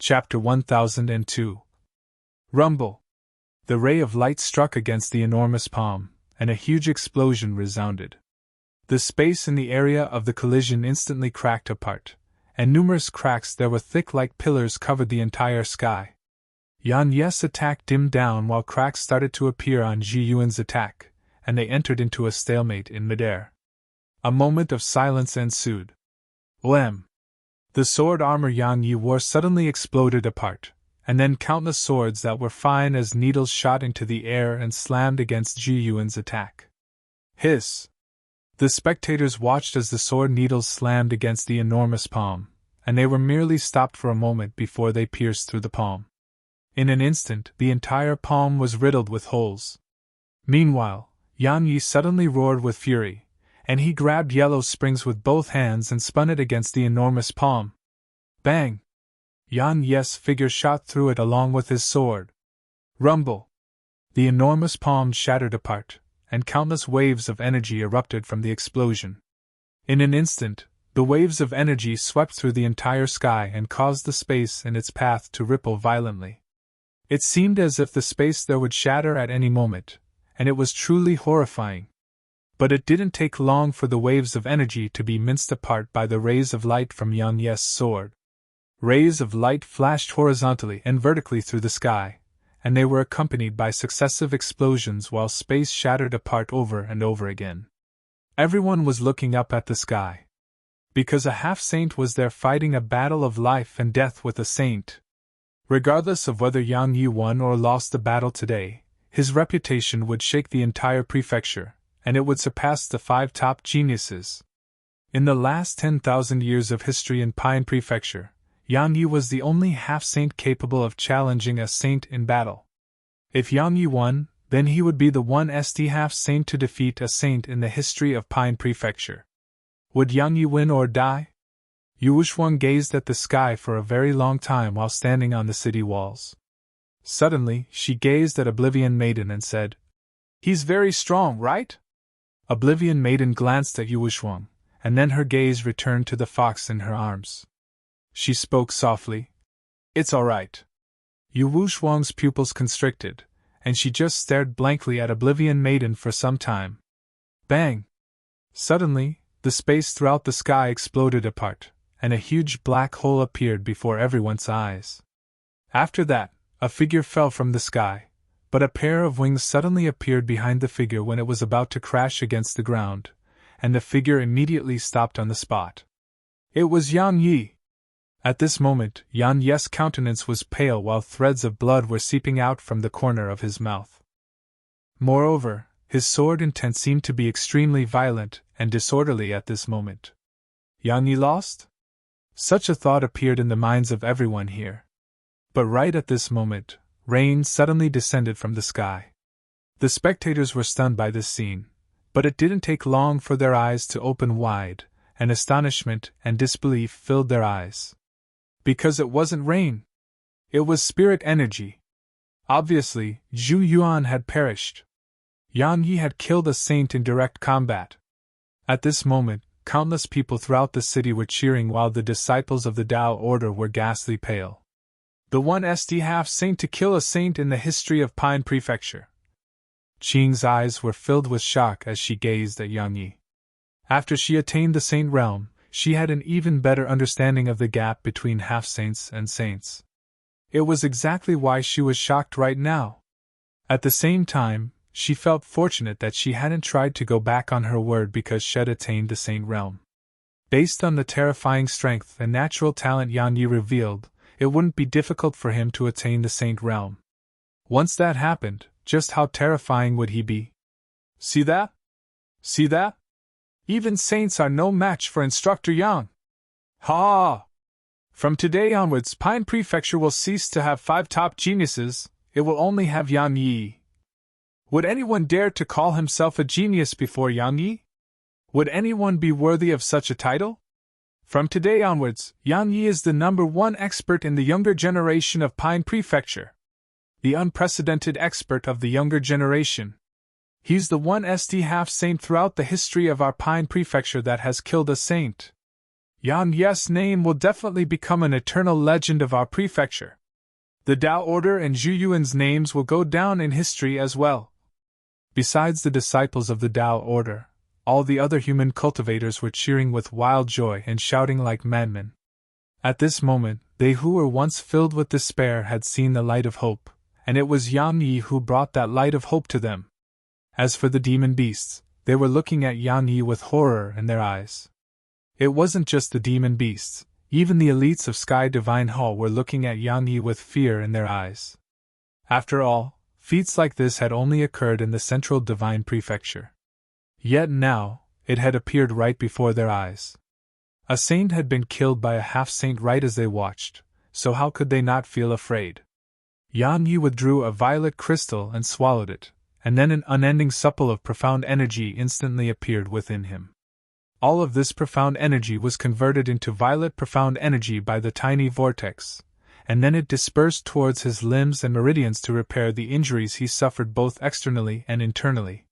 Chapter 1002. Rumble. The ray of light struck against the enormous palm, and a huge explosion resounded. The space in the area of the collision instantly cracked apart, and numerous cracks that were thick like pillars covered the entire sky. Yan Ye's attack dimmed down while cracks started to appear on Ji Yuan's attack, and they entered into a stalemate in midair. A moment of silence ensued. Wham! The sword armor Yang Yi wore suddenly exploded apart, and then countless swords that were fine as needles shot into the air and slammed against Ji Yuan's attack. Hiss! The spectators watched as the sword needles slammed against the enormous palm, and they were merely stopped for a moment before they pierced through the palm. In an instant, the entire palm was riddled with holes. Meanwhile, Yan Yi suddenly roared with fury, and he grabbed Yellow Springs with both hands and spun it against the enormous palm. Bang! Yan Ye's figure shot through it along with his sword. Rumble! The enormous palm shattered apart, and countless waves of energy erupted from the explosion. In an instant, the waves of energy swept through the entire sky and caused the space in its path to ripple violently. It seemed as if the space there would shatter at any moment, and it was truly horrifying. But it didn't take long for the waves of energy to be minced apart by the rays of light from Yan Ye's sword. Rays of light flashed horizontally and vertically through the sky, and they were accompanied by successive explosions while space shattered apart over and over again. Everyone was looking up at the sky. Because a half-saint was there fighting a battle of life and death with a saint. Regardless of whether Yang Yi won or lost the battle today, his reputation would shake the entire prefecture, and it would surpass the 5 top geniuses. In the last 10,000 years of history in Pine Prefecture, Yang Yi was the only half-saint capable of challenging a saint in battle. If Yang Yi won, then he would be the 1st half-saint to defeat a saint in the history of Pine Prefecture. Would Yang Yi win or die? Yu Wuxuang gazed at the sky for a very long time while standing on the city walls. Suddenly, she gazed at Oblivion Maiden and said, "He's very strong, right?" Oblivion Maiden glanced at Yu Wuxuang, and then her gaze returned to the fox in her arms. She spoke softly. "It's all right." Yu Wuxuang's pupils constricted, and she just stared blankly at Oblivion Maiden for some time. Bang! Suddenly, the space throughout the sky exploded apart, and a huge black hole appeared before everyone's eyes. After that, a figure fell from the sky, but a pair of wings suddenly appeared behind the figure when it was about to crash against the ground, and the figure immediately stopped on the spot. It was Yang Yi. At this moment, Yan Ye's countenance was pale while threads of blood were seeping out from the corner of his mouth. Moreover, his sword intent seemed to be extremely violent and disorderly at this moment. Yang Yi lost? Such a thought appeared in the minds of everyone here. But right at this moment, rain suddenly descended from the sky. The spectators were stunned by this scene, but it didn't take long for their eyes to open wide, and astonishment and disbelief filled their eyes. Because it wasn't rain. It was spirit energy. Obviously, Zhu Yuan had perished. Yang Yi had killed a saint in direct combat. At this moment, countless people throughout the city were cheering while the disciples of the Tao Order were ghastly pale. The 1st half-saint to kill a saint in the history of Pine Prefecture. Qing's eyes were filled with shock as she gazed at Yang Yi. After she attained the saint realm, she had an even better understanding of the gap between half-saints and saints. It was exactly why she was shocked right now. At the same time, she felt fortunate that she hadn't tried to go back on her word because she had attained the saint realm. Based on the terrifying strength and natural talent Yang Yi revealed, it wouldn't be difficult for him to attain the saint realm. Once that happened, just how terrifying would he be? See that? See that? Even saints are no match for Instructor Yang. Ha! From today onwards, Pine Prefecture will cease to have 5 top geniuses, it will only have Yang Yi. Would anyone dare to call himself a genius before Yang Yi? Would anyone be worthy of such a title? From today onwards, Yang Yi is the #1 expert in the younger generation of Pine Prefecture. The unprecedented expert of the younger generation. He's the 1st half-saint throughout the history of our Pine Prefecture that has killed a saint. Yan Ye's name will definitely become an eternal legend of our prefecture. The Tao Order and Zhu Yuan's names will go down in history as well. Besides the disciples of the Tao Order, all the other human cultivators were cheering with wild joy and shouting like madmen. At this moment, they who were once filled with despair had seen the light of hope, and it was Yan Yi who brought that light of hope to them. As for the demon beasts, they were looking at Yan Yi with horror in their eyes. It wasn't just the demon beasts, even the elites of Sky Divine Hall were looking at Yan Yi with fear in their eyes. After all, feats like this had only occurred in the Central Divine Prefecture. Yet now, it had appeared right before their eyes. A saint had been killed by a half-saint right as they watched, so how could they not feel afraid? Yan Yi withdrew a violet crystal and swallowed it, and then an unending supple of profound energy instantly appeared within him. All of this profound energy was converted into violet profound energy by the tiny vortex, and then it dispersed towards his limbs and meridians to repair the injuries he suffered both externally and internally.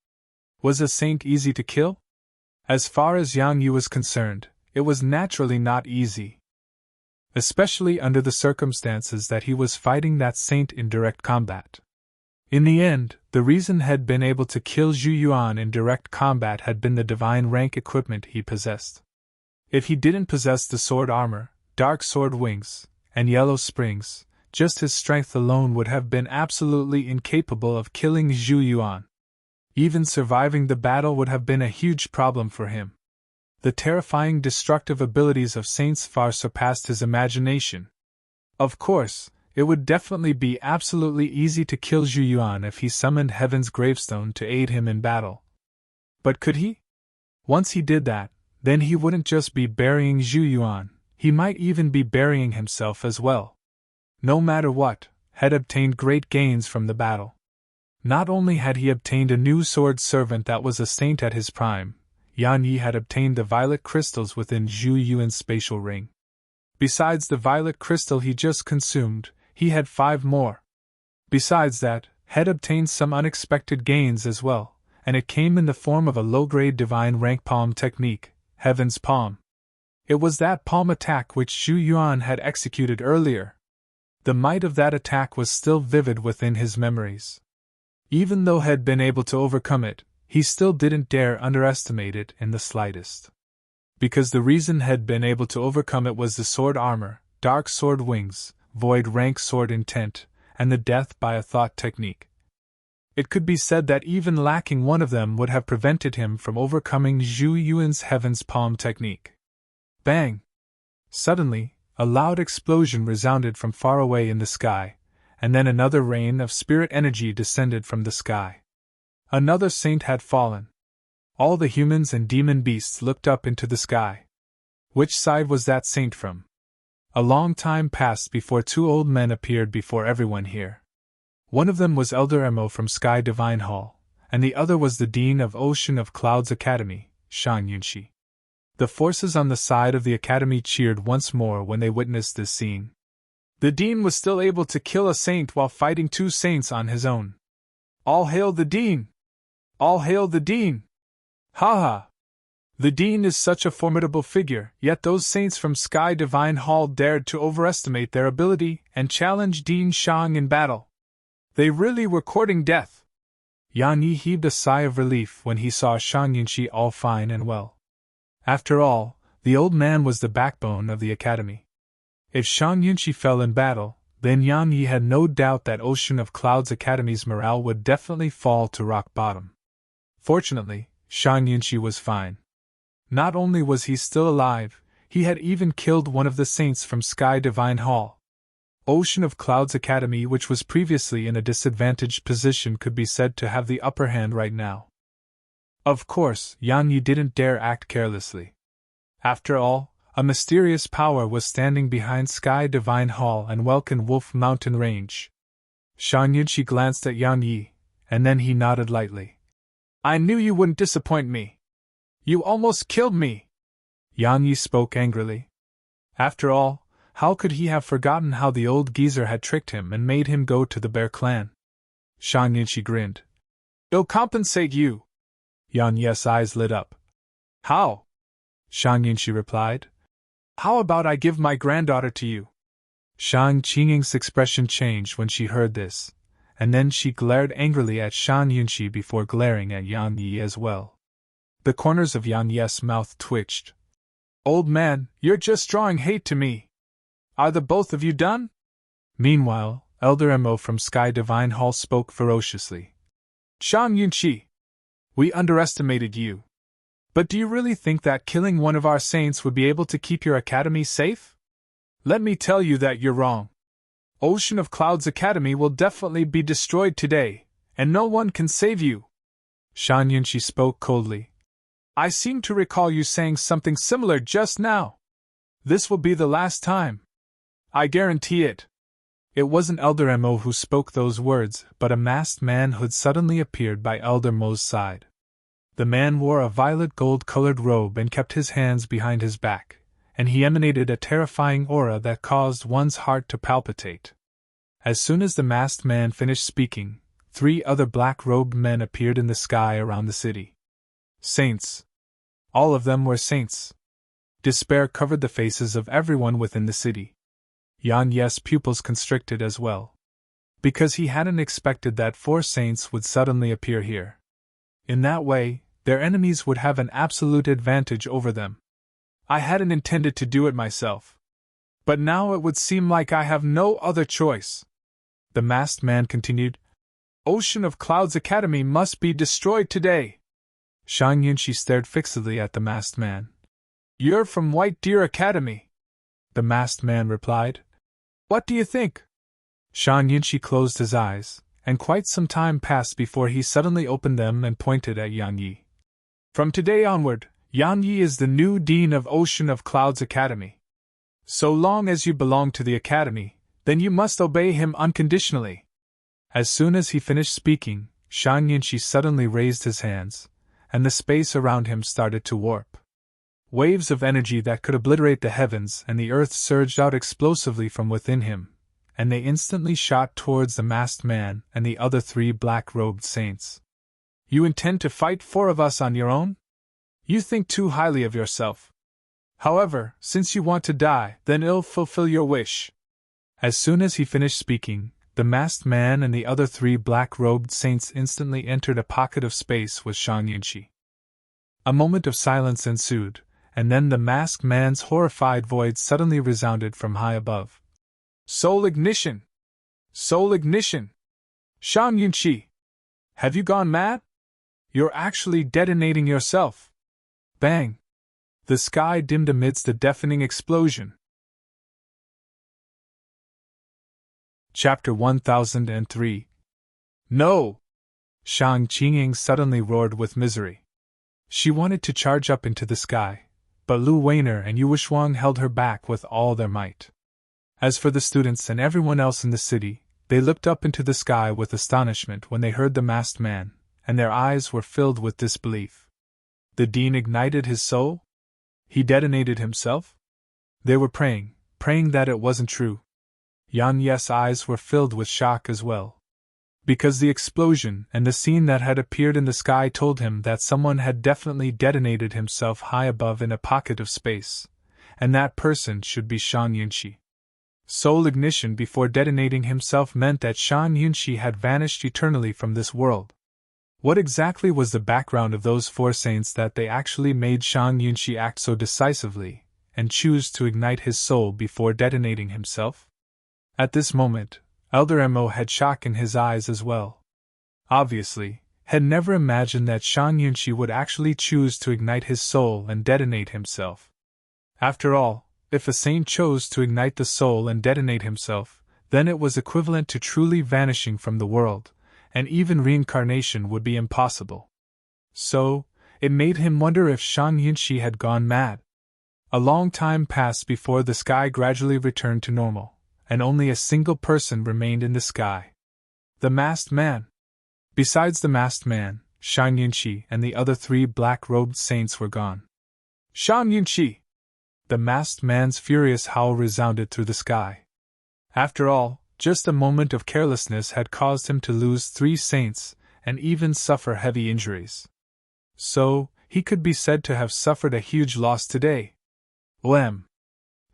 Was a saint easy to kill? As far as Yang Yu was concerned, it was naturally not easy. Especially under the circumstances that he was fighting that saint in direct combat. In the end, the reason had been able to kill Zhu Yuan in direct combat had been the divine rank equipment he possessed. If he didn't possess the sword armor, dark sword wings, and yellow springs, just his strength alone would have been absolutely incapable of killing Zhu Yuan. Even surviving the battle would have been a huge problem for him. The terrifying destructive abilities of saints far surpassed his imagination. Of course, it would definitely be absolutely easy to kill Zhu Yuan if he summoned Heaven's gravestone to aid him in battle. But could he? Once he did that, then he wouldn't just be burying Zhu Yuan, he might even be burying himself as well. No matter what, had obtained great gains from the battle. Not only had he obtained a new sword servant that was a saint at his prime, Yan Yi had obtained the violet crystals within Zhu Yuan's spatial ring. Besides the violet crystal he just consumed, he had 5 more. Besides that, had obtained some unexpected gains as well, and it came in the form of a low-grade divine rank palm technique, Heaven's Palm. It was that palm attack which Zhu Yuan had executed earlier. The might of that attack was still vivid within his memories. Even though he had been able to overcome it, he still didn't dare underestimate it in the slightest. Because the reason he had been able to overcome it was the sword armor, dark sword wings, void rank sword intent, and the death by a thought technique. It could be said that even lacking one of them would have prevented him from overcoming Zhu Yuan's Heaven's Palm technique. Bang! Suddenly, a loud explosion resounded from far away in the sky, and then another rain of spirit energy descended from the sky. Another saint had fallen. All the humans and demon beasts looked up into the sky. Which side was that saint from? A long time passed before 2 old men appeared before everyone here. One of them was Elder Emo from Sky Divine Hall, and the other was the Dean of Ocean of Clouds Academy, Shang Yunxi. The forces on the side of the academy cheered once more when they witnessed this scene. The Dean was still able to kill a saint while fighting 2 saints on his own. All hail the Dean! All hail the Dean! Ha ha! The Dean is such a formidable figure, yet those saints from Sky Divine Hall dared to overestimate their ability and challenge Dean Shang in battle. They really were courting death. Yan Yi heaved a sigh of relief when he saw Shang Yunxi all fine and well. After all, the old man was the backbone of the academy. If Shang Yunxi fell in battle, then Yan Yi had no doubt that Ocean of Clouds Academy's morale would definitely fall to rock bottom. Fortunately, Shang Yunxi was fine. Not only was he still alive, he had even killed one of the saints from Sky Divine Hall. Ocean of Clouds Academy, which was previously in a disadvantaged position, could be said to have the upper hand right now. Of course, Yan Yi didn't dare act carelessly. After all, a mysterious power was standing behind Sky Divine Hall and Welkin Wolf Mountain Range. Shang Yunxi glanced at Yan Yi, and then he nodded lightly. I knew you wouldn't disappoint me. You almost killed me! Yan Yi spoke angrily. After all, how could he have forgotten how the old geezer had tricked him and made him go to the Bear Clan? Shang Yunxi grinned. I'll compensate you! Yan Yi's eyes lit up. How? Shang Yunxi replied. How about I give my granddaughter to you? Shan Qingying's expression changed when she heard this, and then she glared angrily at Shan Yunqi before glaring at Yan Yi as well. The corners of Yan Yi's mouth twitched. Old man, you're just drawing hate to me. Are the both of you done? Meanwhile, Elder Mo from Sky Divine Hall spoke ferociously. Shan Yunqi, we underestimated you. But do you really think that killing one of our saints would be able to keep your academy safe? Let me tell you that you're wrong. Ocean of Clouds Academy will definitely be destroyed today, and no one can save you. Shan Yunqi spoke coldly. I seem to recall you saying something similar just now. This will be the last time. I guarantee it. It wasn't Elder Mo who spoke those words, but a masked man who had suddenly appeared by Elder Mo's side. The man wore a violet gold-colored robe and kept his hands behind his back, and he emanated a terrifying aura that caused one's heart to palpitate. As soon as the masked man finished speaking, 3 other black-robed men appeared in the sky around the city. Saints. All of them were saints. Despair covered the faces of everyone within the city. Yan Yi's pupils constricted as well, because he hadn't expected that 4 saints would suddenly appear here. In that way, their enemies would have an absolute advantage over them. I hadn't intended to do it myself. But now it would seem like I have no other choice. The masked man continued. Ocean of Clouds Academy must be destroyed today. Shan Yunqi stared fixedly at the masked man. You're from White Deer Academy. The masked man replied. What do you think? Shan Yunqi closed his eyes, and quite some time passed before he suddenly opened them and pointed at Yan Yi. From today onward, Yan Yi is the new dean of Ocean of Clouds Academy. So long as you belong to the academy, then you must obey him unconditionally. As soon as he finished speaking, Shan Yunqi suddenly raised his hands, and the space around him started to warp. Waves of energy that could obliterate the heavens and the earth surged out explosively from within him, and they instantly shot towards the masked man and the other 3 black-robed saints. You intend to fight 4 of us on your own? You think too highly of yourself. However, since you want to die, then I'll fulfill your wish. As soon as he finished speaking, the masked man and the other 3 black-robed saints instantly entered a pocket of space with Shan Yunqi. A moment of silence ensued, and then the masked man's horrified voice suddenly resounded from high above. Soul ignition! Soul ignition! Shan Yunqi! Have you gone mad? You're actually detonating yourself! Bang! The sky dimmed amidst a deafening explosion. Chapter 1003. No! Shan Qingying suddenly roared with misery. She wanted to charge up into the sky, but Lu Weiner and Yu Shuang held her back with all their might. As for the students and everyone else in the city, they looked up into the sky with astonishment when they heard the masked man, and their eyes were filled with disbelief. The dean ignited his soul? He detonated himself? They were praying that it wasn't true. Yan Yi's eyes were filled with shock as well, because the explosion and the scene that had appeared in the sky told him that someone had definitely detonated himself high above in a pocket of space, and that person should be Shan Yunqi. Soul ignition before detonating himself meant that Shan Yunqi had vanished eternally from this world. What exactly was the background of those 4 saints that they actually made Shan Yunqi act so decisively, and choose to ignite his soul before detonating himself? At this moment, Elder Mo had shock in his eyes as well. Obviously, had never imagined that Shan Yunqi would actually choose to ignite his soul and detonate himself. After all, if a saint chose to ignite the soul and detonate himself, then it was equivalent to truly vanishing from the world, and even reincarnation would be impossible. So, it made him wonder if Shan Yunqi had gone mad. A long time passed before the sky gradually returned to normal, and only a single person remained in the sky. The masked man. Besides the masked man, Shan Yunqi and the other 3 black-robed saints were gone. Shan Yunqi! The masked man's furious howl resounded through the sky. After all, just a moment of carelessness had caused him to lose 3 saints, and even suffer heavy injuries. So, he could be said to have suffered a huge loss today. Oem!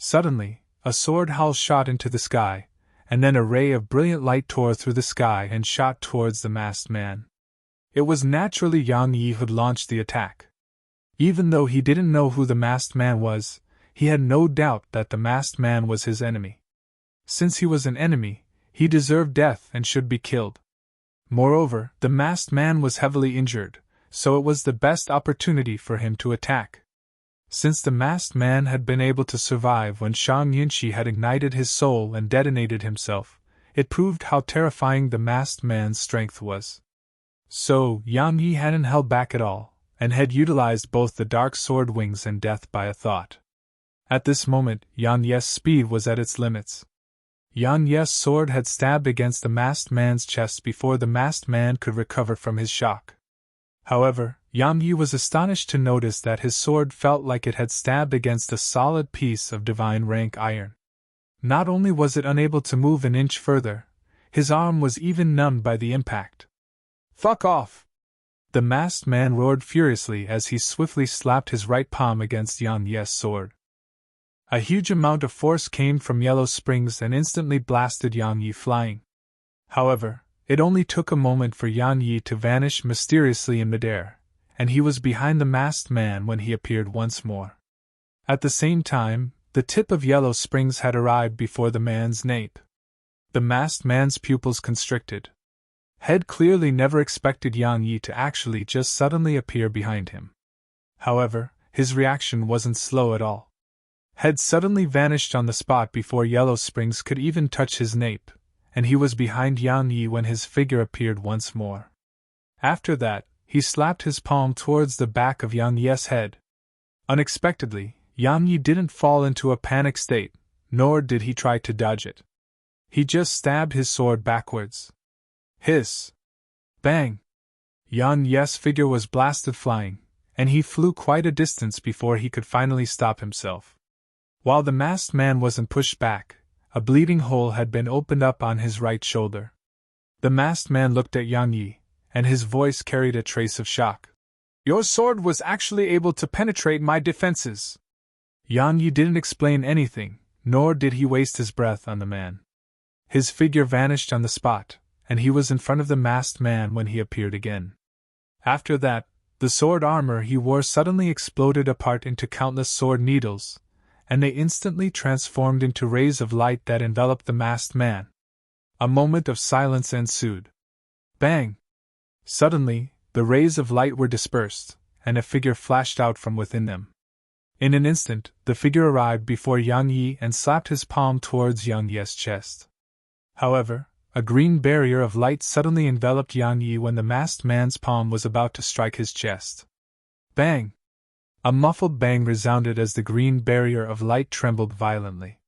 Suddenly, a sword howl shot into the sky, and then a ray of brilliant light tore through the sky and shot towards the masked man. It was naturally Yang Yi who'd launched the attack. Even though he didn't know who the masked man was, he had no doubt that the masked man was his enemy. Since he was an enemy, he deserved death and should be killed. Moreover, the masked man was heavily injured, so it was the best opportunity for him to attack. Since the masked man had been able to survive when Shang Yinshi had ignited his soul and detonated himself, it proved how terrifying the masked man's strength was. So, Yang Yi hadn't held back at all, and had utilized both the dark sword wings and death by a thought. At this moment, Yang Yi's speed was at its limits. Yang Yi's sword had stabbed against the masked man's chest before the masked man could recover from his shock. However, Yang Yi was astonished to notice that his sword felt like it had stabbed against a solid piece of divine rank iron. Not only was it unable to move an inch further, his arm was even numbed by the impact. "Fuck off!" The masked man roared furiously as he swiftly slapped his right palm against Yang Yi's sword. A huge amount of force came from Yellow Springs and instantly blasted Yang Yi flying. However, it only took a moment for Yang Yi to vanish mysteriously in midair, and he was behind the masked man when he appeared once more. At the same time, the tip of Yellow Springs had arrived before the man's nape. The masked man's pupils constricted. Head clearly never expected Yang Yi to actually just suddenly appear behind him. However, his reaction wasn't slow at all. Head suddenly vanished on the spot before Yellow Springs could even touch his nape, and he was behind Yang Yi when his figure appeared once more. After that, he slapped his palm towards the back of Yang Yi's head. Unexpectedly, Yang Yi didn't fall into a panic state, nor did he try to dodge it. He just stabbed his sword backwards. Hiss! Bang! Yang Yi's figure was blasted flying, and he flew quite a distance before he could finally stop himself. While the masked man wasn't pushed back, a bleeding hole had been opened up on his right shoulder. The masked man looked at Yang Yi, and his voice carried a trace of shock. "Your sword was actually able to penetrate my defenses." Yang Yi didn't explain anything, nor did he waste his breath on the man. His figure vanished on the spot, and he was in front of the masked man when he appeared again. After that, the sword armor he wore suddenly exploded apart into countless sword needles, and they instantly transformed into rays of light that enveloped the masked man. A moment of silence ensued. Bang! Suddenly, the rays of light were dispersed, and a figure flashed out from within them. In an instant, the figure arrived before Yang Yi and slapped his palm towards Yang Yi's chest. However, a green barrier of light suddenly enveloped Yang Yi when the masked man's palm was about to strike his chest. Bang! A muffled bang resounded as the green barrier of light trembled violently.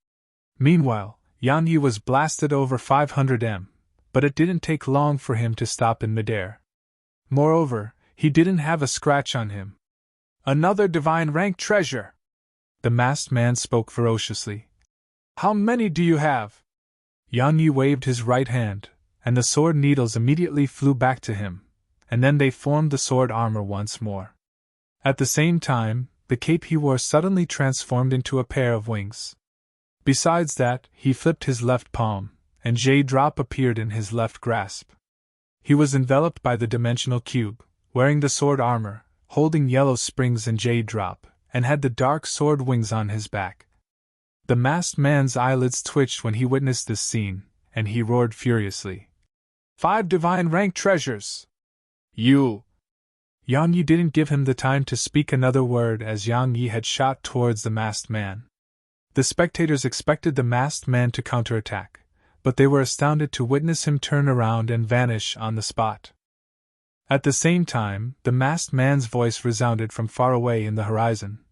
Meanwhile, Yang Yi was blasted over 500 m, but it didn't take long for him to stop in midair. Moreover, he didn't have a scratch on him. "Another divine rank treasure!" The masked man spoke ferociously. "How many do you have?" Yang Yi waved his right hand, and the sword needles immediately flew back to him, and then they formed the sword armor once more. At the same time, the cape he wore suddenly transformed into a pair of wings. Besides that, he flipped his left palm, and J-Drop appeared in his left grasp. He was enveloped by the dimensional cube, wearing the sword armor, holding Yellow Springs and J-Drop, and had the dark sword wings on his back. The masked man's eyelids twitched when he witnessed this scene, and he roared furiously. 5 divine rank treasures! You! Yang Yi didn't give him the time to speak another word as Yang Yi had shot towards the masked man. The spectators expected the masked man to counterattack, but they were astounded to witness him turn around and vanish on the spot. At the same time, the masked man's voice resounded from far away in the horizon.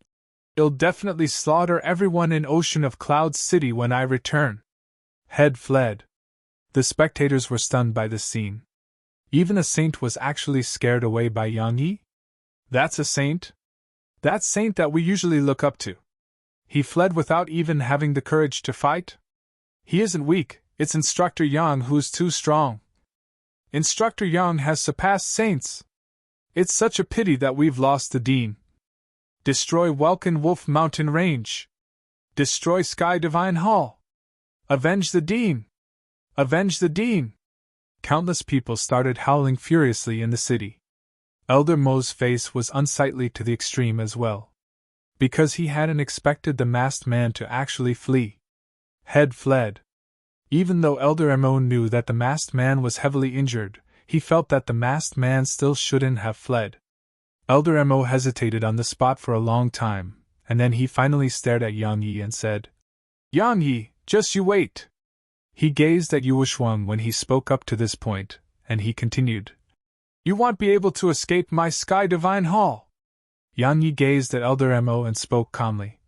"You'll definitely slaughter everyone in Ocean of Cloud City when I return." Head fled. The spectators were stunned by this scene. Even a saint was actually scared away by Yang Yi? That's a saint? That saint that we usually look up to. He fled without even having the courage to fight? He isn't weak, it's Instructor Yang who's too strong. Instructor Yang has surpassed saints. It's such a pity that we've lost the Dean. Destroy Welkin Wolf Mountain Range. Destroy Sky Divine Hall! Avenge the Dean! Avenge the Dean! Countless people started howling furiously in the city. Elder Mo's face was unsightly to the extreme as well, because he hadn't expected the masked man to actually flee. Had fled. Even though Elder Mo knew that the masked man was heavily injured, he felt that the masked man still shouldn't have fled. Elder Mo hesitated on the spot for a long time, and then he finally stared at Yang Yi and said, Yang Yi, just you wait. He gazed at Yu Shuang when he spoke up to this point, and he continued, You won't be able to escape my Sky Divine Hall. Yang Yi gazed at Elder Mo and spoke calmly.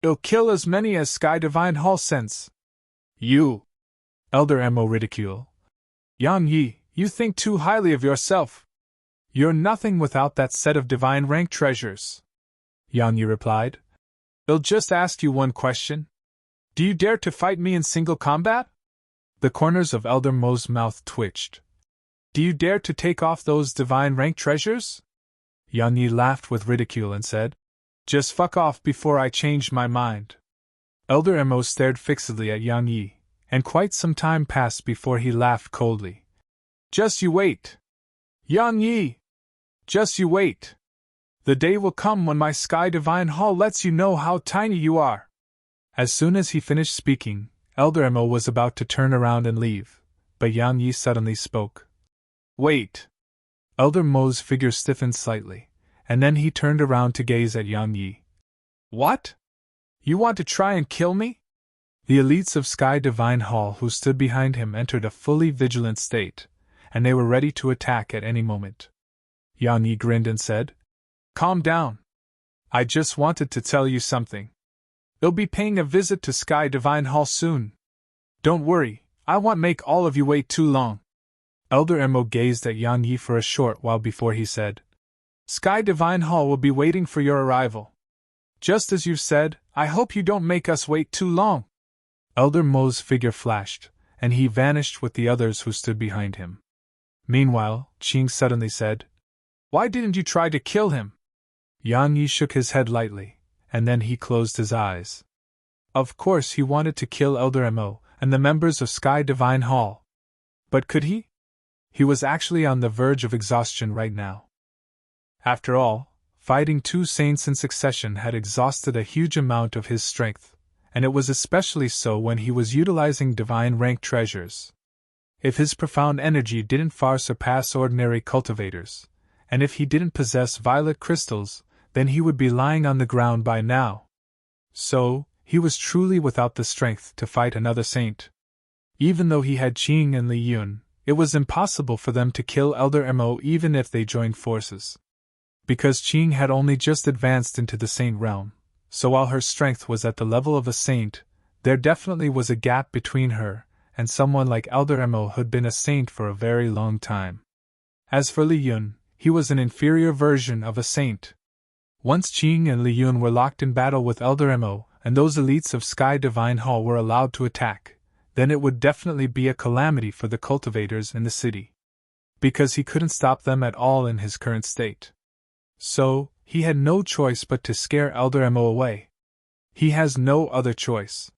You'll kill as many as Sky Divine Hall sends. You! Elder Mo ridiculed. Yang Yi, you think too highly of yourself. You're nothing without that set of divine rank treasures. Yang Yi replied. I'll just ask you one question. Do you dare to fight me in single combat? The corners of Elder Mo's mouth twitched. Do you dare to take off those divine rank treasures? Yang Yi laughed with ridicule and said, Just fuck off before I change my mind. Elder Mo stared fixedly at Yang Yi, and quite some time passed before he laughed coldly. Just you wait. Yang Yi! Just you wait. The day will come when my Sky Divine Hall lets you know how tiny you are. As soon as he finished speaking, Elder Mo was about to turn around and leave, but Yang Yi suddenly spoke. Wait. Elder Mo's figure stiffened slightly, and then he turned around to gaze at Yang Yi. What? You want to try and kill me? The elites of Sky Divine Hall who stood behind him entered a fully vigilant state, and they were ready to attack at any moment. Yang Yi grinned and said, Calm down. I just wanted to tell you something. You'll be paying a visit to Sky Divine Hall soon. Don't worry, I won't make all of you wait too long. Elder Mo gazed at Yang Yi for a short while before he said, Sky Divine Hall will be waiting for your arrival. Just as you've said, I hope you don't make us wait too long. Elder Mo's figure flashed, and he vanished with the others who stood behind him. Meanwhile, Qing suddenly said, Why didn't you try to kill him? Yang Yi shook his head lightly, and then he closed his eyes. Of course he wanted to kill Elder Mo and the members of Sky Divine Hall. But could he? He was actually on the verge of exhaustion right now. After all, fighting two saints in succession had exhausted a huge amount of his strength, and it was especially so when he was utilizing divine rank treasures. If his profound energy didn't far surpass ordinary cultivators, and if he didn't possess violet crystals, then he would be lying on the ground by now. So, he was truly without the strength to fight another saint. Even though he had Qing and Li Yun, it was impossible for them to kill Elder Mo even if they joined forces. Because Qing had only just advanced into the saint realm, so while her strength was at the level of a saint, there definitely was a gap between her and someone like Elder Mo who'd been a saint for a very long time. As for Li Yun, he was an inferior version of a saint. Once Qing and Li Yun were locked in battle with Elder Mo, and those elites of Sky Divine Hall were allowed to attack, then it would definitely be a calamity for the cultivators in the city. Because he couldn't stop them at all in his current state. So, he had no choice but to scare Elder Mo away. He has no other choice.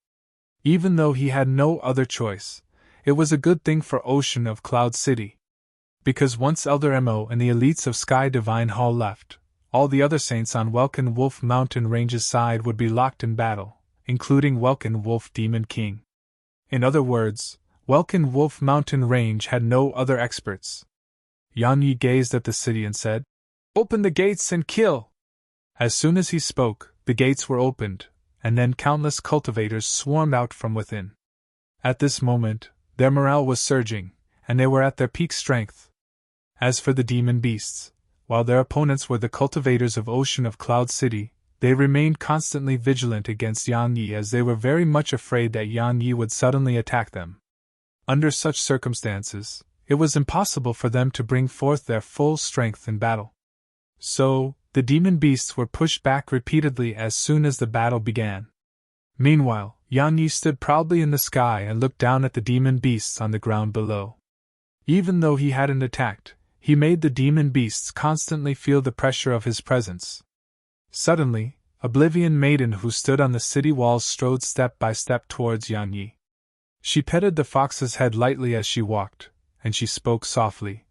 Even though he had no other choice, it was a good thing for Ocean of Cloud City. Because once Elder Mo and the elites of Sky Divine Hall left, all the other saints on Welkin Wolf Mountain Range's side would be locked in battle, including Welkin Wolf Demon King. In other words, Welkin Wolf Mountain Range had no other experts. Yang Yi gazed at the city and said, Open the gates and kill! As soon as he spoke, the gates were opened, and then countless cultivators swarmed out from within. At this moment, their morale was surging, and they were at their peak strength. As for the demon beasts, while their opponents were the cultivators of Ocean of Cloud City, they remained constantly vigilant against Yang Yi as they were very much afraid that Yang Yi would suddenly attack them. Under such circumstances, it was impossible for them to bring forth their full strength in battle. So, the demon beasts were pushed back repeatedly as soon as the battle began. Meanwhile, Yang Yi stood proudly in the sky and looked down at the demon beasts on the ground below. Even though he hadn't attacked, he made the demon beasts constantly feel the pressure of his presence. Suddenly, Oblivion Maiden who stood on the city walls strode step by step towards Yan Yi. She petted the fox's head lightly as she walked, and she spoke softly.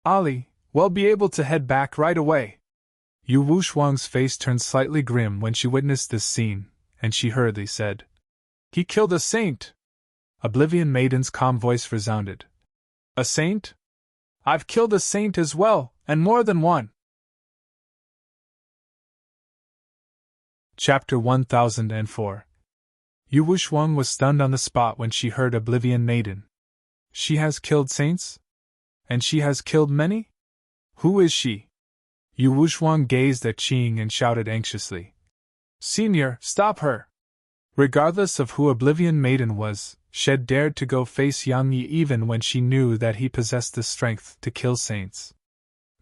"Ali, we'll be able to head back right away." Yu Wuxuang's face turned slightly grim when she witnessed this scene, and she hurriedly said, "He killed a saint!" Oblivion Maiden's calm voice resounded. "A saint? I've killed a saint as well, and more than one." Chapter 1004. Yu Wuxuang was stunned on the spot when she heard Oblivion Maiden. "She has killed saints? And she has killed many? Who is she?" Yu Wuxuang gazed at Qing and shouted anxiously. "Senior, stop her!" Regardless of who Oblivion Maiden was, Shed dared to go face Yang Yi even when she knew that he possessed the strength to kill saints.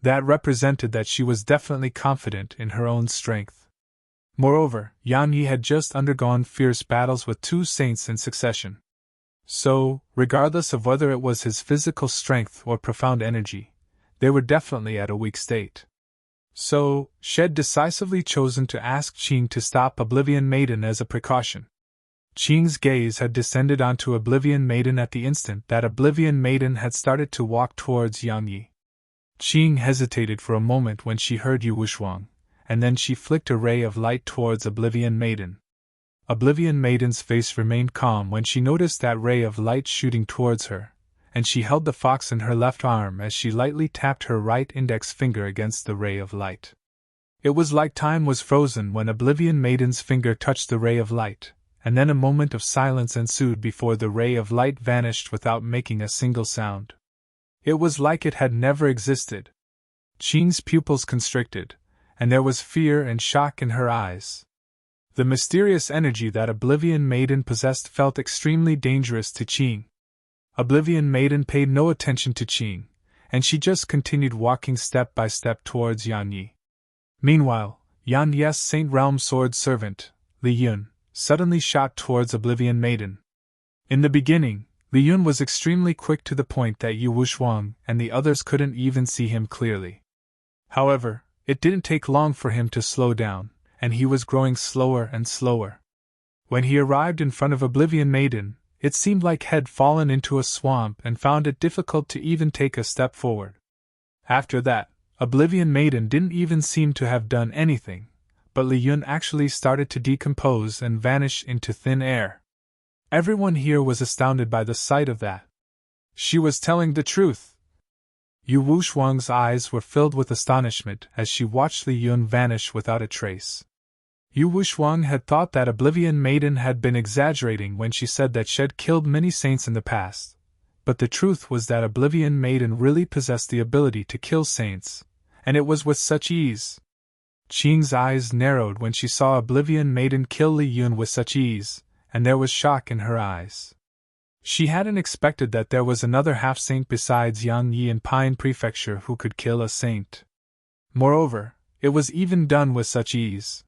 That represented that she was definitely confident in her own strength. Moreover, Yan Yi had just undergone fierce battles with 2 saints in succession. So, regardless of whether it was his physical strength or profound energy, they were definitely at a weak state. So, Shed decisively chosen to ask Qing to stop Oblivion Maiden as a precaution. Qing's gaze had descended onto Oblivion Maiden at the instant that Oblivion Maiden had started to walk towards Yang Yi. Qing hesitated for a moment when she heard Yu Wuxuang, and then she flicked a ray of light towards Oblivion Maiden. Oblivion Maiden's face remained calm when she noticed that ray of light shooting towards her, and she held the fox in her left arm as she lightly tapped her right index finger against the ray of light. It was like time was frozen when Oblivion Maiden's finger touched the ray of light, and then a moment of silence ensued before the ray of light vanished without making a single sound. It was like it had never existed. Qing's pupils constricted, and there was fear and shock in her eyes. The mysterious energy that Oblivion Maiden possessed felt extremely dangerous to Qing. Oblivion Maiden paid no attention to Qing, and she just continued walking step by step towards Yan Yi. Meanwhile, Yan Yi's Saint Realm sword servant, Li Yun, suddenly shot towards Oblivion Maiden. In the beginning, Li Yun was extremely quick to the point that Yu Wuxuang and the others couldn't even see him clearly. However, it didn't take long for him to slow down, and he was growing slower and slower. When he arrived in front of Oblivion Maiden, it seemed like he had fallen into a swamp and found it difficult to even take a step forward. After that, Oblivion Maiden didn't even seem to have done anything, but Li Yun actually started to decompose and vanish into thin air. Everyone here was astounded by the sight of that. She was telling the truth. Yu Wuxuang's eyes were filled with astonishment as she watched Li Yun vanish without a trace. Yu Wuxuang had thought that Oblivion Maiden had been exaggerating when she said that she had killed many saints in the past, but the truth was that Oblivion Maiden really possessed the ability to kill saints, and it was with such ease. Qing's eyes narrowed when she saw Oblivion Maiden kill Li Yun with such ease, and there was shock in her eyes. She hadn't expected that there was another half-saint besides Yang Yi in Pine Prefecture who could kill a saint. Moreover, it was even done with such ease.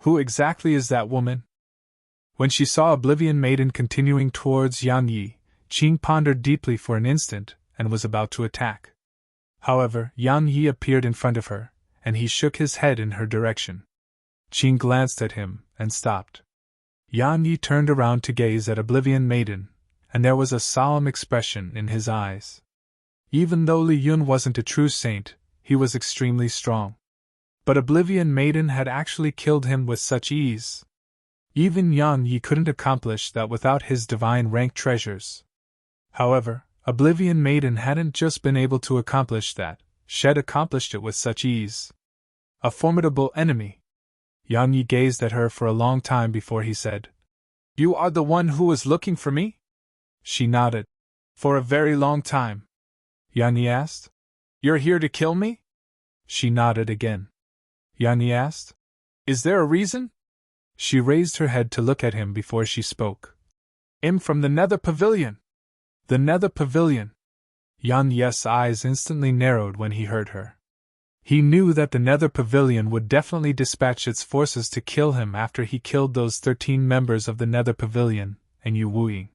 Who exactly is that woman? When she saw Oblivion Maiden continuing towards Yang Yi, Qing pondered deeply for an instant and was about to attack. However, Yang Yi appeared in front of her, and he shook his head in her direction. Qing glanced at him and stopped. Yang Yi turned around to gaze at Oblivion Maiden, and there was a solemn expression in his eyes. Even though Li Yun wasn't a true saint, he was extremely strong. But Oblivion Maiden had actually killed him with such ease. Even Yang Yi couldn't accomplish that without his divine rank treasures. However, Oblivion Maiden hadn't just been able to accomplish that, she had accomplished it with such ease. A formidable enemy. Yang Yi gazed at her for a long time before he said, "You are the one who was looking for me?" She nodded. "For a very long time." Yang Yi asked, "You're here to kill me?" She nodded again. Yang Yi asked, "Is there a reason?" She raised her head to look at him before she spoke. "I'm from the Nether Pavilion." The Nether Pavilion. Yang Yi's eyes instantly narrowed when he heard her. He knew that the Nether Pavilion would definitely dispatch its forces to kill him after he killed those 13 members of the Nether Pavilion, and Yu Wuyi.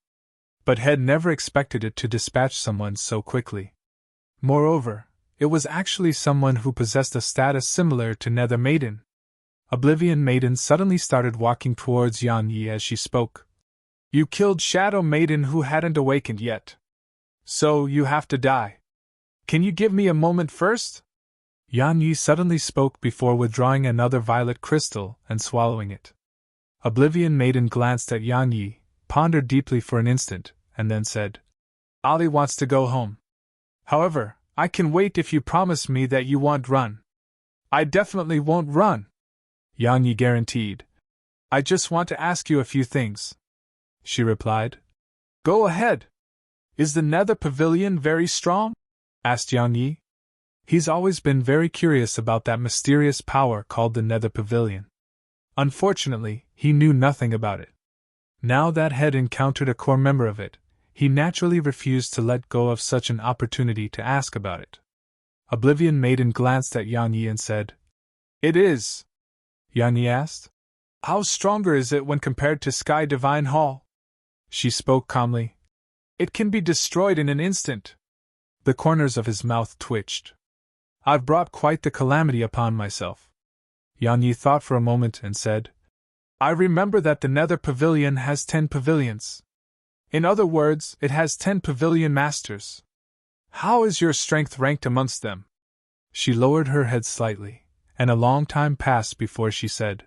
But had never expected it to dispatch someone so quickly. Moreover, it was actually someone who possessed a status similar to Nether Maiden. Oblivion Maiden suddenly started walking towards Yan Yi as she spoke. You killed Shadow Maiden who hadn't awakened yet. So you have to die. Can you give me a moment first? Yan Yi suddenly spoke before withdrawing another violet crystal and swallowing it. Oblivion Maiden glanced at Yan Yi, pondered deeply for an instant, and then said, Ali wants to go home. However, I can wait if you promise me that you won't run. I definitely won't run, Yan Yi guaranteed. I just want to ask you a few things, she replied. Go ahead. Is the Nether Pavilion very strong? Asked Yan Yi. He's always been very curious about that mysterious power called the Nether Pavilion. Unfortunately, he knew nothing about it. Now that had encountered a core member of it, he naturally refused to let go of such an opportunity to ask about it. Oblivion Maiden glanced at Yan Yi and said, It is. Yan Yi asked, How stronger is it when compared to Sky Divine Hall? She spoke calmly. It can be destroyed in an instant. The corners of his mouth twitched. I've brought quite the calamity upon myself. Yan Yi thought for a moment and said, I remember that the Nether Pavilion has 10 pavilions. In other words, it has 10 pavilion masters. How is your strength ranked amongst them? She lowered her head slightly, and a long time passed before she said,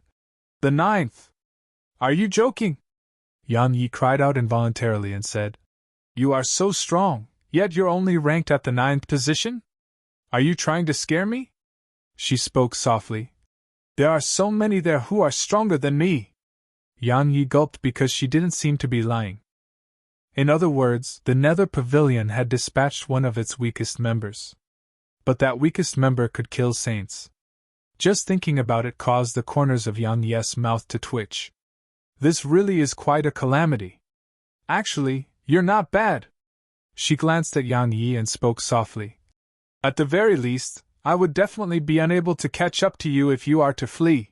The 9th. Are you joking? Yan Yi cried out involuntarily and said, You are so strong, yet you're only ranked at the 9th position? Are you trying to scare me? She spoke softly. There are so many there who are stronger than me. Yan Yi gulped because she didn't seem to be lying. In other words, the Nether Pavilion had dispatched one of its weakest members. But that weakest member could kill saints. Just thinking about it caused the corners of Yan Yi's mouth to twitch. This really is quite a calamity. Actually, you're not bad. She glanced at Yan Yi and spoke softly. At the very least, I would definitely be unable to catch up to you if you are to flee.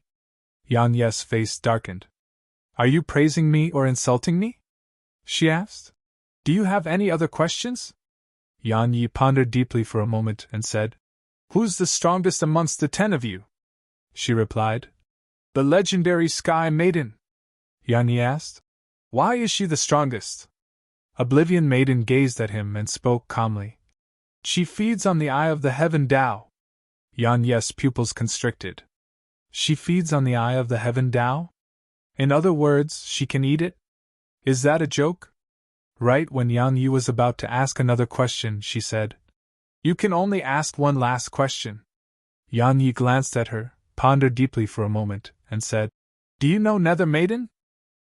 Yan Yi's face darkened. Are you praising me or insulting me? She asked. Do you have any other questions? Yan Yi pondered deeply for a moment and said, Who's the strongest amongst the 10 of you? She replied. The legendary Sky Maiden. Yan Yi asked. Why is she the strongest? Oblivion Maiden gazed at him and spoke calmly. She feeds on the eye of the Heaven Tao. Yan Yi's pupils constricted. She feeds on the eye of the Heaven Tao? In other words, she can eat it? Is that a joke? Right when Yan Yi was about to ask another question, she said, You can only ask one last question. Yan Yi glanced at her, pondered deeply for a moment, and said, Do you know Nether Maiden?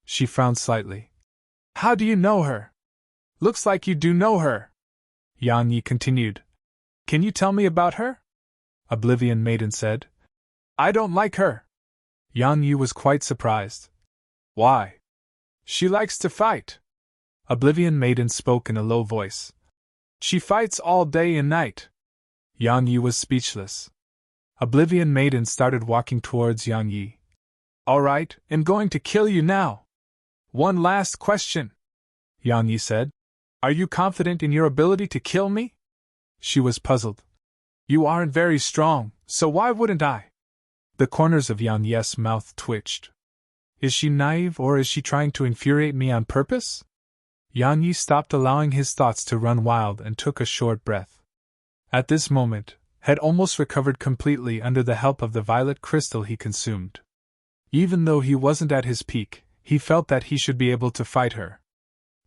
She frowned slightly. How do you know her? Looks like you do know her. Yan Yi continued. Can you tell me about her? Oblivion Maiden said. I don't like her. Yan Yi was quite surprised. Why? She likes to fight. Oblivion Maiden spoke in a low voice. She fights all day and night. Yan Yi was speechless. Oblivion Maiden started walking towards Yan Yi. All right, I'm going to kill you now. One last question, Yan Yi said. Are you confident in your ability to kill me? She was puzzled. You aren't very strong, so why wouldn't I? The corners of Yan Yi's mouth twitched. Is she naive or is she trying to infuriate me on purpose? Yan Yi stopped allowing his thoughts to run wild and took a short breath. At this moment, had almost recovered completely under the help of the violet crystal he consumed. Even though he wasn't at his peak, he felt that he should be able to fight her.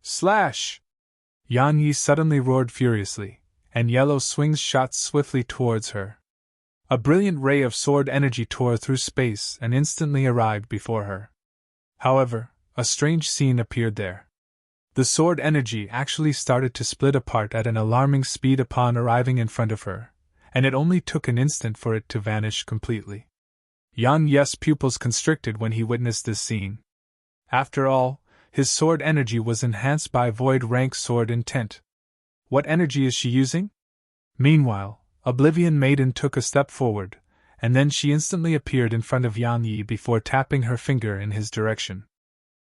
Slash! Yan Yi suddenly roared furiously, and yellow swings shot swiftly towards her. A brilliant ray of sword energy tore through space and instantly arrived before her. However, a strange scene appeared there. The sword energy actually started to split apart at an alarming speed upon arriving in front of her, and it only took an instant for it to vanish completely. Yan Yi's pupils constricted when he witnessed this scene. After all, his sword energy was enhanced by void rank sword intent. What energy is she using? Meanwhile, Oblivion Maiden took a step forward, and then she instantly appeared in front of Yan Yi before tapping her finger in his direction.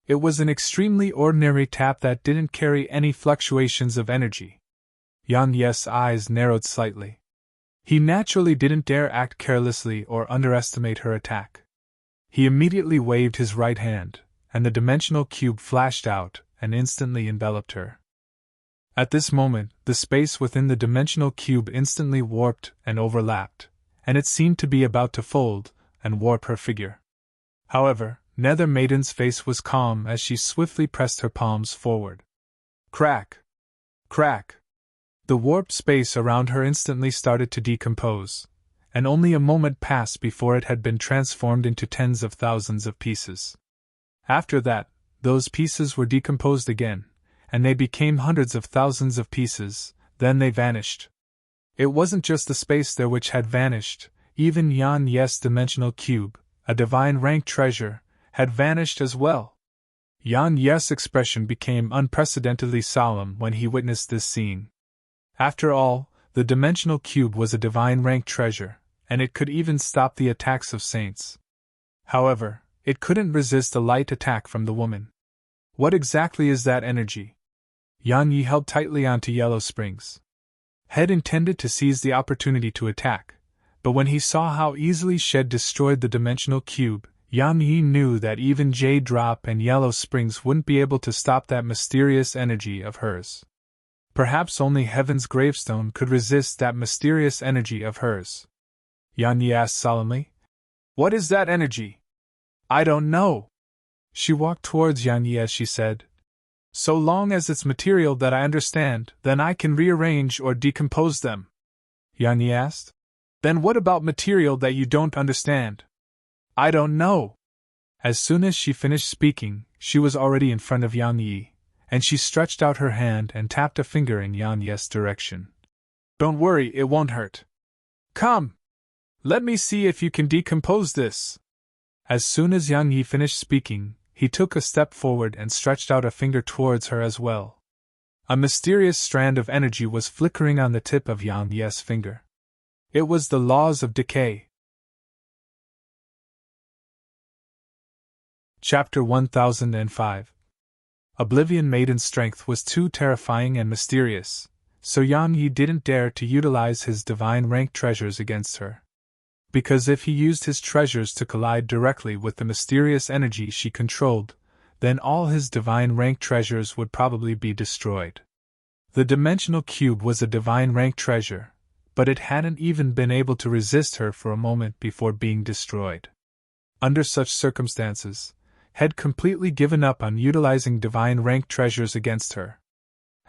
It was an extremely ordinary tap that didn't carry any fluctuations of energy. Yan Yi's eyes narrowed slightly. He naturally didn't dare act carelessly or underestimate her attack. He immediately waved his right hand, and the dimensional cube flashed out and instantly enveloped her. At this moment, the space within the dimensional cube instantly warped and overlapped, and it seemed to be about to fold and warp her figure. However, Nether Maiden's face was calm as she swiftly pressed her palms forward. Crack! Crack! The warped space around her instantly started to decompose, and only a moment passed before it had been transformed into tens of thousands of pieces. After that, those pieces were decomposed again, and they became hundreds of thousands of pieces, then they vanished. It wasn't just the space there which had vanished, even Yan Yes' dimensional cube, a divine rank treasure, had vanished as well. Yan Yes' expression became unprecedentedly solemn when he witnessed this scene. After all, the dimensional cube was a divine rank treasure, and it could even stop the attacks of saints. However, it couldn't resist a light attack from the woman. What exactly is that energy? Yan Yi held tightly onto Yellow Springs' head, intended to seize the opportunity to attack, but when he saw how easily Shed destroyed the dimensional cube, Yan Yi knew that even Jade Drop and Yellow Springs wouldn't be able to stop that mysterious energy of hers. Perhaps only Heaven's Gravestone could resist that mysterious energy of hers. Yan Yi asked solemnly. What is that energy? I don't know. She walked towards Yan Yi as she said, so long as it's material that I understand, then I can rearrange or decompose them. Yan Yi asked. Then what about material that you don't understand? I don't know. As soon as she finished speaking, she was already in front of Yan Yi, and she stretched out her hand and tapped a finger in Yan Yi's direction. Don't worry, it won't hurt. Come! Let me see if you can decompose this. As soon as Yan Yi finished speaking, he took a step forward and stretched out a finger towards her as well. A mysterious strand of energy was flickering on the tip of Yan Yi's finger. It was the laws of decay. Chapter 1005. Oblivion Maiden's strength was too terrifying and mysterious, so Yan Yi didn't dare to utilize his divine rank treasures against her. Because if he used his treasures to collide directly with the mysterious energy she controlled, then all his divine rank treasures would probably be destroyed. The dimensional cube was a divine rank treasure, but it hadn't even been able to resist her for a moment before being destroyed. Under such circumstances, had completely given up on utilizing divine rank treasures against her.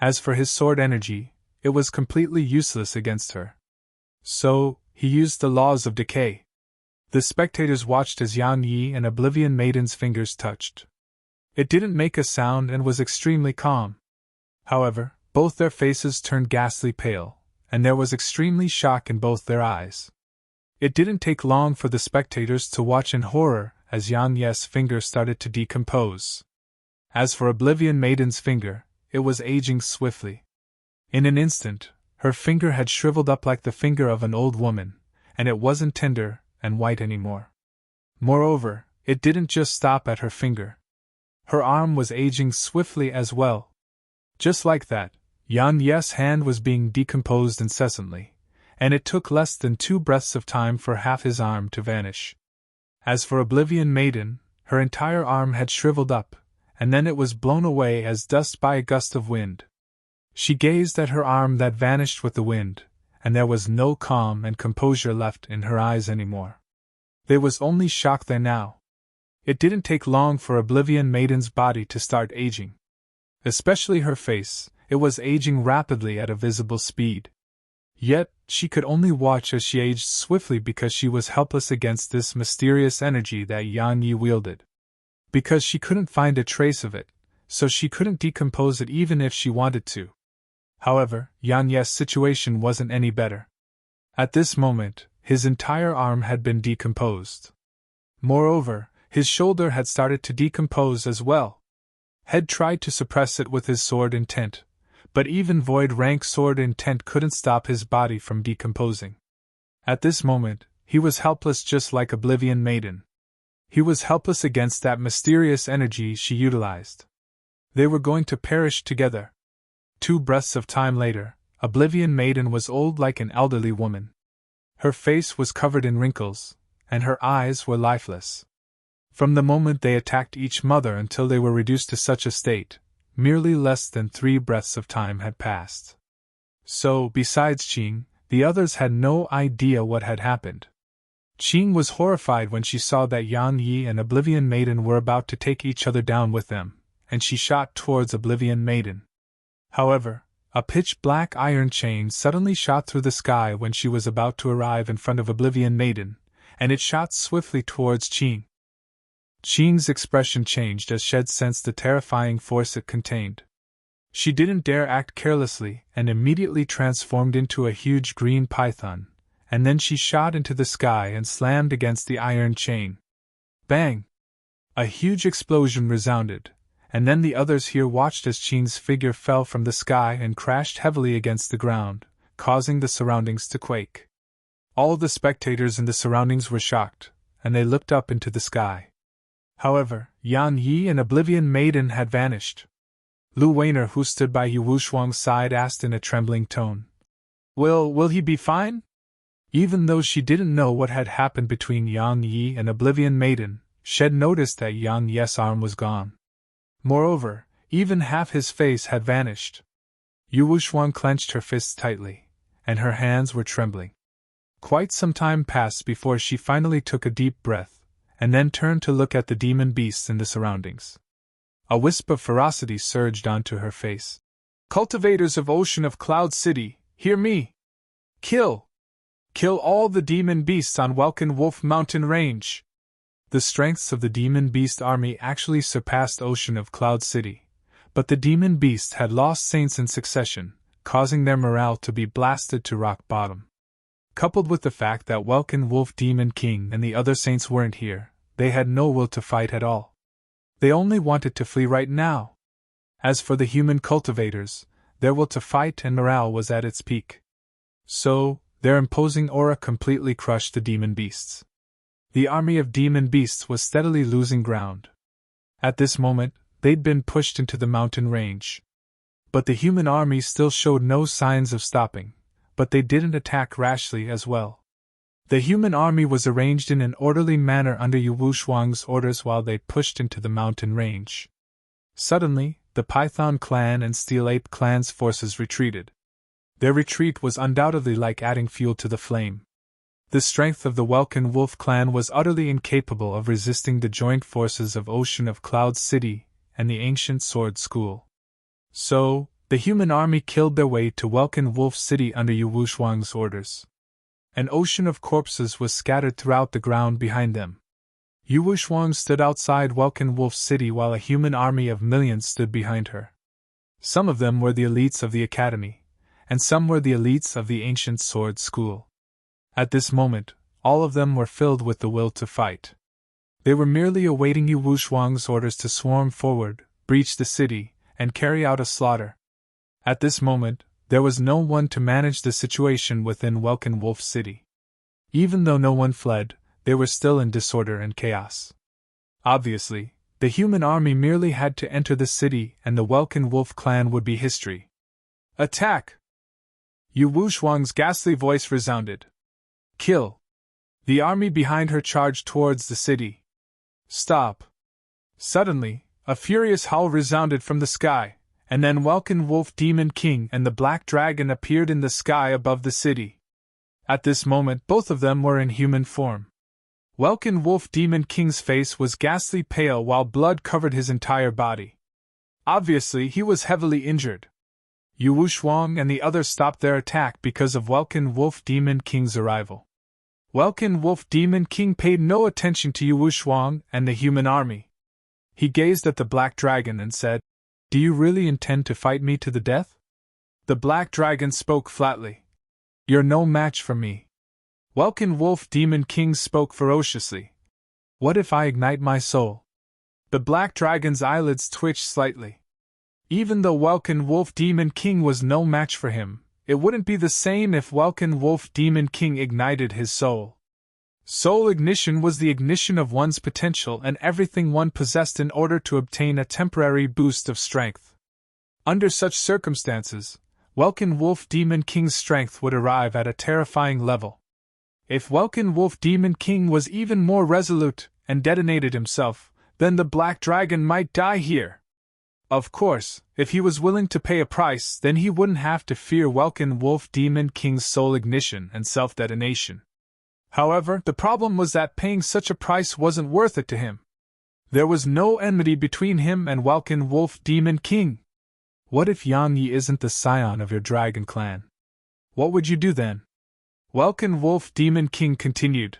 As for his sword energy, it was completely useless against her. So, he used the laws of decay. The spectators watched as Yan Yi and Oblivion Maiden's fingers touched. It didn't make a sound and was extremely calm. However, both their faces turned ghastly pale, and there was extremely shock in both their eyes. It didn't take long for the spectators to watch in horror as Yan Yi's finger started to decompose. As for Oblivion Maiden's finger, it was aging swiftly. In an instant, her finger had shriveled up like the finger of an old woman, and it wasn't tender and white anymore. Moreover, it didn't just stop at her finger. Her arm was aging swiftly as well. Just like that, Yan Yi's hand was being decomposed incessantly, and it took less than 2 breaths of time for half his arm to vanish. As for Oblivion Maiden, her entire arm had shriveled up, and then it was blown away as dust by a gust of wind. She gazed at her arm that vanished with the wind, and there was no calm and composure left in her eyes anymore. There was only shock there now. It didn't take long for Oblivion Maiden's body to start aging. Especially her face, it was aging rapidly at a visible speed. Yet, she could only watch as she aged swiftly because she was helpless against this mysterious energy that Yan Yi wielded. Because she couldn't find a trace of it, so she couldn't decompose it even if she wanted to. However, Yan Yi's situation wasn't any better. At this moment, his entire arm had been decomposed. Moreover, his shoulder had started to decompose as well. Had tried to suppress it with his sword intent, but even void rank sword intent couldn't stop his body from decomposing. At this moment, he was helpless just like Oblivion Maiden. He was helpless against that mysterious energy she utilized. They were going to perish together. 2 breaths of time later, Oblivion Maiden was old like an elderly woman. Her face was covered in wrinkles, and her eyes were lifeless. From the moment they attacked each mother until they were reduced to such a state, merely less than 3 breaths of time had passed. So, besides Qing, the others had no idea what had happened. Qing was horrified when she saw that Yan Yi and Oblivion Maiden were about to take each other down with them, and she shot towards Oblivion Maiden. However, a pitch-black iron chain suddenly shot through the sky when she was about to arrive in front of Oblivion Maiden, and it shot swiftly towards Qing. Qing's expression changed as Shed sensed the terrifying force it contained. She didn't dare act carelessly and immediately transformed into a huge green python, and then she shot into the sky and slammed against the iron chain. Bang! A huge explosion resounded, and then the others here watched as Qing's figure fell from the sky and crashed heavily against the ground, causing the surroundings to quake. All the spectators in the surroundings were shocked, and they looked up into the sky. However, Yan Yi and Oblivion Maiden had vanished. Lu Weiner, who stood by Yu Wushuang's side, asked in a trembling tone, Will he be fine?" Even though she didn't know what had happened between Yan Yi and Oblivion Maiden, Shed noticed that Yan Yi's arm was gone. Moreover, even half his face had vanished. Yu Wushuang clenched her fists tightly, and her hands were trembling. Quite some time passed before she finally took a deep breath, and then turned to look at the demon beasts in the surroundings. A wisp of ferocity surged onto her face. "Cultivators of Ocean of Cloud City, hear me! Kill! Kill all the demon beasts on Welkin Wolf Mountain Range!" The strengths of the demon beast army actually surpassed Ocean of Cloud City, but the demon beasts had lost saints in succession, causing their morale to be blasted to rock bottom. Coupled with the fact that Welkin Wolf Demon King and the other saints weren't here, they had no will to fight at all. They only wanted to flee right now. As for the human cultivators, their will to fight and morale was at its peak. So, their imposing aura completely crushed the demon beasts. The army of demon beasts was steadily losing ground. At this moment, they'd been pushed into the mountain range. But the human army still showed no signs of stopping, but they didn't attack rashly as well. The human army was arranged in an orderly manner under Yu Wushuang's orders while they pushed into the mountain range. Suddenly, the Python clan and Steel Ape clan's forces retreated. Their retreat was undoubtedly like adding fuel to the flame. The strength of the Welkin Wolf clan was utterly incapable of resisting the joint forces of Ocean of Cloud City and the Ancient Sword School. So, the human army killed their way to Welkin Wolf City under Yu Wushuang's orders. An ocean of corpses was scattered throughout the ground behind them. Yu Wushuang stood outside Welkin Wolf City while a human army of millions stood behind her. Some of them were the elites of the academy, and some were the elites of the Ancient Sword School. At this moment, all of them were filled with the will to fight. They were merely awaiting Yu Wushuang's orders to swarm forward, breach the city, and carry out a slaughter. At this moment, there was no one to manage the situation within Welkin Wolf City. Even though no one fled, they were still in disorder and chaos. Obviously, the human army merely had to enter the city and the Welkin Wolf clan would be history. "Attack!" Yu Wushuang's ghastly voice resounded. "Kill!" The army behind her charged towards the city. "Stop!" Suddenly, a furious howl resounded from the sky, and then Welkin Wolf Demon King and the Black Dragon appeared in the sky above the city. At this moment, both of them were in human form. Welkin Wolf Demon King's face was ghastly pale while blood covered his entire body. Obviously, he was heavily injured. Yu Wushuang and the others stopped their attack because of Welkin Wolf Demon King's arrival. Welkin Wolf Demon King paid no attention to Yu Wushuang and the human army. He gazed at the Black Dragon and said, "Do you really intend to fight me to the death?" The Black Dragon spoke flatly. "You're no match for me." Welkin Wolf Demon King spoke ferociously. "What if I ignite my soul?" The Black Dragon's eyelids twitched slightly. Even though Welkin Wolf Demon King was no match for him, it wouldn't be the same if Welkin Wolf Demon King ignited his soul. Soul ignition was the ignition of one's potential and everything one possessed in order to obtain a temporary boost of strength. Under such circumstances, Welkin Wolf Demon King's strength would arrive at a terrifying level. If Welkin Wolf Demon King was even more resolute, and detonated himself, then the black dragon might die here. Of course, if he was willing to pay a price, then he wouldn't have to fear Welkin Wolf Demon King's soul ignition and self-detonation. However, the problem was that paying such a price wasn't worth it to him. There was no enmity between him and Welkin Wolf Demon King. What if Yang Yi isn't the scion of your dragon clan? What would you do then? Welkin Wolf Demon King continued.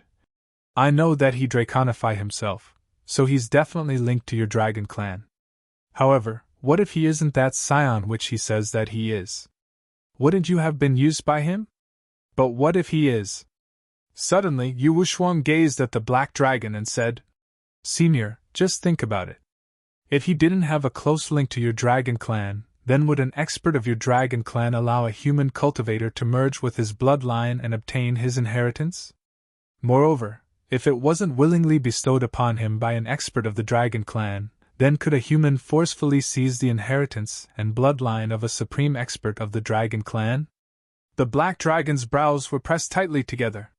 I know that he draconify himself, so he's definitely linked to your dragon clan. However, what if he isn't that scion which he says that he is? Wouldn't you have been used by him? But what if he is? Suddenly, Yu Wuxuang gazed at the black dragon and said, Senior, just think about it. If he didn't have a close link to your dragon clan, then would an expert of your dragon clan allow a human cultivator to merge with his bloodline and obtain his inheritance? Moreover, if it wasn't willingly bestowed upon him by an expert of the dragon clan, then could a human forcefully seize the inheritance and bloodline of a supreme expert of the dragon clan? The black dragon's brows were pressed tightly together.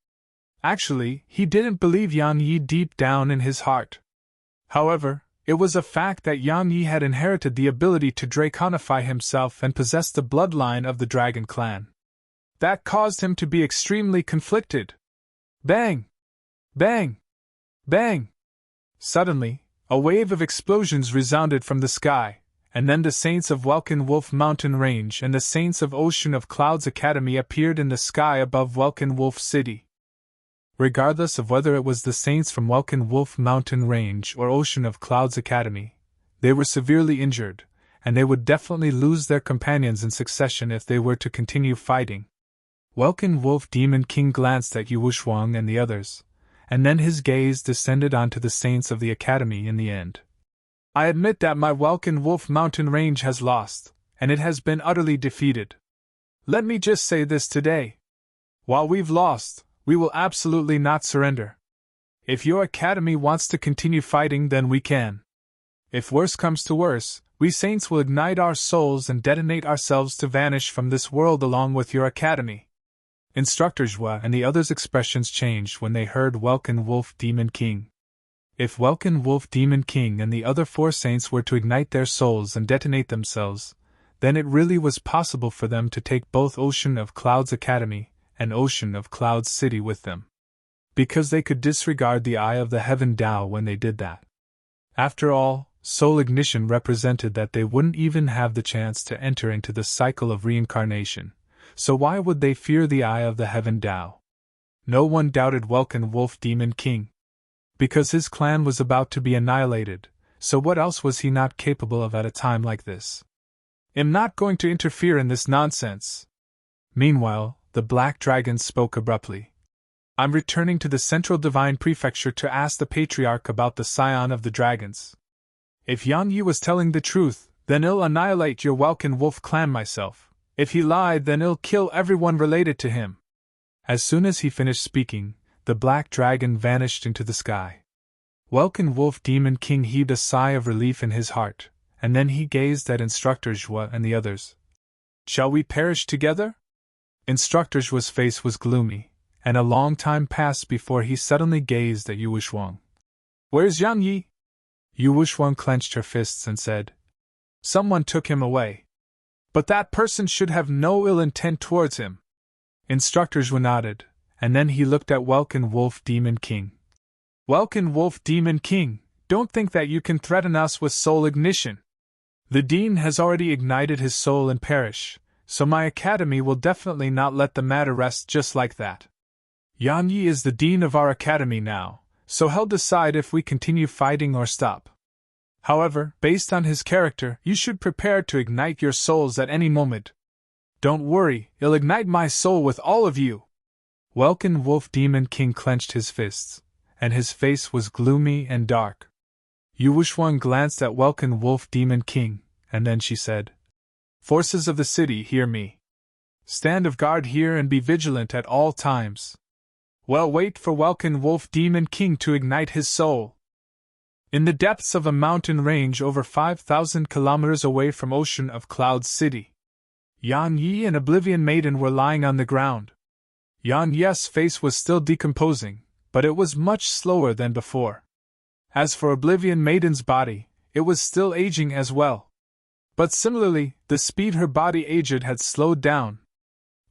Actually, he didn't believe Yang Yi deep down in his heart. However, it was a fact that Yang Yi had inherited the ability to draconify himself and possessed the bloodline of the dragon clan. That caused him to be extremely conflicted. Bang! Bang! Bang! Suddenly, a wave of explosions resounded from the sky, and then the saints of Welkin Wolf Mountain Range and the saints of Ocean of Clouds Academy appeared in the sky above Welkin Wolf City. Regardless of whether it was the saints from Welkin Wolf Mountain Range or Ocean of Clouds Academy, they were severely injured, and they would definitely lose their companions in succession if they were to continue fighting. Welkin Wolf Demon King glanced at Yu Wuxuang and the others, and then his gaze descended onto the saints of the Academy in the end. I admit that my Welkin Wolf Mountain Range has lost, and it has been utterly defeated. Let me just say this today. While we've lost, we will absolutely not surrender. If your academy wants to continue fighting, then we can. If worse comes to worse, we saints will ignite our souls and detonate ourselves to vanish from this world along with your academy. Instructor Zhua and the others' expressions changed when they heard Welkin Wolf Demon King. If Welkin Wolf Demon King and the other four saints were to ignite their souls and detonate themselves, then it really was possible for them to take both Ocean of Clouds Academy and Ocean of Clouds City with them. Because they could disregard the Eye of the Heaven Tao when they did that. After all, soul ignition represented that they wouldn't even have the chance to enter into the cycle of reincarnation, so why would they fear the Eye of the Heaven Tao? No one doubted Welkin Wolf Demon King. Because his clan was about to be annihilated, so what else was he not capable of at a time like this? I'm not going to interfere in this nonsense. Meanwhile, the Black Dragon spoke abruptly. I'm returning to the Central Divine Prefecture to ask the Patriarch about the Scion of the Dragons. If Yang Yi was telling the truth, then I'll annihilate your Welkin Wolf clan myself. If he lied, then I'll kill everyone related to him. As soon as he finished speaking, the Black Dragon vanished into the sky. Welkin Wolf Demon King heaved a sigh of relief in his heart, and then he gazed at Instructor Zhua and the others. Shall we perish together? Instructor Zhua's face was gloomy, and a long time passed before he suddenly gazed at Yu Wuxuang. Where's Yang Yi? Yu Wuxuang clenched her fists and said, Someone took him away. But that person should have no ill intent towards him. Instructor Zhua nodded, and then he looked at Welkin Wolf Demon King. Welkin Wolf Demon King, don't think that you can threaten us with soul ignition. The Dean has already ignited his soul and perish, so my academy will definitely not let the matter rest just like that. Yang Yi is the Dean of our academy now, so he'll decide if we continue fighting or stop. However, based on his character, you should prepare to ignite your souls at any moment. Don't worry, he'll ignite my soul with all of you. Welkin Wolf Demon King clenched his fists, and his face was gloomy and dark. Yu Wuxuang glanced at Welkin Wolf Demon King, and then she said, Forces of the city, hear me. Stand of guard here and be vigilant at all times. Well, wait for Welkin Wolf Demon King to ignite his soul. In the depths of a mountain range over 5,000 kilometers away from Ocean of Clouds City, Yang Yi and Oblivion Maiden were lying on the ground. Yang Yi's face was still decomposing, but it was much slower than before. As for Oblivion Maiden's body, it was still aging as well. But similarly, the speed her body aged had slowed down.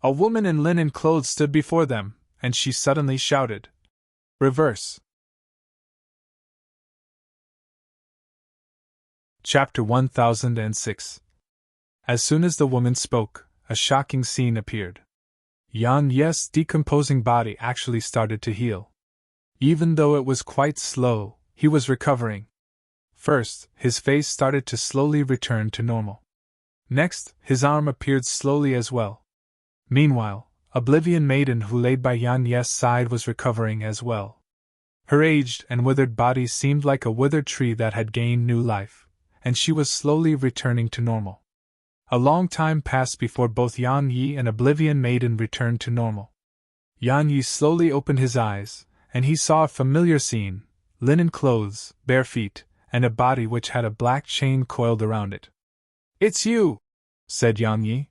A woman in linen clothes stood before them, and she suddenly shouted, "Reverse!" Chapter 1006. As soon as the woman spoke, a shocking scene appeared. Yan Ye's decomposing body actually started to heal. Even though it was quite slow, he was recovering. First, his face started to slowly return to normal. Next, his arm appeared slowly as well. Meanwhile, Oblivion Maiden who laid by Yan Ye's side was recovering as well. Her aged and withered body seemed like a withered tree that had gained new life, and she was slowly returning to normal. A long time passed before both Yan Yi and Oblivion Maiden returned to normal. Yan Yi slowly opened his eyes, and he saw a familiar scene: linen clothes, bare feet, and a body which had a black chain coiled around it. "It's you!" said Yan Yi.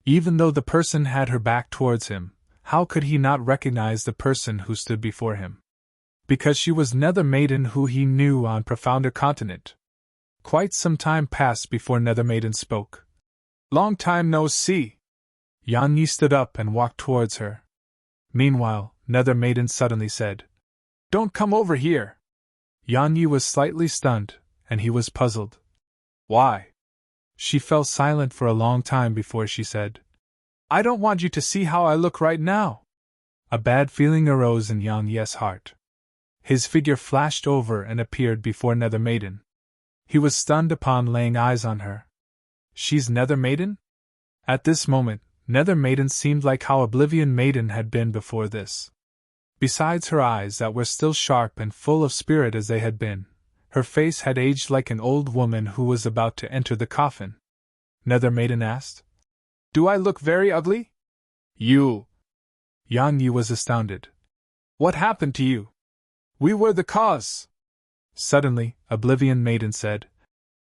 Even though the person had her back towards him, how could he not recognize the person who stood before him? Because she was Nether Maiden who he knew on Profounder Continent. Quite some time passed before Nether Maiden spoke. "Long time no see." Yan Yi stood up and walked towards her. Meanwhile, Nether Maiden suddenly said, "Don't come over here." Yan Yi was slightly stunned, and he was puzzled. "Why?" She fell silent for a long time before she said, "I don't want you to see how I look right now." A bad feeling arose in Yan Ye's heart. His figure flashed over and appeared before Nether Maiden. He was stunned upon laying eyes on her. She's Nether Maiden? At this moment, Nether Maiden seemed like how Oblivion Maiden had been before this. Besides her eyes that were still sharp and full of spirit as they had been, her face had aged like an old woman who was about to enter the coffin. Nether Maiden asked, "Do I look very ugly?" "You..." Yan Yi was astounded. "What happened to you?" "We were the cause." Suddenly, Oblivion Maiden said,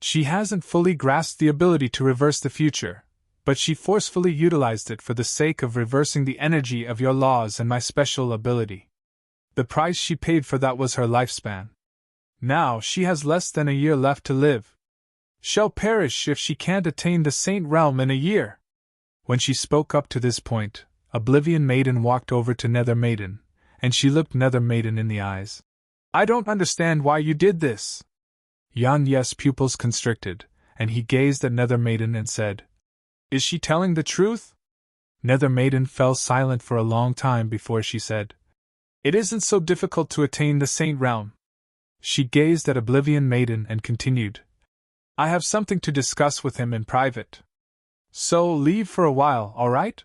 "She hasn't fully grasped the ability to reverse the future, but she forcefully utilized it for the sake of reversing the energy of your laws and my special ability. The price she paid for that was her lifespan. Now she has less than a year left to live. Shall perish if she can't attain the Saint Realm in a year." When she spoke up to this point, Oblivion Maiden walked over to Nether Maiden, and she looked Nether Maiden in the eyes. "I don't understand why you did this." Yan Ye's pupils constricted, and he gazed at Nether Maiden and said, "Is she telling the truth?" Nether Maiden fell silent for a long time before she said, "It isn't so difficult to attain the Saint Realm." She gazed at Oblivion Maiden and continued, "I have something to discuss with him in private. So leave for a while, all right?"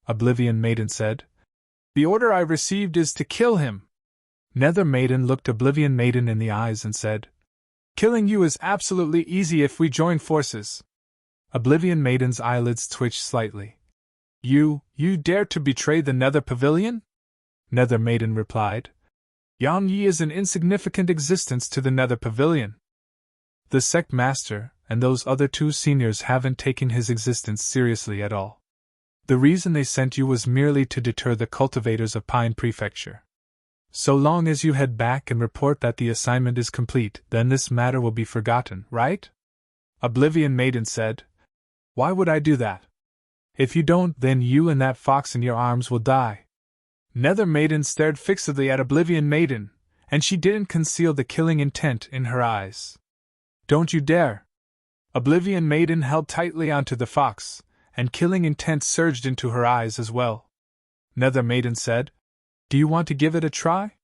Oblivion Maiden said, "The order I received is to kill him." Nether Maiden looked Oblivion Maiden in the eyes and said, "Killing you is absolutely easy if we join forces." Oblivion Maiden's eyelids twitched slightly. You dare to betray the Nether Pavilion?" Nether Maiden replied, "Yan Yi is an insignificant existence to the Nether Pavilion. The sect master and those other two seniors haven't taken his existence seriously at all. The reason they sent you was merely to deter the cultivators of Pine Prefecture. So long as you head back and report that the assignment is complete, then this matter will be forgotten, right?" Oblivion Maiden said, "Why would I do that? If you don't, then you and that fox in your arms will die." Nether Maiden stared fixedly at Oblivion Maiden, and she didn't conceal the killing intent in her eyes. "Don't you dare!" Oblivion Maiden held tightly onto the fox, and killing intent surged into her eyes as well. Nether Maiden said, "Do you want to give it a try?"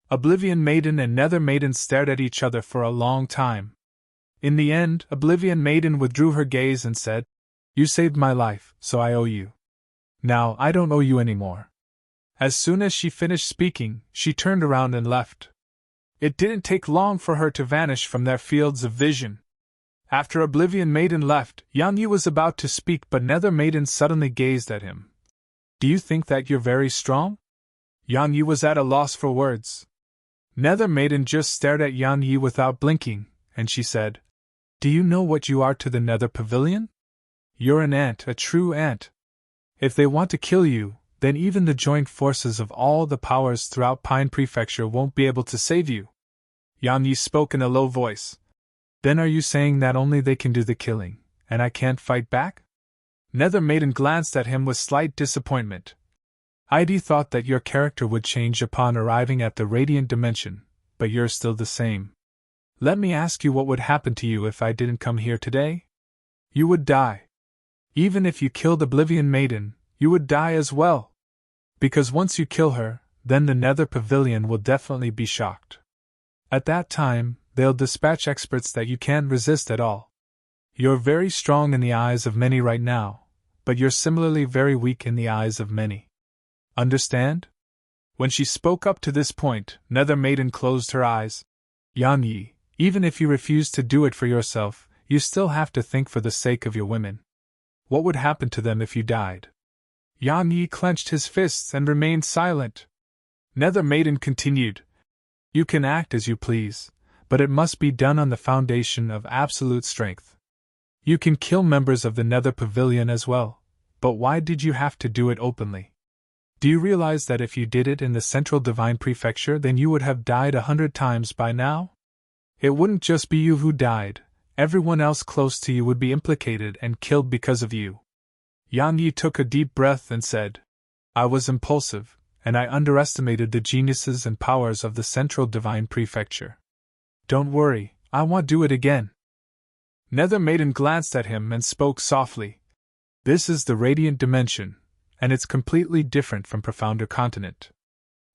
Oblivion Maiden and Nether Maiden stared at each other for a long time. In the end, Oblivion Maiden withdrew her gaze and said, "You saved my life, so I owe you. Now I don't owe you any more." As soon as she finished speaking, she turned around and left. It didn't take long for her to vanish from their fields of vision. After Oblivion Maiden left, Yan Yi was about to speak, but Nether Maiden suddenly gazed at him. "Do you think that you're very strong?" Yan Yi was at a loss for words. Nether Maiden just stared at Yan Yi without blinking, and she said, "Do you know what you are to the Nether Pavilion? You're an ant, a true ant. If they want to kill you, then even the joint forces of all the powers throughout Pine Prefecture won't be able to save you. Yang Yi spoke in a low voice. Then are you saying that only they can do the killing, and I can't fight back? Nether Maiden glanced at him with slight disappointment. I'd thought that your character would change upon arriving at the Radiant Dimension, but you're still the same. Let me ask you what would happen to you if I didn't come here today? You would die. Even if you killed Oblivion Maiden, you would die as well. Because once you kill her, then the Nether Pavilion will definitely be shocked. At that time, they'll dispatch experts that you can't resist at all. You're very strong in the eyes of many right now, but you're similarly very weak in the eyes of many. Understand? When she spoke up to this point, Nether Maiden closed her eyes. Yang Yi, even if you refuse to do it for yourself, you still have to think for the sake of your women. What would happen to them if you died? Yang Yi clenched his fists and remained silent. Nether Maiden continued. You can act as you please, but it must be done on the foundation of absolute strength. You can kill members of the Nether Pavilion as well, but why did you have to do it openly? Do you realize that if you did it in the Central Divine Prefecture, then you would have died 100 times by now? It wouldn't just be you who died, everyone else close to you would be implicated and killed because of you. Yang Yi took a deep breath and said, I was impulsive, and I underestimated the geniuses and powers of the Central Divine Prefecture. Don't worry, I won't do it again. Nether Maiden glanced at him and spoke softly. This is the Radiant Dimension, and it's completely different from Profounder Continent.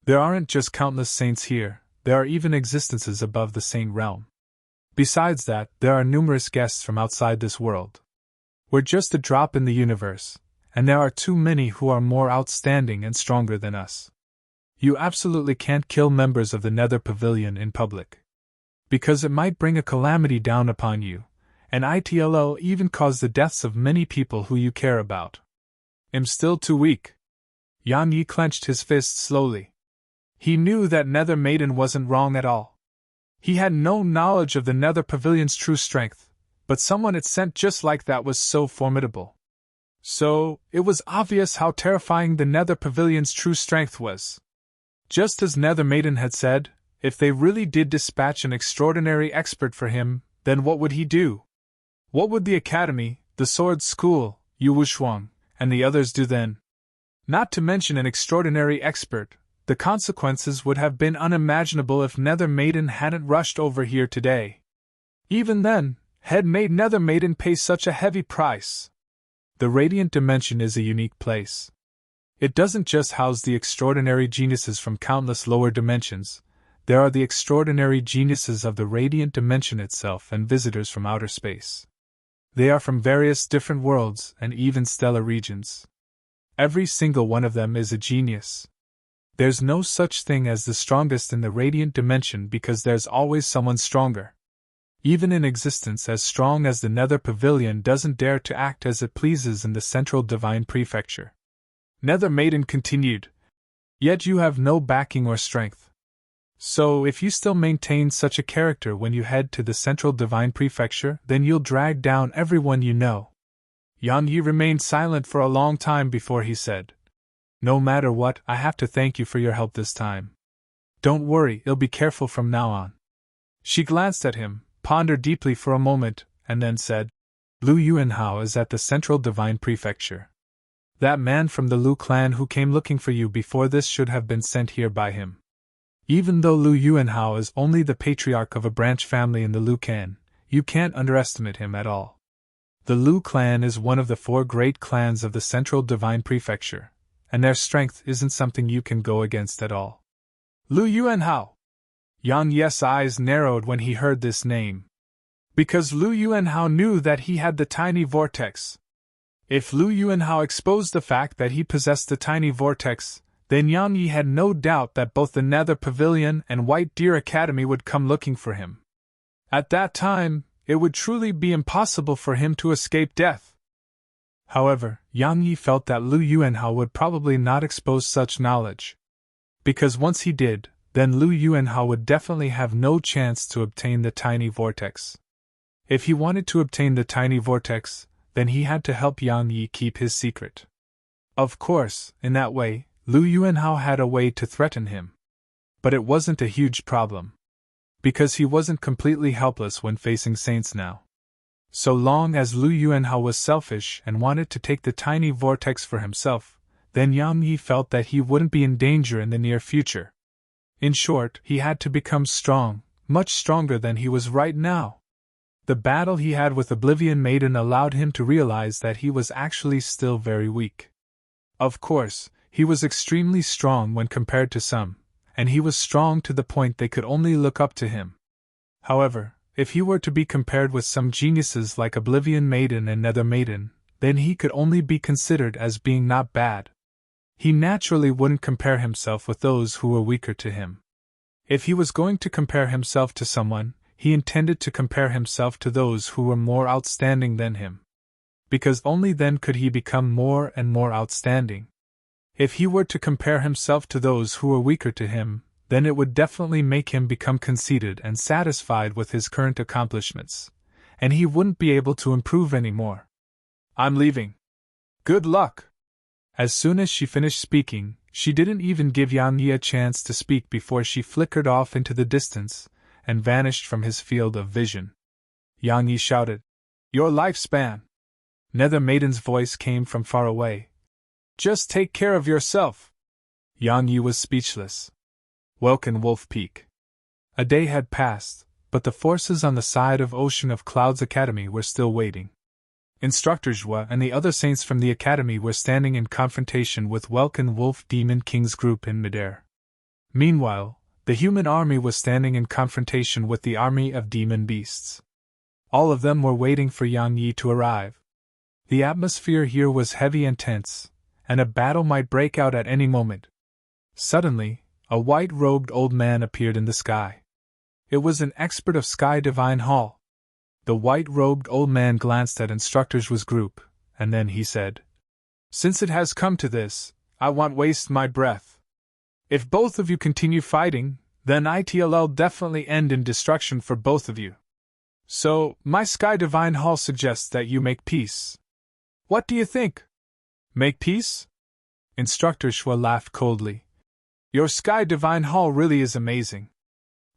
There aren't just countless saints here, there are even existences above the saint realm. Besides that, there are numerous guests from outside this world. We're just a drop in the universe, and there are too many who are more outstanding and stronger than us. You absolutely can't kill members of the Nether Pavilion in public. Because it might bring a calamity down upon you, and it'll even cause the deaths of many people who you care about. I'm still too weak. Yang Yi clenched his fists slowly. He knew that Nether Maiden wasn't wrong at all. He had no knowledge of the Nether Pavilion's true strength, but someone it sent just like that was so formidable. So, it was obvious how terrifying the Nether Pavilion's true strength was. Just as Nether Maiden had said, if they really did dispatch an extraordinary expert for him, then what would he do? What would the Academy, the Sword School, Yu Wushuang, and the others do then? Not to mention an extraordinary expert, the consequences would have been unimaginable if Nether Maiden hadn't rushed over here today. Even then, had made Nether Maiden pay such a heavy price. The Radiant Dimension is a unique place. It doesn't just house the extraordinary geniuses from countless lower dimensions, there are the extraordinary geniuses of the Radiant Dimension itself and visitors from outer space. They are from various different worlds and even stellar regions. Every single one of them is a genius. There's no such thing as the strongest in the Radiant Dimension because there's always someone stronger. Even in existence as strong as the Nether Pavilion doesn't dare to act as it pleases in the Central Divine Prefecture. Nether Maiden continued. Yet you have no backing or strength. So if you still maintain such a character when you head to the Central Divine Prefecture, then you'll drag down everyone you know. Yang Yi remained silent for a long time before he said, No matter what, I have to thank you for your help this time. Don't worry, I'll be careful from now on. She glanced at him, pondered deeply for a moment, and then said, Lu Yuanhao is at the Central Divine Prefecture. That man from the Lu clan who came looking for you before this should have been sent here by him. Even though Lu Yuanhao is only the patriarch of a branch family in the Lu clan, you can't underestimate him at all. The Lu clan is one of the 4 great clans of the Central Divine Prefecture, and their strength isn't something you can go against at all. Lu Yuanhao! Yang Yi's eyes narrowed when he heard this name. Because Lu Yuanhao knew that he had the tiny vortex. If Lu Yuanhao exposed the fact that he possessed the tiny vortex, then Yang Yi had no doubt that both the Nether Pavilion and White Deer Academy would come looking for him. At that time, it would truly be impossible for him to escape death. However, Yang Yi felt that Lu Yuanhao would probably not expose such knowledge. Because once he did, then Lu Yuanhao would definitely have no chance to obtain the tiny vortex. If he wanted to obtain the tiny vortex, then he had to help Yang Yi keep his secret. Of course, in that way, Lu Yuanhao had a way to threaten him. But it wasn't a huge problem. because he wasn't completely helpless when facing saints now. So long as Lu Yuanhao was selfish and wanted to take the tiny vortex for himself, then Yang Yi felt that he wouldn't be in danger in the near future. In short, he had to become strong, much stronger than he was right now. The battle he had with Oblivion Maiden allowed him to realize that he was actually still very weak. Of course, he was extremely strong when compared to some, and he was strong to the point they could only look up to him. However, if he were to be compared with some geniuses like Oblivion Maiden and Nether Maiden, then he could only be considered as being not bad. He naturally wouldn't compare himself with those who were weaker to him. If he was going to compare himself to someone, he intended to compare himself to those who were more outstanding than him. Because only then could he become more and more outstanding. If he were to compare himself to those who were weaker to him, then it would definitely make him become conceited and satisfied with his current accomplishments, and he wouldn't be able to improve any more. "I'm leaving. Good luck!" As soon as she finished speaking, she didn't even give Yang Yi a chance to speak before she flickered off into the distance and vanished from his field of vision. Yang Yi shouted, "Your lifespan!" Nether Maiden's voice came from far away. "Just take care of yourself!" Yang Yi was speechless. Welkin Wolf Peak. A day had passed, but the forces on the side of Ocean of Clouds Academy were still waiting. Instructor Zhua and the other saints from the academy were standing in confrontation with Welkin Wolf Demon King's group in midair. Meanwhile, the human army was standing in confrontation with the army of demon beasts. All of them were waiting for Yang Yi to arrive. The atmosphere here was heavy and tense, and a battle might break out at any moment. Suddenly, a white-robed old man appeared in the sky. It was an expert of Sky Divine Hall. The white-robed old man glanced at Instructor Zhua's group, and then he said, "Since it has come to this, I won't waste my breath. If both of you continue fighting, then it'll definitely end in destruction for both of you. So, my Sky Divine Hall suggests that you make peace. What do you think?" "Make peace?" Instructor Zhua laughed coldly. "Your Sky Divine Hall really is amazing.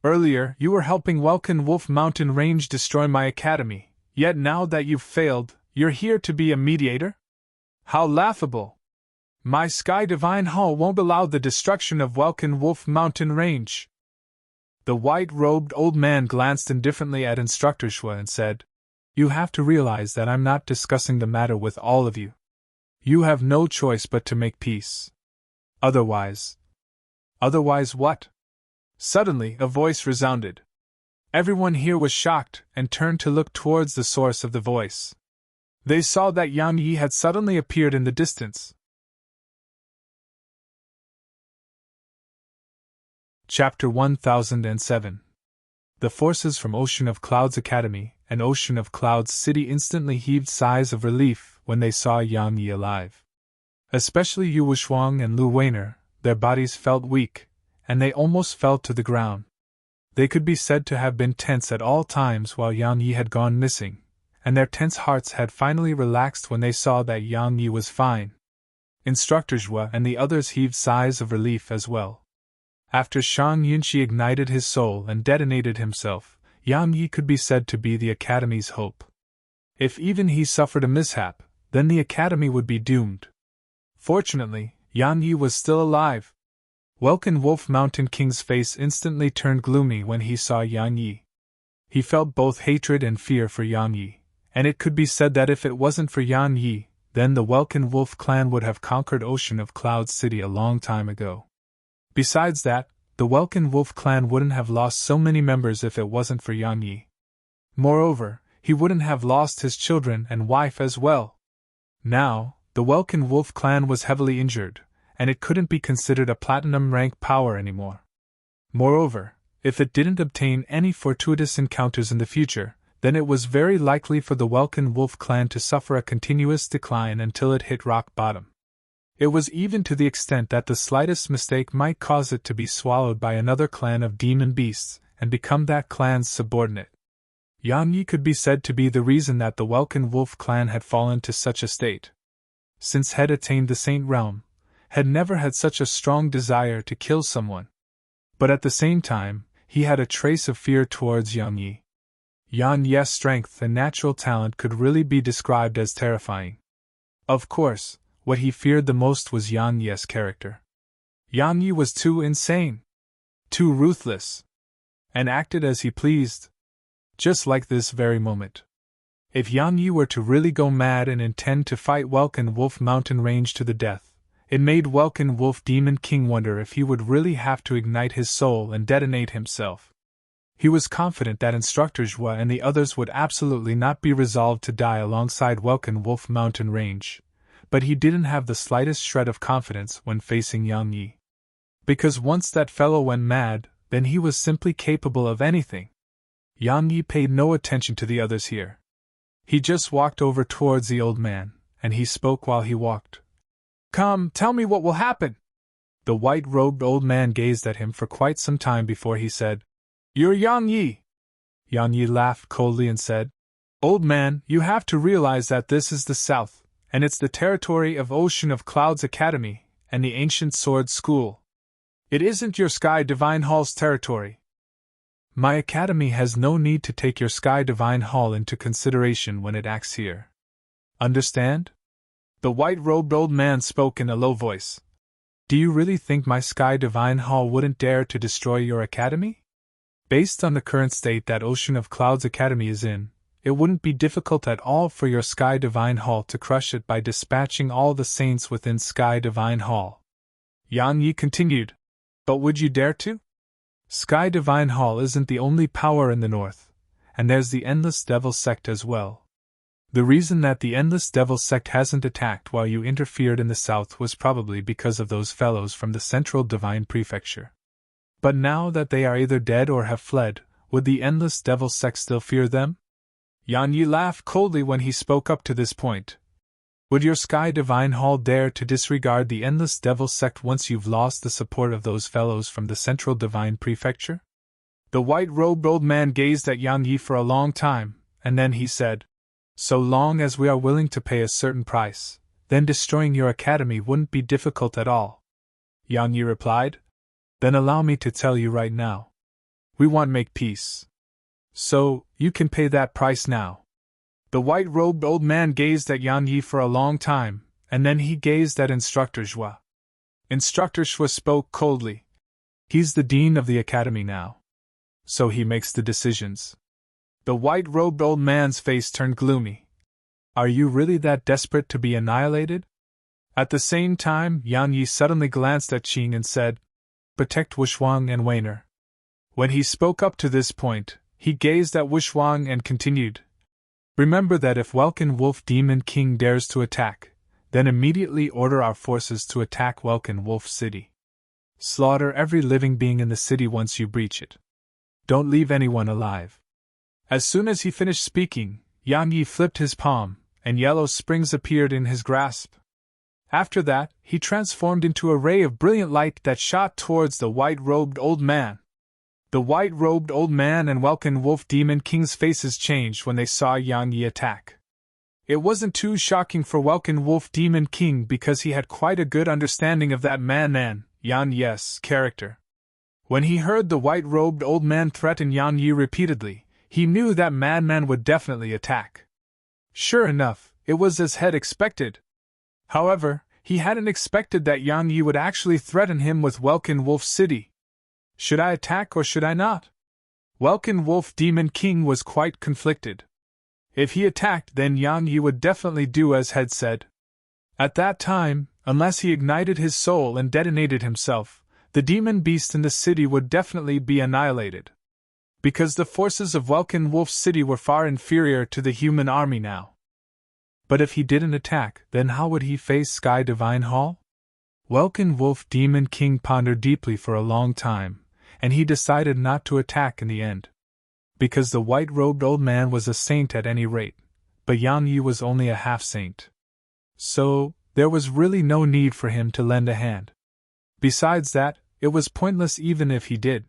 Earlier, you were helping Welkin Wolf Mountain Range destroy my academy, yet now that you've failed, you're here to be a mediator? How laughable! My Sky Divine Hall won't allow the destruction of Welkin Wolf Mountain Range." The white-robed old man glanced indifferently at Instructor Zhua and said, "You have to realize that I'm not discussing the matter with all of you. You have no choice but to make peace. Otherwise..." "Otherwise what?" Suddenly, a voice resounded. Everyone here was shocked and turned to look towards the source of the voice. They saw that Yang Yi had suddenly appeared in the distance. Chapter 1007. The forces from Ocean of Clouds Academy and Ocean of Clouds City instantly heaved sighs of relief when they saw Yang Yi alive. Especially Yu Wushuang and Lu Weiner, their bodies felt weak, and they almost fell to the ground. They could be said to have been tense at all times while Yang Yi had gone missing, and their tense hearts had finally relaxed when they saw that Yang Yi was fine. Instructor Zhua and the others heaved sighs of relief as well. After Shang Yunxi ignited his soul and detonated himself, Yang Yi could be said to be the Academy's hope. If even he suffered a mishap, then the Academy would be doomed. Fortunately, Yang Yi was still alive. Welkin Wolf Mountain King's face instantly turned gloomy when he saw Yang Yi. He felt both hatred and fear for Yang Yi, and it could be said that if it wasn't for Yang Yi, then the Welkin Wolf clan would have conquered Ocean of Clouds City a long time ago. Besides that, the Welkin Wolf clan wouldn't have lost so many members if it wasn't for Yang Yi. Moreover, he wouldn't have lost his children and wife as well. Now, the Welkin Wolf clan was heavily injured, and it couldn't be considered a platinum rank power anymore. Moreover, if it didn't obtain any fortuitous encounters in the future, then it was very likely for the Welkin Wolf clan to suffer a continuous decline until it hit rock bottom. It was even to the extent that the slightest mistake might cause it to be swallowed by another clan of demon beasts and become that clan's subordinate. Yang Yi could be said to be the reason that the Welkin Wolf clan had fallen to such a state. Since had attained the Saint Realm, had never had such a strong desire to kill someone. But at the same time, he had a trace of fear towards Yang Yi. Yang Yi's strength and natural talent could really be described as terrifying. Of course, what he feared the most was Yang Yi's character. Yang Yi was too insane, too ruthless, and acted as he pleased, just like this very moment. If Yang Yi were to really go mad and intend to fight Welkin Wolf Mountain Range to the death, it made Welkin Wolf Demon King wonder if he would really have to ignite his soul and detonate himself. He was confident that Instructor Zhua and the others would absolutely not be resolved to die alongside Welkin Wolf Mountain Range, but he didn't have the slightest shred of confidence when facing Yang Yi. Because once that fellow went mad, then he was simply capable of anything. Yang Yi paid no attention to the others here. He just walked over towards the old man, and he spoke while he walked. "Come, tell me what will happen." The white-robed old man gazed at him for quite some time before he said, "You're Yang Yi." Yang Yi laughed coldly and said, "Old man, you have to realize that this is the South, and it's the territory of Ocean of Clouds Academy and the Ancient Sword School. It isn't your Sky Divine Hall's territory. My academy has no need to take your Sky Divine Hall into consideration when it acts here. Understand?" The white-robed old man spoke in a low voice. "Do you really think my Sky Divine Hall wouldn't dare to destroy your academy? Based on the current state that Ocean of Clouds Academy is in, it wouldn't be difficult at all for your Sky Divine Hall to crush it by dispatching all the saints within Sky Divine Hall." Yang Yi continued, "But would you dare to? Sky Divine Hall isn't the only power in the north, and there's the Endless Devil Sect as well. The reason that the Endless Devil Sect hasn't attacked while you interfered in the south was probably because of those fellows from the Central Divine Prefecture. But now that they are either dead or have fled, would the Endless Devil Sect still fear them?" Yang Yi laughed coldly when he spoke up to this point. "Would your Sky Divine Hall dare to disregard the Endless Devil Sect once you've lost the support of those fellows from the Central Divine Prefecture?" The white-robed old man gazed at Yang Yi for a long time, and then he said, "So long as we are willing to pay a certain price, then destroying your academy wouldn't be difficult at all." Yang Yi replied, "Then allow me to tell you right now. We want to make peace. So, you can pay that price now." The white-robed old man gazed at Yang Yi for a long time, and then he gazed at Instructor Zhua. Instructor Zhua spoke coldly. "He's the dean of the academy now. So he makes the decisions." The white-robed old man's face turned gloomy. "Are you really that desperate to be annihilated?" At the same time, Yang Yi suddenly glanced at Qing and said, "Protect Wushuang and Weiner." When he spoke up to this point, he gazed at Wushuang and continued, "Remember that if Welkin Wolf Demon King dares to attack, then immediately order our forces to attack Welkin Wolf City. Slaughter every living being in the city once you breach it. Don't leave anyone alive." As soon as he finished speaking, Yang Yi flipped his palm, and yellow springs appeared in his grasp. After that, he transformed into a ray of brilliant light that shot towards the white-robed old man. The white-robed old man and Welkin Wolf Demon King's faces changed when they saw Yang Yi attack. It wasn't too shocking for Welkin Wolf Demon King because he had quite a good understanding of that man, Yang Yi's character. When he heard the white-robed old man threaten Yang Yi repeatedly, he knew that madman would definitely attack. Sure enough, it was as had expected. However, he hadn't expected that Yang Yi would actually threaten him with Welkin Wolf City. Should I attack or should I not? Welkin Wolf Demon King was quite conflicted. If he attacked, then Yang Yi would definitely do as had said. At that time, unless he ignited his soul and detonated himself, the demon beast in the city would definitely be annihilated. Because the forces of Welkin Wolf City were far inferior to the human army now. But if he didn't attack, then how would he face Sky Divine Hall? Welkin Wolf Demon King pondered deeply for a long time, and he decided not to attack in the end. Because the white-robed old man was a saint at any rate, but Yang Yi was only a half-saint. So, there was really no need for him to lend a hand. Besides that, it was pointless even if he did.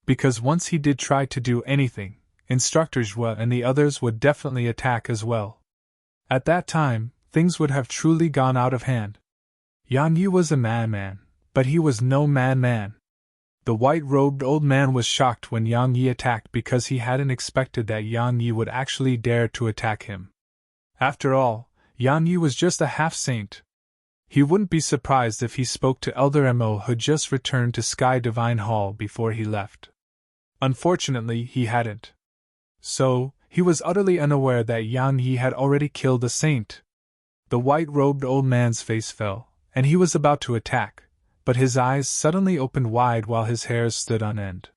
Because once he did try to do anything, Instructor Zhua and the others would definitely attack as well. At that time, things would have truly gone out of hand. Yang Yi was a madman, but he was no madman. The white-robed old man was shocked when Yang Yi attacked because he hadn't expected that Yang Yi would actually dare to attack him. After all, Yang Yi was just a half-saint. He wouldn't be surprised if he spoke to Elder Mo, who just returned to Sky Divine Hall before he left. Unfortunately, he hadn't. So, he was utterly unaware that Yang Yi had already killed a saint. The white-robed old man's face fell, and he was about to attack, but his eyes suddenly opened wide while his hairs stood on end.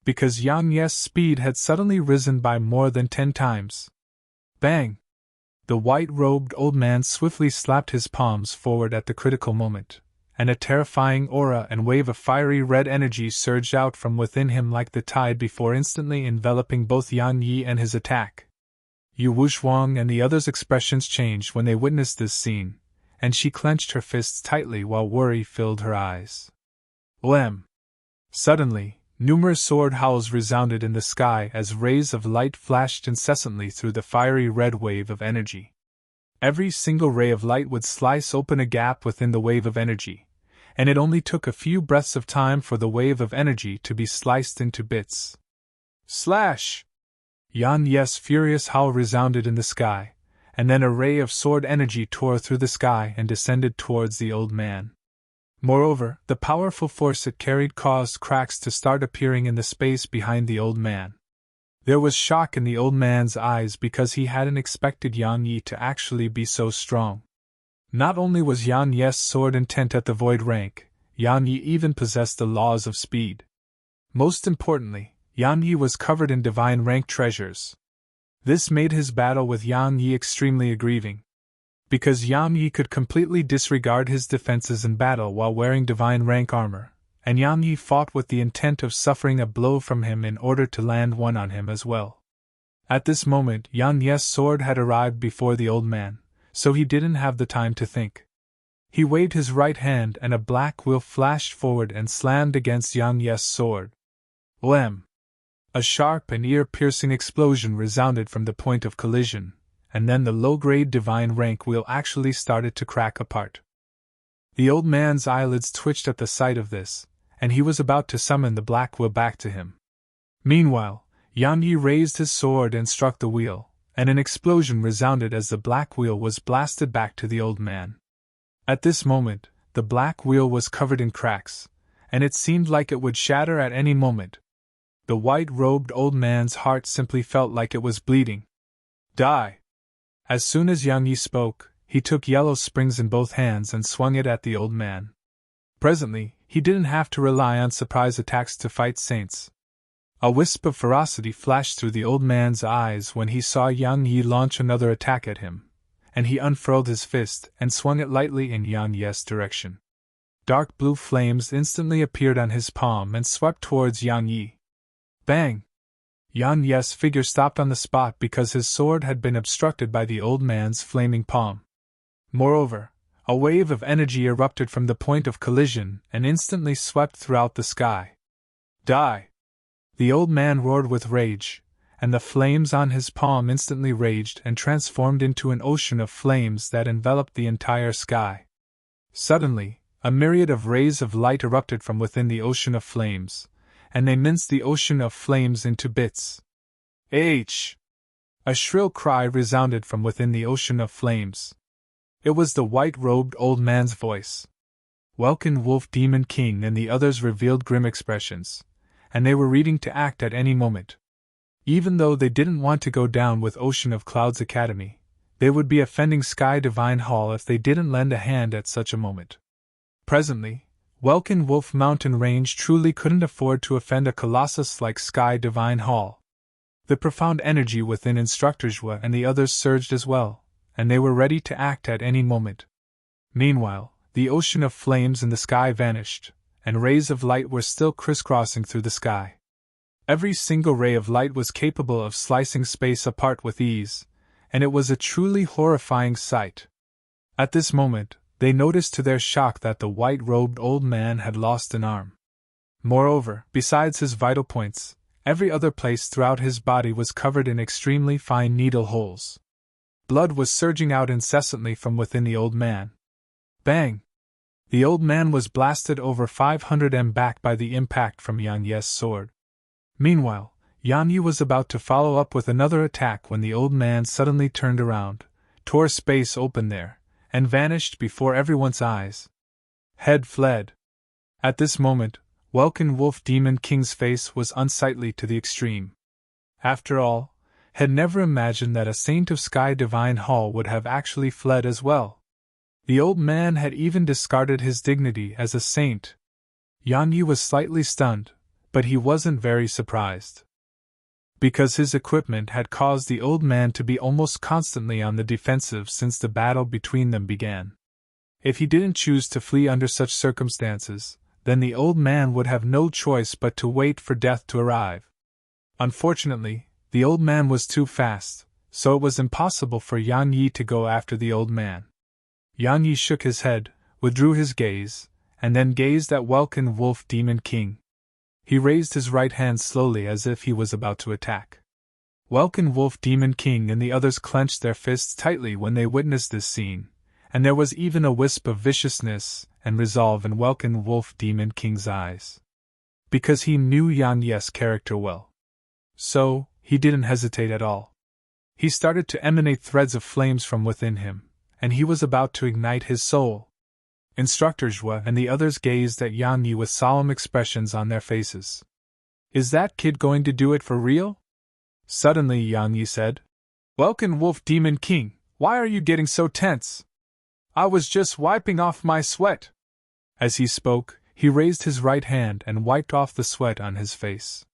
Because Yang Yi's speed had suddenly risen by more than 10 times. Bang! The white-robed old man swiftly slapped his palms forward at the critical moment, and a terrifying aura and wave of fiery red energy surged out from within him like the tide before instantly enveloping both Yang Yi and his attack. Yu Wuxuang and the others' expressions changed when they witnessed this scene, and she clenched her fists tightly while worry filled her eyes. Wham! Suddenly, numerous sword howls resounded in the sky as rays of light flashed incessantly through the fiery red wave of energy. Every single ray of light would slice open a gap within the wave of energy, and it only took a few breaths of time for the wave of energy to be sliced into bits. Slash! Yang Yi's furious howl resounded in the sky, and then a ray of sword energy tore through the sky and descended towards the old man. Moreover, the powerful force it carried caused cracks to start appearing in the space behind the old man. There was shock in the old man's eyes because he hadn't expected Yang Yi to actually be so strong. Not only was Yang Yi's sword intent at the void rank, Yang Yi even possessed the laws of speed. Most importantly, Yang Yi was covered in divine rank treasures. This made his battle with Yang Yi extremely aggrieving. Because Yang Yi could completely disregard his defenses in battle while wearing divine rank armor, and Yang Yi fought with the intent of suffering a blow from him in order to land one on him as well. At this moment, Yang Yi's sword had arrived before the old man, so he didn't have the time to think. He waved his right hand and a black wheel flashed forward and slammed against Yang Yi's sword. Wham! A sharp and ear-piercing explosion resounded from the point of collision, and then the low-grade divine rank wheel actually started to crack apart. The old man's eyelids twitched at the sight of this, and he was about to summon the black wheel back to him. Meanwhile, Yang Yi raised his sword and struck the wheel, and an explosion resounded as the black wheel was blasted back to the old man. At this moment, the black wheel was covered in cracks, and it seemed like it would shatter at any moment. The white-robed old man's heart simply felt like it was bleeding. Die! As soon as Yang Yi spoke, he took Yellow Springs in both hands and swung it at the old man. Presently, he didn't have to rely on surprise attacks to fight saints. A wisp of ferocity flashed through the old man's eyes when he saw Yang Yi launch another attack at him, and he unfurled his fist and swung it lightly in Yang Yi's direction. Dark blue flames instantly appeared on his palm and swept towards Yang Yi. Bang! Yang Yi's figure stopped on the spot because his sword had been obstructed by the old man's flaming palm. Moreover, a wave of energy erupted from the point of collision and instantly swept throughout the sky. Die! The old man roared with rage, and the flames on his palm instantly raged and transformed into an ocean of flames that enveloped the entire sky. Suddenly, a myriad of rays of light erupted from within the ocean of flames, and they minced the ocean of flames into bits. H! A shrill cry resounded from within the ocean of flames. It was the white-robed old man's voice. Welkin Wolf Demon King and the others revealed grim expressions, and they were ready to act at any moment. Even though they didn't want to go down with Ocean of Clouds Academy, they would be offending Sky Divine Hall if they didn't lend a hand at such a moment. Presently, Welkin Wolf Mountain Range truly couldn't afford to offend a colossus like Sky Divine Hall. The profound energy within Instructor Zhua and the others surged as well, and they were ready to act at any moment. Meanwhile, the ocean of flames in the sky vanished, and rays of light were still crisscrossing through the sky. Every single ray of light was capable of slicing space apart with ease, and it was a truly horrifying sight. At this moment, they noticed to their shock that the white-robed old man had lost an arm. Moreover, besides his vital points, every other place throughout his body was covered in extremely fine needle holes. Blood was surging out incessantly from within the old man. Bang! The old man was blasted over 500 m back by the impact from Yang Yi's sword. Meanwhile, Yang Yi was about to follow up with another attack when the old man suddenly turned around, tore space open there, and vanished before everyone's eyes. Head fled. At this moment, Welkin Wolf Demon King's face was unsightly to the extreme. After all, had never imagined that a saint of Sky Divine Hall would have actually fled as well. The old man had even discarded his dignity as a saint. Yang Yi was slightly stunned, but he wasn't very surprised. Because his equipment had caused the old man to be almost constantly on the defensive since the battle between them began. If he didn't choose to flee under such circumstances, then the old man would have no choice but to wait for death to arrive. Unfortunately, the old man was too fast, so it was impossible for Yang Yi to go after the old man. Yang Yi shook his head, withdrew his gaze, and then gazed at Welkin Wolf Demon King. He raised his right hand slowly as if he was about to attack. Welkin Wolf Demon King and the others clenched their fists tightly when they witnessed this scene, and there was even a wisp of viciousness and resolve in Welkin Wolf Demon King's eyes. Because he knew Yang Yi's character well. So, he didn't hesitate at all. He started to emanate threads of flames from within him, and he was about to ignite his soul. Instructor Zhua and the others gazed at Yang Yi with solemn expressions on their faces. "Is that kid going to do it for real?" Suddenly Yang Yi said. "Welkin Wolf Demon King, why are you getting so tense? I was just wiping off my sweat." As he spoke, he raised his right hand and wiped off the sweat on his face.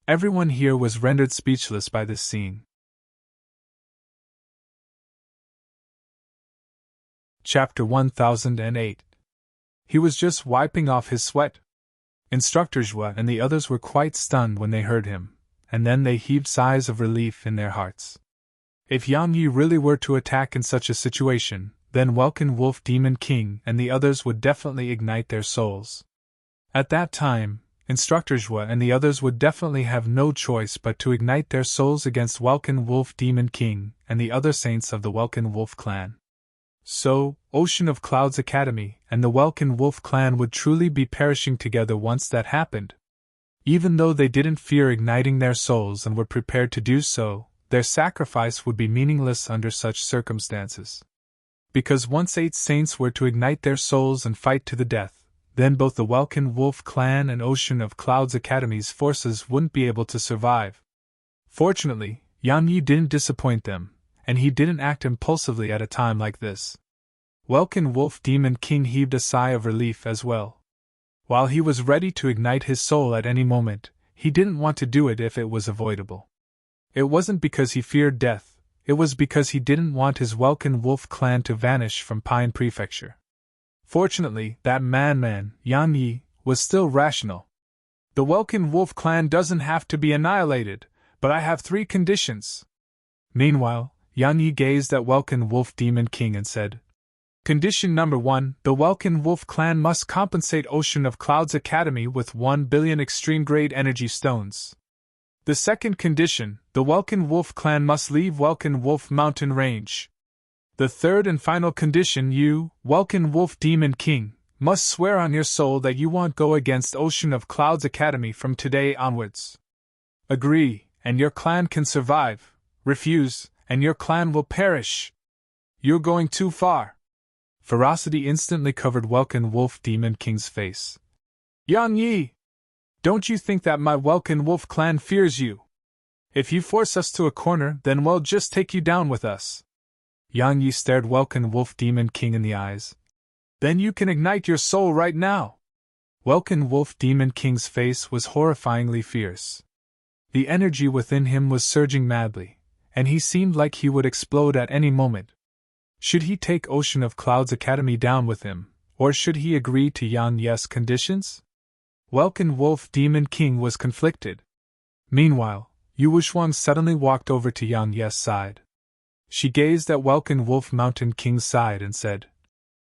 Everyone here was rendered speechless by this scene. Chapter 1008. He was just wiping off his sweat. Instructor Zhua and the others were quite stunned when they heard him, and then they heaved sighs of relief in their hearts. If Yang Yi really were to attack in such a situation, then Welkin Wolf Demon King and the others would definitely ignite their souls. At that time, Instructor Zhua and the others would definitely have no choice but to ignite their souls against Welkin Wolf Demon King and the other saints of the Welkin Wolf clan. So, Ocean of Clouds Academy and the Welkin Wolf clan would truly be perishing together once that happened. Even though they didn't fear igniting their souls and were prepared to do so, their sacrifice would be meaningless under such circumstances. Because once 8 saints were to ignite their souls and fight to the death, then both the Welkin Wolf clan and Ocean of Clouds Academy's forces wouldn't be able to survive. Fortunately, Yang Yi didn't disappoint them, and he didn't act impulsively at a time like this. Welkin Wolf Demon King heaved a sigh of relief as well. While he was ready to ignite his soul at any moment, he didn't want to do it if it was avoidable. It wasn't because he feared death, it was because he didn't want his Welkin Wolf clan to vanish from Pine Prefecture. Fortunately, that madman, Yang Yi, was still rational. "The Welkin Wolf clan doesn't have to be annihilated, but I have 3 conditions." Meanwhile, Yang Yi gazed at Welkin Wolf Demon King and said, "Condition number 1, the Welkin Wolf clan must compensate Ocean of Clouds Academy with 1 billion extreme-grade energy stones. The second condition, the Welkin Wolf clan must leave Welkin Wolf Mountain Range. The third and final condition, you, Welkin Wolf Demon King, must swear on your soul that you won't go against Ocean of Clouds Academy from today onwards. Agree, and your clan can survive. Refuse, and your clan will perish. You're going too far." Ferocity instantly covered Welkin Wolf Demon King's face. "Yang Yi! Don't you think that my Welkin Wolf clan fears you? If you force us to a corner, then we'll just take you down with us." Yang Yi stared Welkin Wolf Demon King in the eyes. "Then you can ignite your soul right now." Welkin Wolf Demon King's face was horrifyingly fierce. The energy within him was surging madly, and he seemed like he would explode at any moment. Should he take Ocean of Clouds Academy down with him, or should he agree to Yang Yi's conditions? Welkin Wolf Demon King was conflicted. Meanwhile, Yu Wuxuang suddenly walked over to Yang Yi's side. She gazed at Welkin Wolf Mountain King's side and said,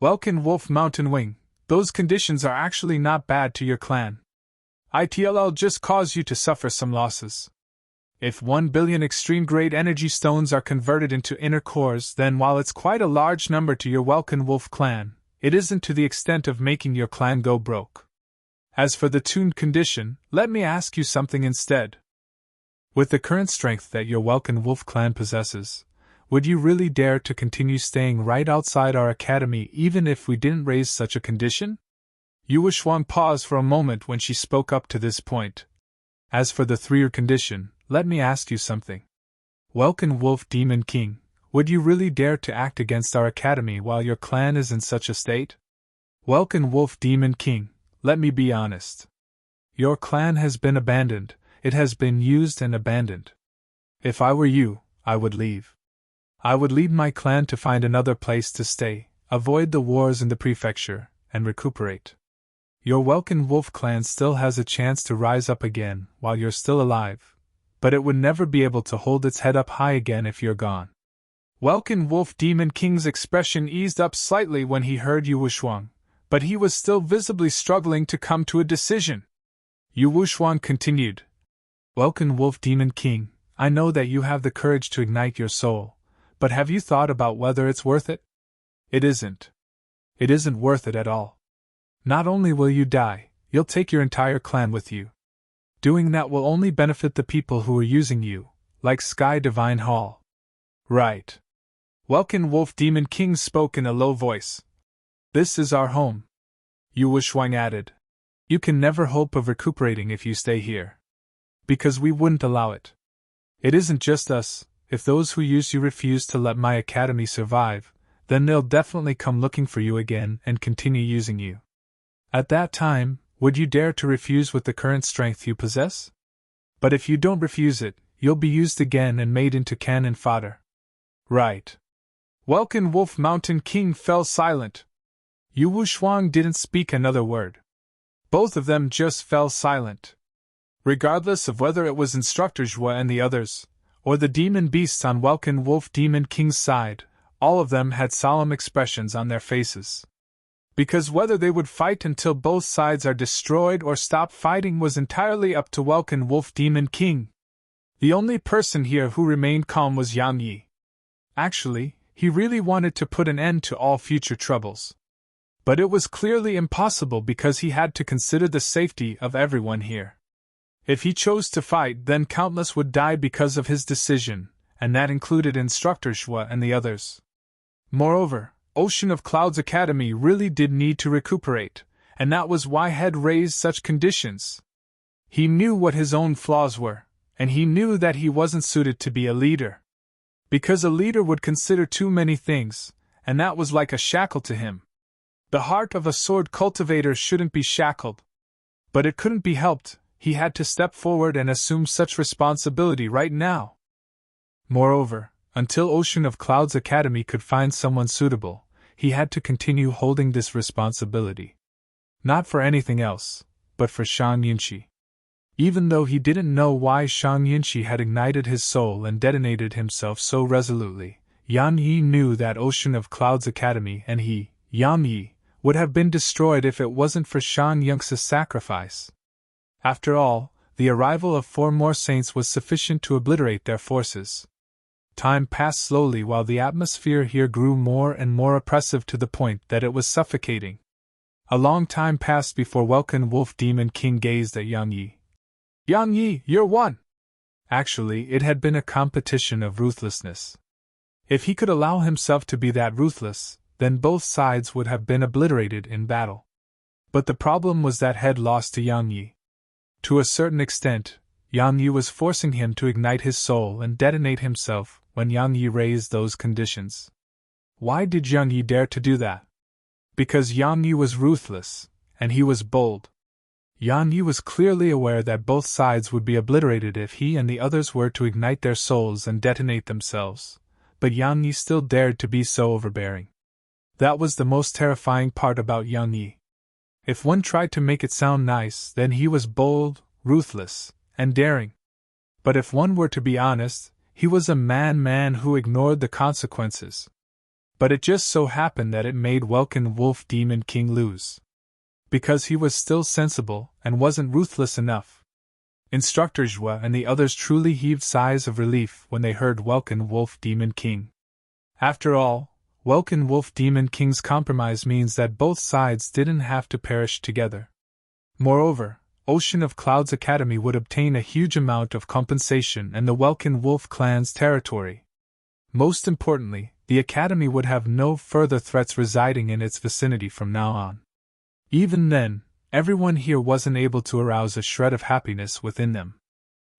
"Welkin Wolf Mountain Wing, those conditions are actually not bad to your clan. It'll just cause you to suffer some losses. If 1 billion extreme-grade energy stones are converted into inner cores, then while it's quite a large number to your Welkin Wolf clan, it isn't to the extent of making your clan go broke. As for the tuned condition, let me ask you something instead. With the current strength that your Welkin Wolf clan possesses, would you really dare to continue staying right outside our academy even if we didn't raise such a condition? Yu Wuxuang paused for a moment when she spoke up to this point. As for the three-year condition, let me ask you something. Welkin Wolf Demon King, would you really dare to act against our academy while your clan is in such a state? Welkin Wolf Demon King, let me be honest. Your clan has been abandoned, it has been used and abandoned. If I were you, I would leave. I would lead my clan to find another place to stay, avoid the wars in the prefecture, and recuperate. Your Welkin Wolf clan still has a chance to rise up again while you're still alive, but it would never be able to hold its head up high again if you're gone. Welkin Wolf Demon King's expression eased up slightly when he heard Yu Wuxuang, but he was still visibly struggling to come to a decision. Yu Wuxuang continued, Welkin Wolf Demon King, I know that you have the courage to ignite your soul, but have you thought about whether it's worth it? It isn't. It isn't worth it at all. Not only will you die, you'll take your entire clan with you. Doing that will only benefit the people who are using you, like Sky Divine Hall. Right. Welkin Wolf Demon King spoke in a low voice. This is our home. Yu Wuxuang added. You can never hope of recuperating if you stay here. Because we wouldn't allow it. It isn't just us, if those who use you refuse to let my academy survive, then they'll definitely come looking for you again and continue using you. At that time, would you dare to refuse with the current strength you possess? But if you don't refuse it, you'll be used again and made into cannon fodder. Right. Welkin Wolf Mountain King fell silent. Yu Wuxuang didn't speak another word. Both of them just fell silent. Regardless of whether it was Instructor Zhua and the others, or the demon beasts on Welkin Wolf Demon King's side, all of them had solemn expressions on their faces. Because whether they would fight until both sides are destroyed or stop fighting was entirely up to Welkin Wolf Demon King. The only person here who remained calm was Yang Yi. Actually, he really wanted to put an end to all future troubles. But it was clearly impossible because he had to consider the safety of everyone here. If he chose to fight, then countless would die because of his decision, and that included Instructor Zhua and the others. Moreover, Ocean of Clouds Academy really did need to recuperate, and that was why he had raised such conditions. He knew what his own flaws were, and he knew that he wasn't suited to be a leader. Because a leader would consider too many things, and that was like a shackle to him. The heart of a sword cultivator shouldn't be shackled. But it couldn't be helped, he had to step forward and assume such responsibility right now. Moreover, until Ocean of Clouds Academy could find someone suitable, he had to continue holding this responsibility. Not for anything else, but for Shang Yinshi. Even though he didn't know why Shang Yinshi had ignited his soul and detonated himself so resolutely, Yang Yi knew that Ocean of Clouds Academy and he, Yang Yi, would have been destroyed if it wasn't for Shang Yunxi's sacrifice. After all, the arrival of 4 more saints was sufficient to obliterate their forces. Time passed slowly while the atmosphere here grew more and more oppressive to the point that it was suffocating. A long time passed before Welkin Wolf Demon King gazed at Yang Yi. Yang Yi, you're one! Actually, it had been a competition of ruthlessness. If he could allow himself to be that ruthless, then both sides would have been obliterated in battle. But the problem was that head lost to Yang Yi. To a certain extent, Yang Yi was forcing him to ignite his soul and detonate himself when Yang Yi raised those conditions. Why did Yang Yi dare to do that? Because Yang Yi was ruthless, and he was bold. Yang Yi was clearly aware that both sides would be obliterated if he and the others were to ignite their souls and detonate themselves, but Yang Yi still dared to be so overbearing. That was the most terrifying part about Yang Yi. If one tried to make it sound nice, then he was bold, ruthless, and daring. But if one were to be honest, he was a man who ignored the consequences. But it just so happened that it made Welkin Wolf Demon King lose. Because he was still sensible and wasn't ruthless enough. Instructor Zhua and the others truly heaved sighs of relief when they heard Welkin Wolf Demon King. After all, Welkin Wolf Demon King's compromise means that both sides didn't have to perish together. Moreover, Ocean of Clouds Academy would obtain a huge amount of compensation and the Welkin Wolf clan's territory. Most importantly, the Academy would have no further threats residing in its vicinity from now on. Even then, everyone here wasn't able to arouse a shred of happiness within them.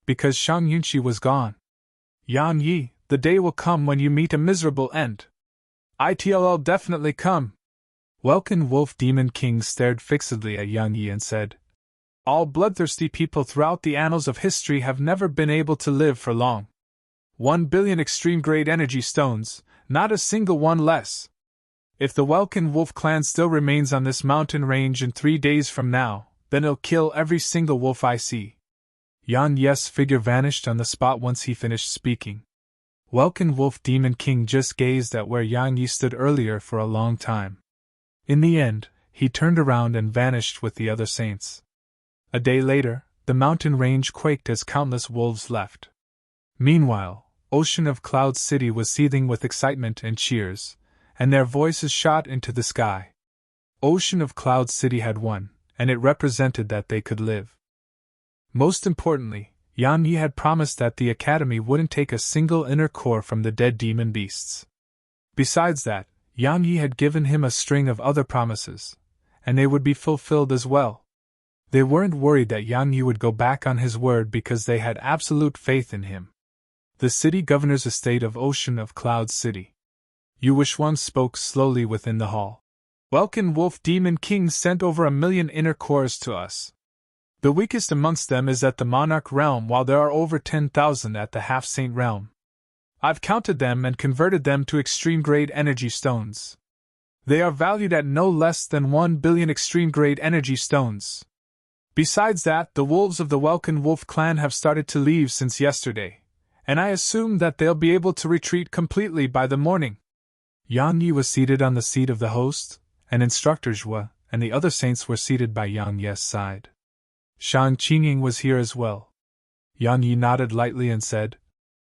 Because Shang Yunqi was gone. Yan Yi, the day will come when you meet a miserable end. It'll definitely come. Welkin Wolf Demon King stared fixedly at Yang Yi and said, All bloodthirsty people throughout the annals of history have never been able to live for long. 1 billion extreme-grade energy stones, not a single one less. If the Welkin Wolf clan still remains on this mountain range in 3 days from now, then it'll kill every single wolf I see. Yan Yi's figure vanished on the spot once he finished speaking. Welkin Wolf Demon King just gazed at where Yang Yi stood earlier for a long time. In the end, he turned around and vanished with the other saints. A day later, the mountain range quaked as countless wolves left. Meanwhile, Ocean of Clouds City was seething with excitement and cheers, and their voices shot into the sky. Ocean of Clouds City had won, and it represented that they could live. Most importantly, Yan Yi had promised that the Academy wouldn't take a single inner core from the dead demon beasts. Besides that, Yan Yi had given him a string of other promises, and they would be fulfilled as well. They weren't worried that Yan Yi would go back on his word because they had absolute faith in him. The city governor's estate of Ocean of Clouds City. Yu Wushuang spoke slowly within the hall. Welkin Wolf Demon King sent over 1 million inner cores to us. The weakest amongst them is at the Monarch realm, while there are over 10,000 at the Half-Saint realm. I've counted them and converted them to extreme-grade energy stones. They are valued at no less than 1 billion extreme-grade energy stones. Besides that, the wolves of the Welkin Wolf clan have started to leave since yesterday, and I assume that they'll be able to retreat completely by the morning. Yang Yi was seated on the seat of the host, and Instructor Zhua and the other saints were seated by Yang Yi's side. Shang Qingying was here as well. Yang Yi nodded lightly and said,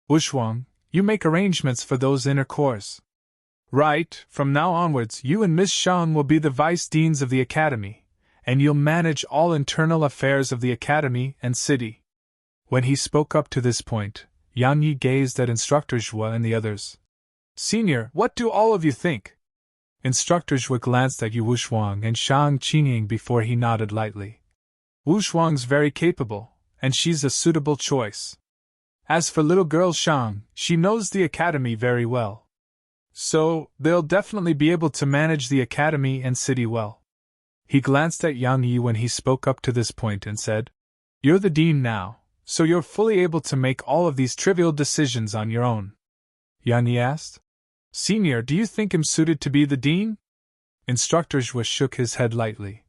Wushuang, you make arrangements for those inner cores. Right, from now onwards you and Miss Shang will be the vice deans of the Academy, and you'll manage all internal affairs of the Academy and city. When he spoke up to this point, Yang Yi gazed at Instructor Zhua and the others. Senior, what do all of you think? Instructor Zhua glanced at Yu Wushuang and Shang Qingying before he nodded lightly. Wushuang's very capable, and she's a suitable choice. As for little girl Shang, she knows the Academy very well. So, they'll definitely be able to manage the Academy and city well. He glanced at Yang Yi when he spoke up to this point and said, You're the dean now, so you're fully able to make all of these trivial decisions on your own. Yang Yi asked, Senior, do you think him suited to be the dean? Instructor Zhua shook his head lightly.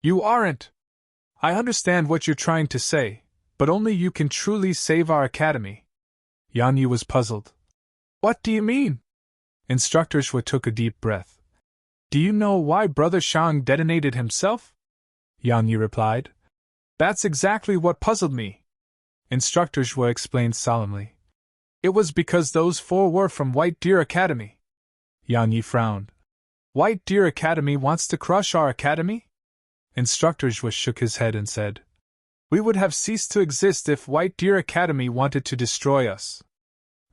You aren't. I understand what you're trying to say, but only you can truly save our Academy. Yang Yi was puzzled. What do you mean? Instructor Zhua took a deep breath. Do you know why Brother Shang detonated himself? Yang Yi replied. That's exactly what puzzled me. Instructor Zhua explained solemnly. It was because those 4 were from White Deer Academy. Yang Yi frowned. White Deer Academy wants to crush our Academy? Instructor Zhua shook his head and said, We would have ceased to exist if White Deer Academy wanted to destroy us.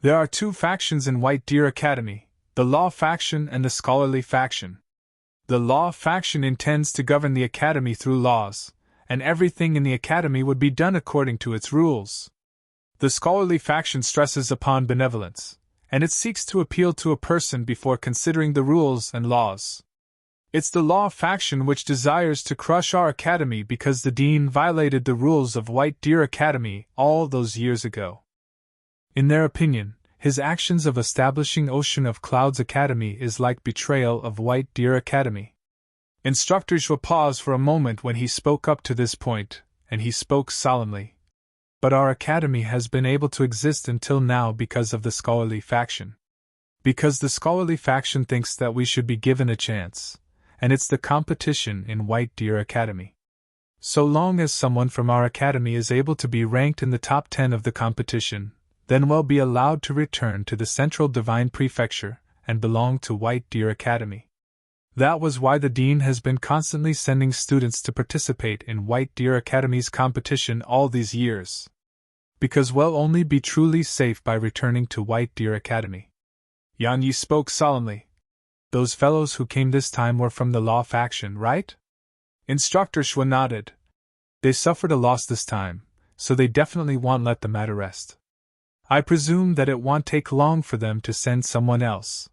There are 2 factions in White Deer Academy, the Law faction and the Scholarly faction. The Law faction intends to govern the Academy through laws, and everything in the Academy would be done according to its rules. The Scholarly faction stresses upon benevolence, and it seeks to appeal to a person before considering the rules and laws. It's the Law faction which desires to crush our Academy because the Dean violated the rules of White Deer Academy all those years ago. In their opinion, his actions of establishing Ocean of Clouds Academy is like betrayal of White Deer Academy. Instructor Zhua paused for a moment when he spoke up to this point, and he spoke solemnly. But our Academy has been able to exist until now because of the Scholarly faction. Because the Scholarly faction thinks that we should be given a chance, and it's the competition in White Deer Academy. So long as someone from our Academy is able to be ranked in the top 10 of the competition, then we'll be allowed to return to the Central Divine Prefecture and belonged to White Deer Academy. That was why the Dean has been constantly sending students to participate in White Deer Academy's competition all these years. Because we'll only be truly safe by returning to White Deer Academy. Yan Yi spoke solemnly. Those fellows who came this time were from the law faction, right? Instructor Shua nodded. They suffered a loss this time, so they definitely won't let the matter rest. I presume that it won't take long for them to send someone else.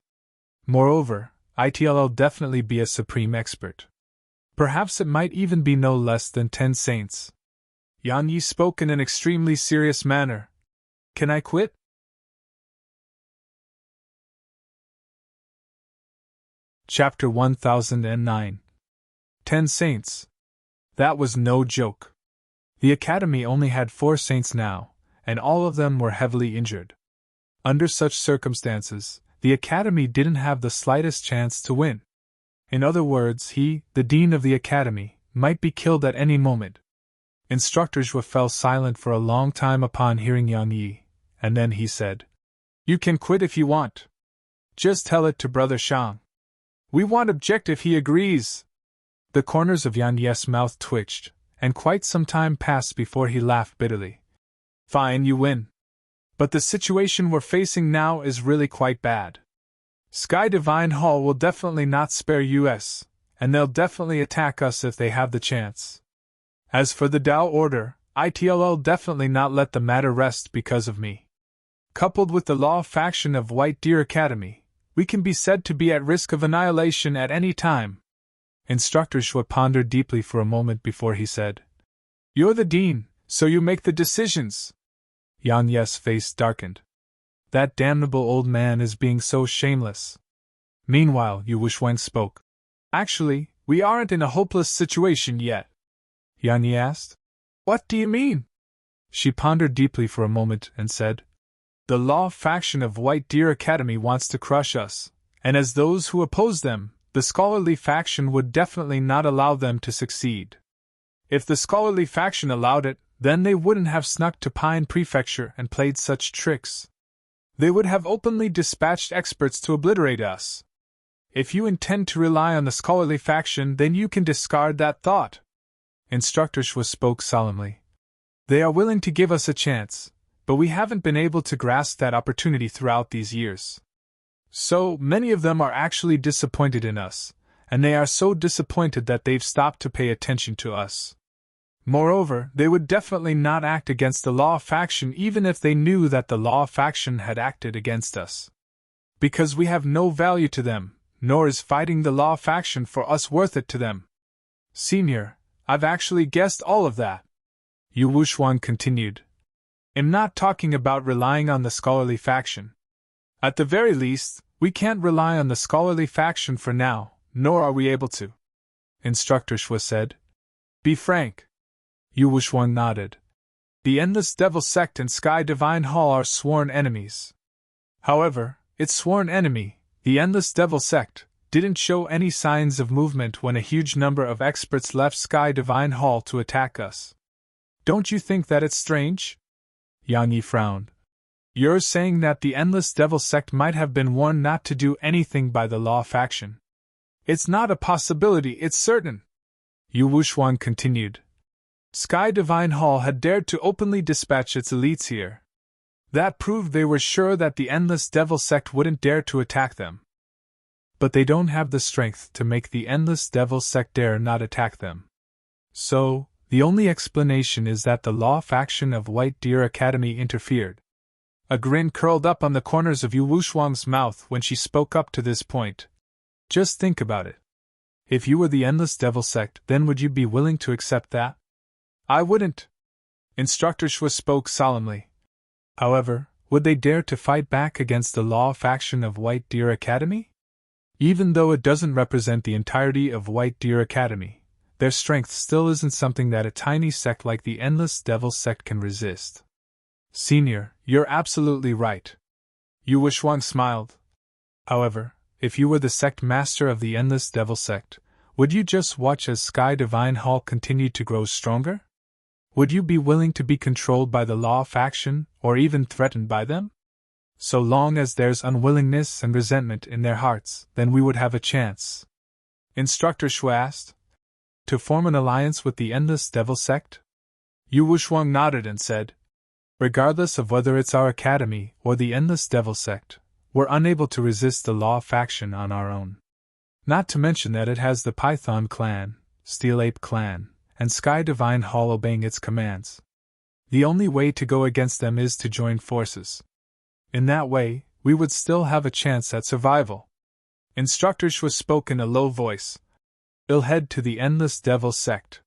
Moreover, it'll definitely be a supreme expert. Perhaps it might even be no less than 10 saints. Yan Yi spoke in an extremely serious manner. Can I quit? Chapter 1009. 10 saints. That was no joke. The academy only had 4 saints now, and all of them were heavily injured. Under such circumstances, the academy didn't have the slightest chance to win. In other words, he, the dean of the academy, might be killed at any moment. Instructor Zhua fell silent for a long time upon hearing Yang Yi, and then he said, "You can quit if you want. Just tell it to Brother Shang. We won't object if he agrees." The corners of Yan Yi's mouth twitched, and quite some time passed before he laughed bitterly. "Fine, you win. But the situation we're facing now is really quite bad. Sky Divine Hall will definitely not spare us, and they'll definitely attack us if they have the chance. As for the Tao Order, it'll definitely not let the matter rest because of me. Coupled with the law faction of White Deer Academy, we can be said to be at risk of annihilation at any time." Instructor Shua pondered deeply for a moment before he said, "You're the dean, so you make the decisions." Yan Yi's face darkened. That damnable old man is being so shameless. Meanwhile, Yu Wushwang spoke. "Actually, we aren't in a hopeless situation yet." Yan Yi asked. "What do you mean?" She pondered deeply for a moment and said, "The law faction of White Deer Academy wants to crush us, and as those who oppose them, the scholarly faction would definitely not allow them to succeed. If the scholarly faction allowed it, then they wouldn't have snuck to Pine Prefecture and played such tricks. They would have openly dispatched experts to obliterate us. If you intend to rely on the scholarly faction, then you can discard that thought." Instructor Shua spoke solemnly. "They are willing to give us a chance, but we haven't been able to grasp that opportunity throughout these years. So, many of them are actually disappointed in us, and they are so disappointed that they've stopped to pay attention to us. Moreover, they would definitely not act against the law faction even if they knew that the law faction had acted against us. Because we have no value to them, nor is fighting the law faction for us worth it to them. Senior, I've actually guessed all of that." Yu Wushwang continued. "I'm not talking about relying on the scholarly faction. At the very least, we can't rely on the scholarly faction for now, nor are we able to." Instructor Shua said. "Be frank." Yu Wushwang nodded. "The Endless Devil Sect and Sky Divine Hall are sworn enemies. However, its sworn enemy, the Endless Devil Sect, didn't show any signs of movement when a huge number of experts left Sky Divine Hall to attack us. Don't you think that it's strange?" Yang Yi frowned. "You're saying that the Endless Devil Sect might have been warned not to do anything by the law faction?" "It's not a possibility, it's certain," Yu Wushwang continued. "Sky Divine Hall had dared to openly dispatch its elites here. That proved they were sure that the Endless Devil Sect wouldn't dare to attack them. But they don't have the strength to make the Endless Devil Sect dare not attack them. So, the only explanation is that the law faction of White Deer Academy interfered." A grin curled up on the corners of Yu Wushwang's mouth when she spoke up to this point. "Just think about it. If you were the Endless Devil Sect, then would you be willing to accept that?" "I wouldn't." Instructor Shua spoke solemnly. "However, would they dare to fight back against the law faction of White Deer Academy? Even though it doesn't represent the entirety of White Deer Academy, their strength still isn't something that a tiny sect like the Endless Devil Sect can resist." "Senior, you're absolutely right." Yu Wushwang smiled. "However, if you were the sect master of the Endless Devil Sect, would you just watch as Sky Divine Hall continued to grow stronger? Would you be willing to be controlled by the law faction, or even threatened by them?" So long as there's unwillingness and resentment in their hearts, then we would have a chance. Instructor Shui asked. To form an alliance with the Endless Devil Sect? Yu Wushuang nodded and said, regardless of whether it's our academy or the Endless Devil Sect, we're unable to resist the Law faction on our own. Not to mention that it has the Python clan, Steel Ape clan, and Sky Divine Hall obeying its commands. The only way to go against them is to join forces. In that way, we would still have a chance at survival. Instructor Shui spoke in a low voice. We'll head to the Endless Devil Sect.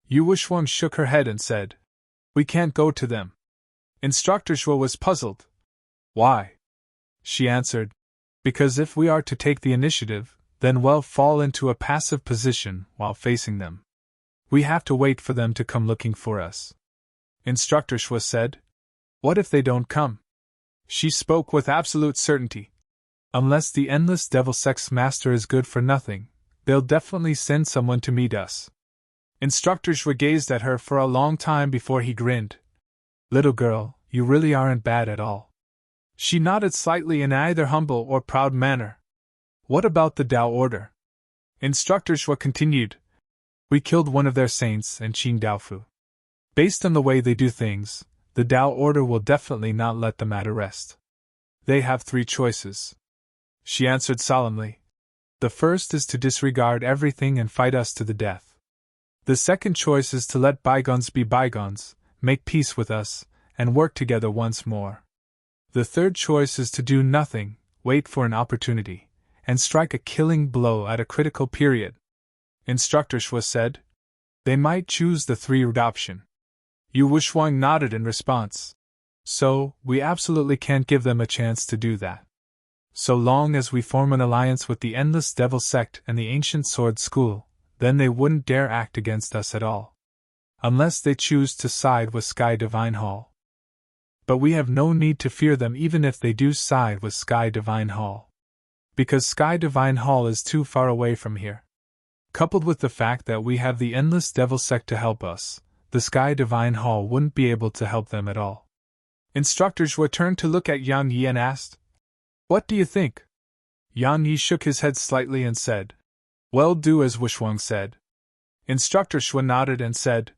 Yu Wushuang shook her head and said, we can't go to them. Instructor Shui was puzzled. Why? She answered, because if we are to take the initiative, then we'll fall into a passive position while facing them. We have to wait for them to come looking for us. Instructor Shui said, what if they don't come? She spoke with absolute certainty. Unless the Endless Devil Sect's master is good for nothing, they'll definitely send someone to meet us. Instructor Shui gazed at her for a long time before he grinned. Little girl, you really aren't bad at all. She nodded slightly in either humble or proud manner. What about the Tao Order? Instructor Shui continued. We killed one of their saints and Qing Daofu. Based on the way they do things, the Tao Order will definitely not let the matter rest. They have 3 choices. She answered solemnly. The first is to disregard everything and fight us to the death. The second choice is to let bygones be bygones, make peace with us, and work together once more. The third choice is to do nothing, wait for an opportunity, and strike a killing blow at a critical period. Instructor Shui said. They might choose the 3rd option. Yu Wushuang nodded in response. So, we absolutely can't give them a chance to do that. So long as we form an alliance with the Endless Devil Sect and the Ancient Sword School, then they wouldn't dare act against us at all. Unless they choose to side with Sky Divine Hall. But we have no need to fear them even if they do side with Sky Divine Hall. Because Sky Divine Hall is too far away from here. Coupled with the fact that we have the Endless Devil Sect to help us, the Sky Divine Hall wouldn't be able to help them at all. Instructor Shui turned to look at Yang Yi and asked, what do you think? Yang Yi shook his head slightly and said, well, do as Wushuang said. Instructor Shui nodded and said,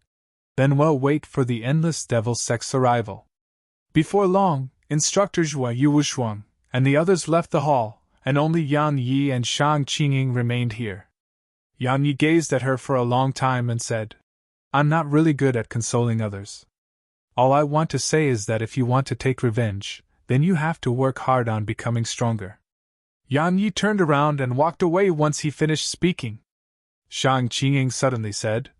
then we'll wait for the Endless Devil Sect's arrival. Before long, Instructor Shui, Yu Wushuang, and the others left the hall, and only Yang Yi and Shang Qingying remained here. Yang Yi gazed at her for a long time and said, I'm not really good at consoling others. All I want to say is that if you want to take revenge, then you have to work hard on becoming stronger. Yang Yi turned around and walked away once he finished speaking. Shang Qingying suddenly said,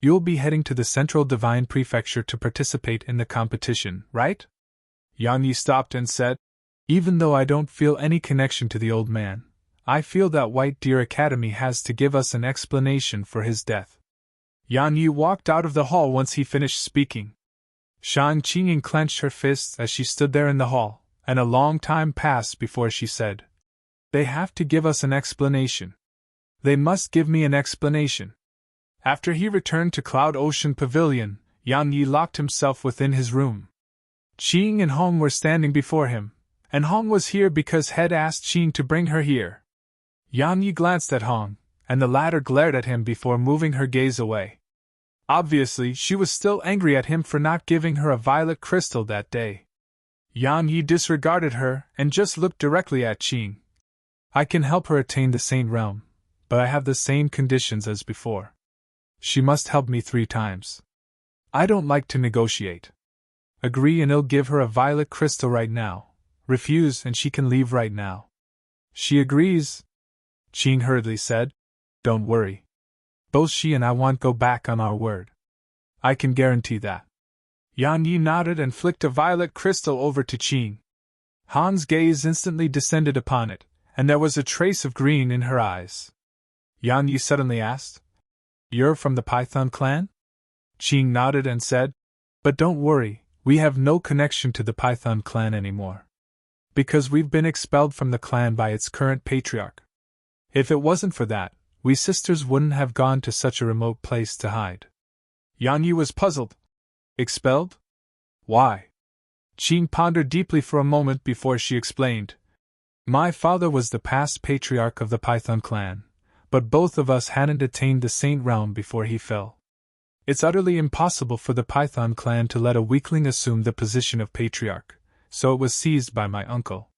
you'll be heading to the Central Divine Prefecture to participate in the competition, right? Yang Yi stopped and said, even though I don't feel any connection to the old man, I feel that White Deer Academy has to give us an explanation for his death. Yang Yi walked out of the hall once he finished speaking. Shang Qingying clenched her fists as she stood there in the hall, and a long time passed before she said, they have to give us an explanation. They must give me an explanation. After he returned to Cloud Ocean Pavilion, Yang Yi locked himself within his room. Qing and Hong were standing before him, and Hong was here because Head asked Qing to bring her here. Yang Yi glanced at Hong, and the latter glared at him before moving her gaze away. Obviously, she was still angry at him for not giving her a violet crystal that day. Yang Yi disregarded her and just looked directly at Qing. I can help her attain the Saint Realm, but I have the same conditions as before. She must help me 3 times. I don't like to negotiate. Agree and I'll give her a violet crystal right now. Refuse and she can leave right now. She agrees, Qing hurriedly said. Don't worry. Both she and I won't go back on our word. I can guarantee that. Yang Yi nodded and flicked a violet crystal over to Qing. Han's gaze instantly descended upon it, and there was a trace of green in her eyes. Yang Yi suddenly asked, You're from the Python clan? Qing nodded and said, But don't worry, we have no connection to the Python clan anymore. Because we've been expelled from the clan by its current patriarch. If it wasn't for that, we sisters wouldn't have gone to such a remote place to hide. Yang Yi was puzzled. Expelled? Why? Qing pondered deeply for a moment before she explained. My father was the past patriarch of the Python clan, but both of us hadn't attained the Saint realm before he fell. It's utterly impossible for the Python clan to let a weakling assume the position of patriarch, so it was seized by my uncle.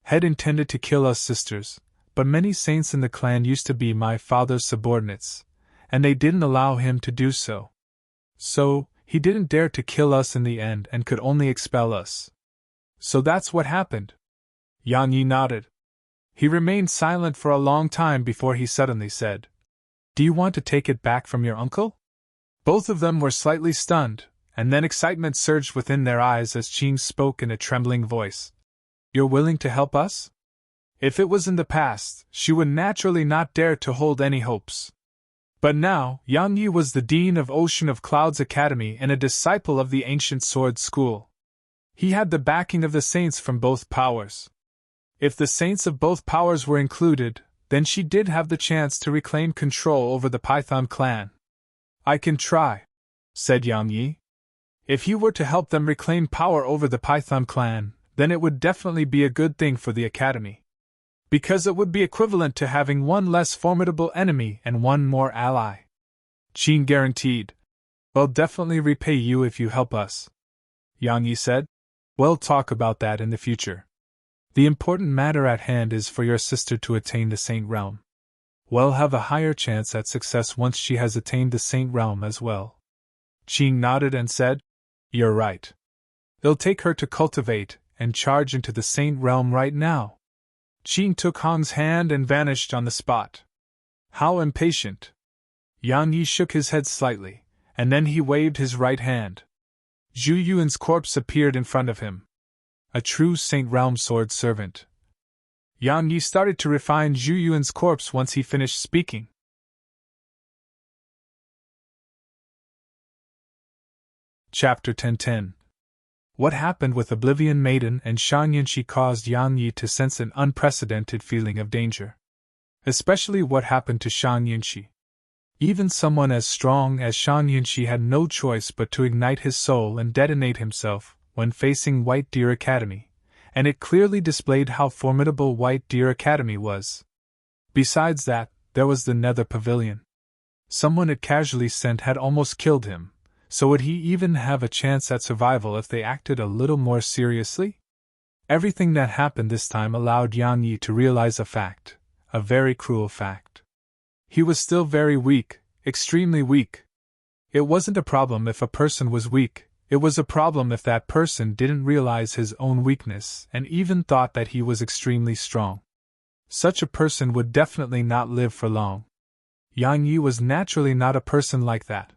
Had intended to kill us sisters, but many saints in the clan used to be my father's subordinates, and they didn't allow him to do so. So, he didn't dare to kill us in the end and could only expel us. So that's what happened. Yang Yi nodded. He remained silent for a long time before he suddenly said, Do you want to take it back from your uncle? Both of them were slightly stunned, and then excitement surged within their eyes as Qing spoke in a trembling voice. You're willing to help us? If it was in the past, she would naturally not dare to hold any hopes. But now, Yang Yi was the dean of Ocean of Clouds Academy and a disciple of the ancient sword school. He had the backing of the saints from both powers. If the saints of both powers were included, then she did have the chance to reclaim control over the Python clan. I can try, said Yang Yi. If he were to help them reclaim power over the Python clan, then it would definitely be a good thing for the academy. Because it would be equivalent to having one less formidable enemy and one more ally. Qing guaranteed. We'll definitely repay you if you help us, Yang Yi said. We'll talk about that in the future. The important matter at hand is for your sister to attain the Saint realm. We'll have a higher chance at success once she has attained the Saint realm as well. Qing nodded and said, You're right. It'll take her to cultivate and charge into the Saint realm right now. Qing took Hong's hand and vanished on the spot. How impatient! Yang Yi shook his head slightly, and then he waved his right hand. Zhu Yuan's corpse appeared in front of him. A true Saint Realm sword servant. Yang Yi started to refine Zhu Yuan's corpse once he finished speaking. Chapter 10:10. What happened with Oblivion Maiden and Shan Yinshi caused Yang Yi to sense an unprecedented feeling of danger. Especially what happened to Shan Yinshi. Even someone as strong as Shan Yinshi had no choice but to ignite his soul and detonate himself when facing White Deer Academy, and it clearly displayed how formidable White Deer Academy was. Besides that, there was the Nether Pavilion. Someone it casually sent had almost killed him. So would he even have a chance at survival if they acted a little more seriously? Everything that happened this time allowed Yang Yi to realize a fact, a very cruel fact. He was still very weak, extremely weak. It wasn't a problem if a person was weak, it was a problem if that person didn't realize his own weakness and even thought that he was extremely strong. Such a person would definitely not live for long. Yang Yi was naturally not a person like that.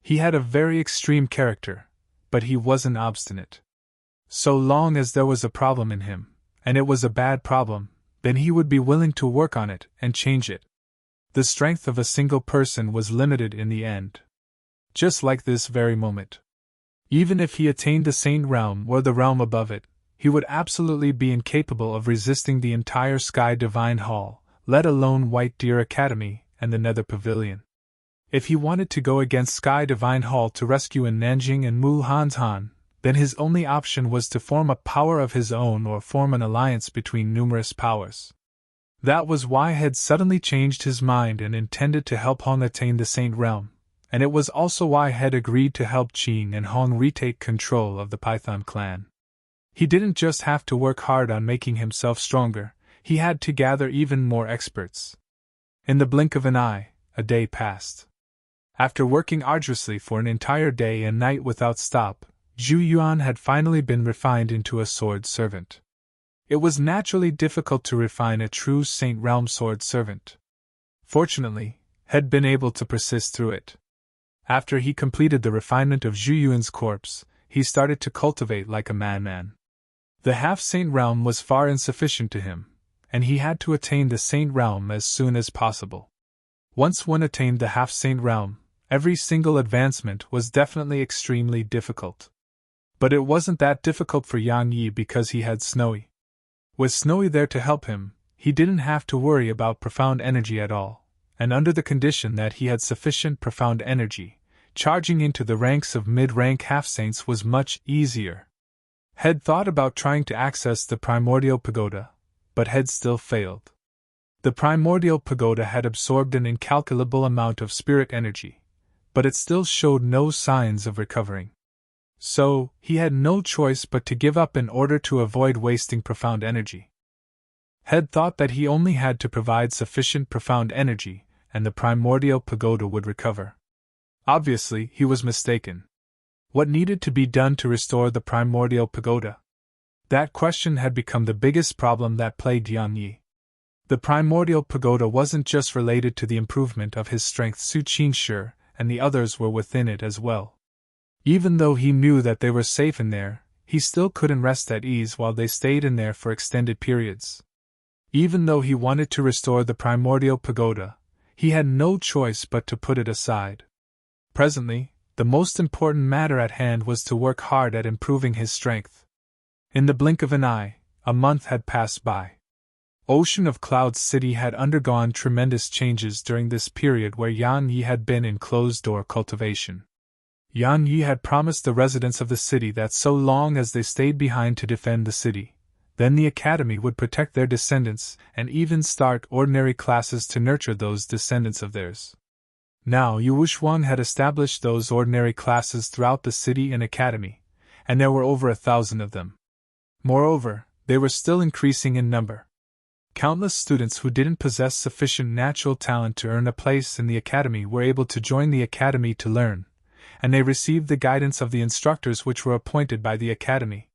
He had a very extreme character, but he wasn't obstinate. So long as there was a problem in him, and it was a bad problem, then he would be willing to work on it and change it. The strength of a single person was limited in the end. Just like this very moment. Even if he attained the Saint realm or the realm above it, he would absolutely be incapable of resisting the entire Sky Divine Hall, let alone White Deer Academy and the Nether Pavilion. If he wanted to go against Sky Divine Hall to rescue in Nanjing and Muhanzhan, then his only option was to form a power of his own or form an alliance between numerous powers. That was why he had suddenly changed his mind and intended to help Hong attain the Saint Realm, and it was also why he had agreed to help Qing and Hong retake control of the Python clan. He didn't just have to work hard on making himself stronger, he had to gather even more experts. In the blink of an eye, a day passed. After working arduously for an entire day and night without stop, Zhu Yuan had finally been refined into a sword servant. It was naturally difficult to refine a true Saint Realm sword servant. Fortunately, he had been able to persist through it. After he completed the refinement of Zhu Yuan's corpse, he started to cultivate like a madman. The half-Saint Realm was far insufficient to him, and he had to attain the Saint Realm as soon as possible. Once one attained the half-Saint Realm, every single advancement was definitely extremely difficult. But it wasn't that difficult for Yang Yi because he had Snowy. With Snowy there to help him, he didn't have to worry about profound energy at all, and under the condition that he had sufficient profound energy, charging into the ranks of mid-rank half-saints was much easier. Had thought about trying to access the primordial pagoda, but had still failed. The primordial pagoda had absorbed an incalculable amount of spirit energy, but it still showed no signs of recovering. So, he had no choice but to give up in order to avoid wasting profound energy. Had thought that he only had to provide sufficient profound energy, and the primordial pagoda would recover. Obviously, he was mistaken. What needed to be done to restore the primordial pagoda? That question had become the biggest problem that plagued Yang Yi. The primordial pagoda wasn't just related to the improvement of his strength. Su Qingshi and the others were within it as well. Even though he knew that they were safe in there, he still couldn't rest at ease while they stayed in there for extended periods. Even though he wanted to restore the primordial pagoda, he had no choice but to put it aside. Presently, the most important matter at hand was to work hard at improving his strength. In the blink of an eye, a month had passed by. Ocean of Clouds City had undergone tremendous changes during this period where Yang Yi had been in closed-door cultivation. Yang Yi had promised the residents of the city that so long as they stayed behind to defend the city, then the academy would protect their descendants and even start ordinary classes to nurture those descendants of theirs. Now Yu Wuxuang had established those ordinary classes throughout the city and academy, and there were over 1,000 of them. Moreover, they were still increasing in number. Countless students who didn't possess sufficient natural talent to earn a place in the academy were able to join the academy to learn, and they received the guidance of the instructors which were appointed by the academy.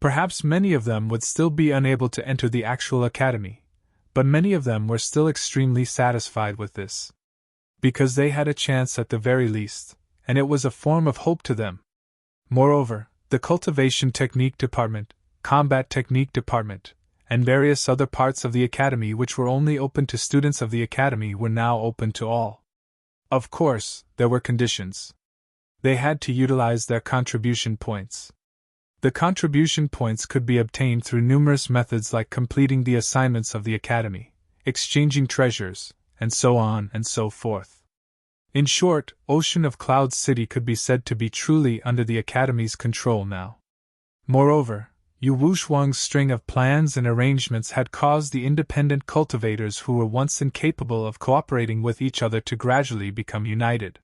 Perhaps many of them would still be unable to enter the actual academy, but many of them were still extremely satisfied with this. Because they had a chance at the very least, and it was a form of hope to them. Moreover, the cultivation technique department, combat technique department, and various other parts of the academy which were only open to students of the academy were now open to all. Of course, there were conditions. They had to utilize their contribution points. The contribution points could be obtained through numerous methods like completing the assignments of the academy, exchanging treasures, and so on and so forth. In short, Ocean of Clouds City could be said to be truly under the academy's control now. Moreover, Yu Wuxuang's string of plans and arrangements had caused the independent cultivators who were once incapable of cooperating with each other to gradually become united.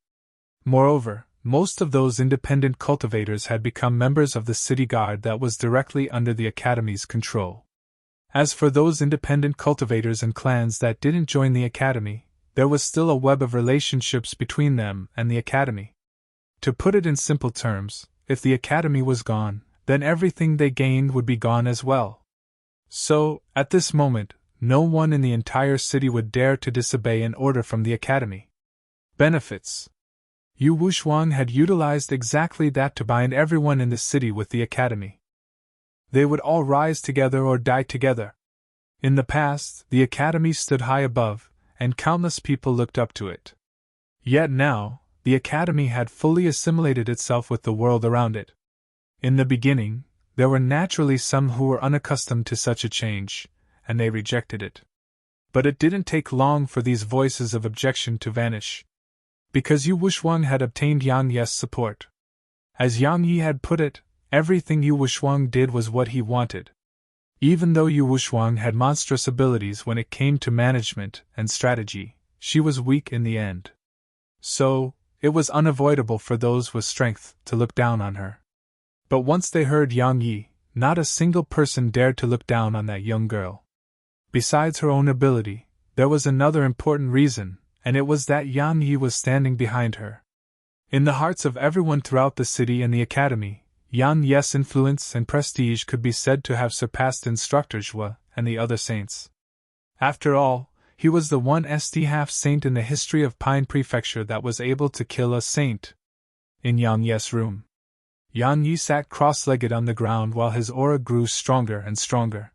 Moreover, most of those independent cultivators had become members of the city guard that was directly under the academy's control. As for those independent cultivators and clans that didn't join the academy, there was still a web of relationships between them and the academy. To put it in simple terms, if the academy was gone, then everything they gained would be gone as well. So, at this moment, no one in the entire city would dare to disobey an order from the academy. Benefits. Yu Wuxuang had utilized exactly that to bind everyone in the city with the academy. They would all rise together or die together. In the past, the academy stood high above, and countless people looked up to it. Yet now, the academy had fully assimilated itself with the world around it. In the beginning, there were naturally some who were unaccustomed to such a change, and they rejected it. But it didn't take long for these voices of objection to vanish. Because Yu Wuxuang had obtained Yang Yi's support. As Yang Yi had put it, everything Yu Wuxuang did was what he wanted. Even though Yu Wuxuang had monstrous abilities when it came to management and strategy, she was weak in the end. So, it was unavoidable for those with strength to look down on her. But once they heard Yang Yi, not a single person dared to look down on that young girl. Besides her own ability, there was another important reason, and it was that Yang Yi was standing behind her. In the hearts of everyone throughout the city and the academy, Yang Yi's influence and prestige could be said to have surpassed Instructor Zhua and the other saints. After all, he was the one half-saint in the history of Pine Prefecture that was able to kill a saint. In Yang Yi's room, Yang Yi sat cross-legged on the ground while his aura grew stronger and stronger.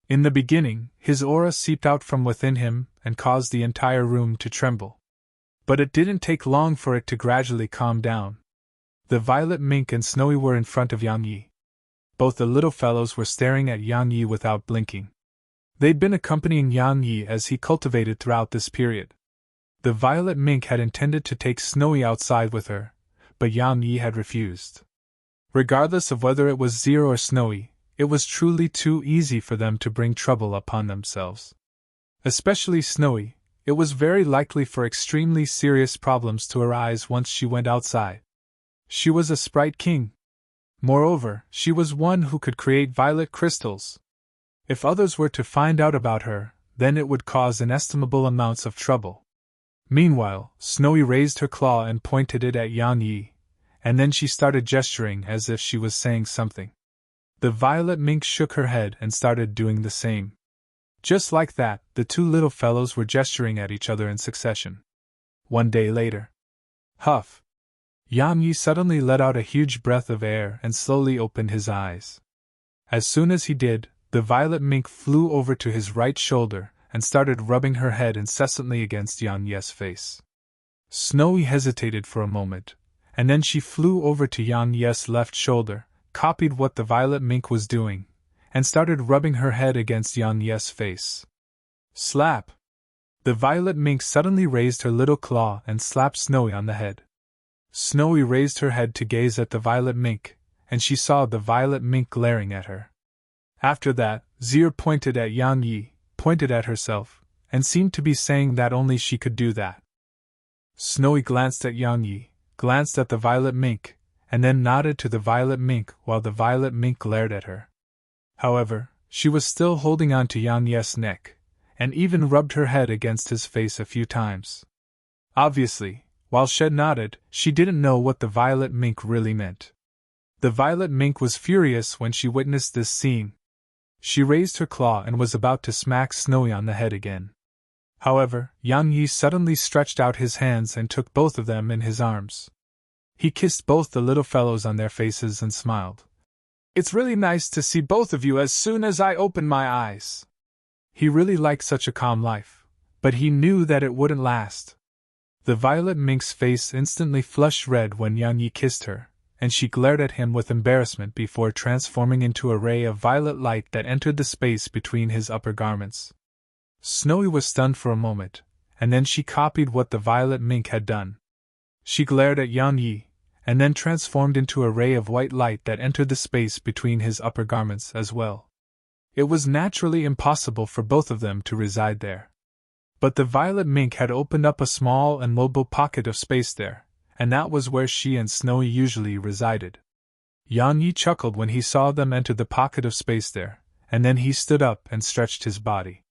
In the beginning, his aura seeped out from within him and caused the entire room to tremble. But it didn't take long for it to gradually calm down. The violet mink and Snowy were in front of Yang Yi. Both the little fellows were staring at Yang Yi without blinking. They'd been accompanying Yang Yi as he cultivated throughout this period. The violet mink had intended to take Snowy outside with her, but Yang Yi had refused. Regardless of whether it was Zero or Snowy, it was truly too easy for them to bring trouble upon themselves. Especially Snowy, it was very likely for extremely serious problems to arise once she went outside. She was a sprite king. Moreover, she was one who could create violet crystals. If others were to find out about her, then it would cause inestimable amounts of trouble. Meanwhile, Snowy raised her claw and pointed it at Yang Yi, and then she started gesturing as if she was saying something. The violet mink shook her head and started doing the same. Just like that, the two little fellows were gesturing at each other in succession. One day later. Huff! Yang Yi suddenly let out a huge breath of air and slowly opened his eyes. As soon as he did, the violet mink flew over to his right shoulder and started rubbing her head incessantly against Yang Yi's face. Snowy hesitated for a moment, and then she flew over to Yang Yi's left shoulder, copied what the violet mink was doing, and started rubbing her head against Yang Yi's face. Slap! The violet mink suddenly raised her little claw and slapped Snowy on the head. Snowy raised her head to gaze at the violet mink, and she saw the violet mink glaring at her. After that, Zir pointed at Yang Yi, pointed at herself, and seemed to be saying that only she could do that. Snowy glanced at Yang Yi, glanced at the violet mink, and then nodded to the violet mink while the violet mink glared at her. However, she was still holding on to Yang Yi's neck, and even rubbed her head against his face a few times. Obviously, while Shed nodded, she didn't know what the violet mink really meant. The violet mink was furious when she witnessed this scene. She raised her claw and was about to smack Snowy on the head again. However, Yang Yi suddenly stretched out his hands and took both of them in his arms. He kissed both the little fellows on their faces and smiled. "It's really nice to see both of you as soon as I open my eyes." He really liked such a calm life, but he knew that it wouldn't last. The violet mink's face instantly flushed red when Yang Yi kissed her, and she glared at him with embarrassment before transforming into a ray of violet light that entered the space between his upper garments. Snowy was stunned for a moment, and then she copied what the violet mink had done. She glared at Yang Yi, and then transformed into a ray of white light that entered the space between his upper garments as well. It was naturally impossible for both of them to reside there. But the violet mink had opened up a small and mobile pocket of space there, and that was where she and Snowy usually resided. Yang Yi chuckled when he saw them enter the pocket of space there, and then he stood up and stretched his body.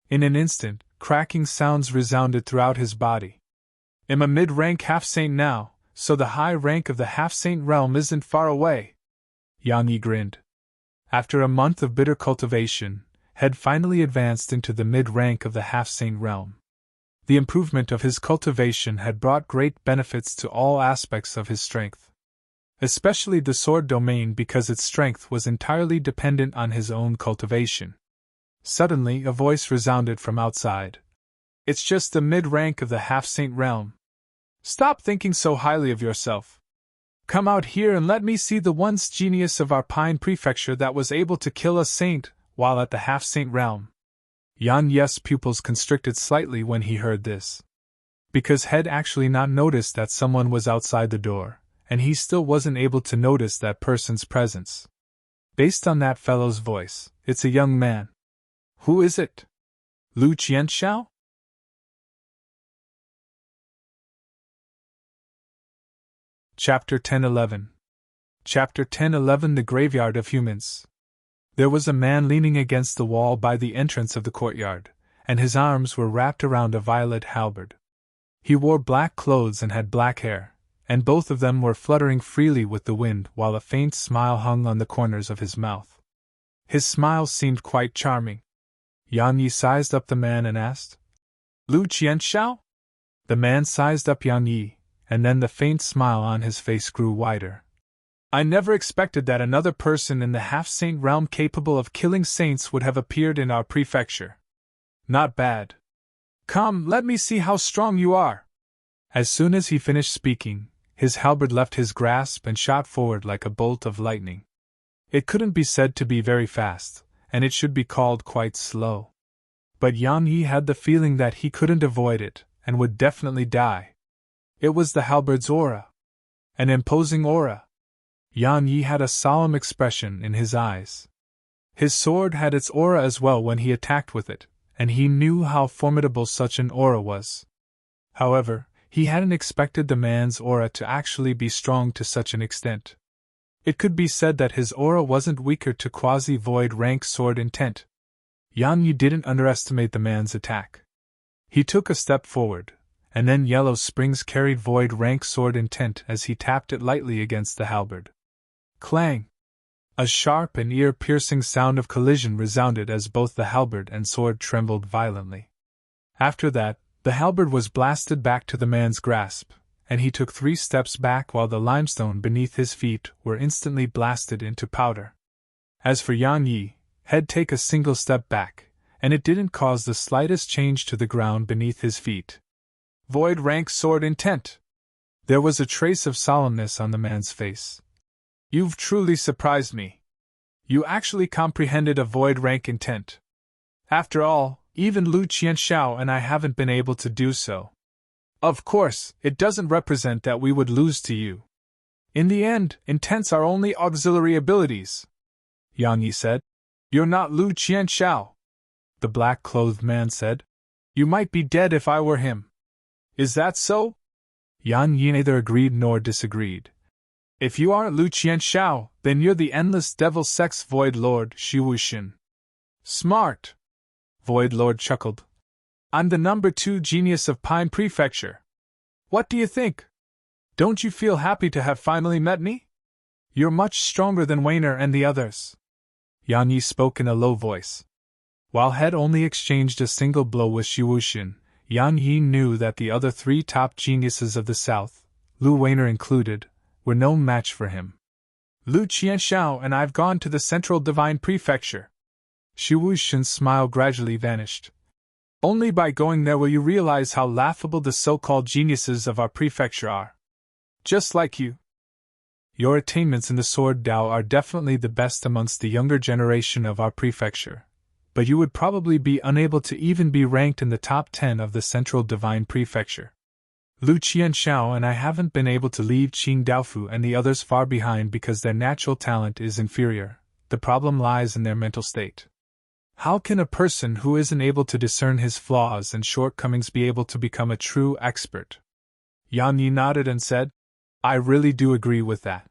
In an instant, cracking sounds resounded throughout his body. "I'm a mid-rank half-saint now, so the high rank of the half-saint realm isn't far away." Yang Yi grinned. After a month of bitter cultivation, had finally advanced into the mid-rank of the half-saint realm. The improvement of his cultivation had brought great benefits to all aspects of his strength. Especially the sword domain because its strength was entirely dependent on his own cultivation. Suddenly a voice resounded from outside. "It's just the mid-rank of the half-saint realm. Stop thinking so highly of yourself. Come out here and let me see the once genius of our Pine Prefecture that was able to kill a saint while at the half-saint realm." Yang Yi's pupils constricted slightly when he heard this. Because had actually not noticed that someone was outside the door, and he still wasn't able to notice that person's presence. Based on that fellow's voice, it's a young man. Who is it? Lu Qianxiao? Chapter 10-11. Chapter 10-11 The Graveyard of Humans. There was a man leaning against the wall by the entrance of the courtyard, and his arms were wrapped around a violet halberd. He wore black clothes and had black hair, and both of them were fluttering freely with the wind while a faint smile hung on the corners of his mouth. His smile seemed quite charming. Yang Yi sized up the man and asked, "Lu Qianxiao?" The man sized up Yang Yi, and then the faint smile on his face grew wider. "I never expected that another person in the half-saint realm capable of killing saints would have appeared in our prefecture. Not bad. Come, let me see how strong you are." As soon as he finished speaking, his halberd left his grasp and shot forward like a bolt of lightning. It couldn't be said to be very fast, and it should be called quite slow. But Yang Yi had the feeling that he couldn't avoid it, and would definitely die. It was the halberd's aura. An imposing aura. Yan Yi had a solemn expression in his eyes. His sword had its aura as well when he attacked with it, and he knew how formidable such an aura was. However, he hadn't expected the man's aura to actually be strong to such an extent. It could be said that his aura wasn't weaker to quasi-void rank sword intent. Yan Yi didn't underestimate the man's attack. He took a step forward, and then Yellow Springs carried void rank sword intent as he tapped it lightly against the halberd. Clang! A sharp and ear-piercing sound of collision resounded as both the halberd and sword trembled violently. After that, the halberd was blasted back to the man's grasp, and he took 3 steps back while the limestone beneath his feet were instantly blasted into powder. As for Yan Yi, he'd take a single step back, and it didn't cause the slightest change to the ground beneath his feet. Void rank sword intent! There was a trace of solemnness on the man's face. You've truly surprised me. You actually comprehended a void rank intent. After all, even Lu Qianxiao and I haven't been able to do so. Of course, it doesn't represent that we would lose to you. In the end, intents are only auxiliary abilities. Yang Yi said. You're not Lu Qianxiao. The black-clothed man said. You might be dead if I were him. Is that so? Yan Yi neither agreed nor disagreed. If you aren't Lu Qianxiao, then you're the endless devil sex Void Lord Shi Wuxin. Smart! Void Lord chuckled. I'm the number 2 genius of Pine Prefecture. What do you think? Don't you feel happy to have finally met me? You're much stronger than Weiner and the others. Yan Yi spoke in a low voice. While had only exchanged a single blow with Shi Wuxin, Yan Yi knew that the other 3 top geniuses of the South, Lu Weiner included, were no match for him. Lu Qianxiao and I've gone to the Central Divine Prefecture. Shi Wuxin's smile gradually vanished. Only by going there will you realize how laughable the so-called geniuses of our prefecture are. Just like you. Your attainments in the Sword Dao are definitely the best amongst the younger generation of our prefecture, but you would probably be unable to even be ranked in the top 10 of the Central Divine Prefecture. Lu Qianxiao and I haven't been able to leave Qing Daofu and the others far behind because their natural talent is inferior. The problem lies in their mental state. How can a person who isn't able to discern his flaws and shortcomings be able to become a true expert? Yan Yi nodded and said, I really do agree with that.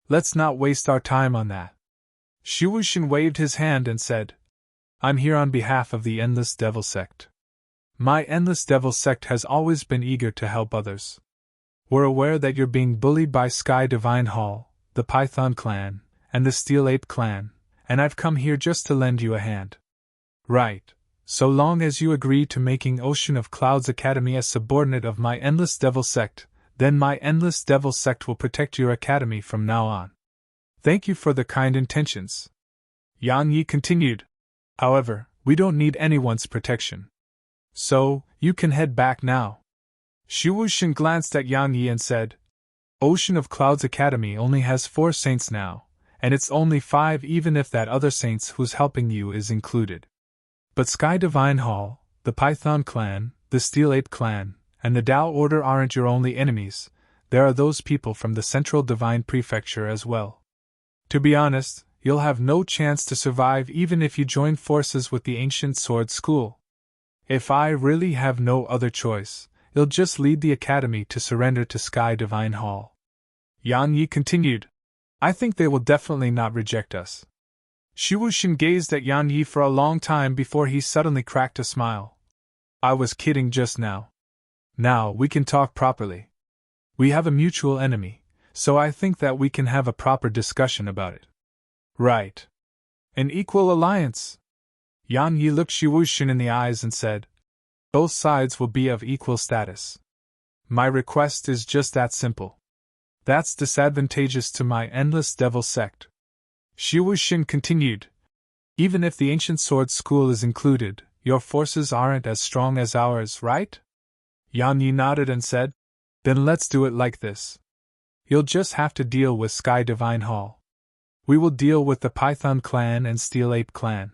Let's not waste our time on that. Shi Wuxin waved his hand and said, I'm here on behalf of the Endless Devil Sect. My Endless Devil Sect has always been eager to help others. We're aware that you're being bullied by Sky Divine Hall, the Python Clan, and the Steel Ape Clan, and I've come here just to lend you a hand. Right, so long as you agree to making Ocean of Clouds Academy a subordinate of my Endless Devil Sect, then my Endless Devil Sect will protect your academy from now on. Thank you for the kind intentions. Yang Yi continued. However, we don't need anyone's protection. So, you can head back now. Shi Wuxin glanced at Yang Yi and said, Ocean of Clouds Academy only has 4 saints now, and it's only 5 even if that other saints who's helping you is included. But Sky Divine Hall, the Python Clan, the Steel Ape Clan, and the Dao Order aren't your only enemies. There are those people from the Central Divine Prefecture as well. To be honest, you'll have no chance to survive even if you join forces with the Ancient Sword School. If I really have no other choice, you'll just lead the academy to surrender to Sky Divine Hall. Yang Yi continued. I think they will definitely not reject us. Shi Wuxin gazed at Yang Yi for a long time before he suddenly cracked a smile. I was kidding just now. Now we can talk properly. We have a mutual enemy, so I think that we can have a proper discussion about it. Right. An equal alliance. Yang Yi looked Shi Wuxin in the eyes and said, Both sides will be of equal status. My request is just that simple. That's disadvantageous to my Endless Devil Sect. Shi Wuxin continued. Even if the Ancient Sword School is included, your forces aren't as strong as ours, right? Yang Yi nodded and said, Then let's do it like this. You'll just have to deal with Sky Divine Hall. We will deal with the Python Clan and Steel Ape Clan.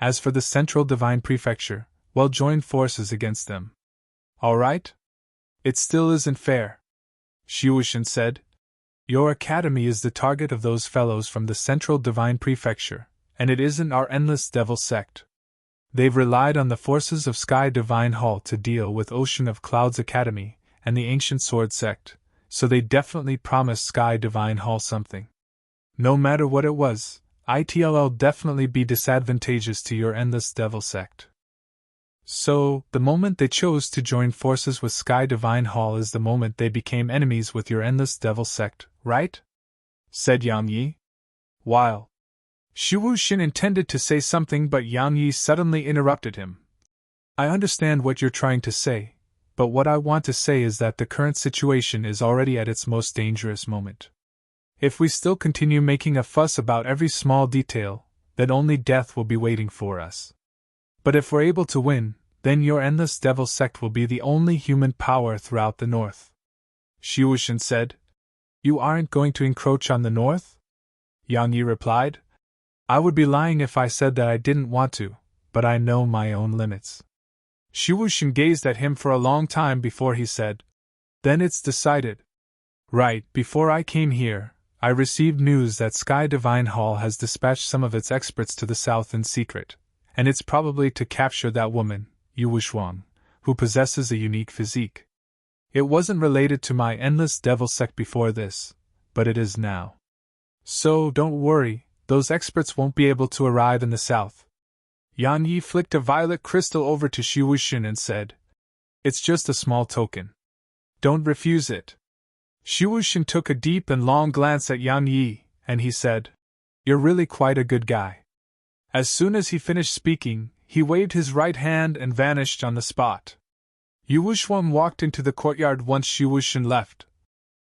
As for the Central Divine Prefecture, we'll join forces against them. All right? It still isn't fair, Shi Wuxin said. Your academy is the target of those fellows from the Central Divine Prefecture, and it isn't our endless devil sect. They've relied on the forces of Sky Divine Hall to deal with Ocean of Clouds Academy and the Ancient Sword sect, so they definitely promised Sky Divine Hall something. No matter what it was, it'll definitely be disadvantageous to your endless devil sect. So, the moment they chose to join forces with Sky Divine Hall is the moment they became enemies with your endless devil sect, right? Said Yang Yi. While Shu Wuxin intended to say something, but Yang Yi suddenly interrupted him. I understand what you're trying to say, but what I want to say is that the current situation is already at its most dangerous moment. If we still continue making a fuss about every small detail, then only death will be waiting for us. But if we're able to win, then your endless devil sect will be the only human power throughout the north. Shu Wuxin said. You aren't going to encroach on the north? Yang Yi replied. I would be lying if I said that I didn't want to, but I know my own limits. Shu Wuxin gazed at him for a long time before he said, Then it's decided. Right before I came here, I received news that Sky Divine Hall has dispatched some of its experts to the south in secret, and it's probably to capture that woman, Yu Wuxuang, who possesses a unique physique. It wasn't related to my endless devil sect before this, but it is now. So don't worry. Those experts won't be able to arrive in the south. Yang Yi flicked a violet crystal over to Shu Wuxin and said, It's just a small token. Don't refuse it. Shu Wuxin took a deep and long glance at Yang Yi, and he said, You're really quite a good guy. As soon as he finished speaking, he waved his right hand and vanished on the spot. Yu Wuxuang walked into the courtyard once Shu Wuxin left.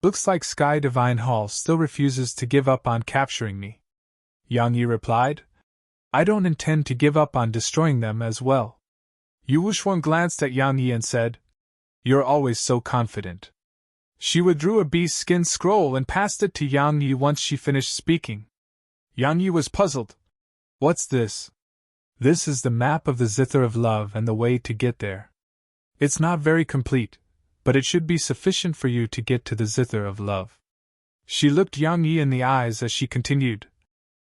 Looks like Sky Divine Hall still refuses to give up on capturing me. Yang Yi replied. I don't intend to give up on destroying them as well. Yu Wuxuang glanced at Yang Yi and said, You're always so confident. She withdrew a beast skin scroll and passed it to Yang Yi once she finished speaking. Yang Yi was puzzled. What's this? This is the map of the Zither of Love and the way to get there. It's not very complete, but it should be sufficient for you to get to the Zither of Love. She looked Yang Yi in the eyes as she continued.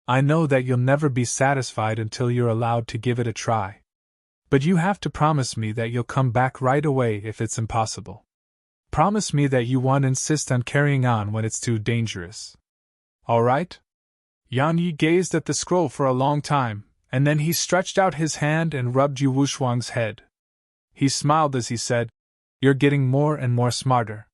I know that you'll never be satisfied until you're allowed to give it a try. But you have to promise me that you'll come back right away if it's impossible. Promise me that you won't insist on carrying on when it's too dangerous. All right? Yang Yi gazed at the scroll for a long time, and then he stretched out his hand and rubbed Yu Wuxuang's head. He smiled as he said, You're getting more and more smarter.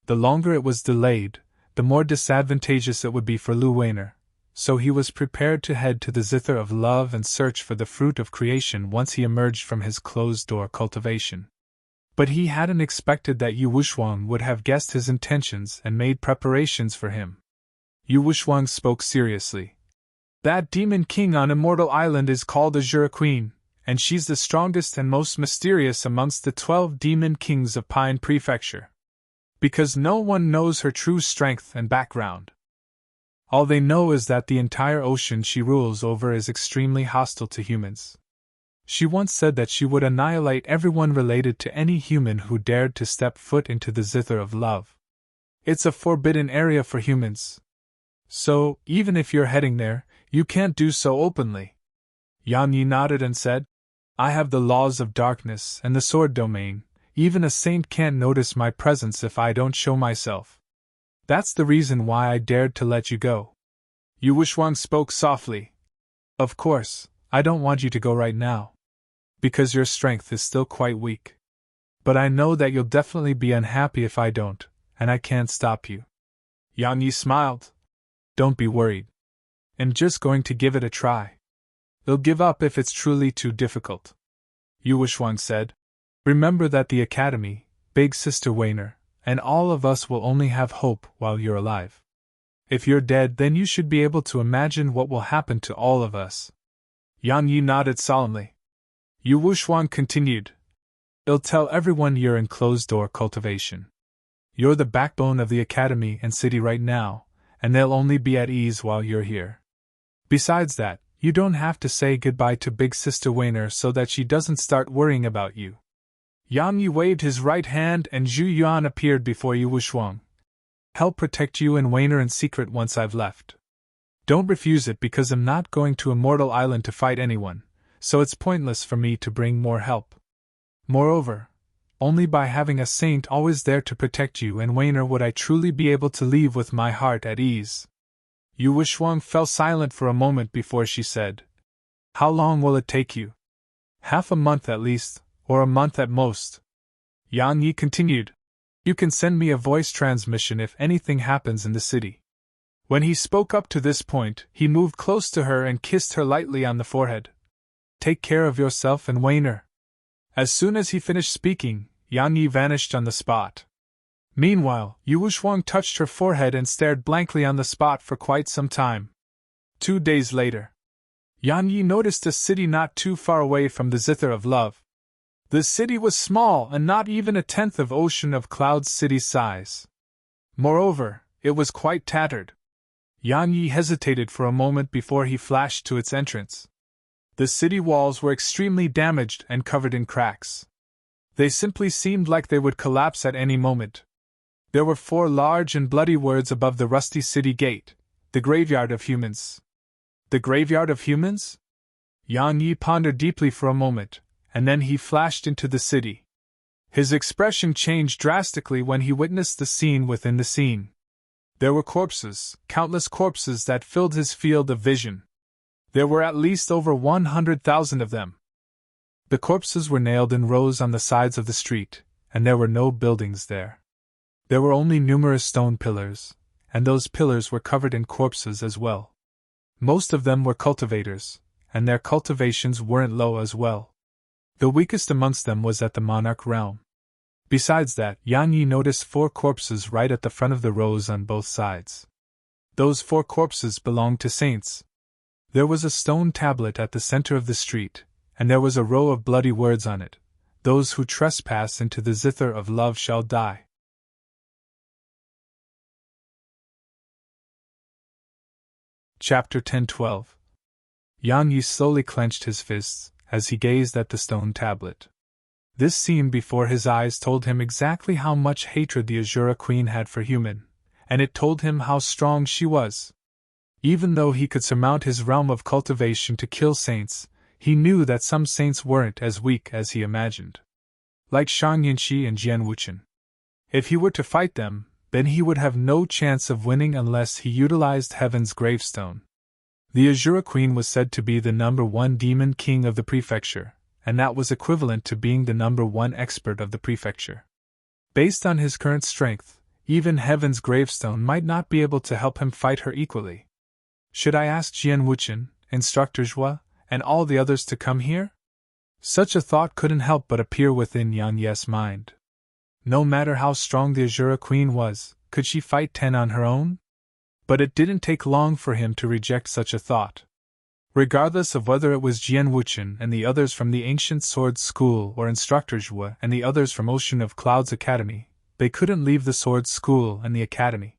The longer it was delayed, the more disadvantageous it would be for Lu Weiner. So he was prepared to head to the Zither of Love and search for the fruit of creation once he emerged from his closed-door cultivation. But he hadn't expected that Yu Wuxuang would have guessed his intentions and made preparations for him. Yu Wuxuang spoke seriously. That demon king on Immortal Island is called Azure Queen, and she's the strongest and most mysterious amongst the 12 demon kings of Pine Prefecture. Because no one knows her true strength and background. All they know is that the entire ocean she rules over is extremely hostile to humans. She once said that she would annihilate everyone related to any human who dared to step foot into the Zither of Love. It's a forbidden area for humans. So, even if you're heading there, you can't do so openly. Yang Yi nodded and said, I have the laws of darkness and the sword domain. Even a saint can't notice my presence if I don't show myself. That's the reason why I dared to let you go. Yu Wuxuang spoke softly. Of course, I don't want you to go right now. Because your strength is still quite weak. But I know that you'll definitely be unhappy if I don't, and I can't stop you. Yang Yi smiled. Don't be worried. I'm just going to give it a try. You'll give up if it's truly too difficult. Yu Wuxuang said. Remember that the Academy, Big Sister Weiner, and all of us will only have hope while you're alive. If you're dead, then you should be able to imagine what will happen to all of us. Yang Yi nodded solemnly. Yu Wuxuang continued. I'll tell everyone you're in closed-door cultivation. You're the backbone of the Academy and city right now, and they'll only be at ease while you're here. Besides that, you don't have to say goodbye to Big Sister Weiner so that she doesn't start worrying about you. Yang Yi waved his right hand and Zhu Yuan appeared before Yu Wuxuang. Help protect you and Wainer in secret once I've left. Don't refuse it because I'm not going to Immortal Island to fight anyone, so it's pointless for me to bring more help. Moreover, only by having a saint always there to protect you and Wainer would I truly be able to leave with my heart at ease. Yu Wuxiang fell silent for a moment before she said, How long will it take you? Half a month at least, or a month at most. Yang Yi continued, You can send me a voice transmission if anything happens in the city. When he spoke up to this point, he moved close to her and kissed her lightly on the forehead. Take care of yourself and Wainer. As soon as he finished speaking, Yang Yi vanished on the spot. Meanwhile, Yu Wuxiang touched her forehead and stared blankly on the spot for quite some time. 2 days later, Yang Yi noticed a city not too far away from the Zither of Love. The city was small and not even a tenth of Ocean of Clouds city's size. Moreover, it was quite tattered. Yang Yi hesitated for a moment before he flashed to its entrance. The city walls were extremely damaged and covered in cracks. They simply seemed like they would collapse at any moment. There were 4 large and bloody words above the rusty city gate: the graveyard of humans. The graveyard of humans? Yang Yi pondered deeply for a moment, and then he flashed into the city. His expression changed drastically when he witnessed the scene within the scene. There were corpses, countless corpses that filled his field of vision. There were at least over 100,000 of them. The corpses were nailed in rows on the sides of the street, and there were no buildings there. There were only numerous stone pillars, and those pillars were covered in corpses as well. Most of them were cultivators, and their cultivations weren't low as well. The weakest amongst them was at the monarch realm. Besides that, Yang Yi noticed 4 corpses right at the front of the rows on both sides. Those 4 corpses belonged to saints. There was a stone tablet at the center of the street, and there was a row of bloody words on it: Those who trespass into the Zither of Love shall die. Chapter 10-12. Yang Yi slowly clenched his fists as he gazed at the stone tablet. This scene before his eyes told him exactly how much hatred the Azura Queen had for human, and it told him how strong she was. Even though he could surmount his realm of cultivation to kill saints, he knew that some saints weren't as weak as he imagined. Like Shang Yinshi and Jian Wuchen. If he were to fight them, then he would have no chance of winning unless he utilized Heaven's gravestone. The Azura Queen was said to be the #1 demon king of the prefecture, and that was equivalent to being the #1 expert of the prefecture. Based on his current strength, even Heaven's gravestone might not be able to help him fight her equally. Should I ask Jian Wuchen, Instructor Zhua, and all the others to come here? Such a thought couldn't help but appear within Yang Yi's mind. No matter how strong the Azura Queen was, could she fight 10 on her own? But it didn't take long for him to reject such a thought. Regardless of whether it was Jian Wuchen and the others from the Ancient Sword School or Instructor Zhua and the others from Ocean of Clouds Academy, they couldn't leave the Sword School and the Academy.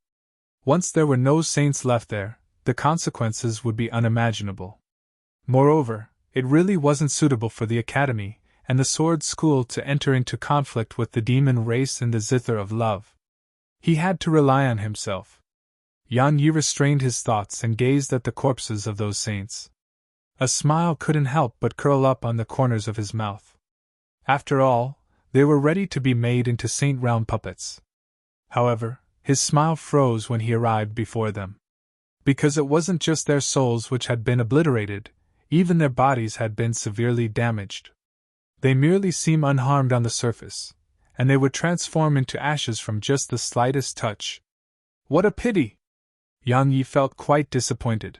Once there were no saints left there, the consequences would be unimaginable. Moreover, it really wasn't suitable for the Academy and the Sword School to enter into conflict with the demon race in the Zither of Love. He had to rely on himself. Yang Yi restrained his thoughts and gazed at the corpses of those saints. A smile couldn't help but curl up on the corners of his mouth. After all, they were ready to be made into Saint Realm puppets. However, his smile froze when he arrived before them. Because it wasn't just their souls which had been obliterated, even their bodies had been severely damaged. They merely seem unharmed on the surface, and they would transform into ashes from just the slightest touch. What a pity! Yang Yi felt quite disappointed.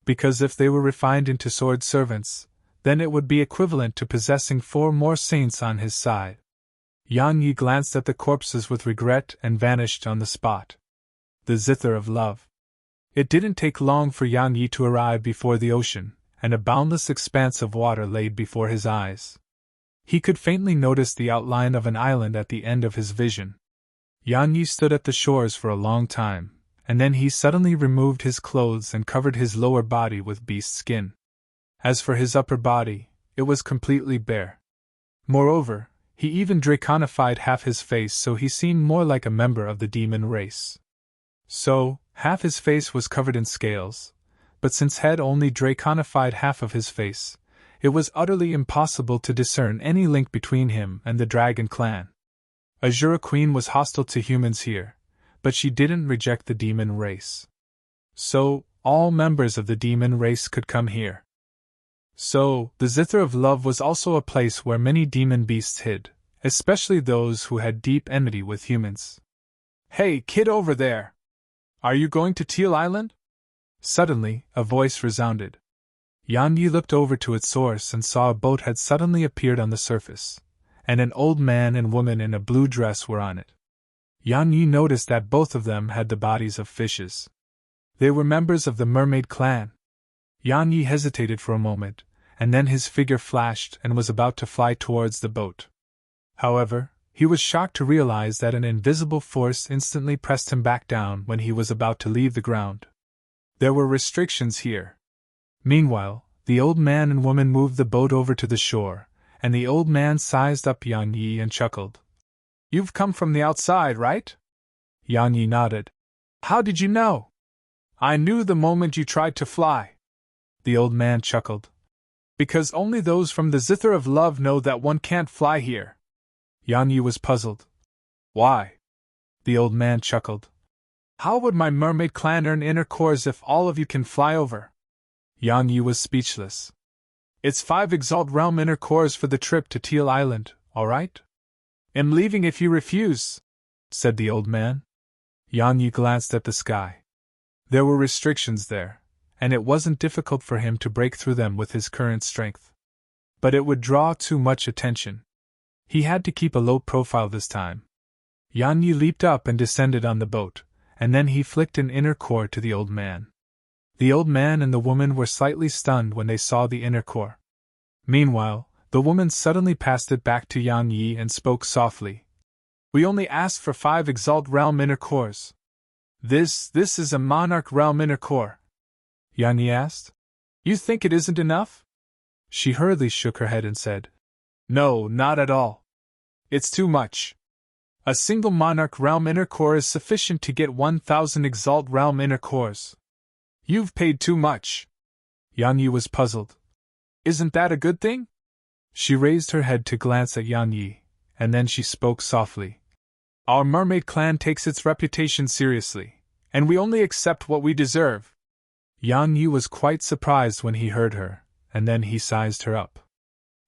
Because if they were refined into sword servants, then it would be equivalent to possessing 4 more saints on his side. Yang Yi glanced at the corpses with regret and vanished on the spot. The Zither of Love. It didn't take long for Yang Yi to arrive before the ocean, and a boundless expanse of water laid before his eyes. He could faintly notice the outline of an island at the end of his vision. Yang Yi stood at the shores for a long time, and then he suddenly removed his clothes and covered his lower body with beast skin. As for his upper body, it was completely bare. Moreover, he even draconified half his face so he seemed more like a member of the demon race. So, half his face was covered in scales, but since head only draconified half of his face, it was utterly impossible to discern any link between him and the dragon clan. Azura Queen was hostile to humans here, but she didn't reject the demon race. So, all members of the demon race could come here. So, the Zither of Love was also a place where many demon beasts hid, especially those who had deep enmity with humans. "Hey, kid over there! Are you going to Teal Island?" Suddenly, a voice resounded. Yan Yi looked over to its source and saw a boat had suddenly appeared on the surface, and an old man and woman in a blue dress were on it. Yan Yi noticed that both of them had the bodies of fishes. They were members of the mermaid clan. Yan Yi hesitated for a moment, and then his figure flashed and was about to fly towards the boat. However, he was shocked to realize that an invisible force instantly pressed him back down when he was about to leave the ground. There were restrictions here. Meanwhile, the old man and woman moved the boat over to the shore, and the old man sized up Yan Yi and chuckled. "You've come from the outside, right?" Yan Yi nodded. "How did you know?" "I knew the moment you tried to fly." The old man chuckled. "Because only those from the Zither of Love know that one can't fly here." Yan Yi was puzzled. "Why?" The old man chuckled. "How would my mermaid clan earn inner cores if all of you can fly over?" Yan Yi was speechless. "It's 5 Exalt Realm inner cores for the trip to Teal Island, alright? "I'm leaving if you refuse," said the old man. Yan Yi glanced at the sky. There were restrictions there, and it wasn't difficult for him to break through them with his current strength. But it would draw too much attention. He had to keep a low profile this time. Yan Yi leaped up and descended on the boat, and then he flicked an inner core to the old man. The old man and the woman were slightly stunned when they saw the inner core. Meanwhile, the woman suddenly passed it back to Yan Yi and spoke softly. "We only asked for 5 Exalt Realm inner cores. This is a Monarch Realm inner core." Yan Yi asked. "You think it isn't enough?" She hurriedly shook her head and said, "No, not at all. It's too much. A single Monarch Realm inner core is sufficient to get 1,000 Exalt Realm inner cores. You've paid too much." Yan Yi was puzzled. "Isn't that a good thing?" She raised her head to glance at Yan Yi, and then she spoke softly. "Our mermaid clan takes its reputation seriously, and we only accept what we deserve." Yan Yi was quite surprised when he heard her, and then he sized her up.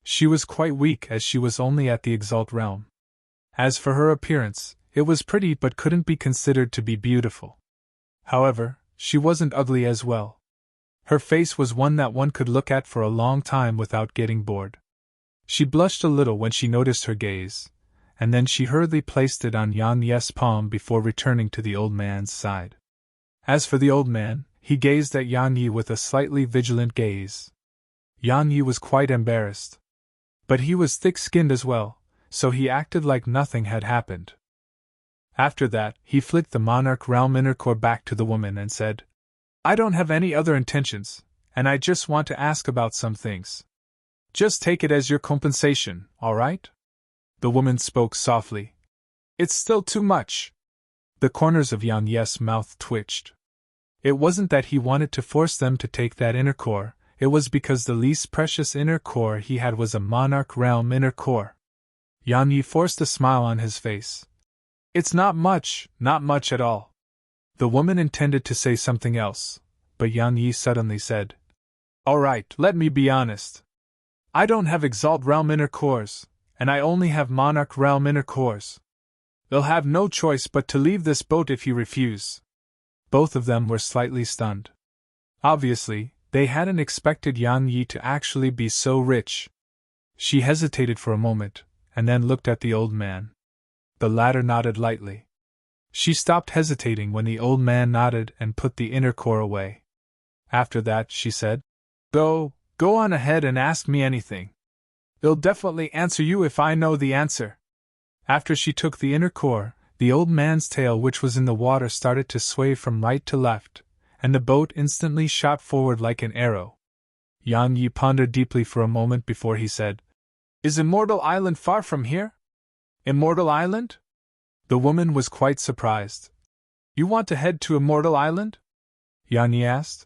She was quite weak as she was only at the Exalt realm. As for her appearance, it was pretty but couldn't be considered to be beautiful. However, she wasn't ugly as well. Her face was one that one could look at for a long time without getting bored. She blushed a little when she noticed her gaze, and then she hurriedly placed it on Yan Yi's palm before returning to the old man's side. As for the old man, he gazed at Yan Yi with a slightly vigilant gaze. Yan Yi was quite embarrassed. But he was thick-skinned as well, so he acted like nothing had happened. After that, he flicked the Monarch Realm inner core back to the woman and said, "I don't have any other intentions, and I just want to ask about some things. Just take it as your compensation, alright?" The woman spoke softly. "It's still too much." The corners of Yan Yi's mouth twitched. It wasn't that he wanted to force them to take that inner core, it was because the least precious inner core he had was a Monarch Realm inner core. Yan Yi forced a smile on his face. "It's not much at all." The woman intended to say something else, but Yan Yi suddenly said, "Alright, let me be honest. I don't have Exalt Realm inner cores, and I only have Monarch Realm inner cores. They'll have no choice but to leave this boat if you refuse." Both of them were slightly stunned. Obviously, they hadn't expected Yan Yi to actually be so rich. She hesitated for a moment, and then looked at the old man. The latter nodded lightly. She stopped hesitating when the old man nodded and put the inner core away. After that, she said, Go on ahead and ask me anything. I'll definitely answer you if I know the answer." After she took the inner core, the old man's tail, which was in the water, started to sway from right to left, and the boat instantly shot forward like an arrow. Yan Yi pondered deeply for a moment before he said, "Is Immortal Island far from here?" "Immortal Island?" The woman was quite surprised. You want to head to Immortal Island? Yan Yi asked.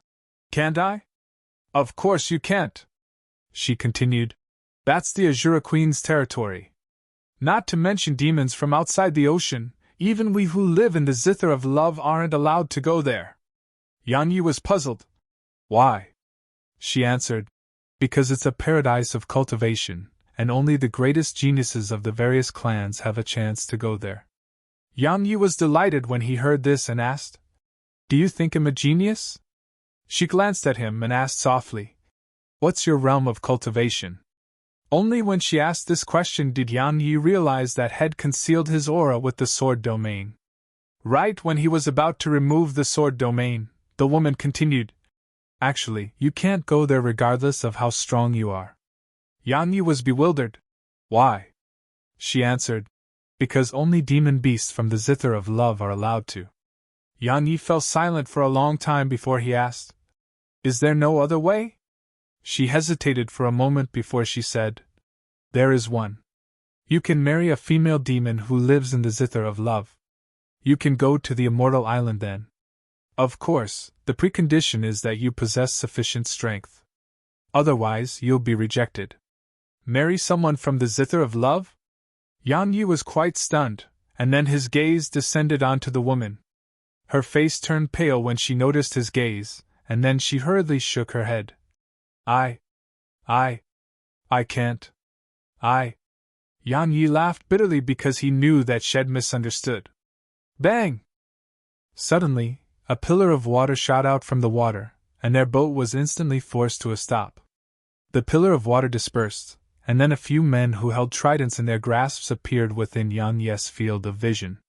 Can't I? Of course you can't, she continued. That's the Azura Queen's territory. Not to mention demons from outside the ocean, even we who live in the Zither of Love aren't allowed to go there. Yan Yi was puzzled. Why? She answered. Because it's a paradise of cultivation, and only the greatest geniuses of the various clans have a chance to go there. Yan Yi was delighted when he heard this and asked, Do you think him a genius? She glanced at him and asked softly, What's your realm of cultivation? Only when she asked this question did Yan Yi realize that Head concealed his aura with the sword domain. Right when he was about to remove the sword domain, the woman continued, Actually, you can't go there regardless of how strong you are. Yan Yi was bewildered. Why? She answered, Because only demon beasts from the Zither of Love are allowed to. Yan Yi fell silent for a long time before he asked, Is there no other way? She hesitated for a moment before she said, There is one. You can marry a female demon who lives in the Zither of Love. You can go to the Immortal Island then. Of course, the precondition is that you possess sufficient strength. Otherwise, you'll be rejected. Marry someone from the Zither of Love? Yan Yi was quite stunned, and then his gaze descended onto the woman. Her face turned pale when she noticed his gaze, and then she hurriedly shook her head. I can't. Yan Yi laughed bitterly because he knew that she'd misunderstood. Bang! Suddenly, a pillar of water shot out from the water, and their boat was instantly forced to a stop. The pillar of water dispersed, and then a few men who held tridents in their grasps appeared within Yan Yi's field of vision.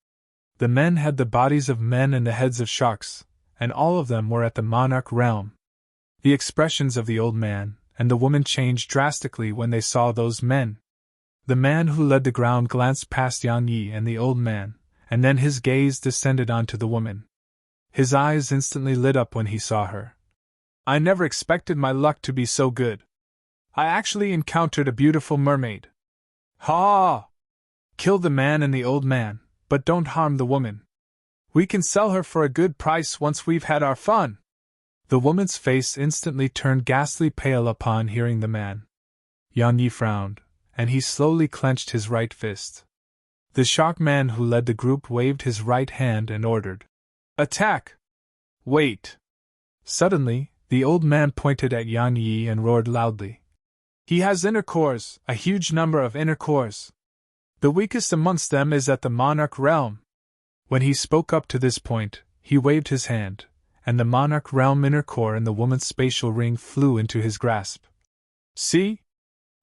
The men had the bodies of men and the heads of sharks, and all of them were at the monarch realm. The expressions of the old man and the woman changed drastically when they saw those men. The man who led the ground glanced past Yan Yi and the old man, and then his gaze descended onto the woman. His eyes instantly lit up when he saw her. I never expected my luck to be so good. I actually encountered a beautiful mermaid. Ha! Kill the man and the old man, but don't harm the woman. We can sell her for a good price once we've had our fun. The woman's face instantly turned ghastly pale upon hearing the man. Yan Yi frowned, and he slowly clenched his right fist. The shark man who led the group waved his right hand and ordered, Attack! Wait! Suddenly, the old man pointed at Yan Yi and roared loudly. He has inner cores, a huge number of inner cores. The weakest amongst them is at the monarch realm. When he spoke up to this point, he waved his hand, and the monarch realm inner core in the woman's spatial ring flew into his grasp. See?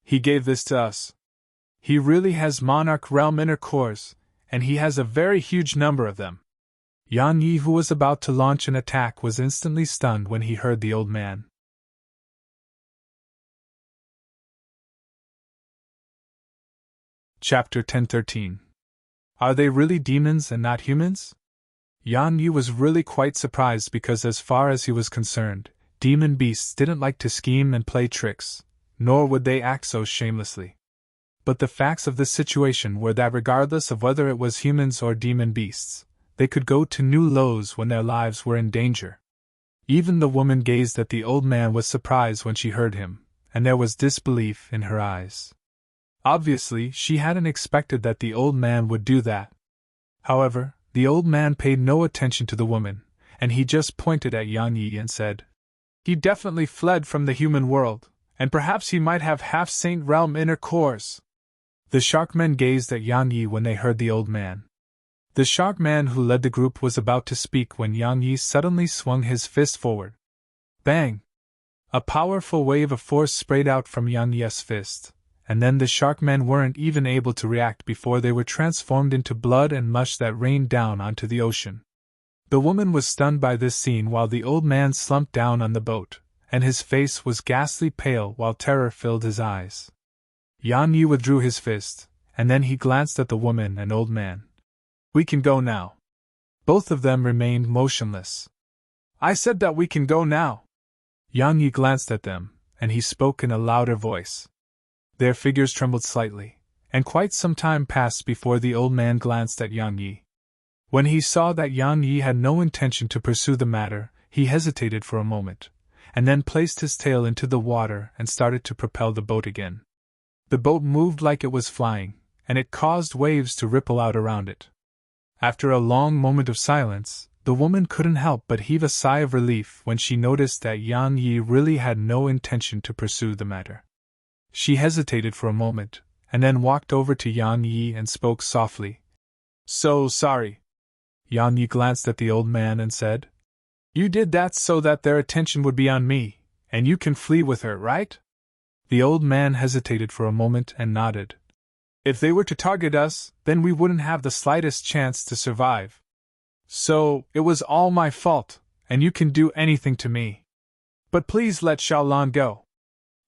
He gave this to us. He really has monarch realm inner cores, and he has a very huge number of them. Yan Yi, who was about to launch an attack, was instantly stunned when he heard the old man. Chapter 1013. Are they really demons and not humans? Yan Yi was really quite surprised because as far as he was concerned, demon beasts didn't like to scheme and play tricks, nor would they act so shamelessly. But the facts of this situation were that regardless of whether it was humans or demon beasts, they could go to new lows when their lives were in danger. Even the woman gazed at the old man with surprise when she heard him, and there was disbelief in her eyes. Obviously, she hadn't expected that the old man would do that. However, the old man paid no attention to the woman, and he just pointed at Yan Yi and said, He definitely fled from the human world, and perhaps he might have half-saint realm inner cores. The sharkmen gazed at Yan Yi when they heard the old man. The shark man who led the group was about to speak when Yan Yi suddenly swung his fist forward. Bang! A powerful wave of force sprayed out from Yan Yi's fist, and then the sharkmen weren't even able to react before they were transformed into blood and mush that rained down onto the ocean. The woman was stunned by this scene while the old man slumped down on the boat, and his face was ghastly pale while terror filled his eyes. Yan Yi withdrew his fist, and then he glanced at the woman and old man. We can go now. Both of them remained motionless. I said that we can go now. Yan Yi glanced at them, and he spoke in a louder voice. Their figures trembled slightly, and quite some time passed before the old man glanced at Yan Yi. When he saw that Yan Yi had no intention to pursue the matter, he hesitated for a moment, and then placed his tail into the water and started to propel the boat again. The boat moved like it was flying, and it caused waves to ripple out around it. After a long moment of silence, the woman couldn't help but heave a sigh of relief when she noticed that Yan Yi really had no intention to pursue the matter. She hesitated for a moment, and then walked over to Yan Yi and spoke softly. "So sorry." Yan Yi glanced at the old man and said, "You did that so that their attention would be on me, and you can flee with her, right?" The old man hesitated for a moment and nodded. "If they were to target us, then we wouldn't have the slightest chance to survive. So, it was all my fault, and you can do anything to me. But please let Xiaolan go.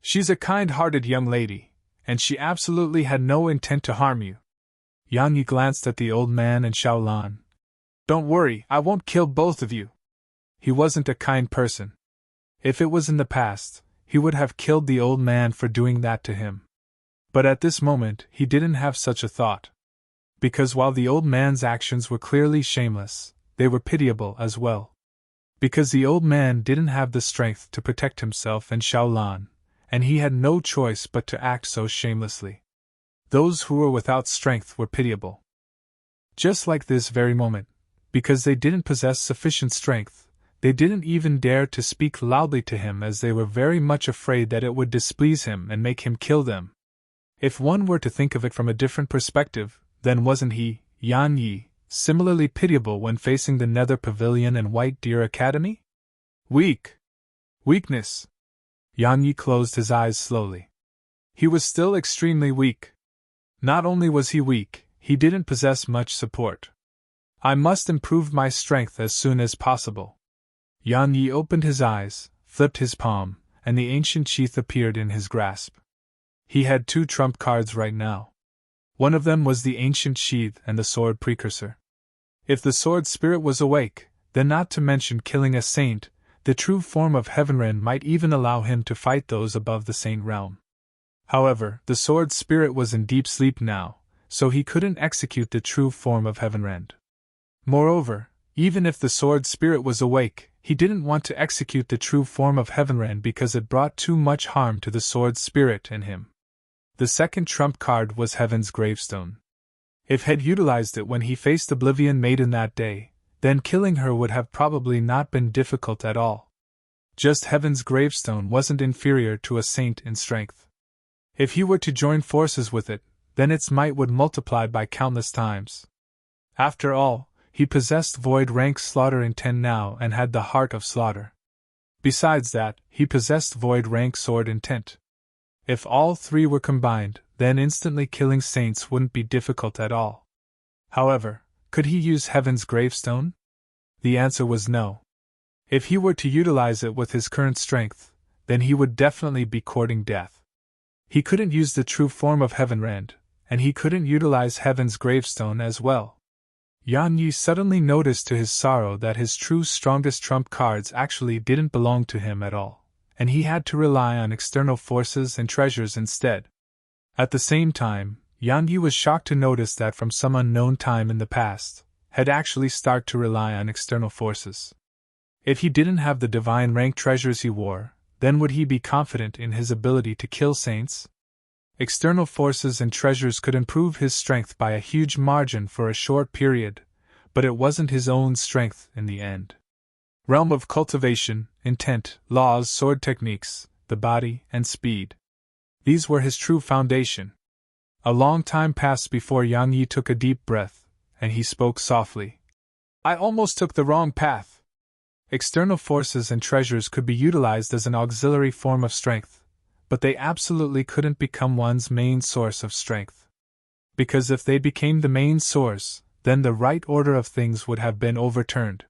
She's a kind-hearted young lady, and she absolutely had no intent to harm you." Yan Yi glanced at the old man and Xiaolan. "Don't worry, I won't kill both of you." He wasn't a kind person. If it was in the past, he would have killed the old man for doing that to him. But at this moment, he didn't have such a thought. Because while the old man's actions were clearly shameless, they were pitiable as well. Because the old man didn't have the strength to protect himself and Xiaolan, and he had no choice but to act so shamelessly. Those who were without strength were pitiable. Just like this very moment, because they didn't possess sufficient strength, they didn't even dare to speak loudly to him as they were very much afraid that it would displease him and make him kill them. If one were to think of it from a different perspective, then wasn't he, Yan Yi, similarly pitiable when facing the Nether Pavilion and White Deer Academy? Weakness. Yan Yi closed his eyes slowly. He was still extremely weak. Not only was he weak, he didn't possess much support. "I must improve my strength as soon as possible." Yan Yi opened his eyes, flipped his palm, and the ancient sheath appeared in his grasp. He had 2 trump cards right now. One of them was the ancient sheath and the sword precursor. If the sword spirit was awake, then not to mention killing a saint, the true form of Heavenren might even allow him to fight those above the saint realm. However, the sword spirit was in deep sleep now, so he couldn't execute the true form of Heavenrend. Moreover, even if the sword spirit was awake, he didn't want to execute the true form of Heavenrend because it brought too much harm to the sword spirit in him. The second trump card was Heaven's Gravestone. If he'd utilized it when he faced Oblivion Maiden that day, then killing her would have probably not been difficult at all. Just Heaven's Gravestone wasn't inferior to a saint in strength. If he were to join forces with it, then its might would multiply by countless times. After all, he possessed void rank slaughter intent now and had the heart of slaughter. Besides that, he possessed void rank sword intent. If all 3 were combined, then instantly killing saints wouldn't be difficult at all. However, could he use Heaven's Gravestone? The answer was no. If he were to utilize it with his current strength, then he would definitely be courting death. He couldn't use the true form of Heavenrend, and he couldn't utilize Heaven's Gravestone as well. Yan Yi suddenly noticed to his sorrow that his true strongest trump cards actually didn't belong to him at all, and he had to rely on external forces and treasures instead. At the same time, Yan Yi was shocked to notice that from some unknown time in the past, had actually started to rely on external forces. If he didn't have the divine rank treasures he wore, then would he be confident in his ability to kill saints? External forces and treasures could improve his strength by a huge margin for a short period, but it wasn't his own strength in the end. Realm of cultivation, intent, laws, sword techniques, the body, and speed. These were his true foundation. A long time passed before Yang Yi took a deep breath, and he spoke softly. "I almost took the wrong path." External forces and treasures could be utilized as an auxiliary form of strength, but they absolutely couldn't become one's main source of strength. Because if they became the main source, then the right order of things would have been overturned.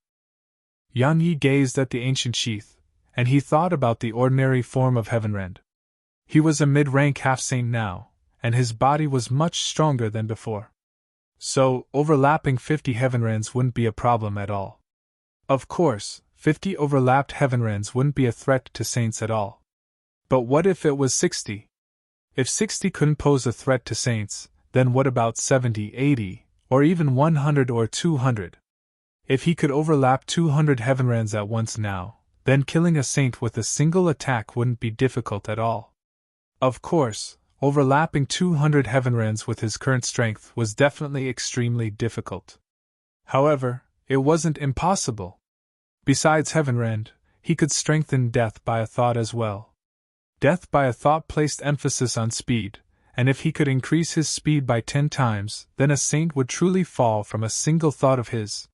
Yan Yi gazed at the ancient sheath, and he thought about the ordinary form of Heavenrend. He was a mid-rank half-saint now, and his body was much stronger than before. So, overlapping 50 Heavenrends wouldn't be a problem at all. Of course, 50 overlapped Heavenrends wouldn't be a threat to saints at all. But what if it was 60? If 60 couldn't pose a threat to saints, then what about 70, 80, or even 100 or 200? If he could overlap 200 heavenlands at once now, then killing a saint with a single attack wouldn't be difficult at all. Of course, overlapping 200 heavenlands with his current strength was definitely extremely difficult. However, it wasn't impossible. Besides heavenland, he could strengthen death by a thought as well. Death by a thought placed emphasis on speed, and if he could increase his speed by 10 times, then a saint would truly fall from a single thought of his.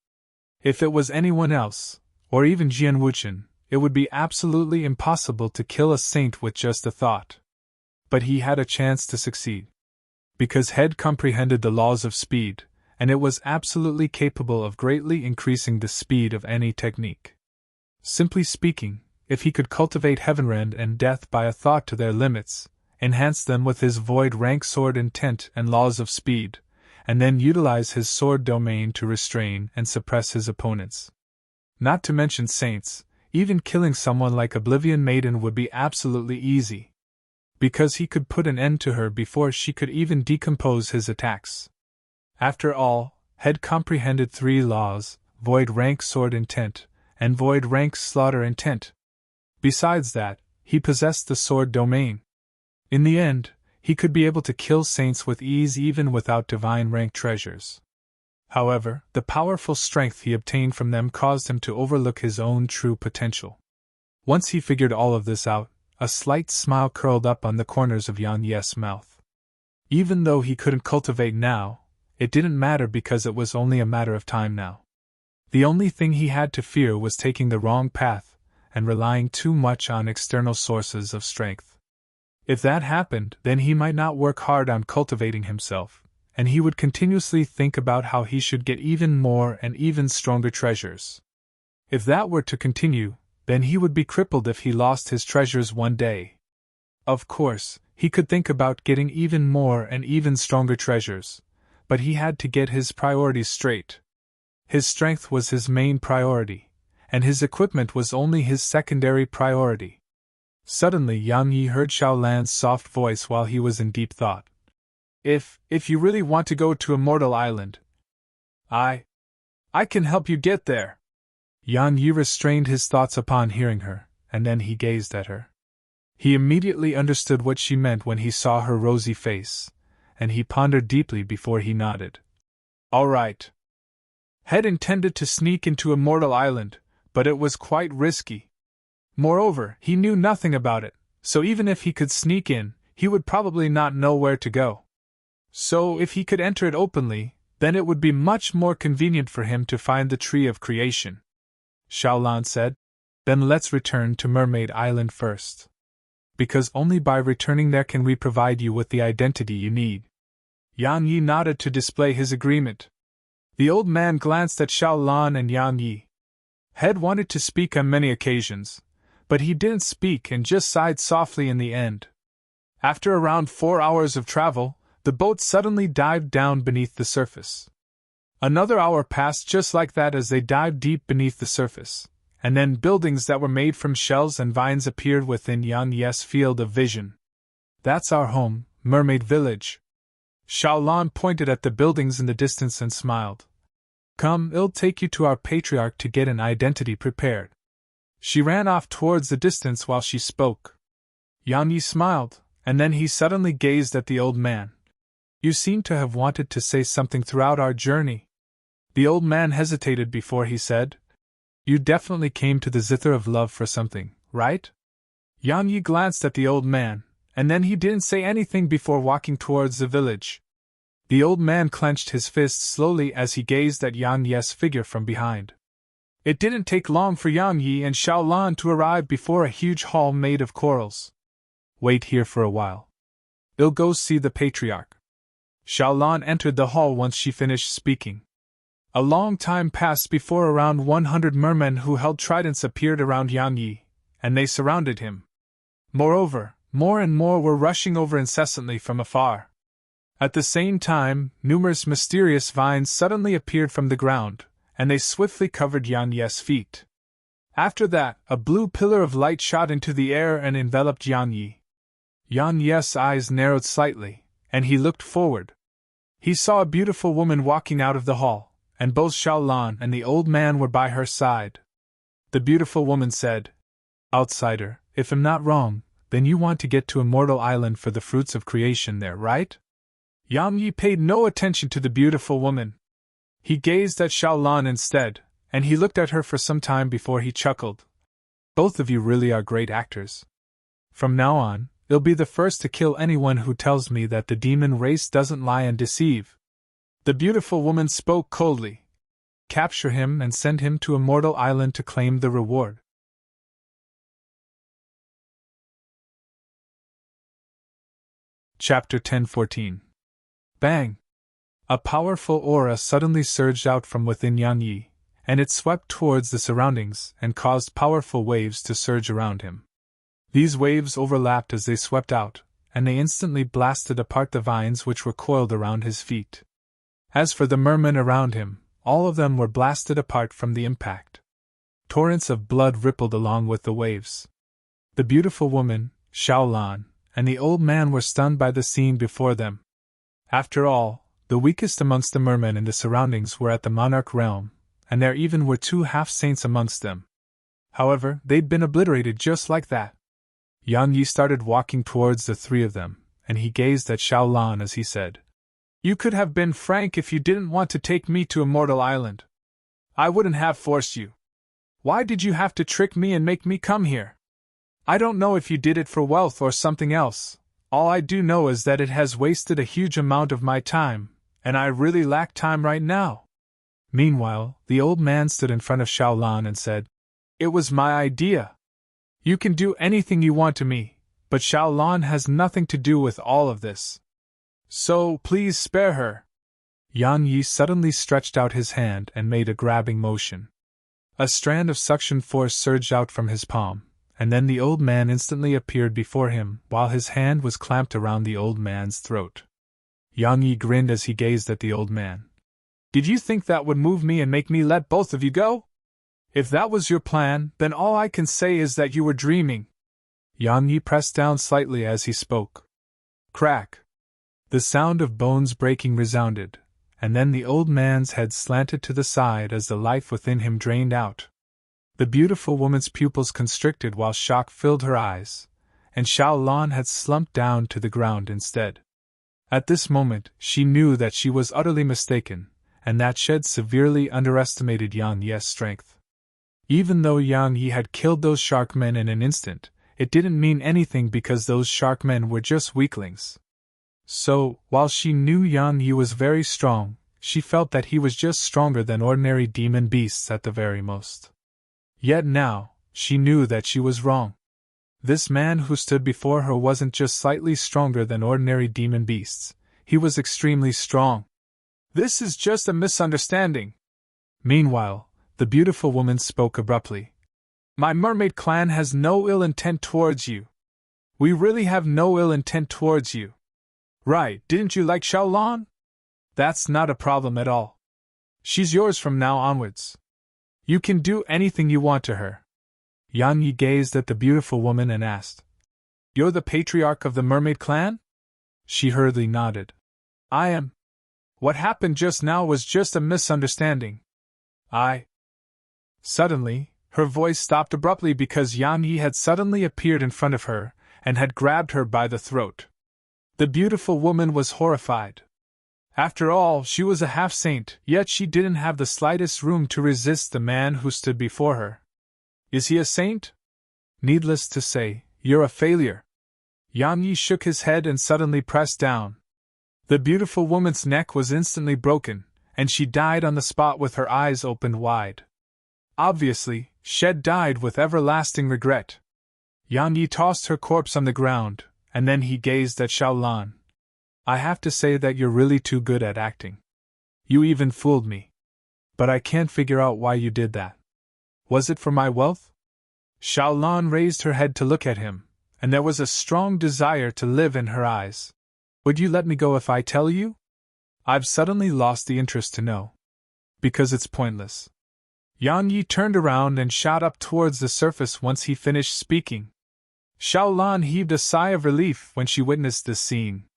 If it was anyone else, or even Jian Wuchen, it would be absolutely impossible to kill a saint with just a thought. But he had a chance to succeed. Because Head comprehended the laws of speed, and it was absolutely capable of greatly increasing the speed of any technique. Simply speaking, if he could cultivate heavenland and death by a thought to their limits, enhance them with his void rank sword intent and laws of speed, and then utilize his sword domain to restrain and suppress his opponents. Not to mention saints, even killing someone like Oblivion Maiden would be absolutely easy. Because he could put an end to her before she could even decompose his attacks. After all, Head comprehended 3 laws: void rank sword intent, and void rank slaughter intent. Besides that, he possessed the sword domain. In the end, he could be able to kill saints with ease even without divine rank treasures. However, the powerful strength he obtained from them caused him to overlook his own true potential. Once he figured all of this out, a slight smile curled up on the corners of Yan Ye's mouth. Even though he couldn't cultivate now, it didn't matter because it was only a matter of time now. The only thing he had to fear was taking the wrong path and relying too much on external sources of strength. If that happened, then he might not work hard on cultivating himself, and he would continuously think about how he should get even more and even stronger treasures. If that were to continue, then he would be crippled if he lost his treasures one day. Of course, he could think about getting even more and even stronger treasures, but he had to get his priorities straight. His strength was his main priority, and his equipment was only his secondary priority. Suddenly Yang Yi heard Xiaolan's soft voice while he was in deep thought. If you really want to go to Immortal Island, I can help you get there. Yang Yi restrained his thoughts upon hearing her, and then he gazed at her. He immediately understood what she meant when he saw her rosy face, and he pondered deeply before he nodded. All right. Head intended to sneak into Immortal Island, but it was quite risky. Moreover, he knew nothing about it, so even if he could sneak in, he would probably not know where to go. So if he could enter it openly, then it would be much more convenient for him to find the Tree of Creation. Xiaolan said, Then let's return to Mermaid Island first. Because only by returning there can we provide you with the identity you need. Yang Yi nodded to display his agreement. The old man glanced at Xiaolan and Yang Yi. Head wanted to speak on many occasions, but he didn't speak and just sighed softly in the end. After around 4 hours of travel, the boat suddenly dived down beneath the surface. Another hour passed just like that as they dived deep beneath the surface, and then buildings that were made from shells and vines appeared within Yan Ye's field of vision. That's our home, Mermaid Village. Xiaolan pointed at the buildings in the distance and smiled. Come, I'll take you to our patriarch to get an identity prepared. She ran off towards the distance while she spoke. Yang Yi smiled, and then he suddenly gazed at the old man. You seem to have wanted to say something throughout our journey. The old man hesitated before he said, You definitely came to the Zither of Love for something, right? Yang Yi glanced at the old man, and then he didn't say anything before walking towards the village. The old man clenched his fists slowly as he gazed at Yang Ye's figure from behind. It didn't take long for Yang Yi and Xiaolan to arrive before a huge hall made of corals. Wait here for a while. I'll go see the patriarch. Xiaolan entered the hall once she finished speaking. A long time passed before around 100 mermen who held tridents appeared around Yang Yi, and they surrounded him. Moreover, more and more were rushing over incessantly from afar. At the same time, numerous mysterious vines suddenly appeared from the ground, and they swiftly covered Yang Ye's feet. After that, a blue pillar of light shot into the air and enveloped Yang Yi. Yang Ye's eyes narrowed slightly, and he looked forward. He saw a beautiful woman walking out of the hall, and both Xiaolan and the old man were by her side. The beautiful woman said, "Outsider, if I'm not wrong, then you want to get to Immortal Island for the fruits of creation there, right?" Yang Yi paid no attention to the beautiful woman. He gazed at Xiaolan instead, and he looked at her for some time before he chuckled. "Both of you really are great actors. From now on, I'll be the first to kill anyone who tells me that the demon race doesn't lie and deceive." The beautiful woman spoke coldly. "Capture him and send him to Immortal Island to claim the reward." Chapter 10:14. Bang! A powerful aura suddenly surged out from within Yang Yi, and it swept towards the surroundings and caused powerful waves to surge around him. These waves overlapped as they swept out, and they instantly blasted apart the vines which were coiled around his feet. As for the mermen around him, all of them were blasted apart from the impact. Torrents of blood rippled along with the waves. The beautiful woman, Xiaolan, and the old man were stunned by the scene before them. After all, the weakest amongst the mermen in the surroundings were at the monarch realm, and there even were 2 half-saints amongst them. However, they'd been obliterated just like that. Yang Yi started walking towards the 3 of them, and he gazed at Xiaolan as he said, "You could have been frank if you didn't want to take me to Immortal Island. I wouldn't have forced you. Why did you have to trick me and make me come here? I don't know if you did it for wealth or something else. All I do know is that it has wasted a huge amount of my time, and I really lack time right now." Meanwhile, the old man stood in front of Xiaolan and said, "It was my idea. You can do anything you want to me, but Xiaolan has nothing to do with all of this. So, please spare her." Yang Yi suddenly stretched out his hand and made a grabbing motion. A strand of suction force surged out from his palm, and then the old man instantly appeared before him while his hand was clamped around the old man's throat. Yang Yi grinned as he gazed at the old man. "Did you think that would move me and make me let both of you go? If that was your plan, then all I can say is that you were dreaming." Yang Yi pressed down slightly as he spoke. Crack! The sound of bones breaking resounded, and then the old man's head slanted to the side as the life within him drained out. The beautiful woman's pupils constricted while shock filled her eyes, and Xiaolan had slumped down to the ground instead. At this moment, she knew that she was utterly mistaken, and that she had severely underestimated Yang Yi's strength. Even though Yang Yi had killed those shark men in an instant, it didn't mean anything because those shark men were just weaklings. So, while she knew Yang Yi was very strong, she felt that he was just stronger than ordinary demon beasts at the very most. Yet now, she knew that she was wrong. This man who stood before her wasn't just slightly stronger than ordinary demon beasts, he was extremely strong. "This is just a misunderstanding." Meanwhile, the beautiful woman spoke abruptly. "My mermaid clan has no ill intent towards you. We really have no ill intent towards you. Right, didn't you like Xiaolan? That's not a problem at all. She's yours from now onwards. You can do anything you want to her." Yang Yi gazed at the beautiful woman and asked, "You're the patriarch of the mermaid clan?" She hurriedly nodded. "I am. What happened just now was just a misunderstanding. Suddenly, her voice stopped abruptly because Yang Yi had suddenly appeared in front of her and had grabbed her by the throat. The beautiful woman was horrified. After all, she was a half-saint, yet she didn't have the slightest room to resist the man who stood before her. "Is he a saint? Needless to say, you're a failure." Yang Yi shook his head and suddenly pressed down. The beautiful woman's neck was instantly broken, and she died on the spot with her eyes opened wide. Obviously, she had died with everlasting regret. Yang Yi tossed her corpse on the ground, and then he gazed at Xiaolan. "I have to say that you're really too good at acting. You even fooled me. But I can't figure out why you did that. Was it for my wealth?" Xiaolan raised her head to look at him, and there was a strong desire to live in her eyes. "Would you let me go if I tell you? I've suddenly lost the interest to know. Because it's pointless." Yang Yi turned around and shot up towards the surface once he finished speaking. Xiaolan heaved a sigh of relief when she witnessed this scene.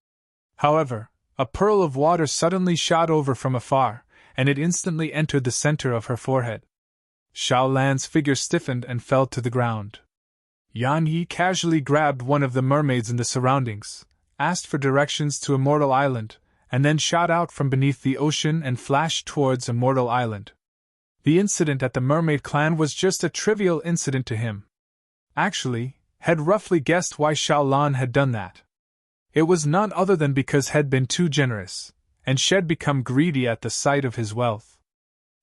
However, a pearl of water suddenly shot over from afar, and it instantly entered the center of her forehead. Xiao Lan's figure stiffened and fell to the ground. Yan Yi casually grabbed one of the mermaids in the surroundings, asked for directions to Immortal Island, and then shot out from beneath the ocean and flashed towards Immortal Island. The incident at the Mermaid Clan was just a trivial incident to him. Actually, had roughly guessed why Xiao Lan had done that. It was none other than because had been too generous, and Shed become greedy at the sight of his wealth.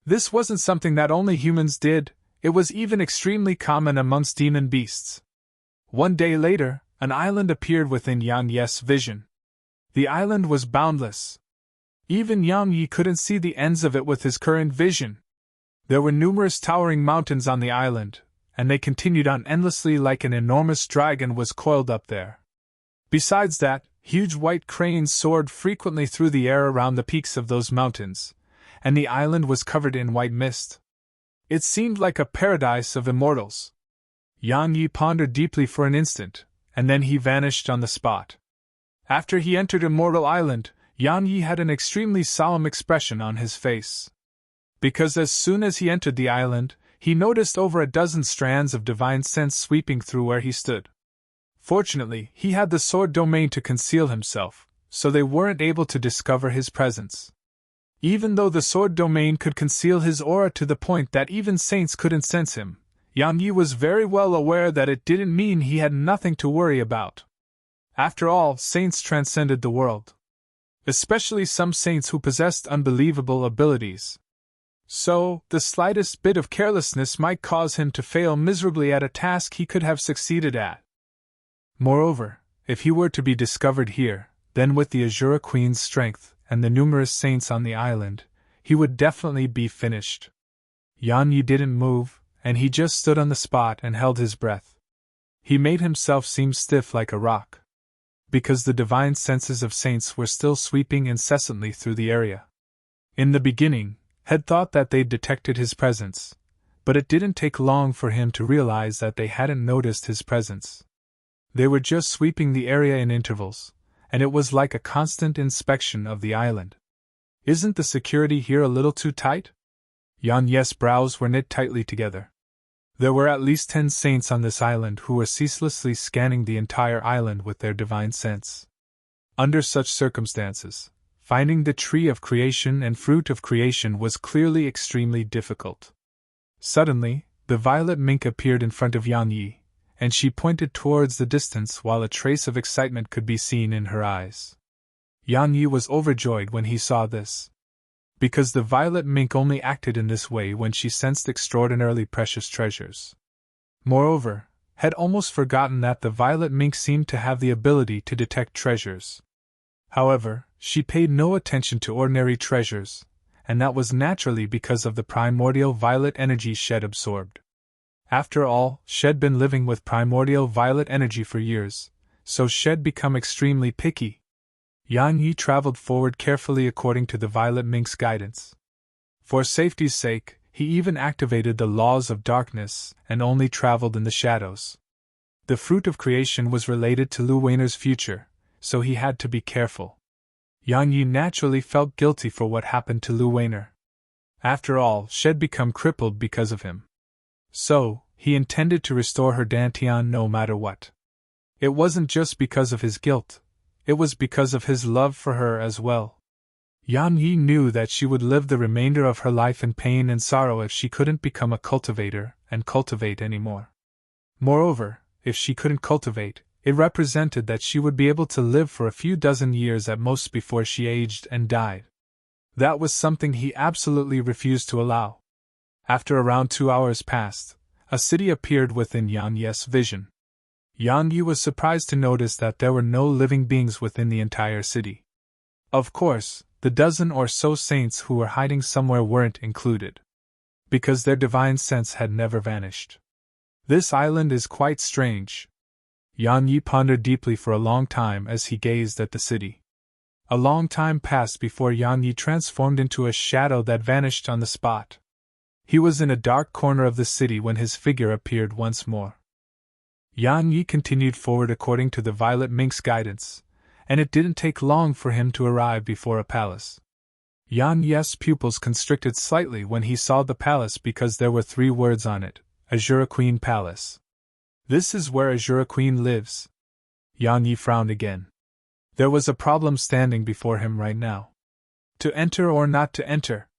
This wasn't something that only humans did, it was even extremely common amongst demon beasts. One day later, an island appeared within Yang Yi's vision. The island was boundless. Even Yang Yi couldn't see the ends of it with his current vision. There were numerous towering mountains on the island, and they continued on endlessly like an enormous dragon was coiled up there. Besides that, huge white cranes soared frequently through the air around the peaks of those mountains, and the island was covered in white mist. It seemed like a paradise of immortals. Yang Yi pondered deeply for an instant, and then he vanished on the spot. After he entered Immortal Island, Yang Yi had an extremely solemn expression on his face. Because as soon as he entered the island, he noticed over a dozen strands of divine sense sweeping through where he stood. Fortunately, he had the sword domain to conceal himself, so they weren't able to discover his presence. Even though the sword domain could conceal his aura to the point that even saints couldn't sense him, Yang Yi was very well aware that it didn't mean he had nothing to worry about. After all, saints transcended the world. Especially some saints who possessed unbelievable abilities. So, the slightest bit of carelessness might cause him to fail miserably at a task he could have succeeded at. Moreover, if he were to be discovered here, then with the Azura Queen's strength and the numerous saints on the island, he would definitely be finished. Yan Yi didn't move, and he just stood on the spot and held his breath. He made himself seem stiff like a rock. Because the divine senses of saints were still sweeping incessantly through the area. In the beginning, had thought that they'd detected his presence, but it didn't take long for him to realize that they hadn't noticed his presence. They were just sweeping the area in intervals, and it was like a constant inspection of the island. Isn't the security here a little too tight? Yan Yi's brows were knit tightly together. There were at least 10 saints on this island who were ceaselessly scanning the entire island with their divine sense. Under such circumstances, finding the tree of creation and fruit of creation was clearly extremely difficult. Suddenly, the violet mink appeared in front of Yan Yi, and she pointed towards the distance while a trace of excitement could be seen in her eyes. Yan Yi was overjoyed when he saw this. Because the violet mink only acted in this way when she sensed extraordinarily precious treasures. Moreover, had almost forgotten that the violet mink seemed to have the ability to detect treasures. However, she paid no attention to ordinary treasures, and that was naturally because of the primordial violet energy Shed absorbed. After all, Shed been living with primordial violet energy for years, so Shed become extremely picky. Yan Yi traveled forward carefully according to the violet mink's guidance. For safety's sake, he even activated the laws of darkness and only traveled in the shadows. The fruit of creation was related to Lu Weiner's future, so he had to be careful. Yang Yi naturally felt guilty for what happened to Lu Weiner. After all, Shed become crippled because of him. So, he intended to restore her Dantian no matter what. It wasn't just because of his guilt, it was because of his love for her as well. Yan Yi knew that she would live the remainder of her life in pain and sorrow if she couldn't become a cultivator and cultivate anymore. Moreover, if she couldn't cultivate, it represented that she would be able to live for a few dozen years at most before she aged and died. That was something he absolutely refused to allow. After around 2 hours passed, a city appeared within Yan Yi's vision. Yang Yi was surprised to notice that there were no living beings within the entire city. Of course, the dozen or so saints who were hiding somewhere weren't included. Because their divine sense had never vanished. This island is quite strange. Yang Yi pondered deeply for a long time as he gazed at the city. A long time passed before Yang Yi transformed into a shadow that vanished on the spot. He was in a dark corner of the city when his figure appeared once more. Yang Yi continued forward according to the violet mink's guidance, and it didn't take long for him to arrive before a palace. Yan Yi's pupils constricted slightly when he saw the palace because there were 3 words on it: Azure Queen Palace. This is where Azure Queen lives. Yan Yi frowned again. There was a problem standing before him right now. To enter or not to enter?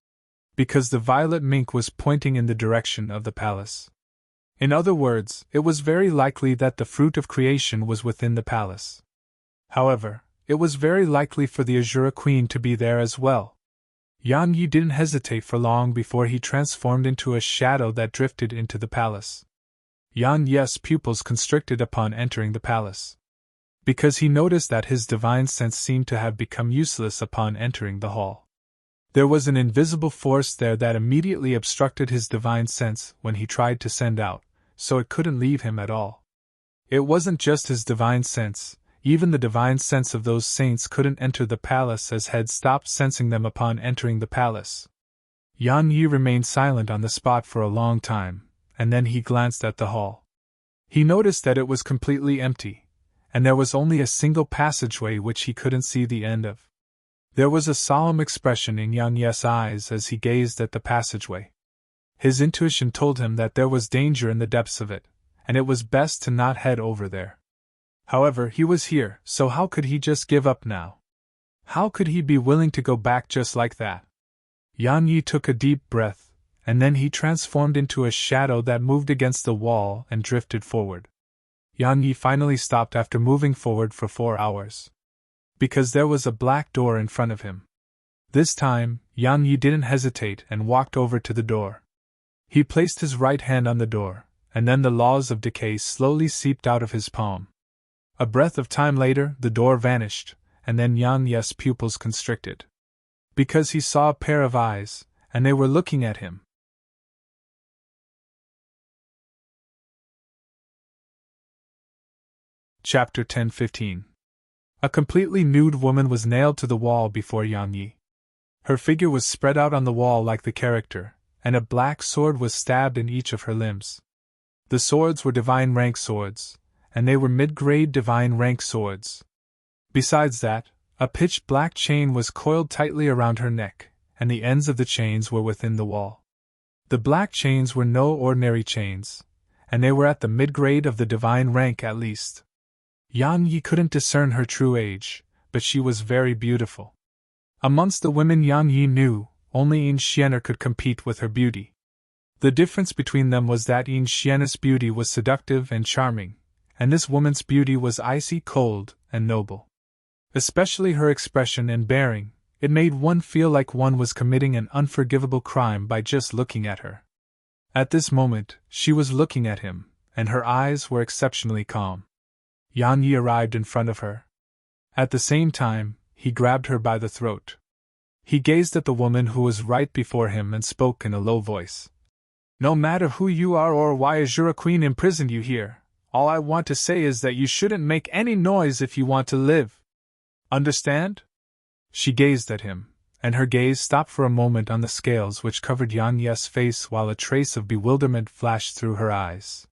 Because the violet mink was pointing in the direction of the palace. In other words, it was very likely that the fruit of creation was within the palace. However, it was very likely for the Azure Queen to be there as well. Yan Yi didn't hesitate for long before he transformed into a shadow that drifted into the palace. Yan Yi's pupils constricted upon entering the palace, because he noticed that his divine sense seemed to have become useless upon entering the hall. There was an invisible force there that immediately obstructed his divine sense when he tried to send out, so it couldn't leave him at all. It wasn't just his divine sense, even the divine sense of those saints couldn't enter the palace as had stopped sensing them upon entering the palace. Yan Yi remained silent on the spot for a long time, and then he glanced at the hall. He noticed that it was completely empty, and there was only a single passageway which he couldn't see the end of. There was a solemn expression in Yan Yi's eyes as he gazed at the passageway. His intuition told him that there was danger in the depths of it, and it was best to not head over there. However, he was here, so how could he just give up now? How could he be willing to go back just like that? Yan Yi took a deep breath, and then he transformed into a shadow that moved against the wall and drifted forward. Yan Yi finally stopped after moving forward for 4 hours. Because there was a black door in front of him. This time, Yan Yi didn't hesitate and walked over to the door. He placed his right hand on the door, and then the laws of decay slowly seeped out of his palm. A breath of time later, the door vanished, and then Yan Yi's pupils constricted. Because he saw a pair of eyes, and they were looking at him. Chapter 10-15. A completely nude woman was nailed to the wall before Yan Yi. Her figure was spread out on the wall like the character, and a black sword was stabbed in each of her limbs. The swords were divine rank swords, and they were mid-grade divine rank swords. Besides that, a pitch-black chain was coiled tightly around her neck, and the ends of the chains were within the wall. The black chains were no ordinary chains, and they were at the mid-grade of the divine rank at least. Yan Yi couldn't discern her true age, but she was very beautiful. Amongst the women Yan Yi knew, only Yin Xianer could compete with her beauty. The difference between them was that Yin Xianer's beauty was seductive and charming, and this woman's beauty was icy cold and noble. Especially her expression and bearing, it made one feel like one was committing an unforgivable crime by just looking at her. At this moment, she was looking at him, and her eyes were exceptionally calm. Yan Yi arrived in front of her. At the same time, he grabbed her by the throat. He gazed at the woman who was right before him and spoke in a low voice. No matter who you are or why Azure Queen imprisoned you here, all I want to say is that you shouldn't make any noise if you want to live. Understand? She gazed at him, and her gaze stopped for a moment on the scales which covered Yan Yi's face while a trace of bewilderment flashed through her eyes.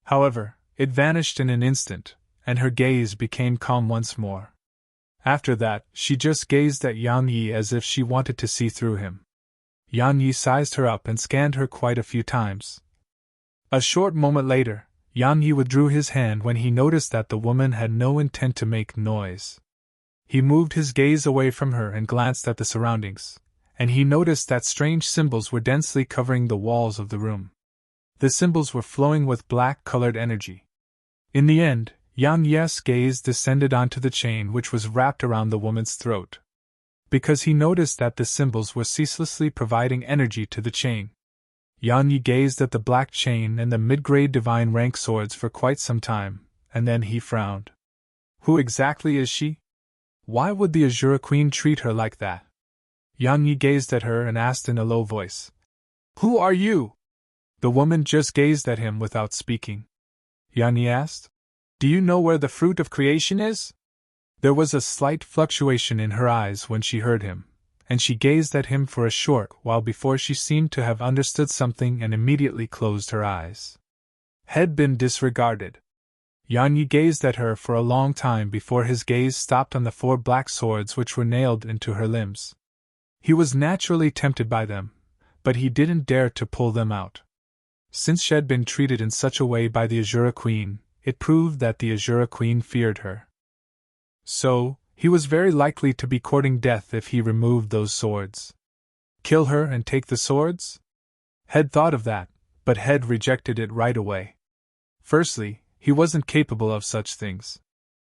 However, it vanished in an instant, and her gaze became calm once more. After that, she just gazed at Yan Yi as if she wanted to see through him. Yan Yi sized her up and scanned her quite a few times. A short moment later, Yan Yi withdrew his hand when he noticed that the woman had no intent to make noise. He moved his gaze away from her and glanced at the surroundings, and he noticed that strange symbols were densely covering the walls of the room. The symbols were flowing with black-colored energy. In the end, Yan Yi's gaze descended onto the chain which was wrapped around the woman's throat. Because he noticed that the symbols were ceaselessly providing energy to the chain. Yan Yi gazed at the black chain and the mid-grade divine rank swords for quite some time, and then he frowned. Who exactly is she? Why would the Azure Queen treat her like that? Yan Yi gazed at her and asked in a low voice. Who are you? The woman just gazed at him without speaking. Yan Yi asked. Do you know where the fruit of creation is? There was a slight fluctuation in her eyes when she heard him, and she gazed at him for a short while before she seemed to have understood something and immediately closed her eyes. Had been disregarded. Yan Yi gazed at her for a long time before his gaze stopped on the 4 black swords which were nailed into her limbs. He was naturally tempted by them, but he didn't dare to pull them out. Since she had been treated in such a way by the Azura Queen, it proved that the Azura Queen feared her. So, he was very likely to be courting death if he removed those swords. Kill her and take the swords? Head thought of that, but Head rejected it right away. Firstly, he wasn't capable of such things.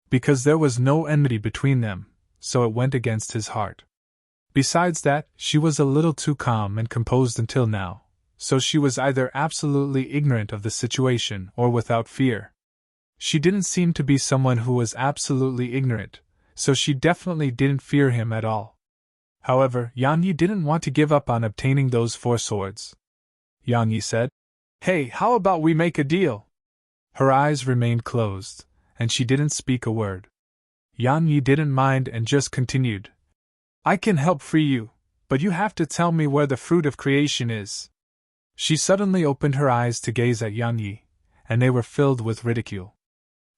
Because there was no enmity between them, so it went against his heart. Besides that, she was a little too calm and composed until now, so she was either absolutely ignorant of the situation or without fear. She didn't seem to be someone who was absolutely ignorant, so she definitely didn't fear him at all. However, Yang Yi didn't want to give up on obtaining those 4 swords. Yang Yi said, "Hey, how about we make a deal?" Her eyes remained closed, and she didn't speak a word. Yang Yi didn't mind and just continued, "I can help free you, but you have to tell me where the fruit of creation is." She suddenly opened her eyes to gaze at Yang Yi, and they were filled with ridicule.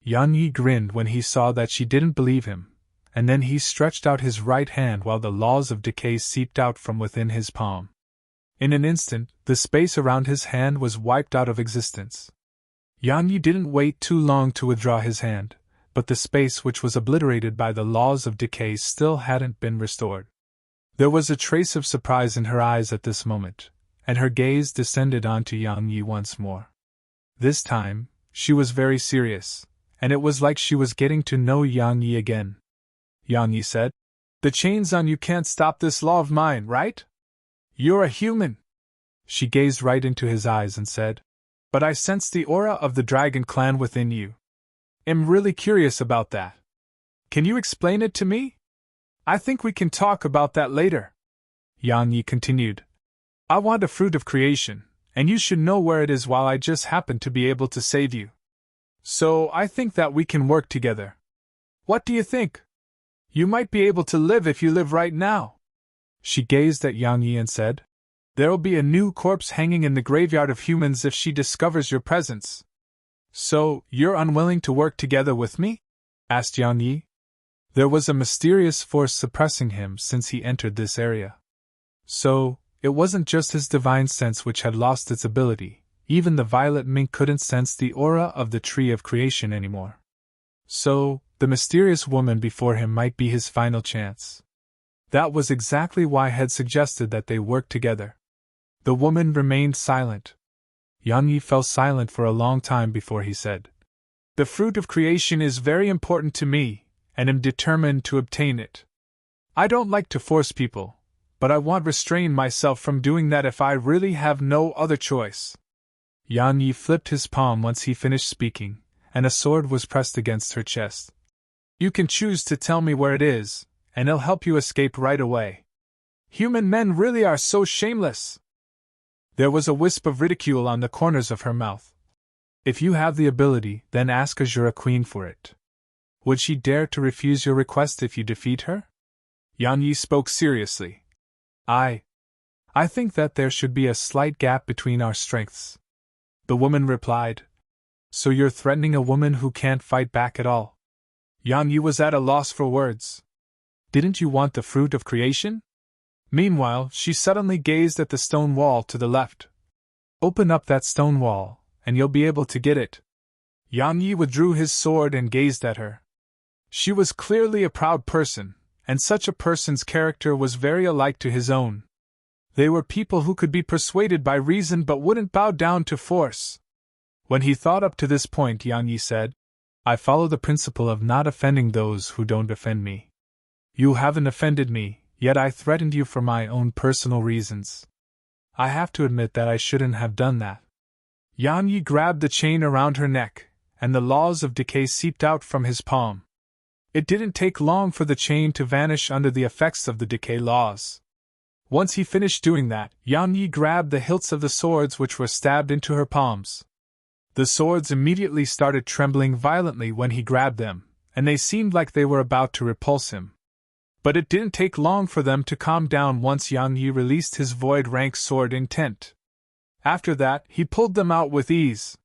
Yang Yi grinned when he saw that she didn't believe him, and then he stretched out his right hand while the laws of decay seeped out from within his palm. In an instant, the space around his hand was wiped out of existence. Yang Yi didn't wait too long to withdraw his hand, but the space which was obliterated by the laws of decay still hadn't been restored. There was a trace of surprise in her eyes at this moment, and her gaze descended onto Yang Yi once more. This time, she was very serious, and it was like she was getting to know Yang Yi again. Yang Yi said, "The chains on you can't stop this law of mine, right? You're a human." She gazed right into his eyes and said, "But I sense the aura of the dragon clan within you. I'm really curious about that. Can you explain it to me? I think we can talk about that later." Yang Yi continued, "I want a fruit of creation, and you should know where it is while I just happen to be able to save you. So I think that we can work together. What do you think? You might be able to live if you live right now." She gazed at Yang Yi and said, "There'll be a new corpse hanging in the graveyard of humans if she discovers your presence." "So, you're unwilling to work together with me?" asked Yang Yi. There was a mysterious force suppressing him since he entered this area. So, it wasn't just his divine sense which had lost its ability, even the violet mink couldn't sense the aura of the tree of creation anymore. So, the mysterious woman before him might be his final chance. That was exactly why Head suggested that they work together. The woman remained silent. Yang Yi fell silent for a long time before he said, "The fruit of creation is very important to me, and am determined to obtain it. I don't like to force people, but I want to restrain myself from doing that if I really have no other choice." Yang Yi flipped his palm once he finished speaking, and a sword was pressed against her chest. "You can choose to tell me where it is, and it'll help you escape right away. Human men really are so shameless." There was a wisp of ridicule on the corners of her mouth. "If you have the ability, then ask Azura Queen for it. Would she dare to refuse your request if you defeat her?" Yang Yi spoke seriously. I think that there should be a slight gap between our strengths." The woman replied, "So you're threatening a woman who can't fight back at all?" Yang Yi was at a loss for words. "Didn't you want the fruit of creation?" Meanwhile, she suddenly gazed at the stone wall to the left. "Open up that stone wall, and you'll be able to get it." Yang Yi withdrew his sword and gazed at her. She was clearly a proud person, and such a person's character was very alike to his own. They were people who could be persuaded by reason but wouldn't bow down to force. When he thought up to this point, Yang Yi said, "I follow the principle of not offending those who don't offend me. You haven't offended me, yet I threatened you for my own personal reasons. I have to admit that I shouldn't have done that." Yang Yi grabbed the chain around her neck, and the laws of decay seeped out from his palm. It didn't take long for the chain to vanish under the effects of the decay laws. Once he finished doing that, Yang Yi grabbed the hilts of the swords which were stabbed into her palms. The swords immediately started trembling violently when he grabbed them, and they seemed like they were about to repulse him. But it didn't take long for them to calm down once Yang Yi released his void rank sword intent. After that, he pulled them out with ease.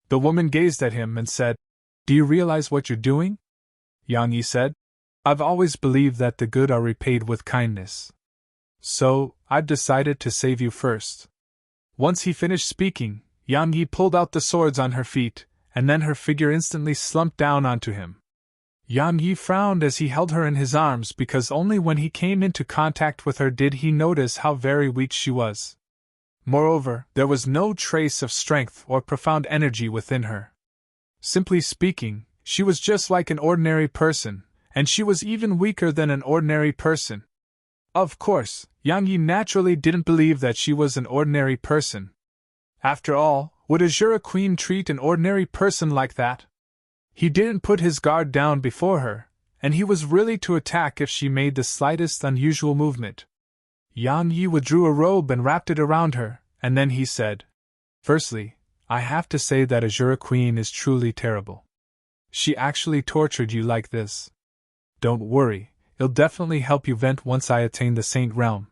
The woman gazed at him and said, "Do you realize what you're doing?" Yang Yi said, "I've always believed that the good are repaid with kindness. So, I've decided to save you first. Once he finished speaking, Yang Yi pulled out the swords on her feet, and then her figure instantly slumped down onto him. Yang Yi frowned as he held her in his arms because only when he came into contact with her did he notice how very weak she was. Moreover, there was no trace of strength or profound energy within her. Simply speaking, she was just like an ordinary person, and she was even weaker than an ordinary person. Of course, Yang Yi naturally didn't believe that she was an ordinary person. After all, would Azura Queen treat an ordinary person like that? He didn't put his guard down before her, and he was really to attack if she made the slightest unusual movement. Yang Yi withdrew a robe and wrapped it around her, and then he said, "Firstly, I have to say that Azura Queen is truly terrible. She actually tortured you like this. Don't worry, it'll definitely help you vent once I attain the Saint Realm."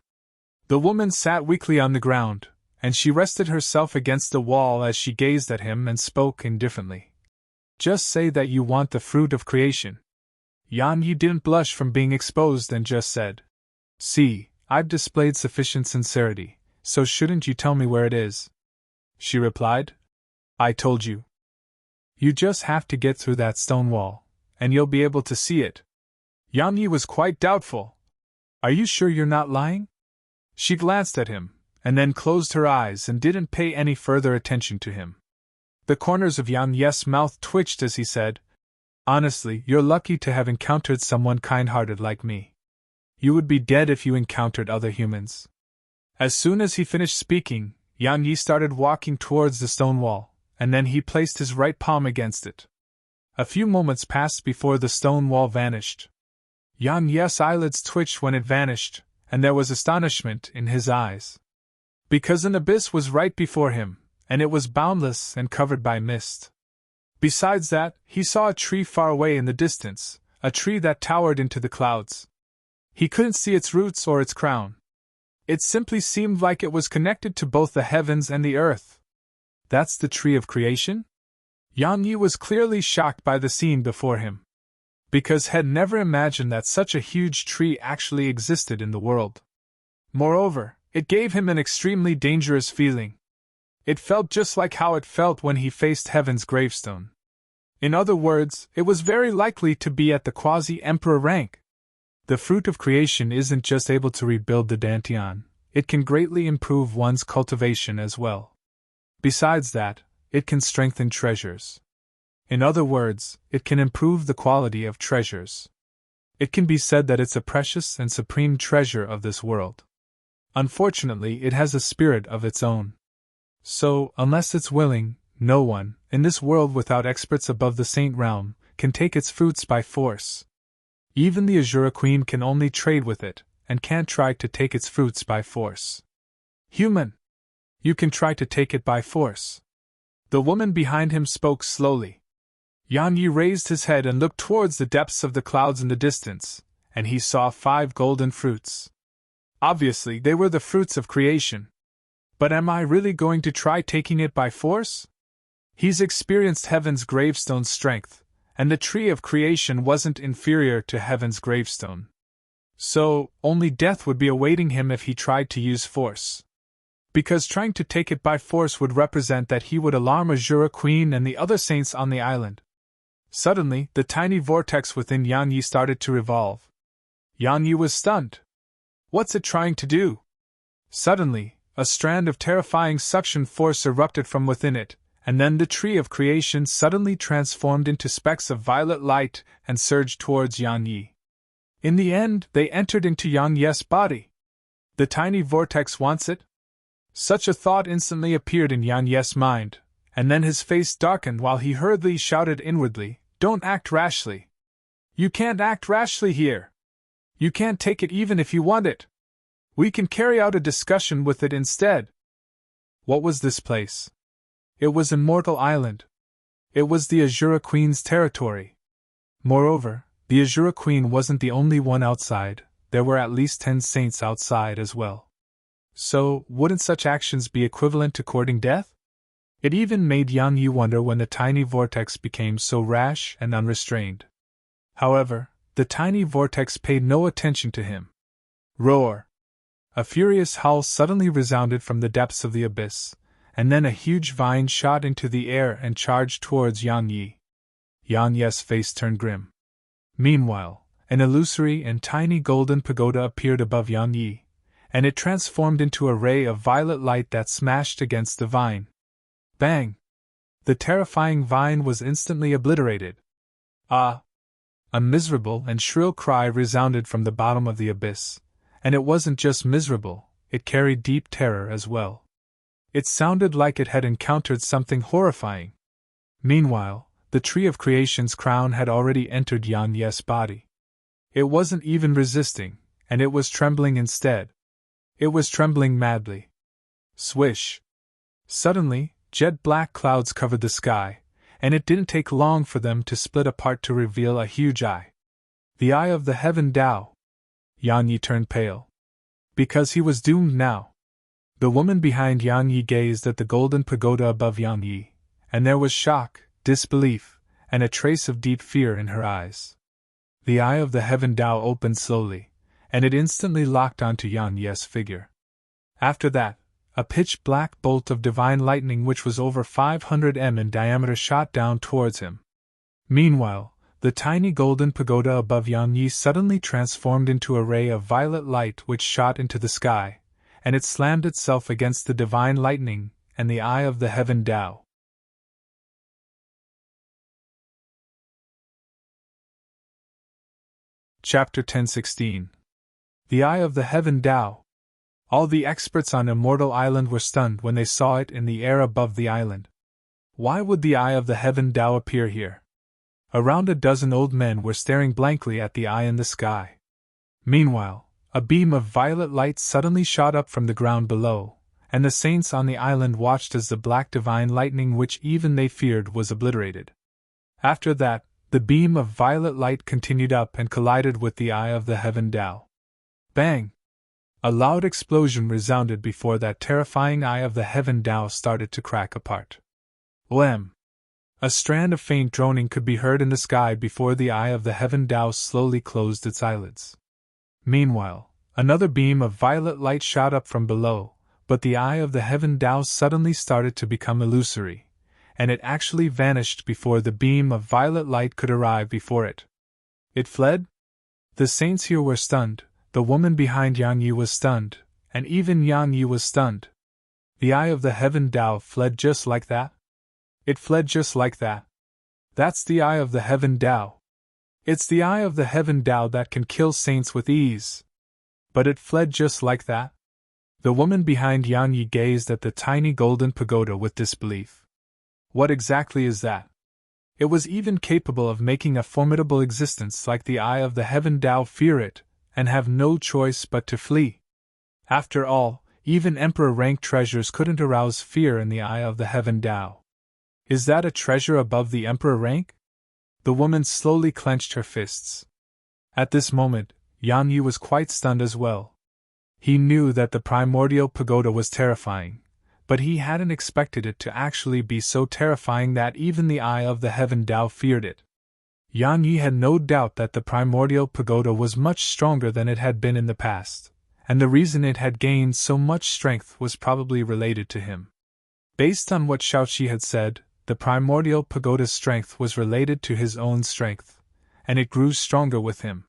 The woman sat weakly on the ground, and she rested herself against the wall as she gazed at him and spoke indifferently. "Just say that you want the fruit of creation." Yang Yi didn't blush from being exposed and just said, "See, I've displayed sufficient sincerity, so shouldn't you tell me where it is?" She replied, "I told you. You just have to get through that stone wall, and you'll be able to see it." Yang Yi was quite doubtful. "Are you sure you're not lying?" She glanced at him, and then closed her eyes and didn't pay any further attention to him. The corners of Yang Yi's mouth twitched as he said, "Honestly, you're lucky to have encountered someone kind-hearted like me. You would be dead if you encountered other humans." As soon as he finished speaking, Yang Yi started walking towards the stone wall, and then he placed his right palm against it. A few moments passed before the stone wall vanished. Yang Yi's eyelids twitched when it vanished, and there was astonishment in his eyes. Because an abyss was right before him, and it was boundless and covered by mist. Besides that, he saw a tree far away in the distance, a tree that towered into the clouds. He couldn't see its roots or its crown. It simply seemed like it was connected to both the heavens and the earth. That's the tree of creation? Yang Yi was clearly shocked by the scene before him, because had never imagined that such a huge tree actually existed in the world. Moreover, it gave him an extremely dangerous feeling. It felt just like how it felt when he faced Heaven's gravestone. In other words, it was very likely to be at the quasi-emperor rank. The fruit of creation isn't just able to rebuild the Dantian, it can greatly improve one's cultivation as well. Besides that, it can strengthen treasures. In other words, it can improve the quality of treasures. It can be said that it's a precious and supreme treasure of this world. Unfortunately, it has a spirit of its own. So, unless it's willing, no one, in this world without experts above the Saint Realm, can take its fruits by force. Even the Azura Queen can only trade with it, and can't try to take its fruits by force. Human! You can try to take it by force. The woman behind him spoke slowly. Yang Yi raised his head and looked towards the depths of the clouds in the distance, and he saw 5 golden fruits. Obviously, they were the fruits of creation. But am I really going to try taking it by force? He's experienced Heaven's gravestone's strength, and the tree of creation wasn't inferior to Heaven's gravestone. So, only death would be awaiting him if he tried to use force. Because trying to take it by force would represent that he would alarm Azura Queen and the other saints on the island. Suddenly, the tiny vortex within Yang Yi started to revolve. Yang Yi was stunned. What's it trying to do? Suddenly, a strand of terrifying suction force erupted from within it, and then the tree of creation suddenly transformed into specks of violet light and surged towards Yang Yi. In the end, they entered into Yang Yi's body. The tiny vortex wants it? Such a thought instantly appeared in Yang Yi's mind, and then his face darkened while he hurriedly shouted inwardly, "Don't act rashly. You can't act rashly here. You can't take it even if you want it. We can carry out a discussion with it instead." What was this place? It was Immortal Island. It was the Azura Queen's territory. Moreover, the Azura Queen wasn't the only one outside, there were at least 10 saints outside as well. So, wouldn't such actions be equivalent to courting death? It even made Yang Yi wonder when the tiny vortex became so rash and unrestrained. However, the tiny vortex paid no attention to him. Roar! A furious howl suddenly resounded from the depths of the abyss, and then a huge vine shot into the air and charged towards Yang Yi. Yang Yi's face turned grim. Meanwhile, an illusory and tiny golden pagoda appeared above Yang Yi, and it transformed into a ray of violet light that smashed against the vine. Bang! The terrifying vine was instantly obliterated. Ah! A miserable and shrill cry resounded from the bottom of the abyss, and it wasn't just miserable, it carried deep terror as well. It sounded like it had encountered something horrifying. Meanwhile, the tree of creation's crown had already entered Yang Yi's body. It wasn't even resisting, and it was trembling instead. It was trembling madly. Swish! Suddenly, jet black clouds covered the sky, and it didn't take long for them to split apart to reveal a huge eye. The eye of the heaven Tao. Yang Yi turned pale. Because he was doomed now. The woman behind Yang Yi gazed at the golden pagoda above Yang Yi, and there was shock, disbelief, and a trace of deep fear in her eyes. The eye of the heaven Tao opened slowly, and it instantly locked onto Yang Yi's figure. After that, a pitch-black bolt of divine lightning which was over 500 m in diameter shot down towards him. Meanwhile, the tiny golden pagoda above Yang Yi suddenly transformed into a ray of violet light which shot into the sky, and it slammed itself against the divine lightning and the eye of the heaven Tao. Chapter 10:16. The Eye of the Heaven Tao. All the experts on Immortal Island were stunned when they saw it in the air above the island. Why would the Eye of the Heaven Tao appear here? Around a dozen old men were staring blankly at the eye in the sky. Meanwhile, a beam of violet light suddenly shot up from the ground below, and the saints on the island watched as the black divine lightning which even they feared was obliterated. After that, the beam of violet light continued up and collided with the eye of the heaven Tao. Bang! A loud explosion resounded before that terrifying eye of the heaven Tao started to crack apart. Wham! A strand of faint droning could be heard in the sky before the eye of the heaven Tao slowly closed its eyelids. Meanwhile, another beam of violet light shot up from below, but the eye of the heaven Tao suddenly started to become illusory, and it actually vanished before the beam of violet light could arrive before it. It fled? The saints here were stunned, the woman behind Yang Yi was stunned, and even Yang Yi was stunned. The eye of the heaven Tao fled just like that? It fled just like that. That's the eye of the heaven Tao. It's the eye of the heaven Tao that can kill saints with ease. But it fled just like that? The woman behind Yang Yi gazed at the tiny golden pagoda with disbelief. What exactly is that? It was even capable of making a formidable existence like the eye of the heaven Tao fear it, and have no choice but to flee. After all, even emperor-rank treasures couldn't arouse fear in the eye of the heaven Tao. Is that a treasure above the emperor rank? The woman slowly clenched her fists. At this moment, Yang Yi was quite stunned as well. He knew that the primordial pagoda was terrifying, but he hadn't expected it to actually be so terrifying that even the eye of the heaven Tao feared it. Yang Yi had no doubt that the primordial pagoda was much stronger than it had been in the past, and the reason it had gained so much strength was probably related to him. Based on what Shaoqi had said, the primordial pagoda's strength was related to his own strength, and it grew stronger with him.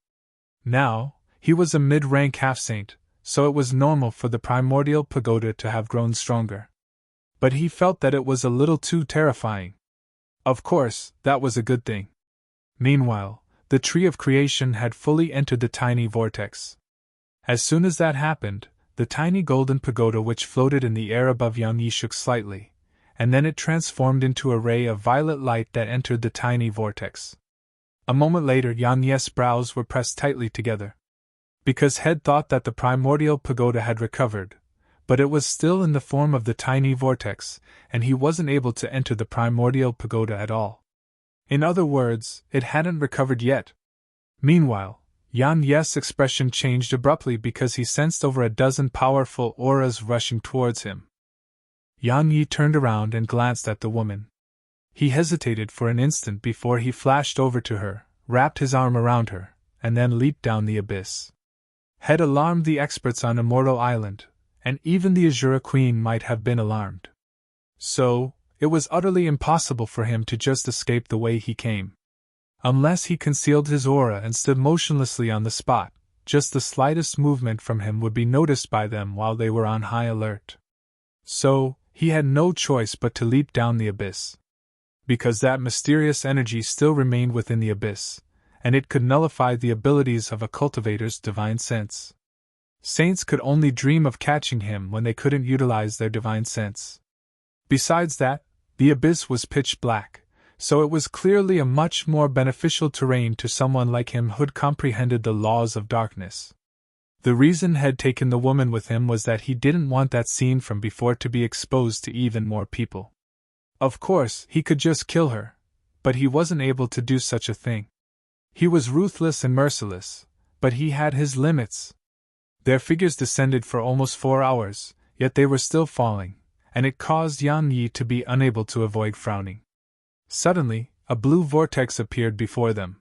Now, he was a mid-rank half-saint, so it was normal for the primordial pagoda to have grown stronger. But he felt that it was a little too terrifying. Of course, that was a good thing. Meanwhile, the tree of creation had fully entered the tiny vortex. As soon as that happened, the tiny golden pagoda which floated in the air above Yang Yi shook slightly, and then it transformed into a ray of violet light that entered the tiny vortex. A moment later, Yang Yi's brows were pressed tightly together. Because Head thought that the primordial pagoda had recovered, but it was still in the form of the tiny vortex, and he wasn't able to enter the primordial pagoda at all. In other words, it hadn't recovered yet. Meanwhile, Yang Yi's expression changed abruptly because he sensed over a dozen powerful auras rushing towards him. Yang Yi turned around and glanced at the woman. He hesitated for an instant before he flashed over to her, wrapped his arm around her, and then leaped down the abyss. had alarmed the experts on Immortal Island, and even the Azura Queen might have been alarmed. So, it was utterly impossible for him to just escape the way he came. Unless he concealed his aura and stood motionlessly on the spot, just the slightest movement from him would be noticed by them while they were on high alert. So, he had no choice but to leap down the abyss. Because that mysterious energy still remained within the abyss, and it could nullify the abilities of a cultivator's divine sense. Saints could only dream of catching him when they couldn't utilize their divine sense. Besides that, the abyss was pitch black, so it was clearly a much more beneficial terrain to someone like him who'd comprehended the laws of darkness. The reason had taken the woman with him was that he didn't want that scene from before to be exposed to even more people. Of course, he could just kill her, but he wasn't able to do such a thing. He was ruthless and merciless, but he had his limits. Their figures descended for almost 4 hours, yet they were still falling, and it caused Yan Yi to be unable to avoid frowning. Suddenly, a blue vortex appeared before them.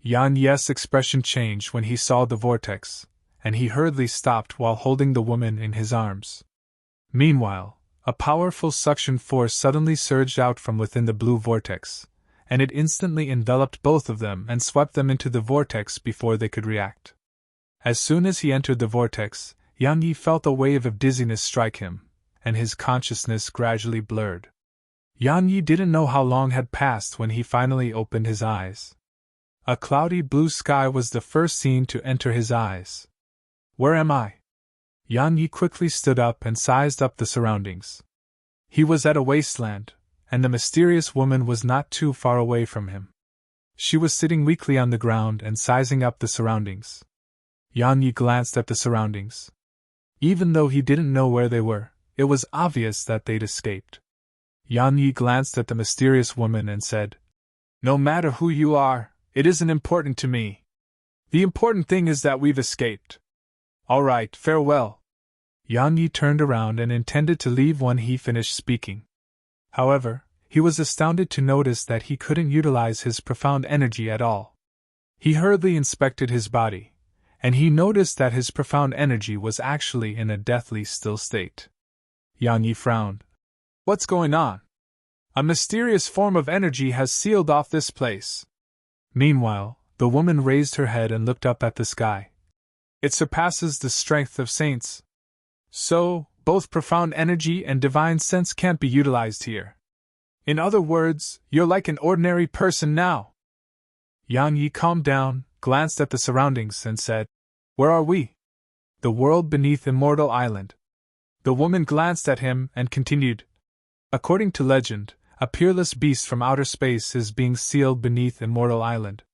Yan Yi's expression changed when he saw the vortex, and he hurriedly stopped while holding the woman in his arms. Meanwhile, a powerful suction force suddenly surged out from within the blue vortex, and it instantly enveloped both of them and swept them into the vortex before they could react. As soon as he entered the vortex, Yan Yi felt a wave of dizziness strike him, and his consciousness gradually blurred. Yan Yi didn't know how long had passed when he finally opened his eyes. A cloudy blue sky was the first scene to enter his eyes. Where am I? Yan Yi quickly stood up and sized up the surroundings. He was at a wasteland, and the mysterious woman was not too far away from him. She was sitting weakly on the ground and sizing up the surroundings. Yan Yi glanced at the surroundings. Even though he didn't know where they were, it was obvious that they'd escaped. Yan Yi glanced at the mysterious woman and said, "No matter who you are, it isn't important to me. The important thing is that we've escaped. All right, farewell." Yan Yi turned around and intended to leave when he finished speaking. However, he was astounded to notice that he couldn't utilize his profound energy at all. He hurriedly inspected his body, and he noticed that his profound energy was actually in a deathly still state. Yan Yi frowned. "What's going on? A mysterious form of energy has sealed off this place." Meanwhile, the woman raised her head and looked up at the sky. "It surpasses the strength of saints. So, both profound energy and divine sense can't be utilized here. In other words, you're like an ordinary person now." Yan Yi calmed down, glanced at the surroundings, and said, "Where are we?" "The world beneath Immortal Island." The woman glanced at him and continued, "According to legend, a peerless beast from outer space is being sealed beneath Immortal Island.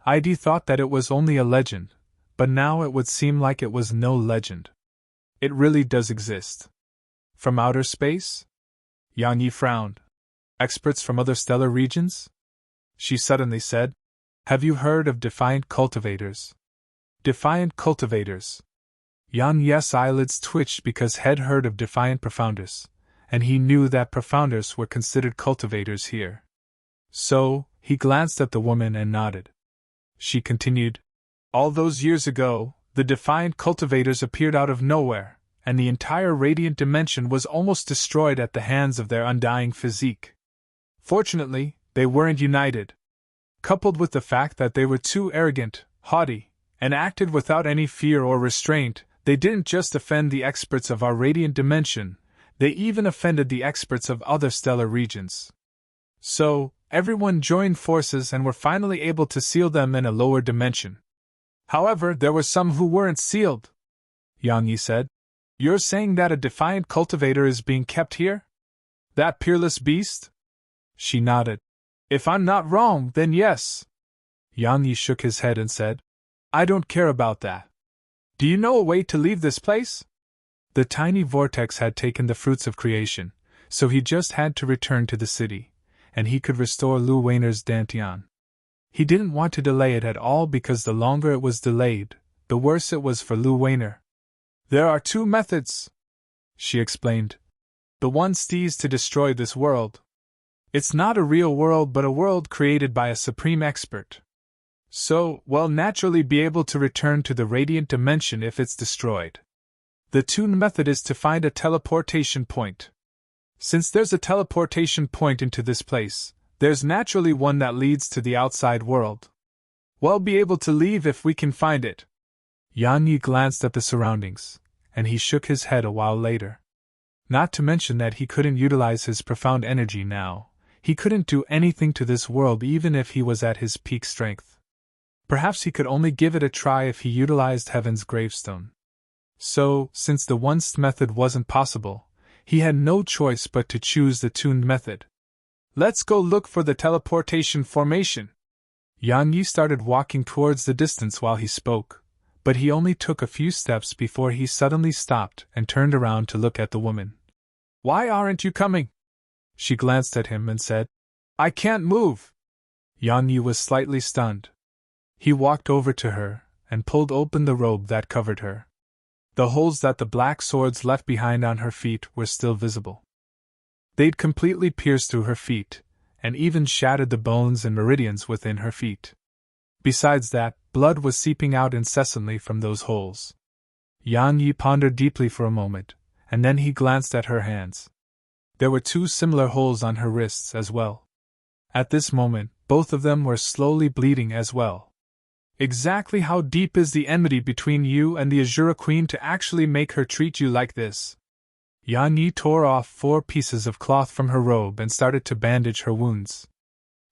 I'd thought that it was only a legend, but now it would seem like it was no legend. It really does exist." "From outer space?" Yan Yi frowned. "Experts from other stellar regions?" She suddenly said, "Have you heard of defiant cultivators?" "Defiant cultivators?" Yan Yi's eyelids twitched because Head heard of defiant profounders, and he knew that profounders were considered cultivators here. So, he glanced at the woman and nodded. She continued, "All those years ago, the defiant cultivators appeared out of nowhere, and the entire radiant dimension was almost destroyed at the hands of their undying physique. Fortunately, they weren't united. Coupled with the fact that they were too arrogant, haughty, and acted without any fear or restraint, they didn't just offend the experts of our radiant dimension, they even offended the experts of other stellar regions. So, everyone joined forces and were finally able to seal them in a lower dimension. However, there were some who weren't sealed." Yan Yi said, "You're saying that a defiant cultivator is being kept here? That peerless beast?" She nodded. "If I'm not wrong, then yes." Yan Yi shook his head and said, "I don't care about that. Do you know a way to leave this place?" The tiny vortex had taken the fruits of creation, so he just had to return to the city, and he could restore Lu Weiner's dantian. He didn't want to delay it at all because the longer it was delayed, the worse it was for Lu Weiner. "There are 2 methods," she explained. "The one is to destroy this world. It's not a real world but a world created by a supreme expert. So, will naturally be able to return to the radiant dimension if it's destroyed. The tune method is to find a teleportation point. Since there's a teleportation point into this place, there's naturally one that leads to the outside world. We'll be able to leave if we can find it. Yan Yi glanced at the surroundings, and he shook his head a while later. Not to mention that he couldn't utilize his profound energy now. He couldn't do anything to this world even if he was at his peak strength. Perhaps he could only give it a try if he utilized Heaven's gravestone. So, since the once method wasn't possible, he had no choice but to choose the tuned method. Let's go look for the teleportation formation. Yan Yi started walking towards the distance while he spoke, but he only took a few steps before he suddenly stopped and turned around to look at the woman. Why aren't you coming? She glanced at him and said, I can't move. Yan Yi was slightly stunned. He walked over to her and pulled open the robe that covered her. The holes that the black swords left behind on her feet were still visible. They'd completely pierced through her feet, and even shattered the bones and meridians within her feet. Besides that, blood was seeping out incessantly from those holes. Yan Yi pondered deeply for a moment, and then he glanced at her hands. There were 2 similar holes on her wrists as well. At this moment, both of them were slowly bleeding as well. Exactly how deep is the enmity between you and the Azura Queen to actually make her treat you like this? Yan Yi tore off 4 pieces of cloth from her robe and started to bandage her wounds.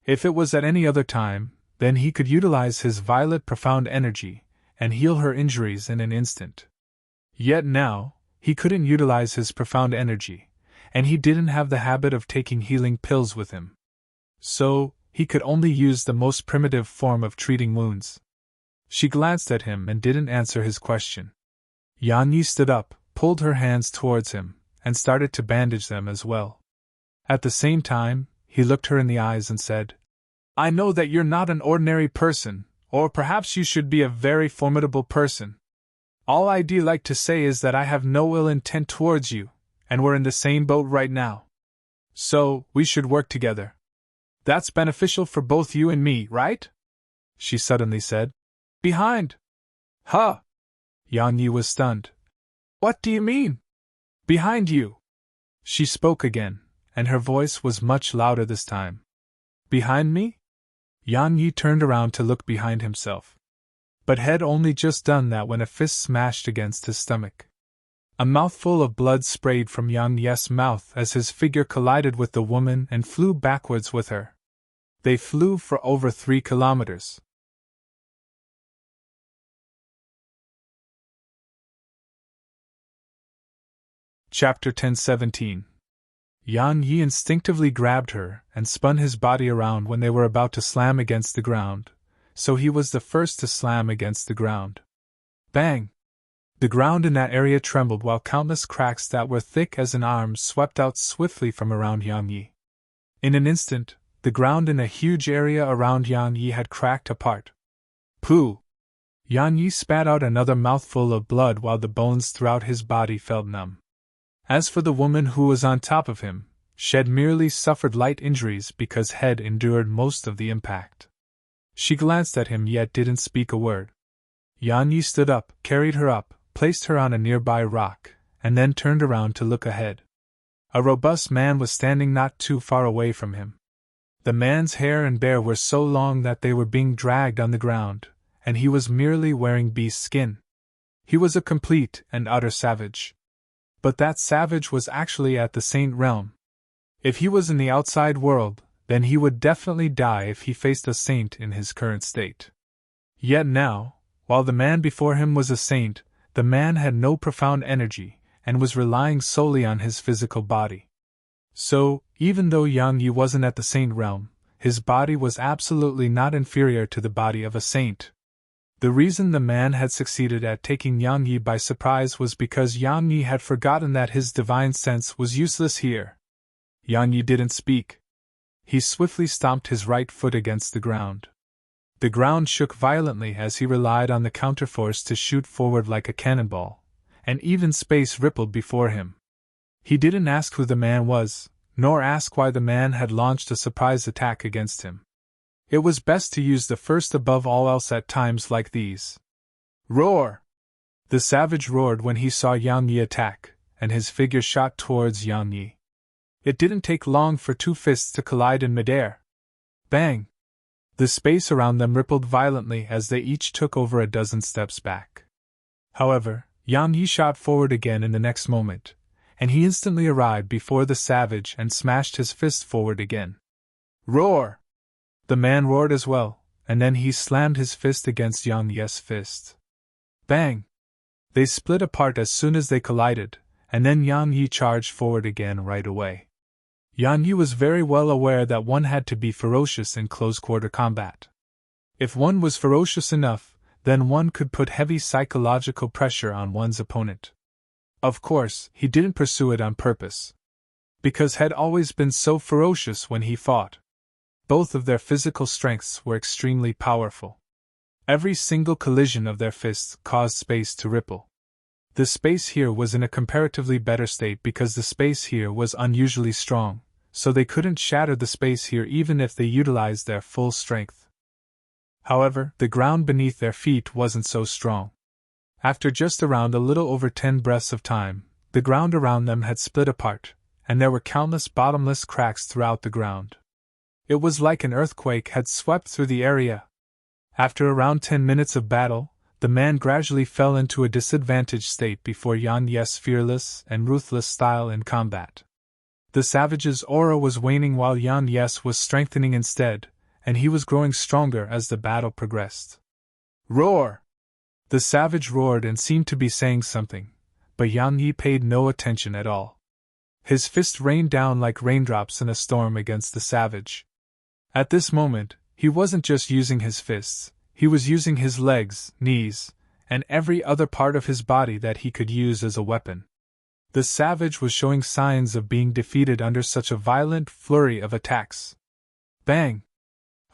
If it was at any other time, then he could utilize his violet profound energy and heal her injuries in an instant. Yet now, he couldn't utilize his profound energy, and he didn't have the habit of taking healing pills with him. So, he could only use the most primitive form of treating wounds. She glanced at him and didn't answer his question. Yan Yi stood up, pulled her hands towards him, and started to bandage them as well. At the same time, he looked her in the eyes and said, I know that you're not an ordinary person, or perhaps you should be a very formidable person. All I'd like to say is that I have no ill intent towards you, and we're in the same boat right now. So, we should work together. That's beneficial for both you and me, right? She suddenly said. Behind. Huh? Yan Yi was stunned. What do you mean? Behind you. She spoke again, and her voice was much louder this time. Behind me? Yan Yi turned around to look behind himself, but had only just done that when a fist smashed against his stomach. A mouthful of blood sprayed from Yan Yi's mouth as his figure collided with the woman and flew backwards with her. They flew for over 3 kilometers. Chapter 10:17. Yan Yi instinctively grabbed her and spun his body around when they were about to slam against the ground, so he was the first to slam against the ground. Bang! The ground in that area trembled while countless cracks that were thick as an arm swept out swiftly from around Yan Yi. In an instant, the ground in a huge area around Yan Yi had cracked apart. Pooh! Yan Yi spat out another mouthful of blood while the bones throughout his body felt numb. As for the woman who was on top of him, she had merely suffered light injuries because had endured most of the impact. She glanced at him yet didn't speak a word. Yan Yi stood up, carried her up, placed her on a nearby rock, and then turned around to look ahead. A robust man was standing not too far away from him. The man's hair and hair were so long that they were being dragged on the ground, and he was merely wearing beast skin. He was a complete and utter savage. But that savage was actually at the Saint realm. If he was in the outside world, then he would definitely die if he faced a saint in his current state. Yet now, while the man before him was a saint, the man had no profound energy, and was relying solely on his physical body. So, even though Yang Yi wasn't at the saint realm, his body was absolutely not inferior to the body of a saint. The reason the man had succeeded at taking Yang Yi by surprise was because Yang Yi had forgotten that his divine sense was useless here. Yang Yi didn't speak. He swiftly stomped his right foot against the ground. The ground shook violently as he relied on the counterforce to shoot forward like a cannonball, and even space rippled before him. He didn't ask who the man was, nor ask why the man had launched a surprise attack against him. It was best to use the first above all else at times like these. Roar! The savage roared when he saw Yang Yi attack, and his figure shot towards Yang Yi. It didn't take long for two fists to collide in midair. Bang! The space around them rippled violently as they each took over a dozen steps back. However, Yang Yi shot forward again in the next moment, and he instantly arrived before the savage and smashed his fist forward again. Roar! The man roared as well, and then he slammed his fist against Yang Yi's fist. Bang! They split apart as soon as they collided, and then Yang Yi charged forward again right away. Yang Yi was very well aware that one had to be ferocious in close-quarter combat. If one was ferocious enough, then one could put heavy psychological pressure on one's opponent. Of course, he didn't pursue it on purpose, because had always been so ferocious when he fought. Both of their physical strengths were extremely powerful. Every single collision of their fists caused space to ripple. The space here was in a comparatively better state because the space here was unusually strong, so they couldn't shatter the space here even if they utilized their full strength. However, the ground beneath their feet wasn't so strong. After just around a little over 10 breaths of time, the ground around them had split apart, and there were countless bottomless cracks throughout the ground. It was like an earthquake had swept through the area. After around 10 minutes of battle, the man gradually fell into a disadvantaged state before Yang Yi's fearless and ruthless style in combat. The savage's aura was waning while Yang Yi's was strengthening instead, and he was growing stronger as the battle progressed. Roar! The savage roared and seemed to be saying something, but Yang Yi paid no attention at all. His fist rained down like raindrops in a storm against the savage. At this moment, he wasn't just using his fists, he was using his legs, knees, and every other part of his body that he could use as a weapon. The savage was showing signs of being defeated under such a violent flurry of attacks. Bang!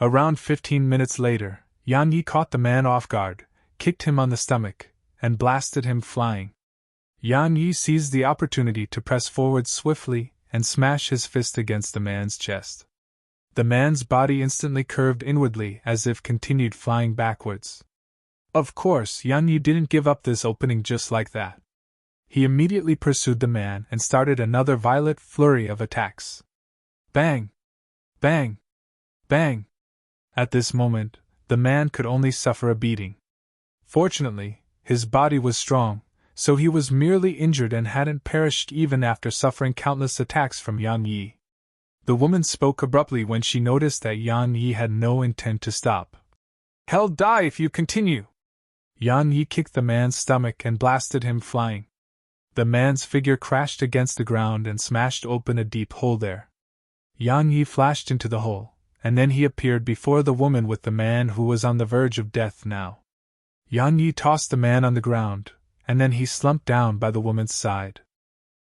Around 15 minutes later, Yang Yi caught the man off guard, kicked him on the stomach, and blasted him flying. Yang Yi seized the opportunity to press forward swiftly and smash his fist against the man's chest. The man's body instantly curved inwardly as if continued flying backwards. Of course, Yang Yi didn't give up this opening just like that. He immediately pursued the man and started another violent flurry of attacks. Bang! Bang! Bang! At this moment, the man could only suffer a beating. Fortunately, his body was strong, so he was merely injured and hadn't perished even after suffering countless attacks from Yang Yi. The woman spoke abruptly when she noticed that Yang Yi had no intent to stop. "Hell, die if you continue!" Yang Yi kicked the man's stomach and blasted him flying. The man's figure crashed against the ground and smashed open a deep hole there. Yang Yi flashed into the hole, and then he appeared before the woman with the man who was on the verge of death now. Yang Yi tossed the man on the ground, and then he slumped down by the woman's side.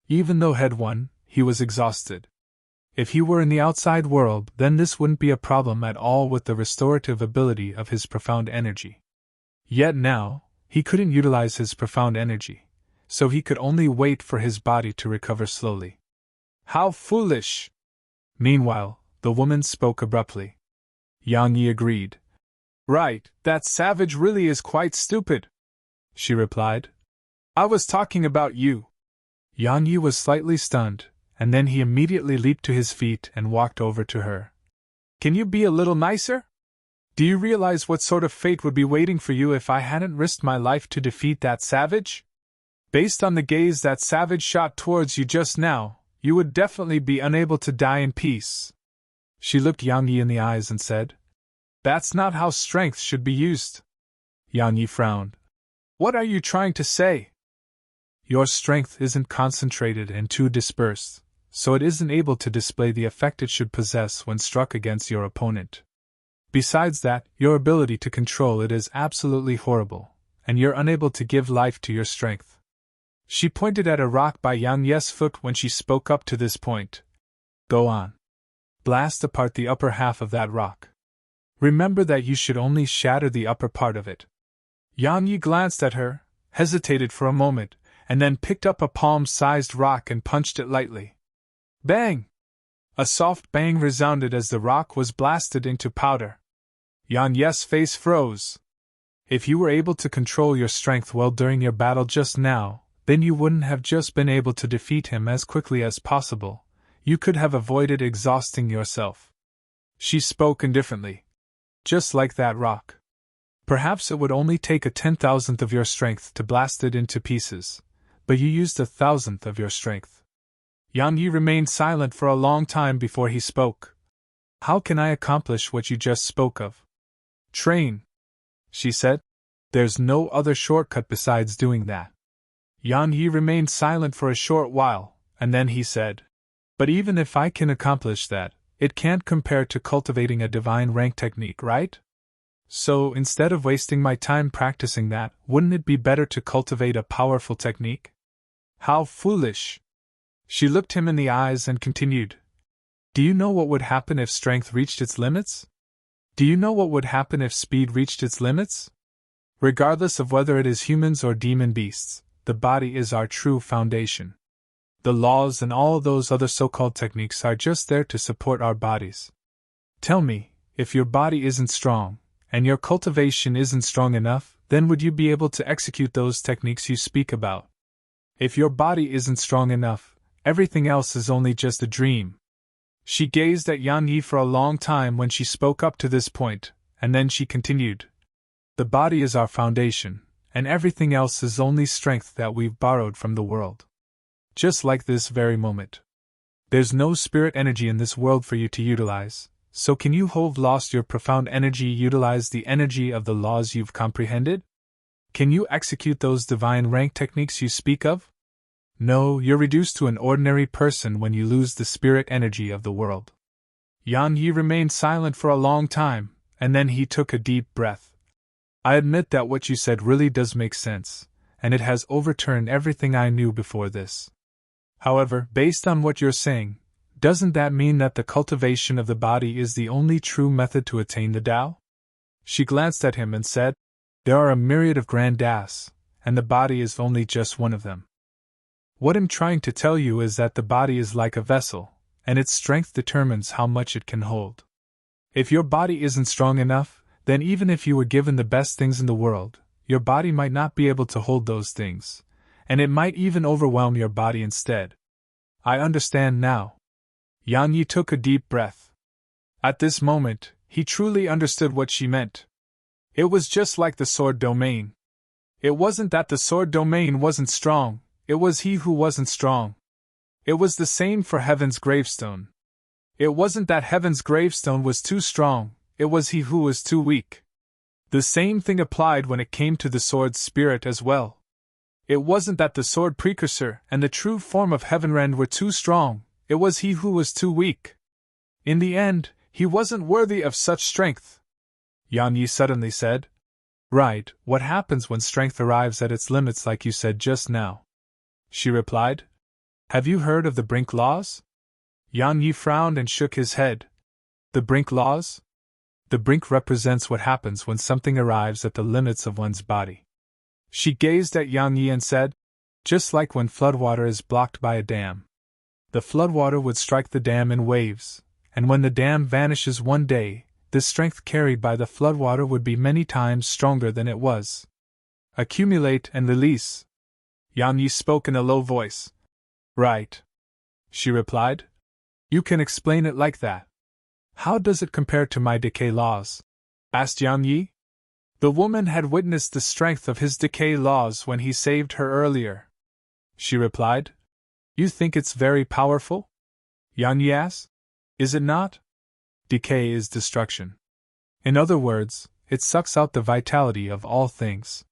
Even though head won, he was exhausted. If he were in the outside world, then this wouldn't be a problem at all with the restorative ability of his profound energy. Yet now, he couldn't utilize his profound energy, so he could only wait for his body to recover slowly. "How foolish!" Meanwhile, the woman spoke abruptly. Yang Yi agreed. "Right, that savage really is quite stupid," she replied. "I was talking about you." Yang Yi was slightly stunned, and then he immediately leaped to his feet and walked over to her. "Can you be a little nicer? Do you realize what sort of fate would be waiting for you if I hadn't risked my life to defeat that savage? Based on the gaze that savage shot towards you just now, you would definitely be unable to die in peace." She looked Yang Yi in the eyes and said, "That's not how strength should be used." Yang Yi frowned. "What are you trying to say?" "Your strength isn't concentrated and too dispersed, so it isn't able to display the effect it should possess when struck against your opponent. Besides that, your ability to control it is absolutely horrible, and you're unable to give life to your strength." She pointed at a rock by Yang Yi's foot when she spoke up to this point. "Go on. Blast apart the upper half of that rock. Remember that you should only shatter the upper part of it." Yang Yi glanced at her, hesitated for a moment, and then picked up a palm-sized rock and punched it lightly. Bang! A soft bang resounded as the rock was blasted into powder. Yan Yi's face froze. If you were able to control your strength well during your battle just now, then you wouldn't have just been able to defeat him as quickly as possible. You could have avoided exhausting yourself. She spoke indifferently. Just like that rock. Perhaps it would only take a 10,000th of your strength to blast it into pieces, but you used 1,000th of your strength. Yan Yi remained silent for a long time before he spoke. How can I accomplish what you just spoke of? Train, she said. There's no other shortcut besides doing that. Yan Yi remained silent for a short while, and then he said, But even if I can accomplish that, it can't compare to cultivating a divine rank technique, right? So, instead of wasting my time practicing that, wouldn't it be better to cultivate a powerful technique? How foolish! She looked him in the eyes and continued, Do you know what would happen if strength reached its limits? Do you know what would happen if speed reached its limits? Regardless of whether it is humans or demon beasts, the body is our true foundation. The laws and all those other so-called techniques are just there to support our bodies. Tell me, if your body isn't strong, and your cultivation isn't strong enough, then would you be able to execute those techniques you speak about? If your body isn't strong enough, everything else is only just a dream. She gazed at Yan Yi for a long time when she spoke up to this point, and then she continued. The body is our foundation, and everything else is only strength that we've borrowed from the world. Just like this very moment. There's no spirit energy in this world for you to utilize, so can you have lost your profound energy utilize the energy of the laws you've comprehended? Can you execute those divine rank techniques you speak of? No, you're reduced to an ordinary person when you lose the spirit energy of the world. Yan Yi remained silent for a long time, and then he took a deep breath. I admit that what you said really does make sense, and it has overturned everything I knew before this. However, based on what you're saying, doesn't that mean that the cultivation of the body is the only true method to attain the Tao? She glanced at him and said, There are a myriad of grand Das, and the body is only just one of them. What I'm trying to tell you is that the body is like a vessel, and its strength determines how much it can hold. If your body isn't strong enough, then even if you were given the best things in the world, your body might not be able to hold those things, and it might even overwhelm your body instead. I understand now. Yan Yi took a deep breath. At this moment, he truly understood what she meant. It was just like the sword domain. It wasn't that the sword domain wasn't strong, it was he who wasn't strong. It was the same for Heaven's gravestone. It wasn't that Heaven's gravestone was too strong, it was he who was too weak. The same thing applied when it came to the sword's spirit as well. It wasn't that the sword precursor and the true form of Heavenrend were too strong, it was he who was too weak. In the end, he wasn't worthy of such strength. Yan Yi suddenly said, Right, what happens when strength arrives at its limits like you said just now? She replied, Have you heard of the Brink laws? Yan Yi frowned and shook his head. The Brink laws? The brink represents what happens when something arrives at the limits of one's body. She gazed at Yan Yi and said, Just like when floodwater is blocked by a dam. The floodwater would strike the dam in waves, and when the dam vanishes one day, the strength carried by the floodwater would be many times stronger than it was. Accumulate and release. Yan Yi spoke in a low voice. Right. She replied. You can explain it like that. How does it compare to my decay laws? Asked Yan Yi. The woman had witnessed the strength of his decay laws when he saved her earlier. She replied. You think it's very powerful? Yan Yi asked. Is it not? Decay is destruction. In other words, it sucks out the vitality of all things.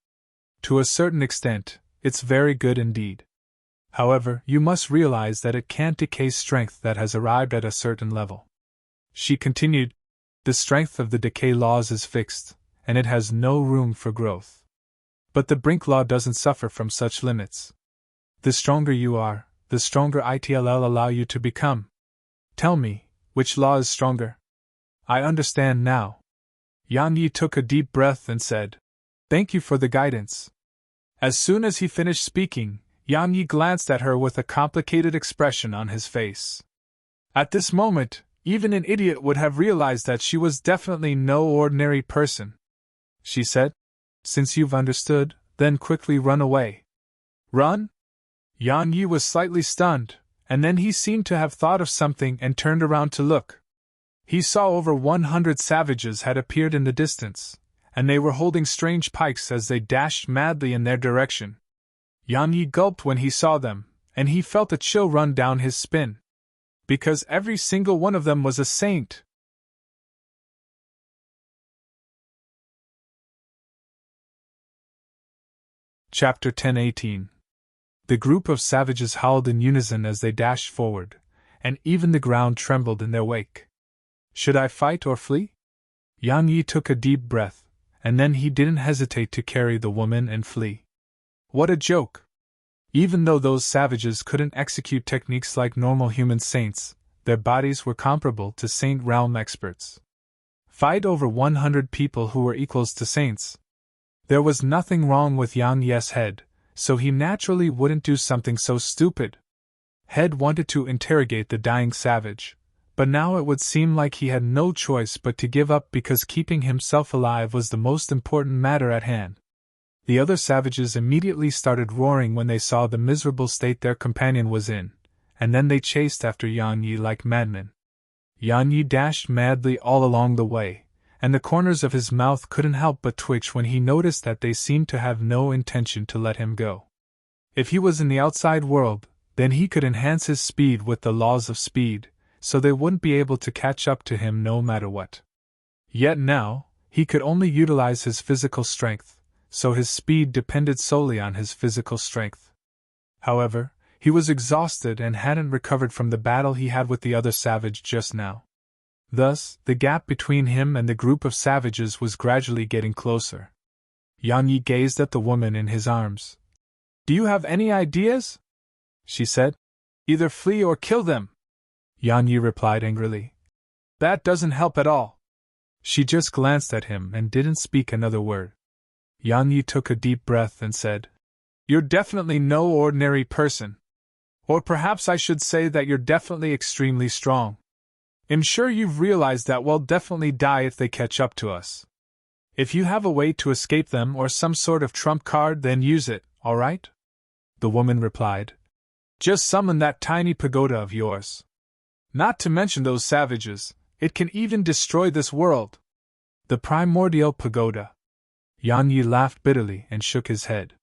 To a certain extent, it's very good indeed. However, you must realize that it can't decay strength that has arrived at a certain level. She continued, The strength of the decay laws is fixed, and it has no room for growth. But the Brink law doesn't suffer from such limits. The stronger you are, the stronger it'll allow you to become. Tell me, which law is stronger? I understand now. Yan Yi took a deep breath and said, Thank you for the guidance. As soon as he finished speaking, Yan Yi glanced at her with a complicated expression on his face. At this moment, Even an idiot would have realized that she was definitely no ordinary person. She said, "Since you've understood, then quickly run away." "Run?" Yang Yi was slightly stunned, and then he seemed to have thought of something and turned around to look. He saw over 100 savages had appeared in the distance, and they were holding strange pikes as they dashed madly in their direction. Yang Yi gulped when he saw them, and he felt a chill run down his spine. Because every single one of them was a saint. Chapter 10:18. The group of savages howled in unison as they dashed forward, and even the ground trembled in their wake. Should I fight or flee? Yang Yi took a deep breath, and then he didn't hesitate to carry the woman and flee. What a joke! Even though those savages couldn't execute techniques like normal human saints, their bodies were comparable to saint realm experts. Fight over 100 people who were equals to saints. There was nothing wrong with Yang Yi's head, so he naturally wouldn't do something so stupid. Head wanted to interrogate the dying savage, but now it would seem like he had no choice but to give up because keeping himself alive was the most important matter at hand. The other savages immediately started roaring when they saw the miserable state their companion was in, and then they chased after Yang Yi like madmen. Yang Yi dashed madly all along the way, and the corners of his mouth couldn't help but twitch when he noticed that they seemed to have no intention to let him go. If he was in the outside world, then he could enhance his speed with the laws of speed, so they wouldn't be able to catch up to him no matter what. Yet now, he could only utilize his physical strength, so his speed depended solely on his physical strength. However, he was exhausted and hadn't recovered from the battle he had with the other savage just now. Thus, the gap between him and the group of savages was gradually getting closer. Yang Yi gazed at the woman in his arms. "Do you have any ideas?" she said. "Either flee or kill them." Yang Yi replied angrily. "That doesn't help at all." She just glanced at him and didn't speak another word. Yang Yi took a deep breath and said, "You're definitely no ordinary person. Or perhaps I should say that you're definitely extremely strong. I'm sure you've realized that we'll definitely die if they catch up to us. If you have a way to escape them or some sort of trump card, then use it, alright?" The woman replied. "Just summon that tiny pagoda of yours. Not to mention those savages, it can even destroy this world." "The primordial pagoda." Yang Yi laughed bitterly and shook his head.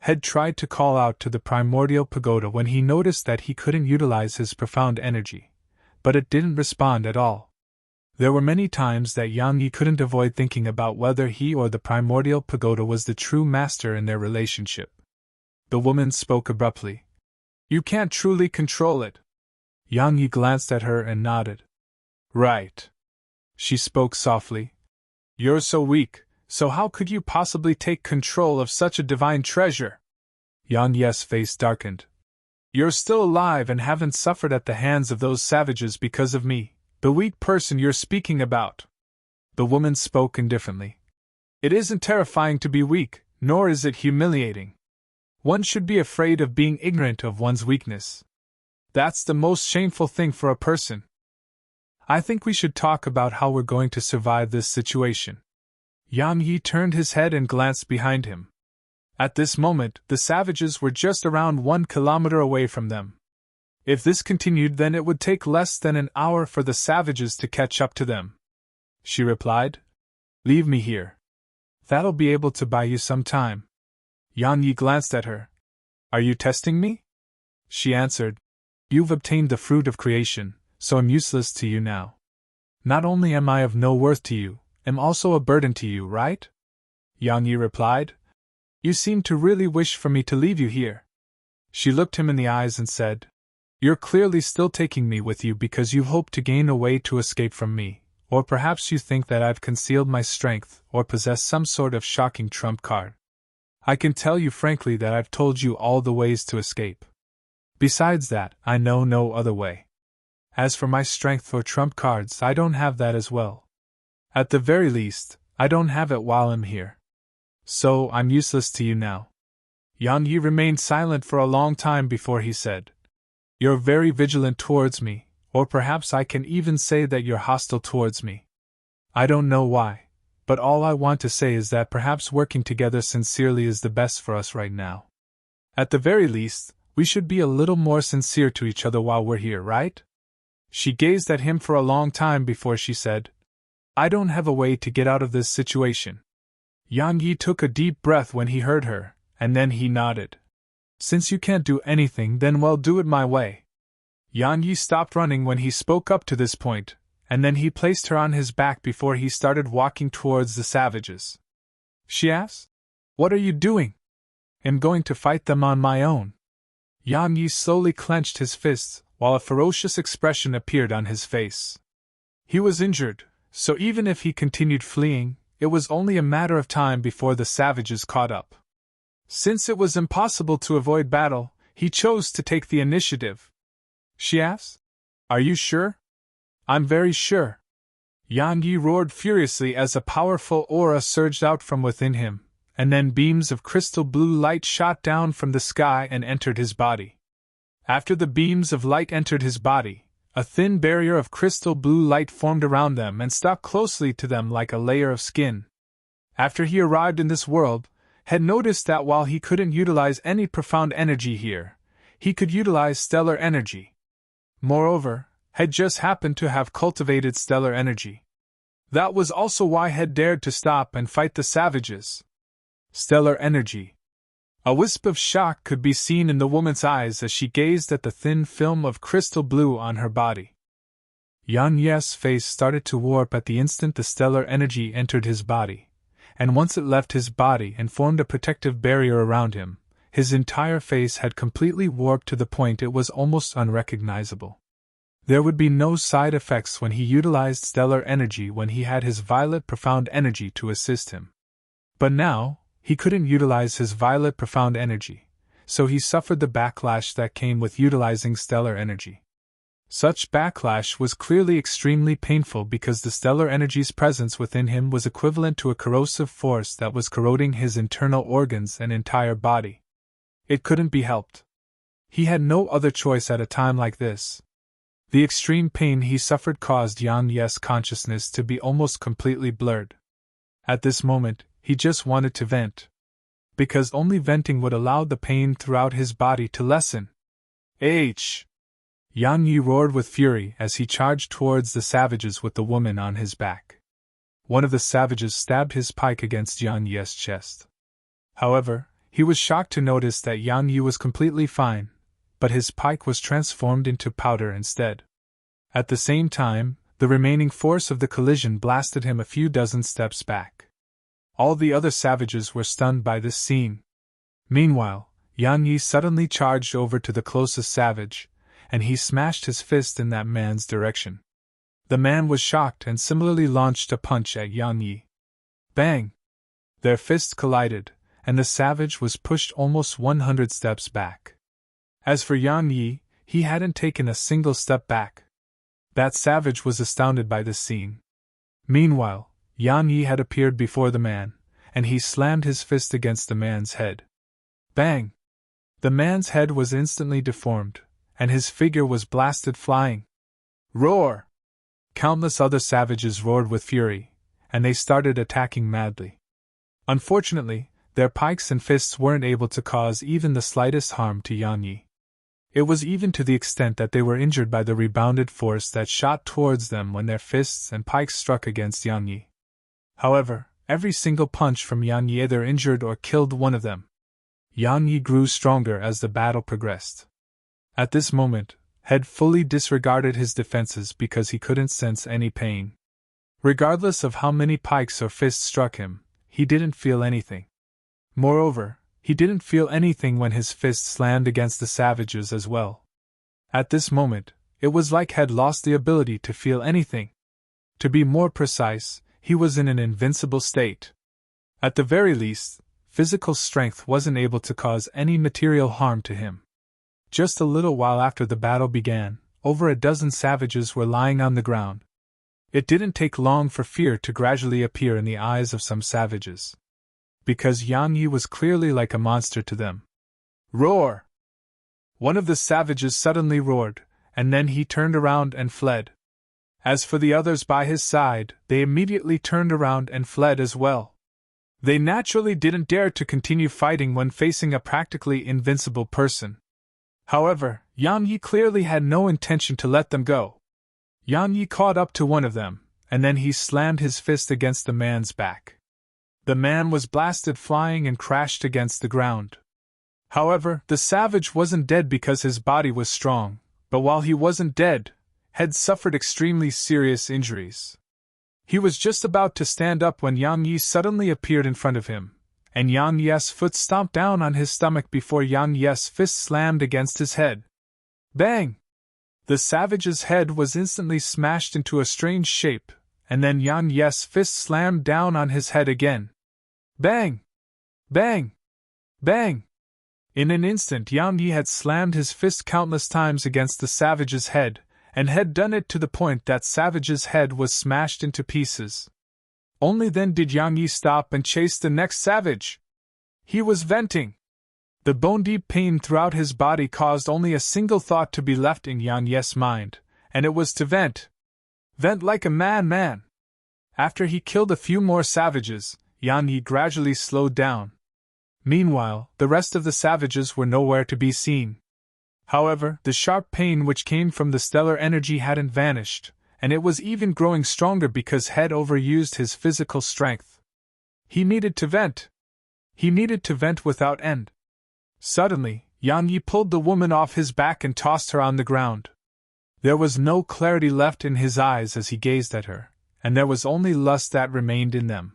Head tried to call out to the primordial pagoda when he noticed that he couldn't utilize his profound energy, but it didn't respond at all. There were many times that Yang Yi couldn't avoid thinking about whether he or the primordial pagoda was the true master in their relationship. The woman spoke abruptly. "You can't truly control it." Yang Yi glanced at her and nodded. "Right." She spoke softly. "You're so weak, so how could you possibly take control of such a divine treasure?" Yang Yi's face darkened. "You're still alive and haven't suffered at the hands of those savages because of me, the weak person you're speaking about." The woman spoke indifferently. "It isn't terrifying to be weak, nor is it humiliating. One should be afraid of being ignorant of one's weakness. That's the most shameful thing for a person. I think we should talk about how we're going to survive this situation." Yang Yi turned his head and glanced behind him. At this moment, the savages were just around 1 kilometer away from them. If this continued, then it would take less than an hour for the savages to catch up to them. She replied, "Leave me here. That'll be able to buy you some time." Yang Yi glanced at her. "Are you testing me?" She answered, "You've obtained the fruit of creation, so I'm useless to you now. Not only am I of no worth to you, I'm also a burden to you, right?" Yang Yi replied, "You seem to really wish for me to leave you here." She looked him in the eyes and said, "You're clearly still taking me with you because you hope to gain a way to escape from me, or perhaps you think that I've concealed my strength or possess some sort of shocking trump card. I can tell you frankly that I've told you all the ways to escape. Besides that, I know no other way. As for my strength or trump cards, I don't have that as well. At the very least, I don't have it while I'm here. So, I'm useless to you now." Yang Yi remained silent for a long time before he said, "You're very vigilant towards me, or perhaps I can even say that you're hostile towards me. I don't know why, but all I want to say is that perhaps working together sincerely is the best for us right now. At the very least, we should be a little more sincere to each other while we're here, right? She gazed at him for a long time before she said, I don't have a way to get out of this situation. Yang Yi took a deep breath when he heard her, and then he nodded. Since you can't do anything, then well, do it my way. Yang Yi stopped running when he spoke up to this point, and then he placed her on his back before he started walking towards the savages. She asked, What are you doing? I'm going to fight them on my own. Yang Yi slowly clenched his fists, while a ferocious expression appeared on his face. He was injured, so even if he continued fleeing, it was only a matter of time before the savages caught up. Since it was impossible to avoid battle, he chose to take the initiative. She asked, Are you sure? I'm very sure. Yang Yi roared furiously as a powerful aura surged out from within him, and then beams of crystal blue light shot down from the sky and entered his body. After the beams of light entered his body, a thin barrier of crystal blue light formed around them and stuck closely to them like a layer of skin. After he arrived in this world, had noticed that while he couldn't utilize any profound energy here, he could utilize stellar energy. Moreover, had just happened to have cultivated stellar energy. That was also why had dared to stop and fight the savages. Stellar energy. A wisp of shock could be seen in the woman's eyes as she gazed at the thin film of crystal blue on her body. Yang Yi's face started to warp at the instant the stellar energy entered his body, and once it left his body and formed a protective barrier around him, his entire face had completely warped to the point it was almost unrecognizable. There would be no side effects when he utilized stellar energy when he had his violet profound energy to assist him. But now, he couldn't utilize his violet profound energy, so he suffered the backlash that came with utilizing stellar energy. Such backlash was clearly extremely painful because the stellar energy's presence within him was equivalent to a corrosive force that was corroding his internal organs and entire body. It couldn't be helped. He had no other choice at a time like this. The extreme pain he suffered caused Yang Yi's consciousness to be almost completely blurred. At this moment, he just wanted to vent. Because only venting would allow the pain throughout his body to lessen. H! Yang Yi roared with fury as he charged towards the savages with the woman on his back. One of the savages stabbed his pike against Yang Yi's chest. However, he was shocked to notice that Yang Yi was completely fine, but his pike was transformed into powder instead. At the same time, the remaining force of the collision blasted him a few dozen steps back. All the other savages were stunned by this scene. Meanwhile, Yang Yi suddenly charged over to the closest savage, and he smashed his fist in that man's direction. The man was shocked and similarly launched a punch at Yang Yi. Bang! Their fists collided, and the savage was pushed almost 100 steps back. As for Yang Yi, he hadn't taken a single step back. That savage was astounded by this scene. Meanwhile, Yang Yi had appeared before the man, and he slammed his fist against the man's head. Bang! The man's head was instantly deformed, and his figure was blasted flying. Roar! Countless other savages roared with fury, and they started attacking madly. Unfortunately, their pikes and fists weren't able to cause even the slightest harm to Yang Yi. It was even to the extent that they were injured by the rebounded force that shot towards them when their fists and pikes struck against Yang Yi. However, every single punch from Yang Yi either injured or killed one of them. Yang Yi grew stronger as the battle progressed. At this moment, had fully disregarded his defenses because he couldn't sense any pain. Regardless of how many pikes or fists struck him, he didn't feel anything. Moreover, he didn't feel anything when his fist slammed against the savages as well. At this moment, it was like had lost the ability to feel anything. To be more precise, he was in an invincible state. At the very least, physical strength wasn't able to cause any material harm to him. Just a little while after the battle began, over a dozen savages were lying on the ground. It didn't take long for fear to gradually appear in the eyes of some savages. Because Yang Yi was clearly like a monster to them. Roar! One of the savages suddenly roared, and then he turned around and fled. As for the others by his side, they immediately turned around and fled as well. They naturally didn't dare to continue fighting when facing a practically invincible person. However, Yang Yi clearly had no intention to let them go. Yang Yi caught up to one of them, and then he slammed his fist against the man's back. The man was blasted flying and crashed against the ground. However, the savage wasn't dead because his body was strong, but while he wasn't dead, had suffered extremely serious injuries. He was just about to stand up when Yang Yi suddenly appeared in front of him, and Yang Yi's foot stomped down on his stomach before Yang Yi's fist slammed against his head. Bang! The savage's head was instantly smashed into a strange shape, and then Yang Yi's fist slammed down on his head again. Bang! Bang! Bang! In an instant Yang Yi had slammed his fist countless times against the savage's head, and had done it to the point that savage's head was smashed into pieces. Only then did Yang Yi stop and chase the next savage. He was venting. The bone-deep pain throughout his body caused only a single thought to be left in Yang Yi's mind, and it was to vent. Vent like a man. After he killed a few more savages, Yang Yi gradually slowed down. Meanwhile, the rest of the savages were nowhere to be seen. However, the sharp pain which came from the stellar energy hadn't vanished, and it was even growing stronger because had overused his physical strength. He needed to vent. He needed to vent without end. Suddenly, Yang Yi pulled the woman off his back and tossed her on the ground. There was no clarity left in his eyes as he gazed at her, and there was only lust that remained in them.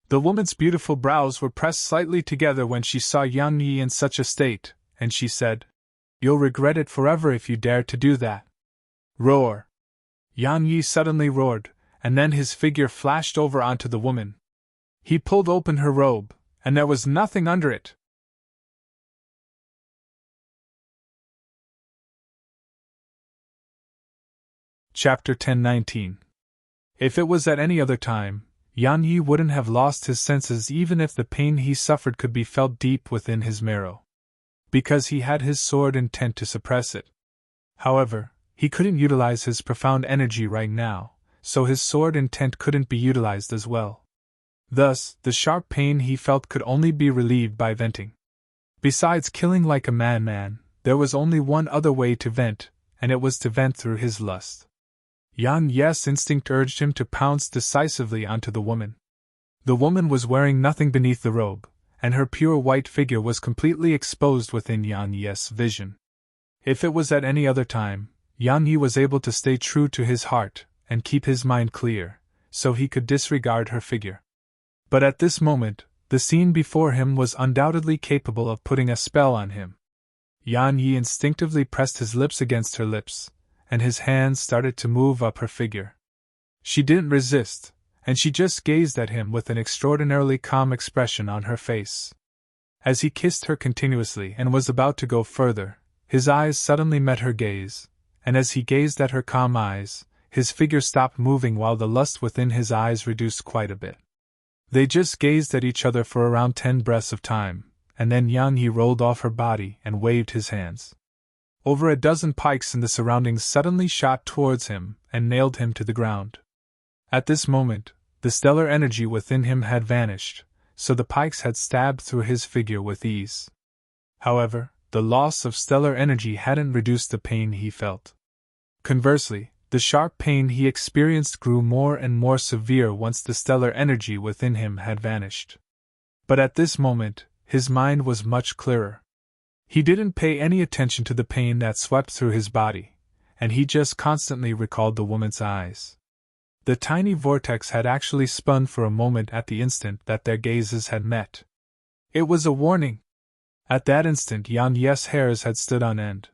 The woman's beautiful brows were pressed slightly together when she saw Yang Yi in such a state, and she said, "You'll regret it forever if you dare to do that." Roar! Yang Yi suddenly roared, and then his figure flashed over onto the woman. He pulled open her robe, and there was nothing under it. Chapter 10:19. If it was at any other time, Yang Yi wouldn't have lost his senses even if the pain he suffered could be felt deep within his marrow. Because he had his sword intent to suppress it. However, he couldn't utilize his profound energy right now, so his sword intent couldn't be utilized as well. Thus, the sharp pain he felt could only be relieved by venting. Besides killing like a madman, there was only one other way to vent, and it was to vent through his lust. Yang Yi's instinct urged him to pounce decisively onto the woman. The woman was wearing nothing beneath the robe, and her pure white figure was completely exposed within Yang Yi's vision. If it was at any other time, Yang Yi was able to stay true to his heart and keep his mind clear, so he could disregard her figure. But at this moment, the scene before him was undoubtedly capable of putting a spell on him. Yang Yi instinctively pressed his lips against her lips, and his hands started to move up her figure. She didn't resist, and she just gazed at him with an extraordinarily calm expression on her face. As he kissed her continuously and was about to go further, his eyes suddenly met her gaze, and as he gazed at her calm eyes, his figure stopped moving while the lust within his eyes reduced quite a bit. They just gazed at each other for around 10 breaths of time, and then Yang Yi rolled off her body and waved his hands. Over a dozen pikes in the surroundings suddenly shot towards him and nailed him to the ground. At this moment, the stellar energy within him had vanished, so the pikes had stabbed through his figure with ease. However, the loss of stellar energy hadn't reduced the pain he felt. Conversely, the sharp pain he experienced grew more and more severe once the stellar energy within him had vanished. But at this moment, his mind was much clearer. He didn't pay any attention to the pain that swept through his body, and he just constantly recalled the woman's eyes. The tiny vortex had actually spun for a moment at the instant that their gazes had met. It was a warning. At that instant Yang Yi's hairs had stood on end.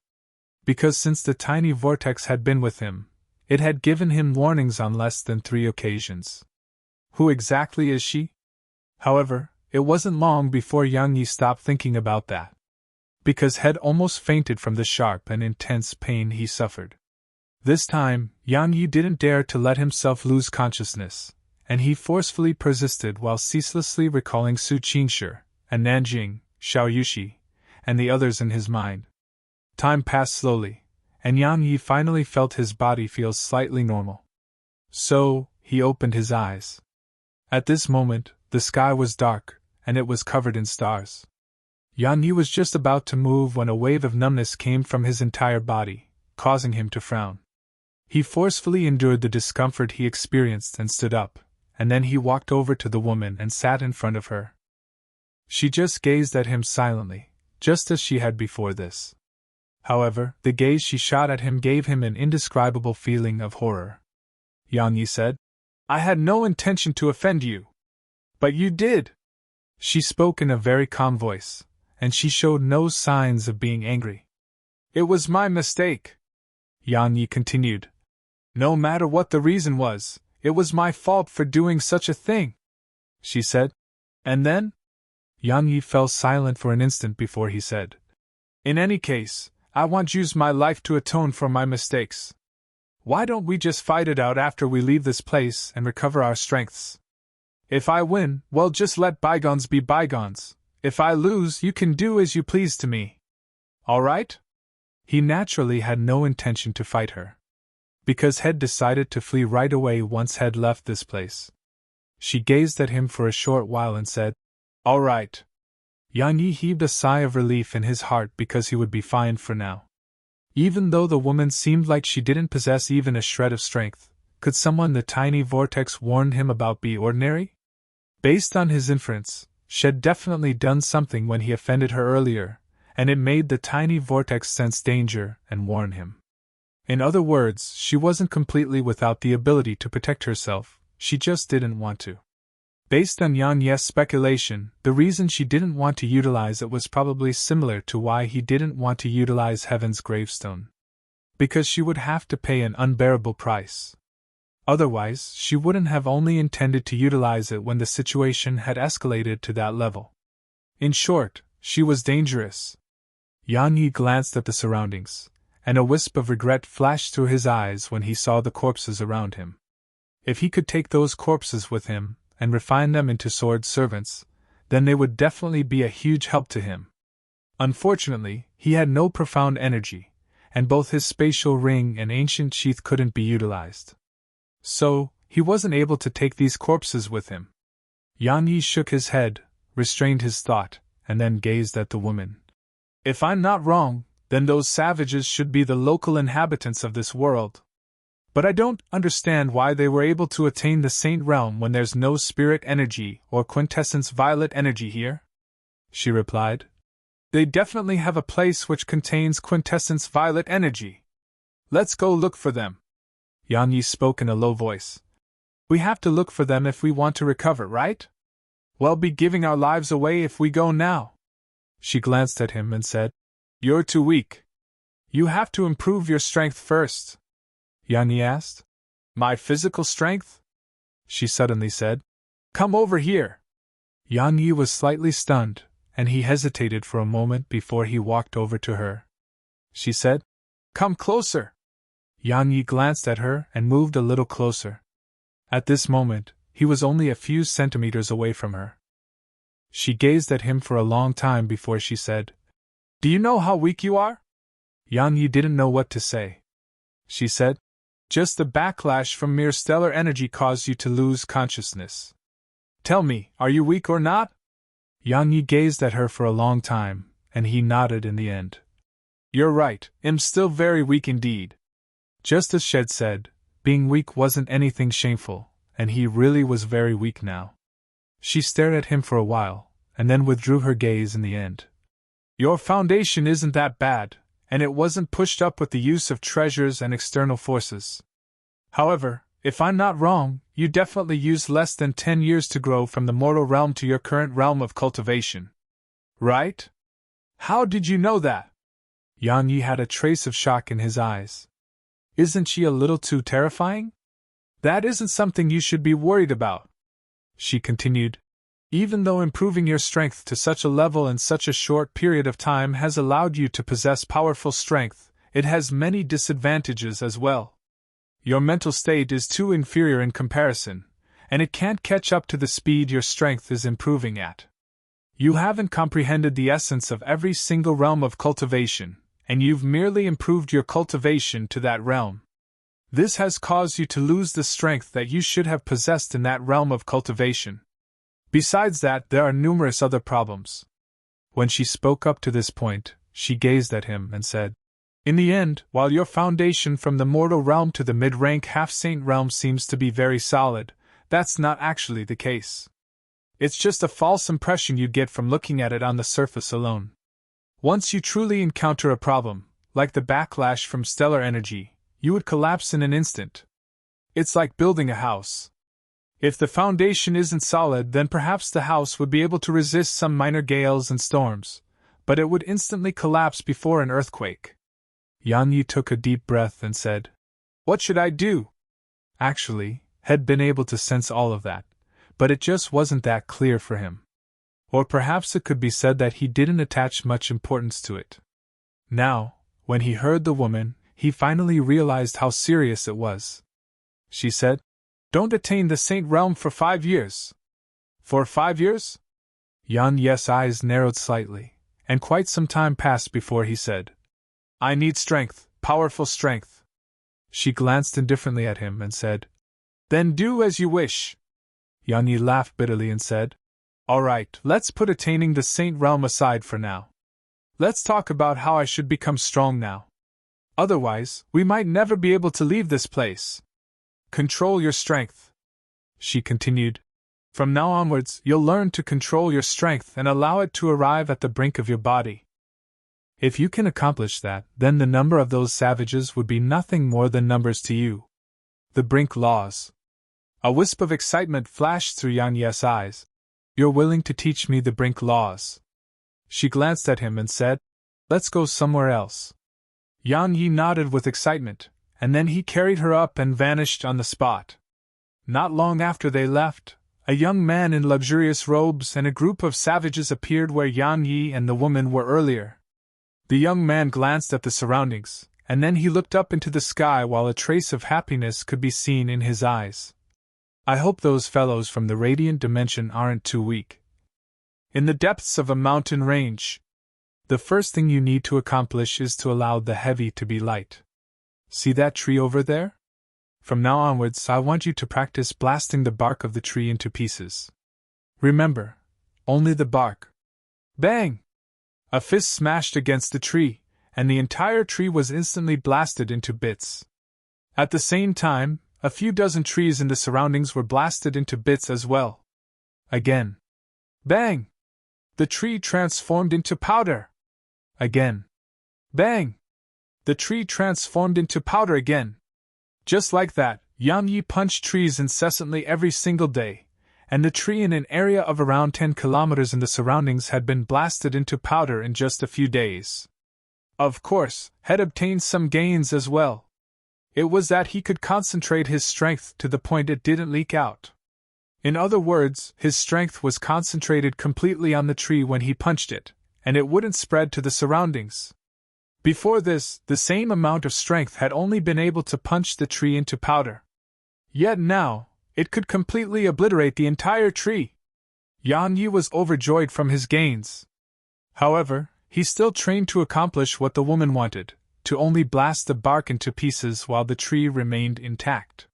Because since the tiny vortex had been with him, it had given him warnings on less than 3 occasions. Who exactly is she? However, it wasn't long before Yang Yi stopped thinking about that. Because had almost fainted from the sharp and intense pain he suffered. This time, Yang Yi didn't dare to let himself lose consciousness, and he forcefully persisted while ceaselessly recalling Su Qingshi, and Nanjing, Xiao Yushi, and the others in his mind. Time passed slowly, and Yang Yi finally felt his body feel slightly normal. So, he opened his eyes. At this moment, the sky was dark, and it was covered in stars. Yang Yi was just about to move when a wave of numbness came from his entire body, causing him to frown. He forcefully endured the discomfort he experienced and stood up, and then he walked over to the woman and sat in front of her. She just gazed at him silently, just as she had before this. However, the gaze she shot at him gave him an indescribable feeling of horror. Yang Yi said, "I had no intention to offend you." "But you did." She spoke in a very calm voice, and she showed no signs of being angry. "It was my mistake," Yang Yi continued. "No matter what the reason was, it was my fault for doing such a thing," she said. "And then?" Yang Yi fell silent for an instant before he said, "In any case, I want to use my life to atone for my mistakes. Why don't we just fight it out after we leave this place and recover our strengths? If I win, well, just let bygones be bygones. If I lose, you can do as you please to me. All right?" He naturally had no intention to fight her, because Head decided to flee right away once Head left this place. She gazed at him for a short while and said, "All right." Yang Yi heaved a sigh of relief in his heart because he would be fine for now. Even though the woman seemed like she didn't possess even a shred of strength, could someone the tiny vortex warned him about be ordinary? Based on his inference, she'd definitely done something when he offended her earlier, and it made the tiny vortex sense danger and warn him. In other words, she wasn't completely without the ability to protect herself, she just didn't want to. Based on Yang Yi's speculation, the reason she didn't want to utilize it was probably similar to why he didn't want to utilize Heaven's gravestone. Because she would have to pay an unbearable price. Otherwise, she wouldn't have only intended to utilize it when the situation had escalated to that level. In short, she was dangerous. Yang Yi glanced at the surroundings, and a wisp of regret flashed through his eyes when he saw the corpses around him. If he could take those corpses with him, and refine them into sword servants, then they would definitely be a huge help to him. Unfortunately, he had no profound energy, and both his spatial ring and ancient sheath couldn't be utilized. So, he wasn't able to take these corpses with him. Yang Yi shook his head, restrained his thought, and then gazed at the woman. "If I'm not wrong, then those savages should be the local inhabitants of this world. But I don't understand why they were able to attain the Saint Realm when there's no spirit energy or quintessence violet energy here," she replied. "They definitely have a place which contains quintessence violet energy. Let's go look for them." Yang Yi spoke in a low voice. "We have to look for them if we want to recover, right? We'll be giving our lives away if we go now." She glanced at him and said, "You're too weak. You have to improve your strength first." Yang Yi asked. "My physical strength?" she suddenly said. "Come over here." Yang Yi was slightly stunned, and he hesitated for a moment before he walked over to her. She said, "Come closer." Yang Yi glanced at her and moved a little closer. At this moment, he was only a few centimeters away from her. She gazed at him for a long time before she said, "Do you know how weak you are?" Yang Yi didn't know what to say. She said, "Just the backlash from mere stellar energy caused you to lose consciousness. Tell me, are you weak or not?" Yang Yi gazed at her for a long time, and he nodded in the end. "You're right, I'm still very weak indeed." Just as Shed said, being weak wasn't anything shameful, and he really was very weak now. She stared at him for a while, and then withdrew her gaze in the end. "Your foundation isn't that bad, and it wasn't pushed up with the use of treasures and external forces. However, if I'm not wrong, you definitely used less than 10 years to grow from the mortal realm to your current realm of cultivation. Right? How did you know that?" Yang Yi had a trace of shock in his eyes. "Isn't she a little too terrifying? That isn't something you should be worried about," she continued. "Even though improving your strength to such a level in such a short period of time has allowed you to possess powerful strength, it has many disadvantages as well. Your mental state is too inferior in comparison, and it can't catch up to the speed your strength is improving at. You haven't comprehended the essence of every single realm of cultivation, and you've merely improved your cultivation to that realm. This has caused you to lose the strength that you should have possessed in that realm of cultivation. Besides that, there are numerous other problems. When she spoke up to this point, she gazed at him and said, "In the end, while your foundation from the mortal realm to the mid-rank half-saint realm seems to be very solid, that's not actually the case. It's just a false impression you get from looking at it on the surface alone. Once you truly encounter a problem, like the backlash from stellar energy, you would collapse in an instant. It's like building a house. If the foundation isn't solid, then perhaps the house would be able to resist some minor gales and storms, but it would instantly collapse before an earthquake." Yan Yi took a deep breath and said, "What should I do?" Actually, had been able to sense all of that, but it just wasn't that clear for him. Or perhaps it could be said that he didn't attach much importance to it. Now, when he heard the woman, he finally realized how serious it was. She said, "Don't attain the saint realm for 5 years." "For 5 years?" Yan Yi's eyes narrowed slightly, and quite some time passed before he said, "I need strength, powerful strength." She glanced indifferently at him and said, "Then do as you wish." Yan Yi laughed bitterly and said, "All right, let's put attaining the saint realm aside for now. Let's talk about how I should become strong now. Otherwise, we might never be able to leave this place. Control your strength," she continued. "From now onwards, you'll learn to control your strength and allow it to arrive at the brink of your body. If you can accomplish that, then the number of those savages would be nothing more than numbers to you. The brink laws." A wisp of excitement flashed through Yan Yi's eyes. "You're willing to teach me the brink laws?" She glanced at him and said, "Let's go somewhere else." Yan Yi nodded with excitement, and then he carried her up and vanished on the spot. Not long after they left, a young man in luxurious robes and a group of savages appeared where Yan Yi and the woman were earlier. The young man glanced at the surroundings, and then he looked up into the sky while a trace of happiness could be seen in his eyes. "I hope those fellows from the radiant dimension aren't too weak." In the depths of a mountain range, the first thing you need to accomplish is to allow the heavy to be light. See that tree over there? From now onwards, I want you to practice blasting the bark of the tree into pieces. Remember, only the bark. Bang! A fist smashed against the tree, and the entire tree was instantly blasted into bits. At the same time, a few dozen trees in the surroundings were blasted into bits as well. Again. Bang! The tree transformed into powder. Again. Bang! The tree transformed into powder again. Just like that, Yan Yi punched trees incessantly every single day, and the tree in an area of around 10 kilometers in the surroundings had been blasted into powder in just a few days. Of course, had obtained some gains as well. It was that he could concentrate his strength to the point it didn't leak out. In other words, his strength was concentrated completely on the tree when he punched it, and it wouldn't spread to the surroundings. Before this, the same amount of strength had only been able to punch the tree into powder. Yet now, it could completely obliterate the entire tree. Yan Yi was overjoyed from his gains. However, he still trained to accomplish what the woman wanted, to only blast the bark into pieces while the tree remained intact.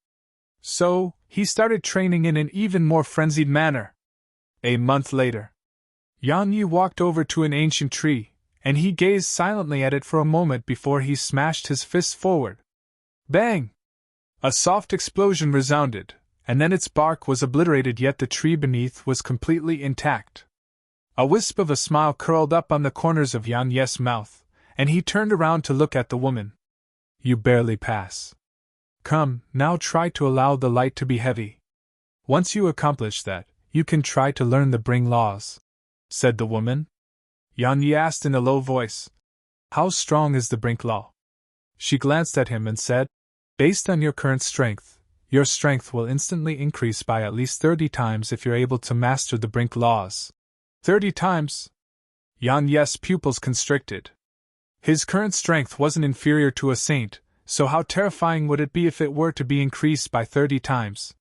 So, he started training in an even more frenzied manner. A month later, Yan Yi walked over to an ancient tree, and he gazed silently at it for a moment before he smashed his fist forward. Bang! A soft explosion resounded, and then its bark was obliterated, yet the tree beneath was completely intact. A wisp of a smile curled up on the corners of Yan Yi's mouth, and he turned around to look at the woman. "You barely pass. Come, now try to allow the light to be heavy. Once you accomplish that, you can try to learn the Bring laws," said the woman. Yan Yi asked in a low voice, "How strong is the Brink law?" She glanced at him and said, "Based on your current strength, your strength will instantly increase by at least 30 times if you're able to master the Brink laws." 30 times? Yan Yi's pupils constricted. His current strength wasn't inferior to a saint, so how terrifying would it be if it were to be increased by 30 times?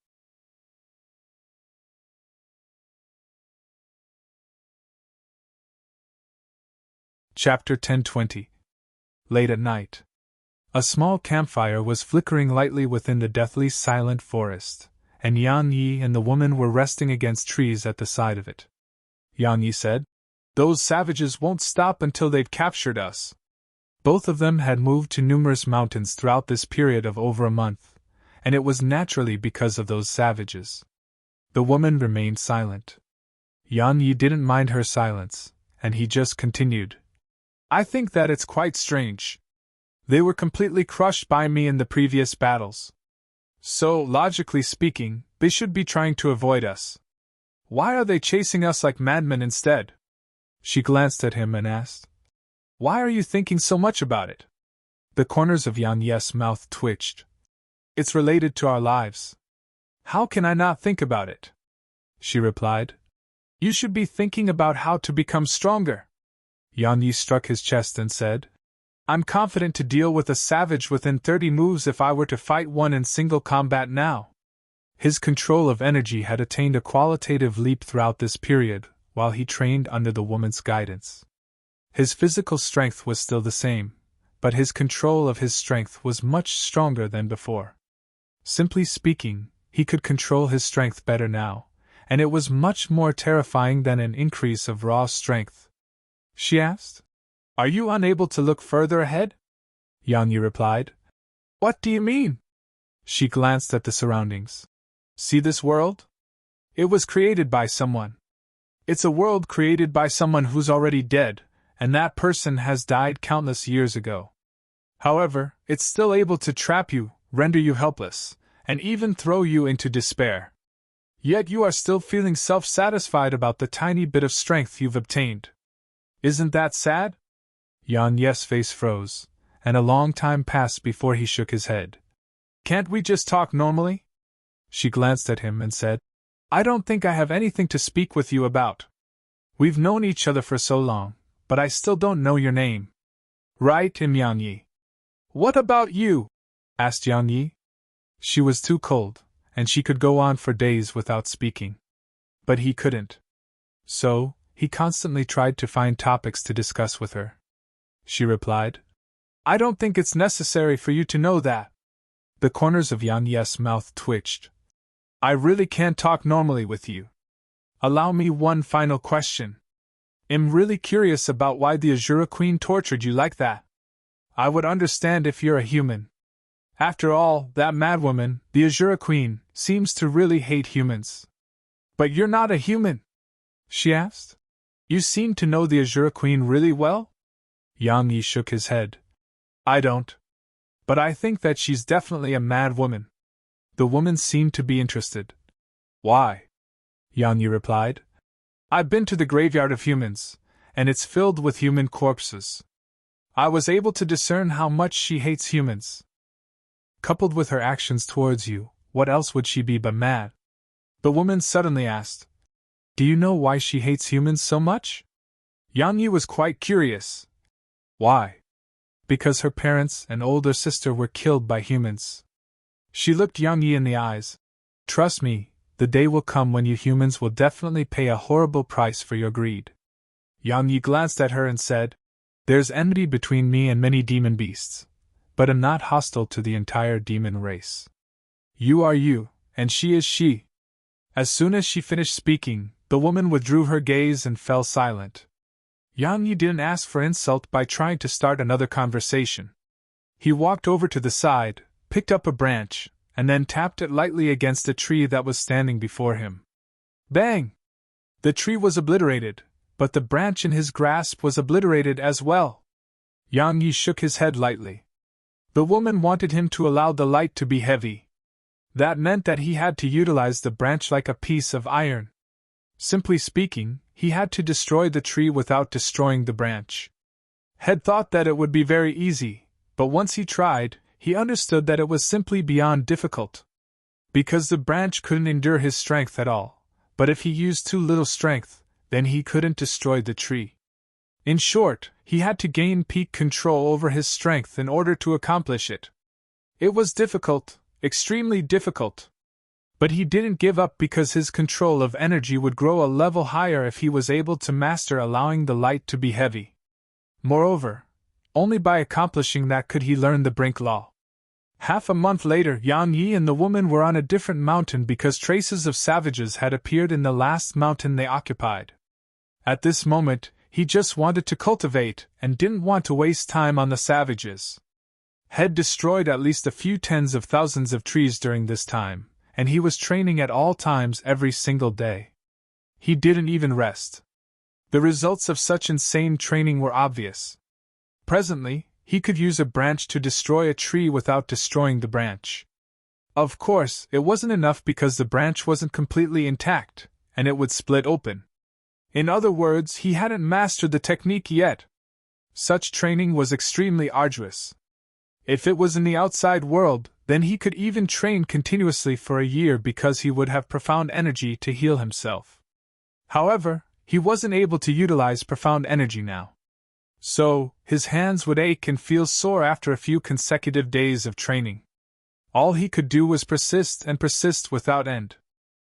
Chapter 1020. late at night. A small campfire was flickering lightly within the deathly silent forest, and Yan Yi and the woman were resting against trees at the side of it. Yan Yi said, "Those savages won't stop until they've captured us." Both of them had moved to numerous mountains throughout this period of over a month, and it was naturally because of those savages. The woman remained silent. Yan Yi didn't mind her silence, and he just continued, "I think that it's quite strange. They were completely crushed by me in the previous battles. So, logically speaking, they should be trying to avoid us. Why are they chasing us like madmen instead?" She glanced at him and asked, "Why are you thinking so much about it?" The corners of Yan Yi's mouth twitched. "It's related to our lives. How can I not think about it?" She replied, "You should be thinking about how to become stronger." Yan Yi struck his chest and said, "I'm confident to deal with a savage within 30 moves if I were to fight one in single combat now." His control of energy had attained a qualitative leap throughout this period, while he trained under the woman's guidance. His physical strength was still the same, but his control of his strength was much stronger than before. Simply speaking, he could control his strength better now, and it was much more terrifying than an increase of raw strength. She asked, "Are you unable to look further ahead?" Yan Yi replied, "What do you mean?" She glanced at the surroundings. "See this world? It was created by someone. It's a world created by someone who's already dead, and that person has died countless years ago. However, it's still able to trap you, render you helpless, and even throw you into despair. Yet you are still feeling self-satisfied about the tiny bit of strength you've obtained. Isn't that sad?" Yan Yi's face froze, and a long time passed before he shook his head. "Can't we just talk normally?" She glanced at him and said, "I don't think I have anything to speak with you about. We've known each other for so long, but I still don't know your name." "Right, Yan Yi." "What about you?" asked Yan Yi. She was too cold, and she could go on for days without speaking. But he couldn't. So, he constantly tried to find topics to discuss with her. She replied, "I don't think it's necessary for you to know that." The corners of Yan Yi's mouth twitched. "I really can't talk normally with you. Allow me one final question. I'm really curious about why the Azura Queen tortured you like that. I would understand if you're a human. After all, that madwoman, the Azura Queen, seems to really hate humans." "But you're not a human?" she asked. "You seem to know the Azura Queen really well?" Yan Yi shook his head. "I don't. But I think that she's definitely a mad woman." The woman seemed to be interested. "Why?" Yan Yi replied. "I've been to the graveyard of humans, and it's filled with human corpses. I was able to discern how much she hates humans. Coupled with her actions towards you, what else would she be but mad?" The woman suddenly asked, "Do you know why she hates humans so much?" Yan Yi was quite curious. "Why?" "Because her parents and older sister were killed by humans." She looked Yan Yi in the eyes. "Trust me, the day will come when you humans will definitely pay a horrible price for your greed." Yan Yi glanced at her and said, "There's enmity between me and many demon beasts, but I'm not hostile to the entire demon race. You are you, and she is she." As soon as she finished speaking, the woman withdrew her gaze and fell silent. Yan Yi didn't ask for insult by trying to start another conversation. He walked over to the side, picked up a branch, and then tapped it lightly against a tree that was standing before him. Bang! The tree was obliterated, but the branch in his grasp was obliterated as well. Yan Yi shook his head lightly. The woman wanted him to allow the light to be heavy. That meant that he had to utilize the branch like a piece of iron. Simply speaking, he had to destroy the tree without destroying the branch. Had thought that it would be very easy, but once he tried, he understood that it was simply beyond difficult. Because the branch couldn't endure his strength at all, but if he used too little strength, then he couldn't destroy the tree. In short, he had to gain peak control over his strength in order to accomplish it. It was difficult, extremely difficult. But he didn't give up because his control of energy would grow a level higher if he was able to master allowing the light to be heavy. Moreover, Only by accomplishing that could he learn the brink law. Half a month later, Yan Yi and the woman were on a different mountain because traces of savages had appeared in the last mountain they occupied. At this moment, he just wanted to cultivate and didn't want to waste time on the savages. Had destroyed at least a few tens of thousands of trees during this time, and he was training at all times every single day. He didn't even rest. The results of such insane training were obvious. Presently, he could use a branch to destroy a tree without destroying the branch. Of course, it wasn't enough because the branch wasn't completely intact, and it would split open. In other words, he hadn't mastered the technique yet. Such training was extremely arduous. If it was in the outside world, then he could even train continuously for a year because he would have profound energy to heal himself. However, he wasn't able to utilize profound energy now. So, his hands would ache and feel sore after a few consecutive days of training. All he could do was persist and persist without end.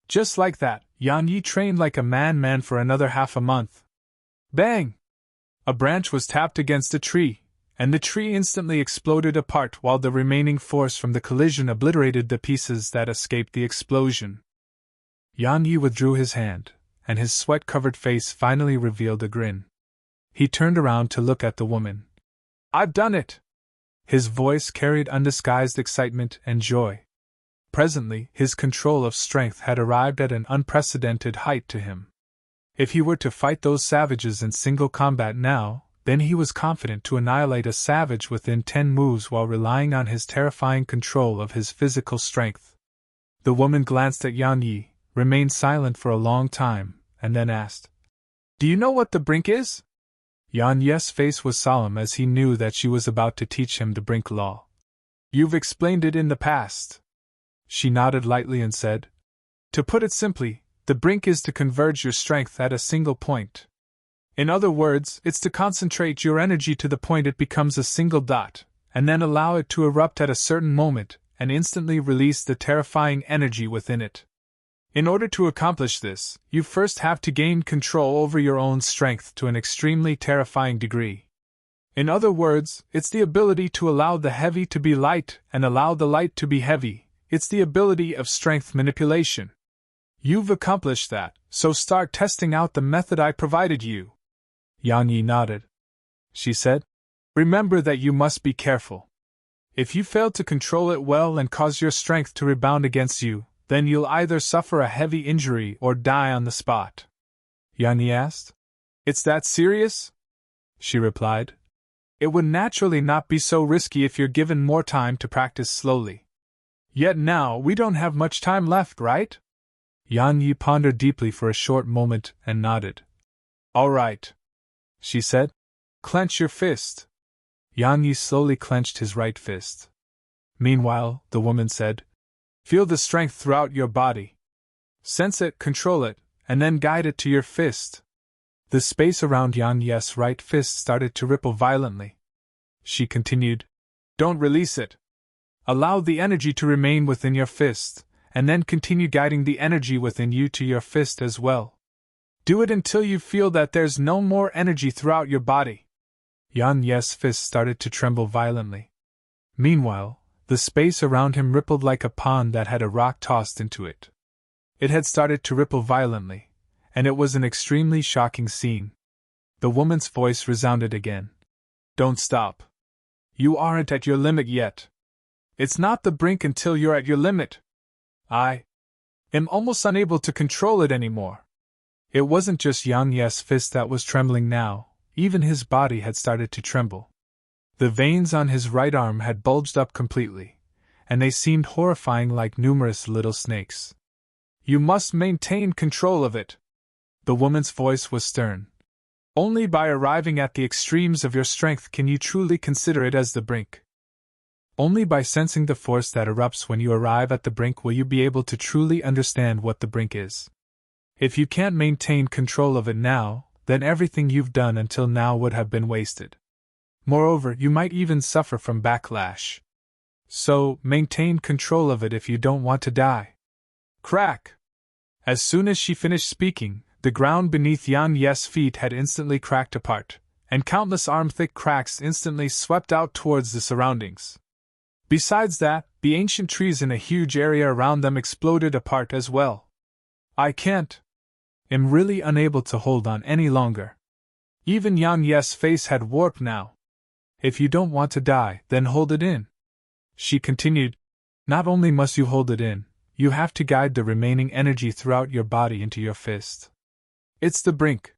Just like that, Yan Yi trained like a man for another half a month. Bang! A branch was tapped against a tree, and the tree instantly exploded apart while the remaining force from the collision obliterated the pieces that escaped the explosion. Yan Yi withdrew his hand, and his sweat-covered face finally revealed a grin. He turned around to look at the woman. "I've done it!" His voice carried undisguised excitement and joy. Presently, his control of strength had arrived at an unprecedented height to him. If he were to fight those savages in single combat now, then he was confident to annihilate a savage within 10 moves while relying on his terrifying control of his physical strength. The woman glanced at Yan Yi, remained silent for a long time, and then asked, "Do you know what the brink is?" Yan Yi's face was solemn as he knew that she was about to teach him the brink law. "You've explained it in the past." She nodded lightly and said, "To put it simply, the brink is to converge your strength at a single point. In other words, it's to concentrate your energy to the point it becomes a single dot, and then allow it to erupt at a certain moment, and instantly release the terrifying energy within it. In order to accomplish this, you first have to gain control over your own strength to an extremely terrifying degree. In other words, it's the ability to allow the heavy to be light and allow the light to be heavy. It's the ability of strength manipulation. You've accomplished that, so start testing out the method I provided you." Yan Yi nodded. She said, "Remember that you must be careful. If you fail to control it well and cause your strength to rebound against you, then you'll either suffer a heavy injury or die on the spot." Yan Yi asked, "It's that serious?" She replied, "It would naturally not be so risky if you're given more time to practice slowly. Yet now we don't have much time left, right?" Yan Yi pondered deeply for a short moment and nodded. "All right," she said. "Clench your fist." Yan Yi slowly clenched his right fist. Meanwhile, the woman said, "Feel the strength throughout your body. Sense it, control it, and then guide it to your fist." The space around Yan Yi's right fist started to ripple violently. She continued, "Don't release it. Allow the energy to remain within your fist, and then continue guiding the energy within you to your fist as well. Do it until you feel that there's no more energy throughout your body." Yan Yi's fist started to tremble violently. Meanwhile, the space around him rippled like a pond that had a rock tossed into it. It had started to ripple violently, and it was an extremely shocking scene. The woman's voice resounded again. "Don't stop. You aren't at your limit yet. It's not the brink until you're at your limit. I am almost unable to control it anymore." It wasn't just Yan Yi's fist that was trembling now, even his body had started to tremble. The veins on his right arm had bulged up completely, and they seemed horrifying like numerous little snakes. "You must maintain control of it." The woman's voice was stern. "Only by arriving at the extremes of your strength can you truly consider it as the brink. Only by sensing the force that erupts when you arrive at the brink will you be able to truly understand what the brink is. If you can't maintain control of it now, then everything you've done until now would have been wasted. Moreover, you might even suffer from backlash. So, maintain control of it if you don't want to die." Crack! As soon as she finished speaking, the ground beneath Yan Yi's feet had instantly cracked apart, and countless arm-thick cracks instantly swept out towards the surroundings. Besides that, the ancient trees in a huge area around them exploded apart as well. I can't. I'm really unable to hold on any longer. Even Yang Ye's face had warped now. If you don't want to die, then hold it in. She continued. Not only must you hold it in, you have to guide the remaining energy throughout your body into your fist. It's the brink.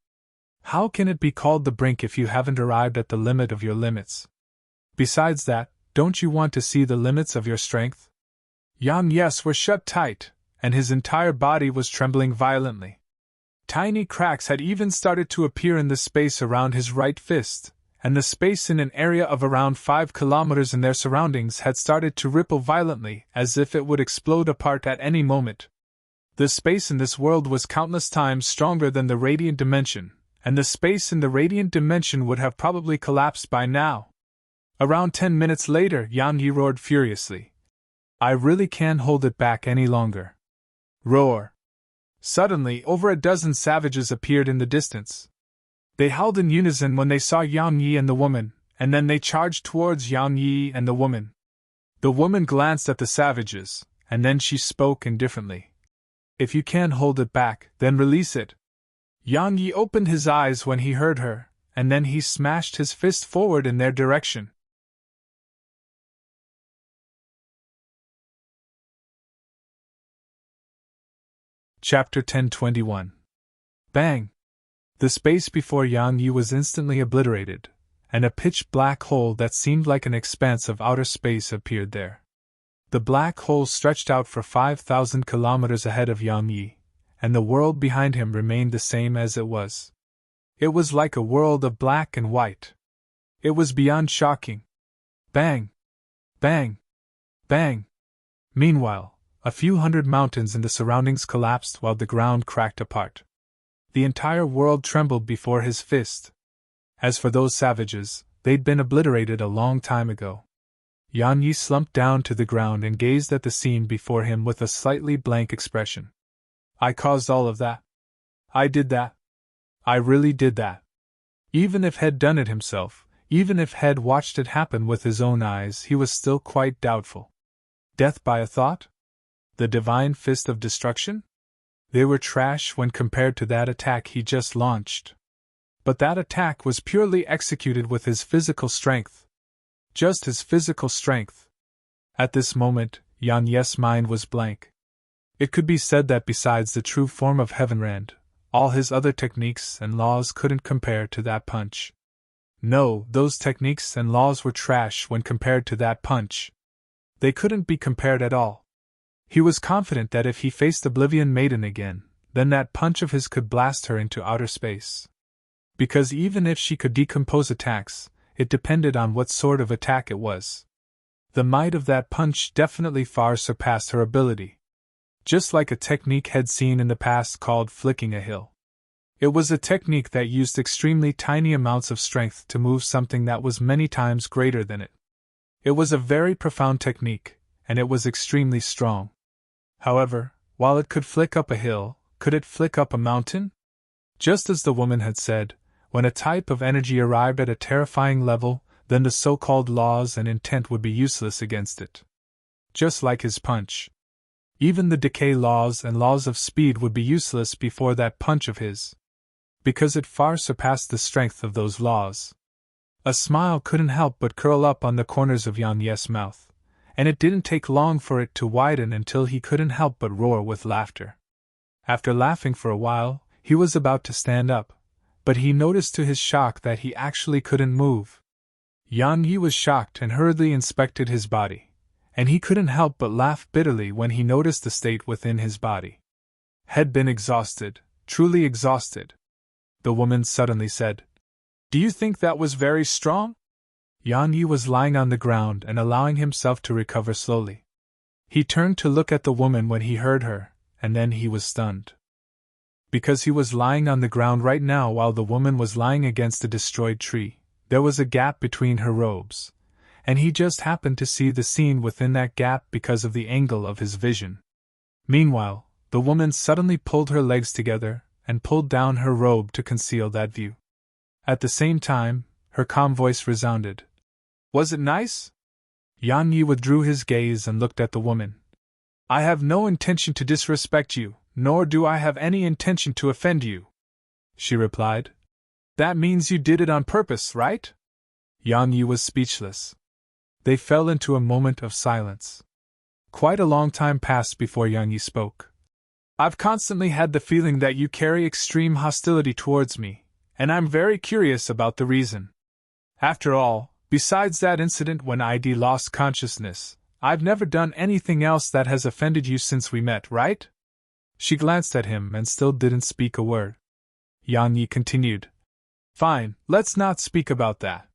How can it be called the brink if you haven't arrived at the limit of your limits? Besides that, don't you want to see the limits of your strength? Yang Yes were shut tight, and his entire body was trembling violently. Tiny cracks had even started to appear in the space around his right fist, and the space in an area of around 5 kilometers in their surroundings had started to ripple violently as if it would explode apart at any moment. The space in this world was countless times stronger than the radiant dimension, and the space in the radiant dimension would have probably collapsed by now. Around 10 minutes later, Yang Yi roared furiously. I really can't hold it back any longer. Roar! Suddenly, over a dozen savages appeared in the distance. They howled in unison when they saw Yang Yi and the woman, and then they charged towards Yang Yi and the woman. The woman glanced at the savages, and then she spoke indifferently. If you can't hold it back, then release it. Yang Yi opened his eyes when he heard her, and then he smashed his fist forward in their direction. Chapter 10:21. Bang! The space before Yang Yi was instantly obliterated, and a pitch-black hole that seemed like an expanse of outer space appeared there. The black hole stretched out for 5,000 kilometers ahead of Yang Yi, and the world behind him remained the same as it was. It was like a world of black and white. It was beyond shocking. Bang! Bang! Bang! Meanwhile, a few hundred mountains in the surroundings collapsed while the ground cracked apart. The entire world trembled before his fist. As for those savages, they'd been obliterated a long time ago. Yang Yi slumped down to the ground and gazed at the scene before him with a slightly blank expression. I caused all of that. I did that. I really did that. Even if He'd done it himself, even if He'd watched it happen with his own eyes, he was still quite doubtful. Death by a thought? The divine fist of destruction? They were trash when compared to that attack he just launched. But that attack was purely executed with his physical strength. Just his physical strength. At this moment, Yang Ye's mind was blank. It could be said that besides the true form of Heavenrand, all his other techniques and laws couldn't compare to that punch. No, those techniques and laws were trash when compared to that punch. They couldn't be compared at all. He was confident that if he faced Oblivion Maiden again, then that punch of his could blast her into outer space. Because even if she could decompose attacks, it depended on what sort of attack it was. The might of that punch definitely far surpassed her ability. Just like a technique had seen in the past called flicking a hill. It was a technique that used extremely tiny amounts of strength to move something that was many times greater than it. It was a very profound technique, and it was extremely strong. However, while it could flick up a hill, could it flick up a mountain? Just as the woman had said, when a type of energy arrived at a terrifying level, then the so-called laws and intent would be useless against it. Just like his punch. Even the decay laws and laws of speed would be useless before that punch of his. Because it far surpassed the strength of those laws. A smile couldn't help but curl up on the corners of Yang Ye's mouth. And it didn't take long for it to widen until he couldn't help but roar with laughter. After laughing for a while, he was about to stand up, but he noticed to his shock that he actually couldn't move. Yang Yi was shocked and hurriedly inspected his body, and he couldn't help but laugh bitterly when he noticed the state within his body. Had been exhausted, truly exhausted. The woman suddenly said, "Do you think that was very strong?" Yang Yi was lying on the ground and allowing himself to recover slowly. He turned to look at the woman when he heard her, and then he was stunned. Because he was lying on the ground right now while the woman was lying against a destroyed tree, there was a gap between her robes, and he just happened to see the scene within that gap because of the angle of his vision. Meanwhile, the woman suddenly pulled her legs together and pulled down her robe to conceal that view. At the same time, her calm voice resounded. Was it nice? Yan Yi withdrew his gaze and looked at the woman. I have no intention to disrespect you, nor do I have any intention to offend you, she replied. That means you did it on purpose, right? Yan Yi was speechless. They fell into a moment of silence. Quite a long time passed before Yang Yi spoke. I've constantly had the feeling that you carry extreme hostility towards me, and I'm very curious about the reason. After all, besides that incident when ID lost consciousness, I've never done anything else that has offended you since we met, right? She glanced at him and still didn't speak a word. Yan Yi continued. Fine, let's not speak about that.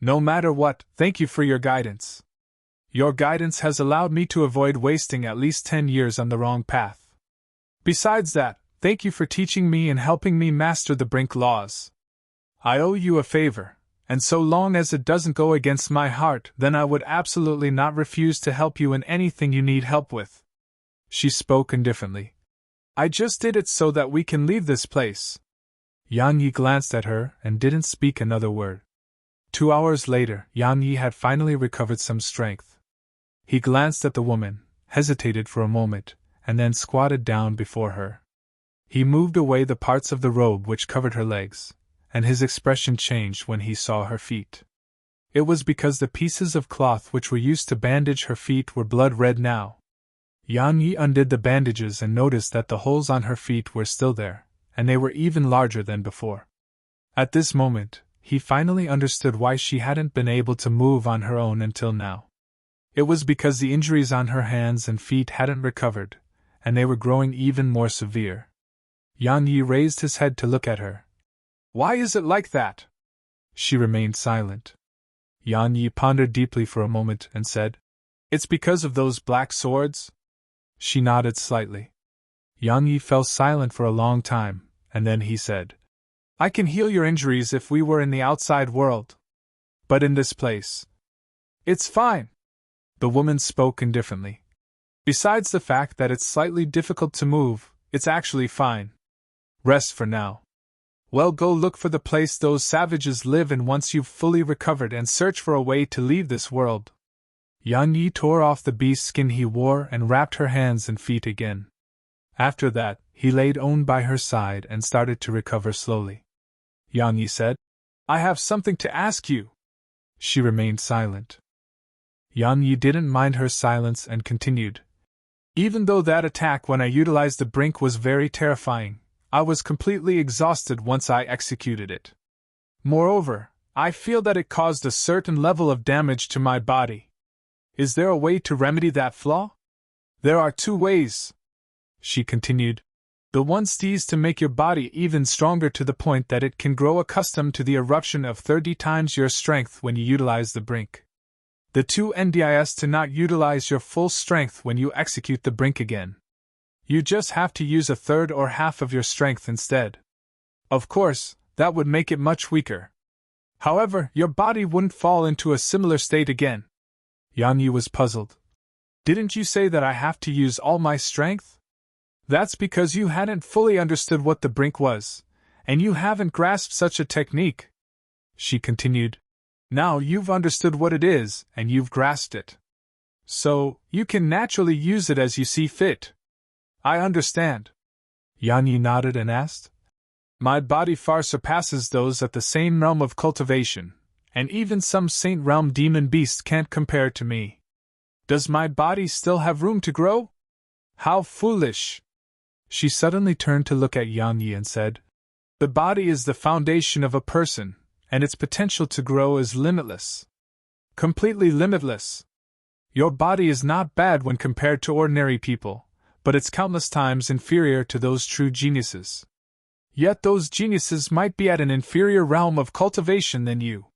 No matter what, thank you for your guidance. Your guidance has allowed me to avoid wasting at least 10 years on the wrong path. Besides that, thank you for teaching me and helping me master the Brink laws. I owe you a favor, and so long as it doesn't go against my heart, then I would absolutely not refuse to help you in anything you need help with. She spoke indifferently. I just did it so that we can leave this place. Yan Yi glanced at her and didn't speak another word. 2 hours later, Yan Yi had finally recovered some strength. He glanced at the woman, hesitated for a moment, and then squatted down before her. He moved away the parts of the robe which covered her legs, and his expression changed when he saw her feet. It was because the pieces of cloth which were used to bandage her feet were blood red now. Yan Yi undid the bandages and noticed that the holes on her feet were still there, and they were even larger than before. At this moment, he finally understood why she hadn't been able to move on her own until now. It was because the injuries on her hands and feet hadn't recovered, and they were growing even more severe. Yan Yi raised his head to look at her. Why is it like that? She remained silent. Yan Yi pondered deeply for a moment and said, It's because of those black swords? She nodded slightly. Yan Yi fell silent for a long time, and then he said, I can heal your injuries if we were in the outside world. But in this place, it's fine. The woman spoke indifferently. Besides the fact that it's slightly difficult to move, it's actually fine. Rest for now. Well, go look for the place those savages live in once you've fully recovered and search for a way to leave this world. Yan Yi tore off the beast skin he wore and wrapped her hands and feet again. After that, he laid Own by her side and started to recover slowly. Yan Yi said, I have something to ask you. She remained silent. Yan Yi didn't mind her silence and continued. Even though that attack when I utilized the Brink was very terrifying, I was completely exhausted once I executed it. Moreover, I feel that it caused a certain level of damage to my body. Is there a way to remedy that flaw? There are 2 ways, she continued. The one is to make your body even stronger to the point that it can grow accustomed to the eruption of 30 times your strength when you utilize the Brink. The 2 is to not utilize your full strength when you execute the Brink again. You just have to use a third or half of your strength instead. Of course, that would make it much weaker. However, your body wouldn't fall into a similar state again. Yan Yi was puzzled. Didn't you say that I have to use all my strength? That's because you hadn't fully understood what the Brink was, and you haven't grasped such a technique, she continued. Now you've understood what it is, and you've grasped it. So, you can naturally use it as you see fit. I understand. Yan Yi nodded and asked. My body far surpasses those at the same realm of cultivation, and even some Saint Realm demon beast can't compare to me. Does my body still have room to grow? How foolish! She suddenly turned to look at Yan Yi and said, The body is the foundation of a person, and its potential to grow is limitless. Completely limitless. Your body is not bad when compared to ordinary people, but it's countless times inferior to those true geniuses. Yet those geniuses might be at an inferior realm of cultivation than you.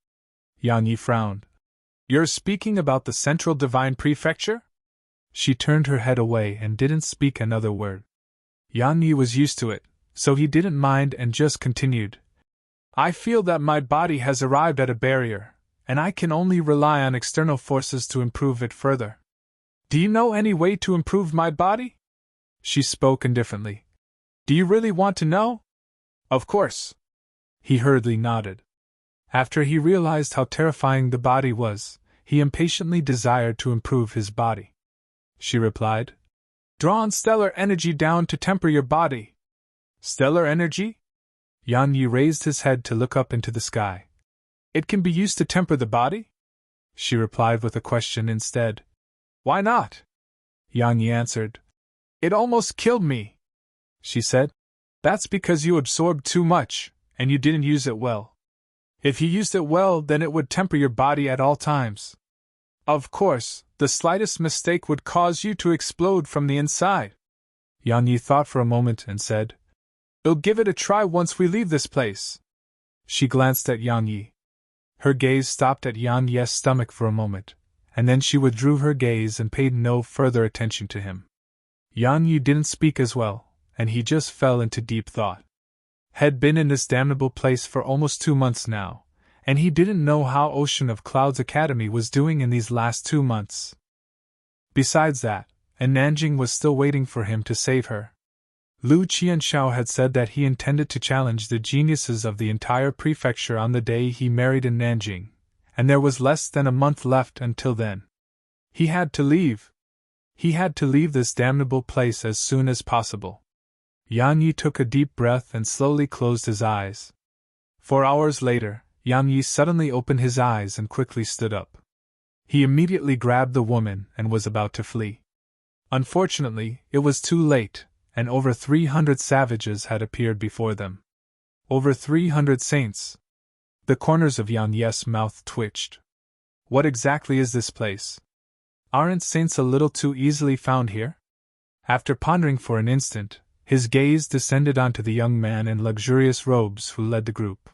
Yan Yi frowned. You're speaking about the Central Divine Prefecture? She turned her head away and didn't speak another word. Yan Yi was used to it, so he didn't mind and just continued. I feel that my body has arrived at a barrier, and I can only rely on external forces to improve it further. Do you know any way to improve my body? She spoke indifferently. Do you really want to know? Of course. He hurriedly nodded. After he realized how terrifying the body was, he impatiently desired to improve his body. She replied, "Draw on stellar energy down to temper your body." "Stellar energy?" Yan Yi raised his head to look up into the sky. "It can be used to temper the body?" She replied with a question instead. "Why not?" Yan Yi answered. "It almost killed me," she said. "That's because you absorbed too much, and you didn't use it well. If you used it well, then it would temper your body at all times. Of course, the slightest mistake would cause you to explode from the inside." Yan Yi thought for a moment and said, "I'll give it a try once we leave this place." She glanced at Yan Yi. Her gaze stopped at Yan Yi's stomach for a moment, and then she withdrew her gaze and paid no further attention to him. Yan Yi didn't speak as well, and he just fell into deep thought. Had been in this damnable place for almost 2 months now, and he didn't know how Ocean of Clouds Academy was doing in these last 2 months. Besides that, and Nanjing was still waiting for him to save her. Lu Qianxiao had said that he intended to challenge the geniuses of the entire prefecture on the day he married in Nanjing, and there was less than a month left until then. He had to leave. He had to leave this damnable place as soon as possible. Yan Yi took a deep breath and slowly closed his eyes. 4 hours later, Yan Yi suddenly opened his eyes and quickly stood up. He immediately grabbed the woman and was about to flee. Unfortunately, it was too late, and over 300 savages had appeared before them. Over 300 saints. The corners of Yan Yi's mouth twitched. What exactly is this place? Aren't saints a little too easily found here? After pondering for an instant, his gaze descended onto the young man in luxurious robes who led the group.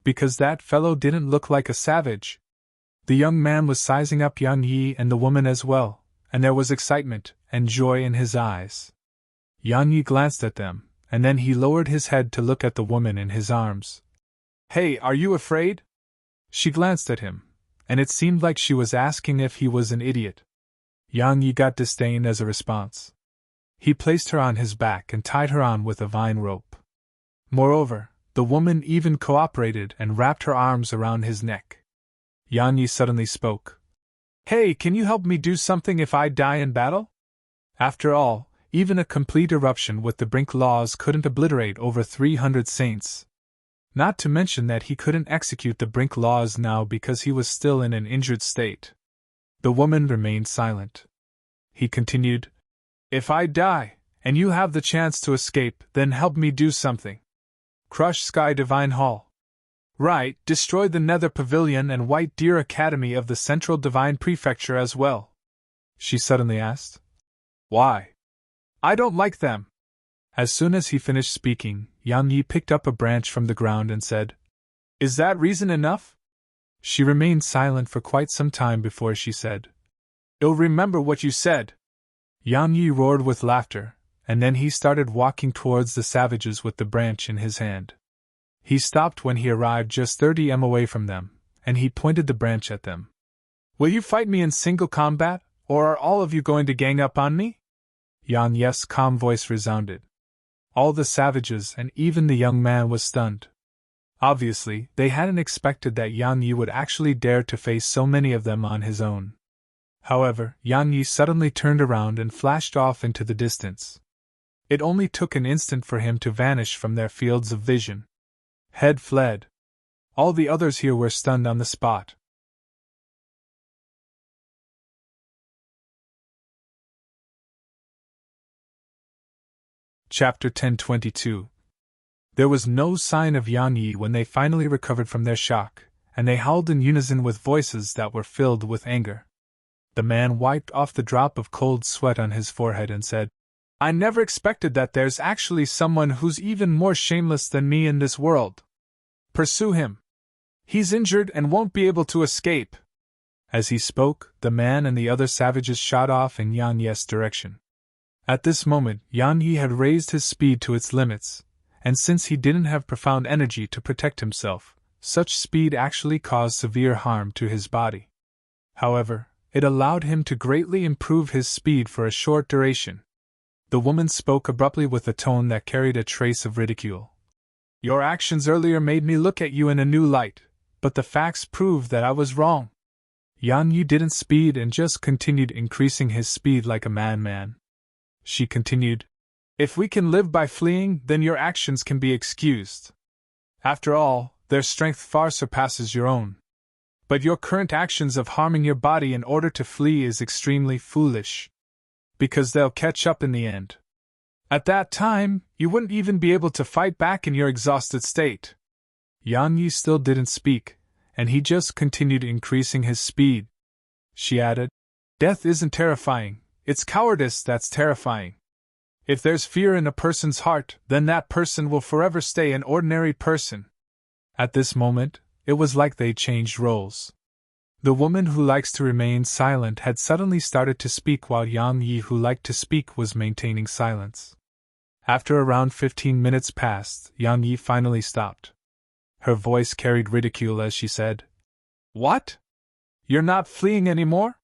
Because that fellow didn't look like a savage. The young man was sizing up Yan Yi and the woman as well, and there was excitement and joy in his eyes. Yan Yi glanced at them, and then he lowered his head to look at the woman in his arms. "Hey, are you afraid?" She glanced at him, and it seemed like she was asking if he was an idiot. Yan Yi got disdain as a response. He placed her on his back and tied her on with a vine rope. Moreover, the woman even cooperated and wrapped her arms around his neck. Yan Yi suddenly spoke. "Hey, can you help me do something if I die in battle?" After all, even a complete eruption with the Brink laws couldn't obliterate over 300 saints. Not to mention that he couldn't execute the Brink laws now because he was still in an injured state. The woman remained silent. He continued, "If I die, and you have the chance to escape, then help me do something. Crush Sky Divine Hall. Right, destroy the Nether Pavilion and White Deer Academy of the Central Divine Prefecture as well." She suddenly asked. "Why?" "I don't like them." As soon as he finished speaking, Yan Yi picked up a branch from the ground and said, "Is that reason enough?" She remained silent for quite some time before she said, "I'll remember what you said." Yan Yi roared with laughter, and then he started walking towards the savages with the branch in his hand. He stopped when he arrived just 30 m away from them, and he pointed the branch at them. "Will you fight me in single combat, or are all of you going to gang up on me?" Yan Yi's calm voice resounded. All the savages and even the young man was stunned. Obviously, they hadn't expected that Yan Yi would actually dare to face so many of them on his own. However, Yan Yi suddenly turned around and flashed off into the distance. It only took an instant for him to vanish from their fields of vision. Head fled. All the others here were stunned on the spot. Chapter 1022. There was no sign of Yan Yi when they finally recovered from their shock, and they howled in unison with voices that were filled with anger. The man wiped off the drop of cold sweat on his forehead and said, "I never expected that there's actually someone who's even more shameless than me in this world. Pursue him. He's injured and won't be able to escape." As he spoke, the man and the other savages shot off in Yan Yi's direction. At this moment, Yan Yi had raised his speed to its limits, and since he didn't have profound energy to protect himself, such speed actually caused severe harm to his body. However, it allowed him to greatly improve his speed for a short duration. The woman spoke abruptly with a tone that carried a trace of ridicule. Your actions earlier made me look at you in a new light, but the facts prove that I was wrong. Yan Yi didn't speed and just continued increasing his speed like a madman. She continued, If we can live by fleeing, then your actions can be excused. After all, their strength far surpasses your own. But your current actions of harming your body in order to flee is extremely foolish. Because they'll catch up in the end. At that time, you wouldn't even be able to fight back in your exhausted state. Yan Yi still didn't speak, and he just continued increasing his speed. She added, Death isn't terrifying, it's cowardice that's terrifying. If there's fear in a person's heart, then that person will forever stay an ordinary person. At this moment, it was like they changed roles. The woman who likes to remain silent had suddenly started to speak while Yang Yi who liked to speak was maintaining silence. After around 15 minutes passed, Yang Yi finally stopped. Her voice carried ridicule as she said, What? You're not fleeing anymore?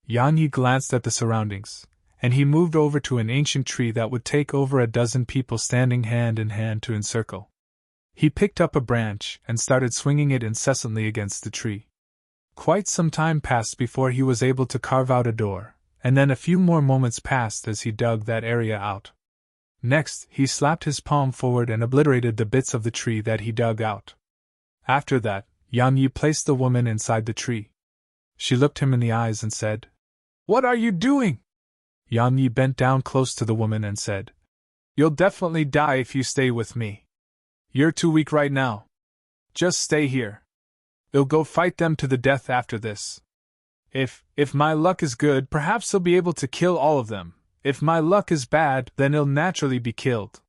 Yang Yi glanced at the surroundings, and he moved over to an ancient tree that would take over a dozen people standing hand in hand to encircle. He picked up a branch and started swinging it incessantly against the tree. Quite some time passed before he was able to carve out a door, and then a few more moments passed as he dug that area out. Next, he slapped his palm forward and obliterated the bits of the tree that he dug out. After that, Yang Yi placed the woman inside the tree. She looked him in the eyes and said, What are you doing? Yang Yi bent down close to the woman and said, You'll definitely die if you stay with me. You're too weak right now. Just stay here. I'll go fight them to the death after this. If my luck is good, perhaps he'll be able to kill all of them. If my luck is bad, then he'll naturally be killed.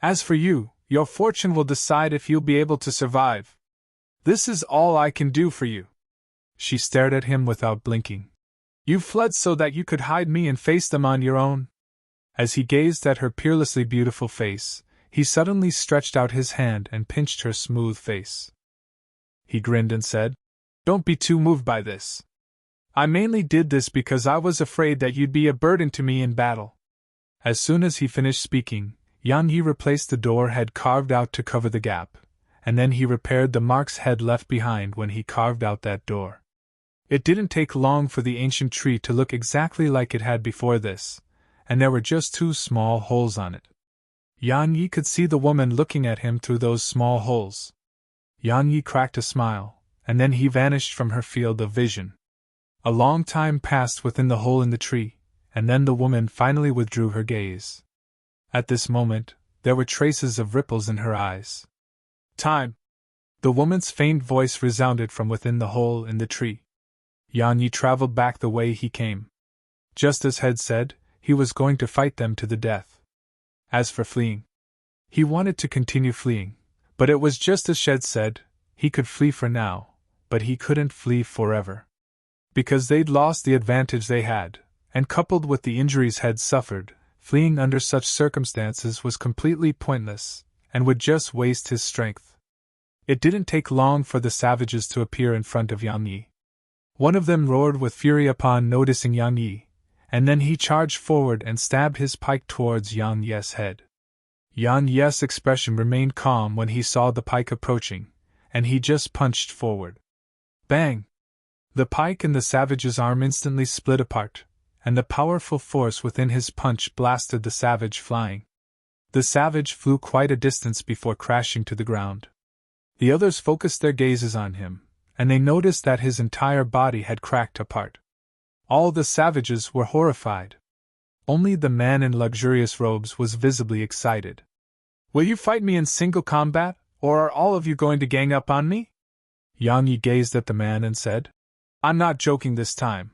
As for you, your fortune will decide if you'll be able to survive. This is all I can do for you. She stared at him without blinking. You fled so that you could hide me and face them on your own. As he gazed at her peerlessly beautiful face, he suddenly stretched out his hand and pinched her smooth face. He grinned and said, Don't be too moved by this. I mainly did this because I was afraid that you'd be a burden to me in battle. As soon as he finished speaking, Yang Yi replaced the door head carved out to cover the gap, and then he repaired the mark's head left behind when he carved out that door. It didn't take long for the ancient tree to look exactly like it had before this, and there were just 2 small holes on it. Yang Yi could see the woman looking at him through those small holes. Yang Yi cracked a smile, and then he vanished from her field of vision. A long time passed within the hole in the tree, and then the woman finally withdrew her gaze. At this moment, there were traces of ripples in her eyes. Time! The woman's faint voice resounded from within the hole in the tree. Yang Yi traveled back the way he came. Just as had said, he was going to fight them to the death. As for fleeing, he wanted to continue fleeing, but it was just as Shed said, he could flee for now, but he couldn't flee forever. Because they'd lost the advantage they had, and coupled with the injuries had suffered, fleeing under such circumstances was completely pointless, and would just waste his strength. It didn't take long for the savages to appear in front of Yang Yi. One of them roared with fury upon noticing Yang Yi, and then he charged forward and stabbed his pike towards Yang Yi's head. Yang Yi's expression remained calm when he saw the pike approaching, and he just punched forward. Bang! The pike in the savage's arm instantly split apart, and the powerful force within his punch blasted the savage flying. The savage flew quite a distance before crashing to the ground. The others focused their gazes on him, and they noticed that his entire body had cracked apart. All the savages were horrified. Only the man in luxurious robes was visibly excited. Will you fight me in single combat, or are all of you going to gang up on me? Yang Yi gazed at the man and said, I'm not joking this time.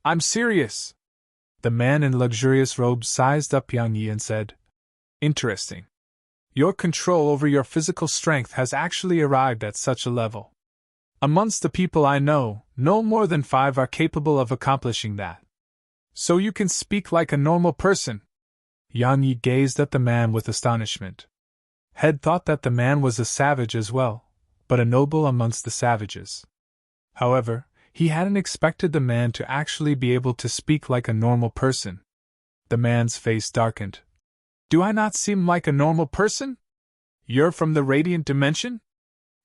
I'm serious. The man in luxurious robes sized up Yang Yi and said, Interesting. Your control over your physical strength has actually arrived at such a level. Amongst the people I know, no more than 5 are capable of accomplishing that. So you can speak like a normal person. Yang Yi gazed at the man with astonishment. Had thought that the man was a savage as well, but a noble amongst the savages. However, he hadn't expected the man to actually be able to speak like a normal person. The man's face darkened. Do I not seem like a normal person? You're from the radiant dimension?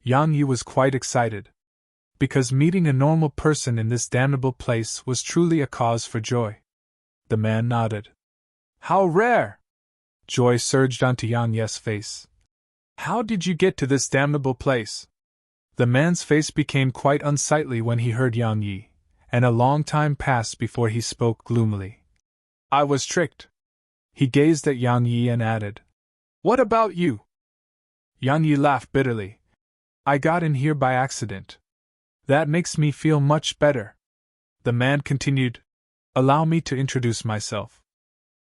Yang Yi was quite excited. Because meeting a normal person in this damnable place was truly a cause for joy. The man nodded. How rare! Joy surged onto Yang Yi's face. How did you get to this damnable place? The man's face became quite unsightly when he heard Yang Yi, and a long time passed before he spoke gloomily. I was tricked. He gazed at Yang Yi and added, What about you? Yang Yi laughed bitterly. I got in here by accident. That makes me feel much better. The man continued, Allow me to introduce myself.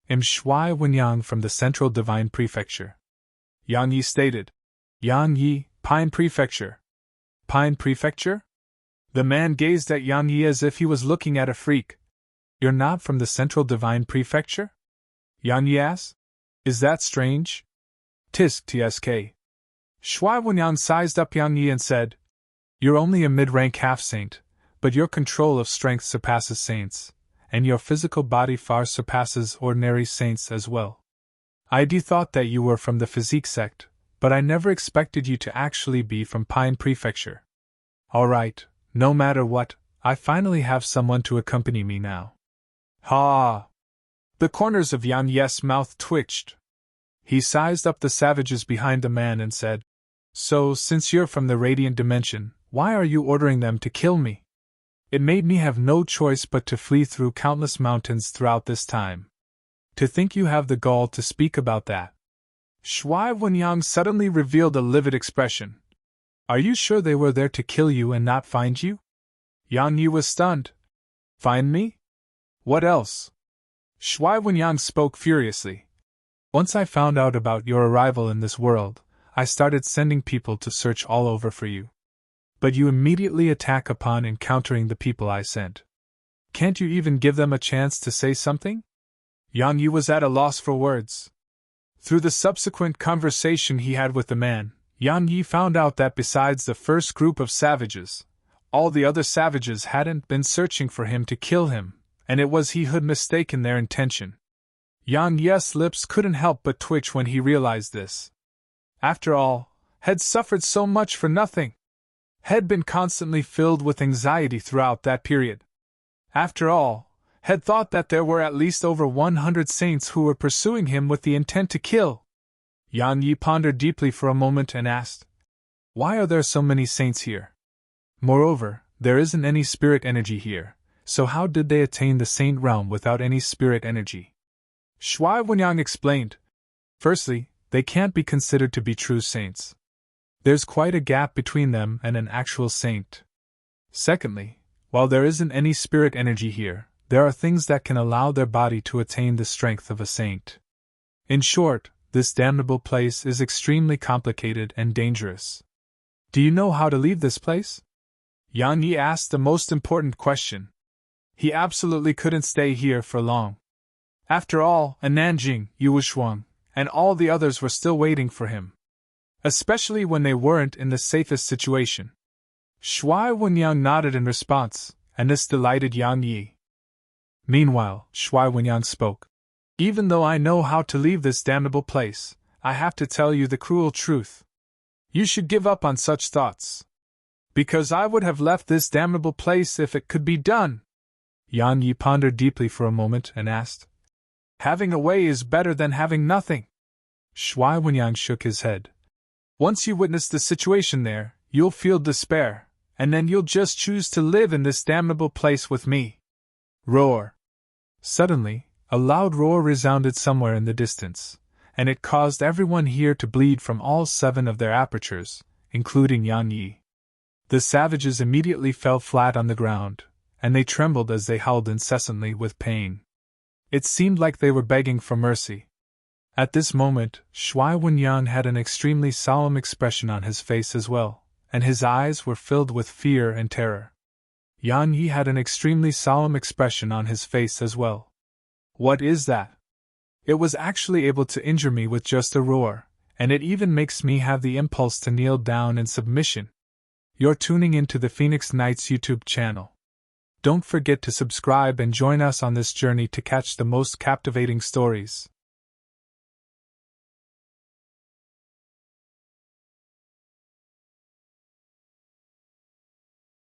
I'm Shui Wenyang from the Central Divine Prefecture. Yang Yi stated, Yang Yi, Pine Prefecture. Pine Prefecture? The man gazed at Yang Yi as if he was looking at a freak. You're not from the Central Divine Prefecture? Yang Yi asked. Is that strange? Tisk tsk. Shui Wenyang sized up Yang Yi and said, You're only a mid-rank half-saint, but your control of strength surpasses saints, and your physical body far surpasses ordinary saints as well. I'd thought that you were from the physique sect, but I never expected you to actually be from Pine Prefecture. Alright, no matter what, I finally have someone to accompany me now. Ha! The corners of Yang Yi's mouth twitched. He sized up the savages behind the man and said, So, since you're from the radiant dimension, why are you ordering them to kill me? It made me have no choice but to flee through countless mountains throughout this time. To think you have the gall to speak about that. Shui Wenyang suddenly revealed a livid expression. Are you sure they were there to kill you and not find you? Yang Yi was stunned. Find me? What else? Shui Wenyang spoke furiously. Once I found out about your arrival in this world, I started sending people to search all over for you. But you immediately attack upon encountering the people I sent. Can't you even give them a chance to say something? Yang Yi was at a loss for words. Through the subsequent conversation he had with the man, Yang Yi found out that besides the first group of savages, all the other savages hadn't been searching for him to kill him, and it was he who'd mistaken their intention. Yang Yi's lips couldn't help but twitch when he realized this. After all, had suffered so much for nothing. Had been constantly filled with anxiety throughout that period. After all, had thought that there were at least over 100 saints who were pursuing him with the intent to kill. Yang Yi pondered deeply for a moment and asked, Why are there so many saints here? Moreover, there isn't any spirit energy here, so how did they attain the saint realm without any spirit energy? Shui Wenyang explained, Firstly, they can't be considered to be true saints. There's quite a gap between them and an actual saint. Secondly, while there isn't any spirit energy here, there are things that can allow their body to attain the strength of a saint. In short, this damnable place is extremely complicated and dangerous. Do you know how to leave this place? Yang Yi asked the most important question. He absolutely couldn't stay here for long. After all, Nanjing, Yuushuang, and all the others were still waiting for him. Especially when they weren't in the safest situation. Shui Wenyang nodded in response, and this delighted Yang Yi. Meanwhile, Shui Wenyang spoke. Even though I know how to leave this damnable place, I have to tell you the cruel truth. You should give up on such thoughts. Because I would have left this damnable place if it could be done. Yang Yi pondered deeply for a moment and asked, Having a way is better than having nothing. Shui Wenyang shook his head. Once you witness the situation there, you'll feel despair, and then you'll just choose to live in this damnable place with me. Roar. Suddenly, a loud roar resounded somewhere in the distance, and it caused everyone here to bleed from all 7 of their apertures, including Yang Yi. The savages immediately fell flat on the ground, and they trembled as they howled incessantly with pain. It seemed like they were begging for mercy. At this moment, Shui Wenyang had an extremely solemn expression on his face as well, and his eyes were filled with fear and terror. Yang Yi had an extremely solemn expression on his face as well. What is that? It was actually able to injure me with just a roar, and it even makes me have the impulse to kneel down in submission. You're tuning into the Phoenix Knights YouTube channel. Don't forget to subscribe and join us on this journey to catch the most captivating stories.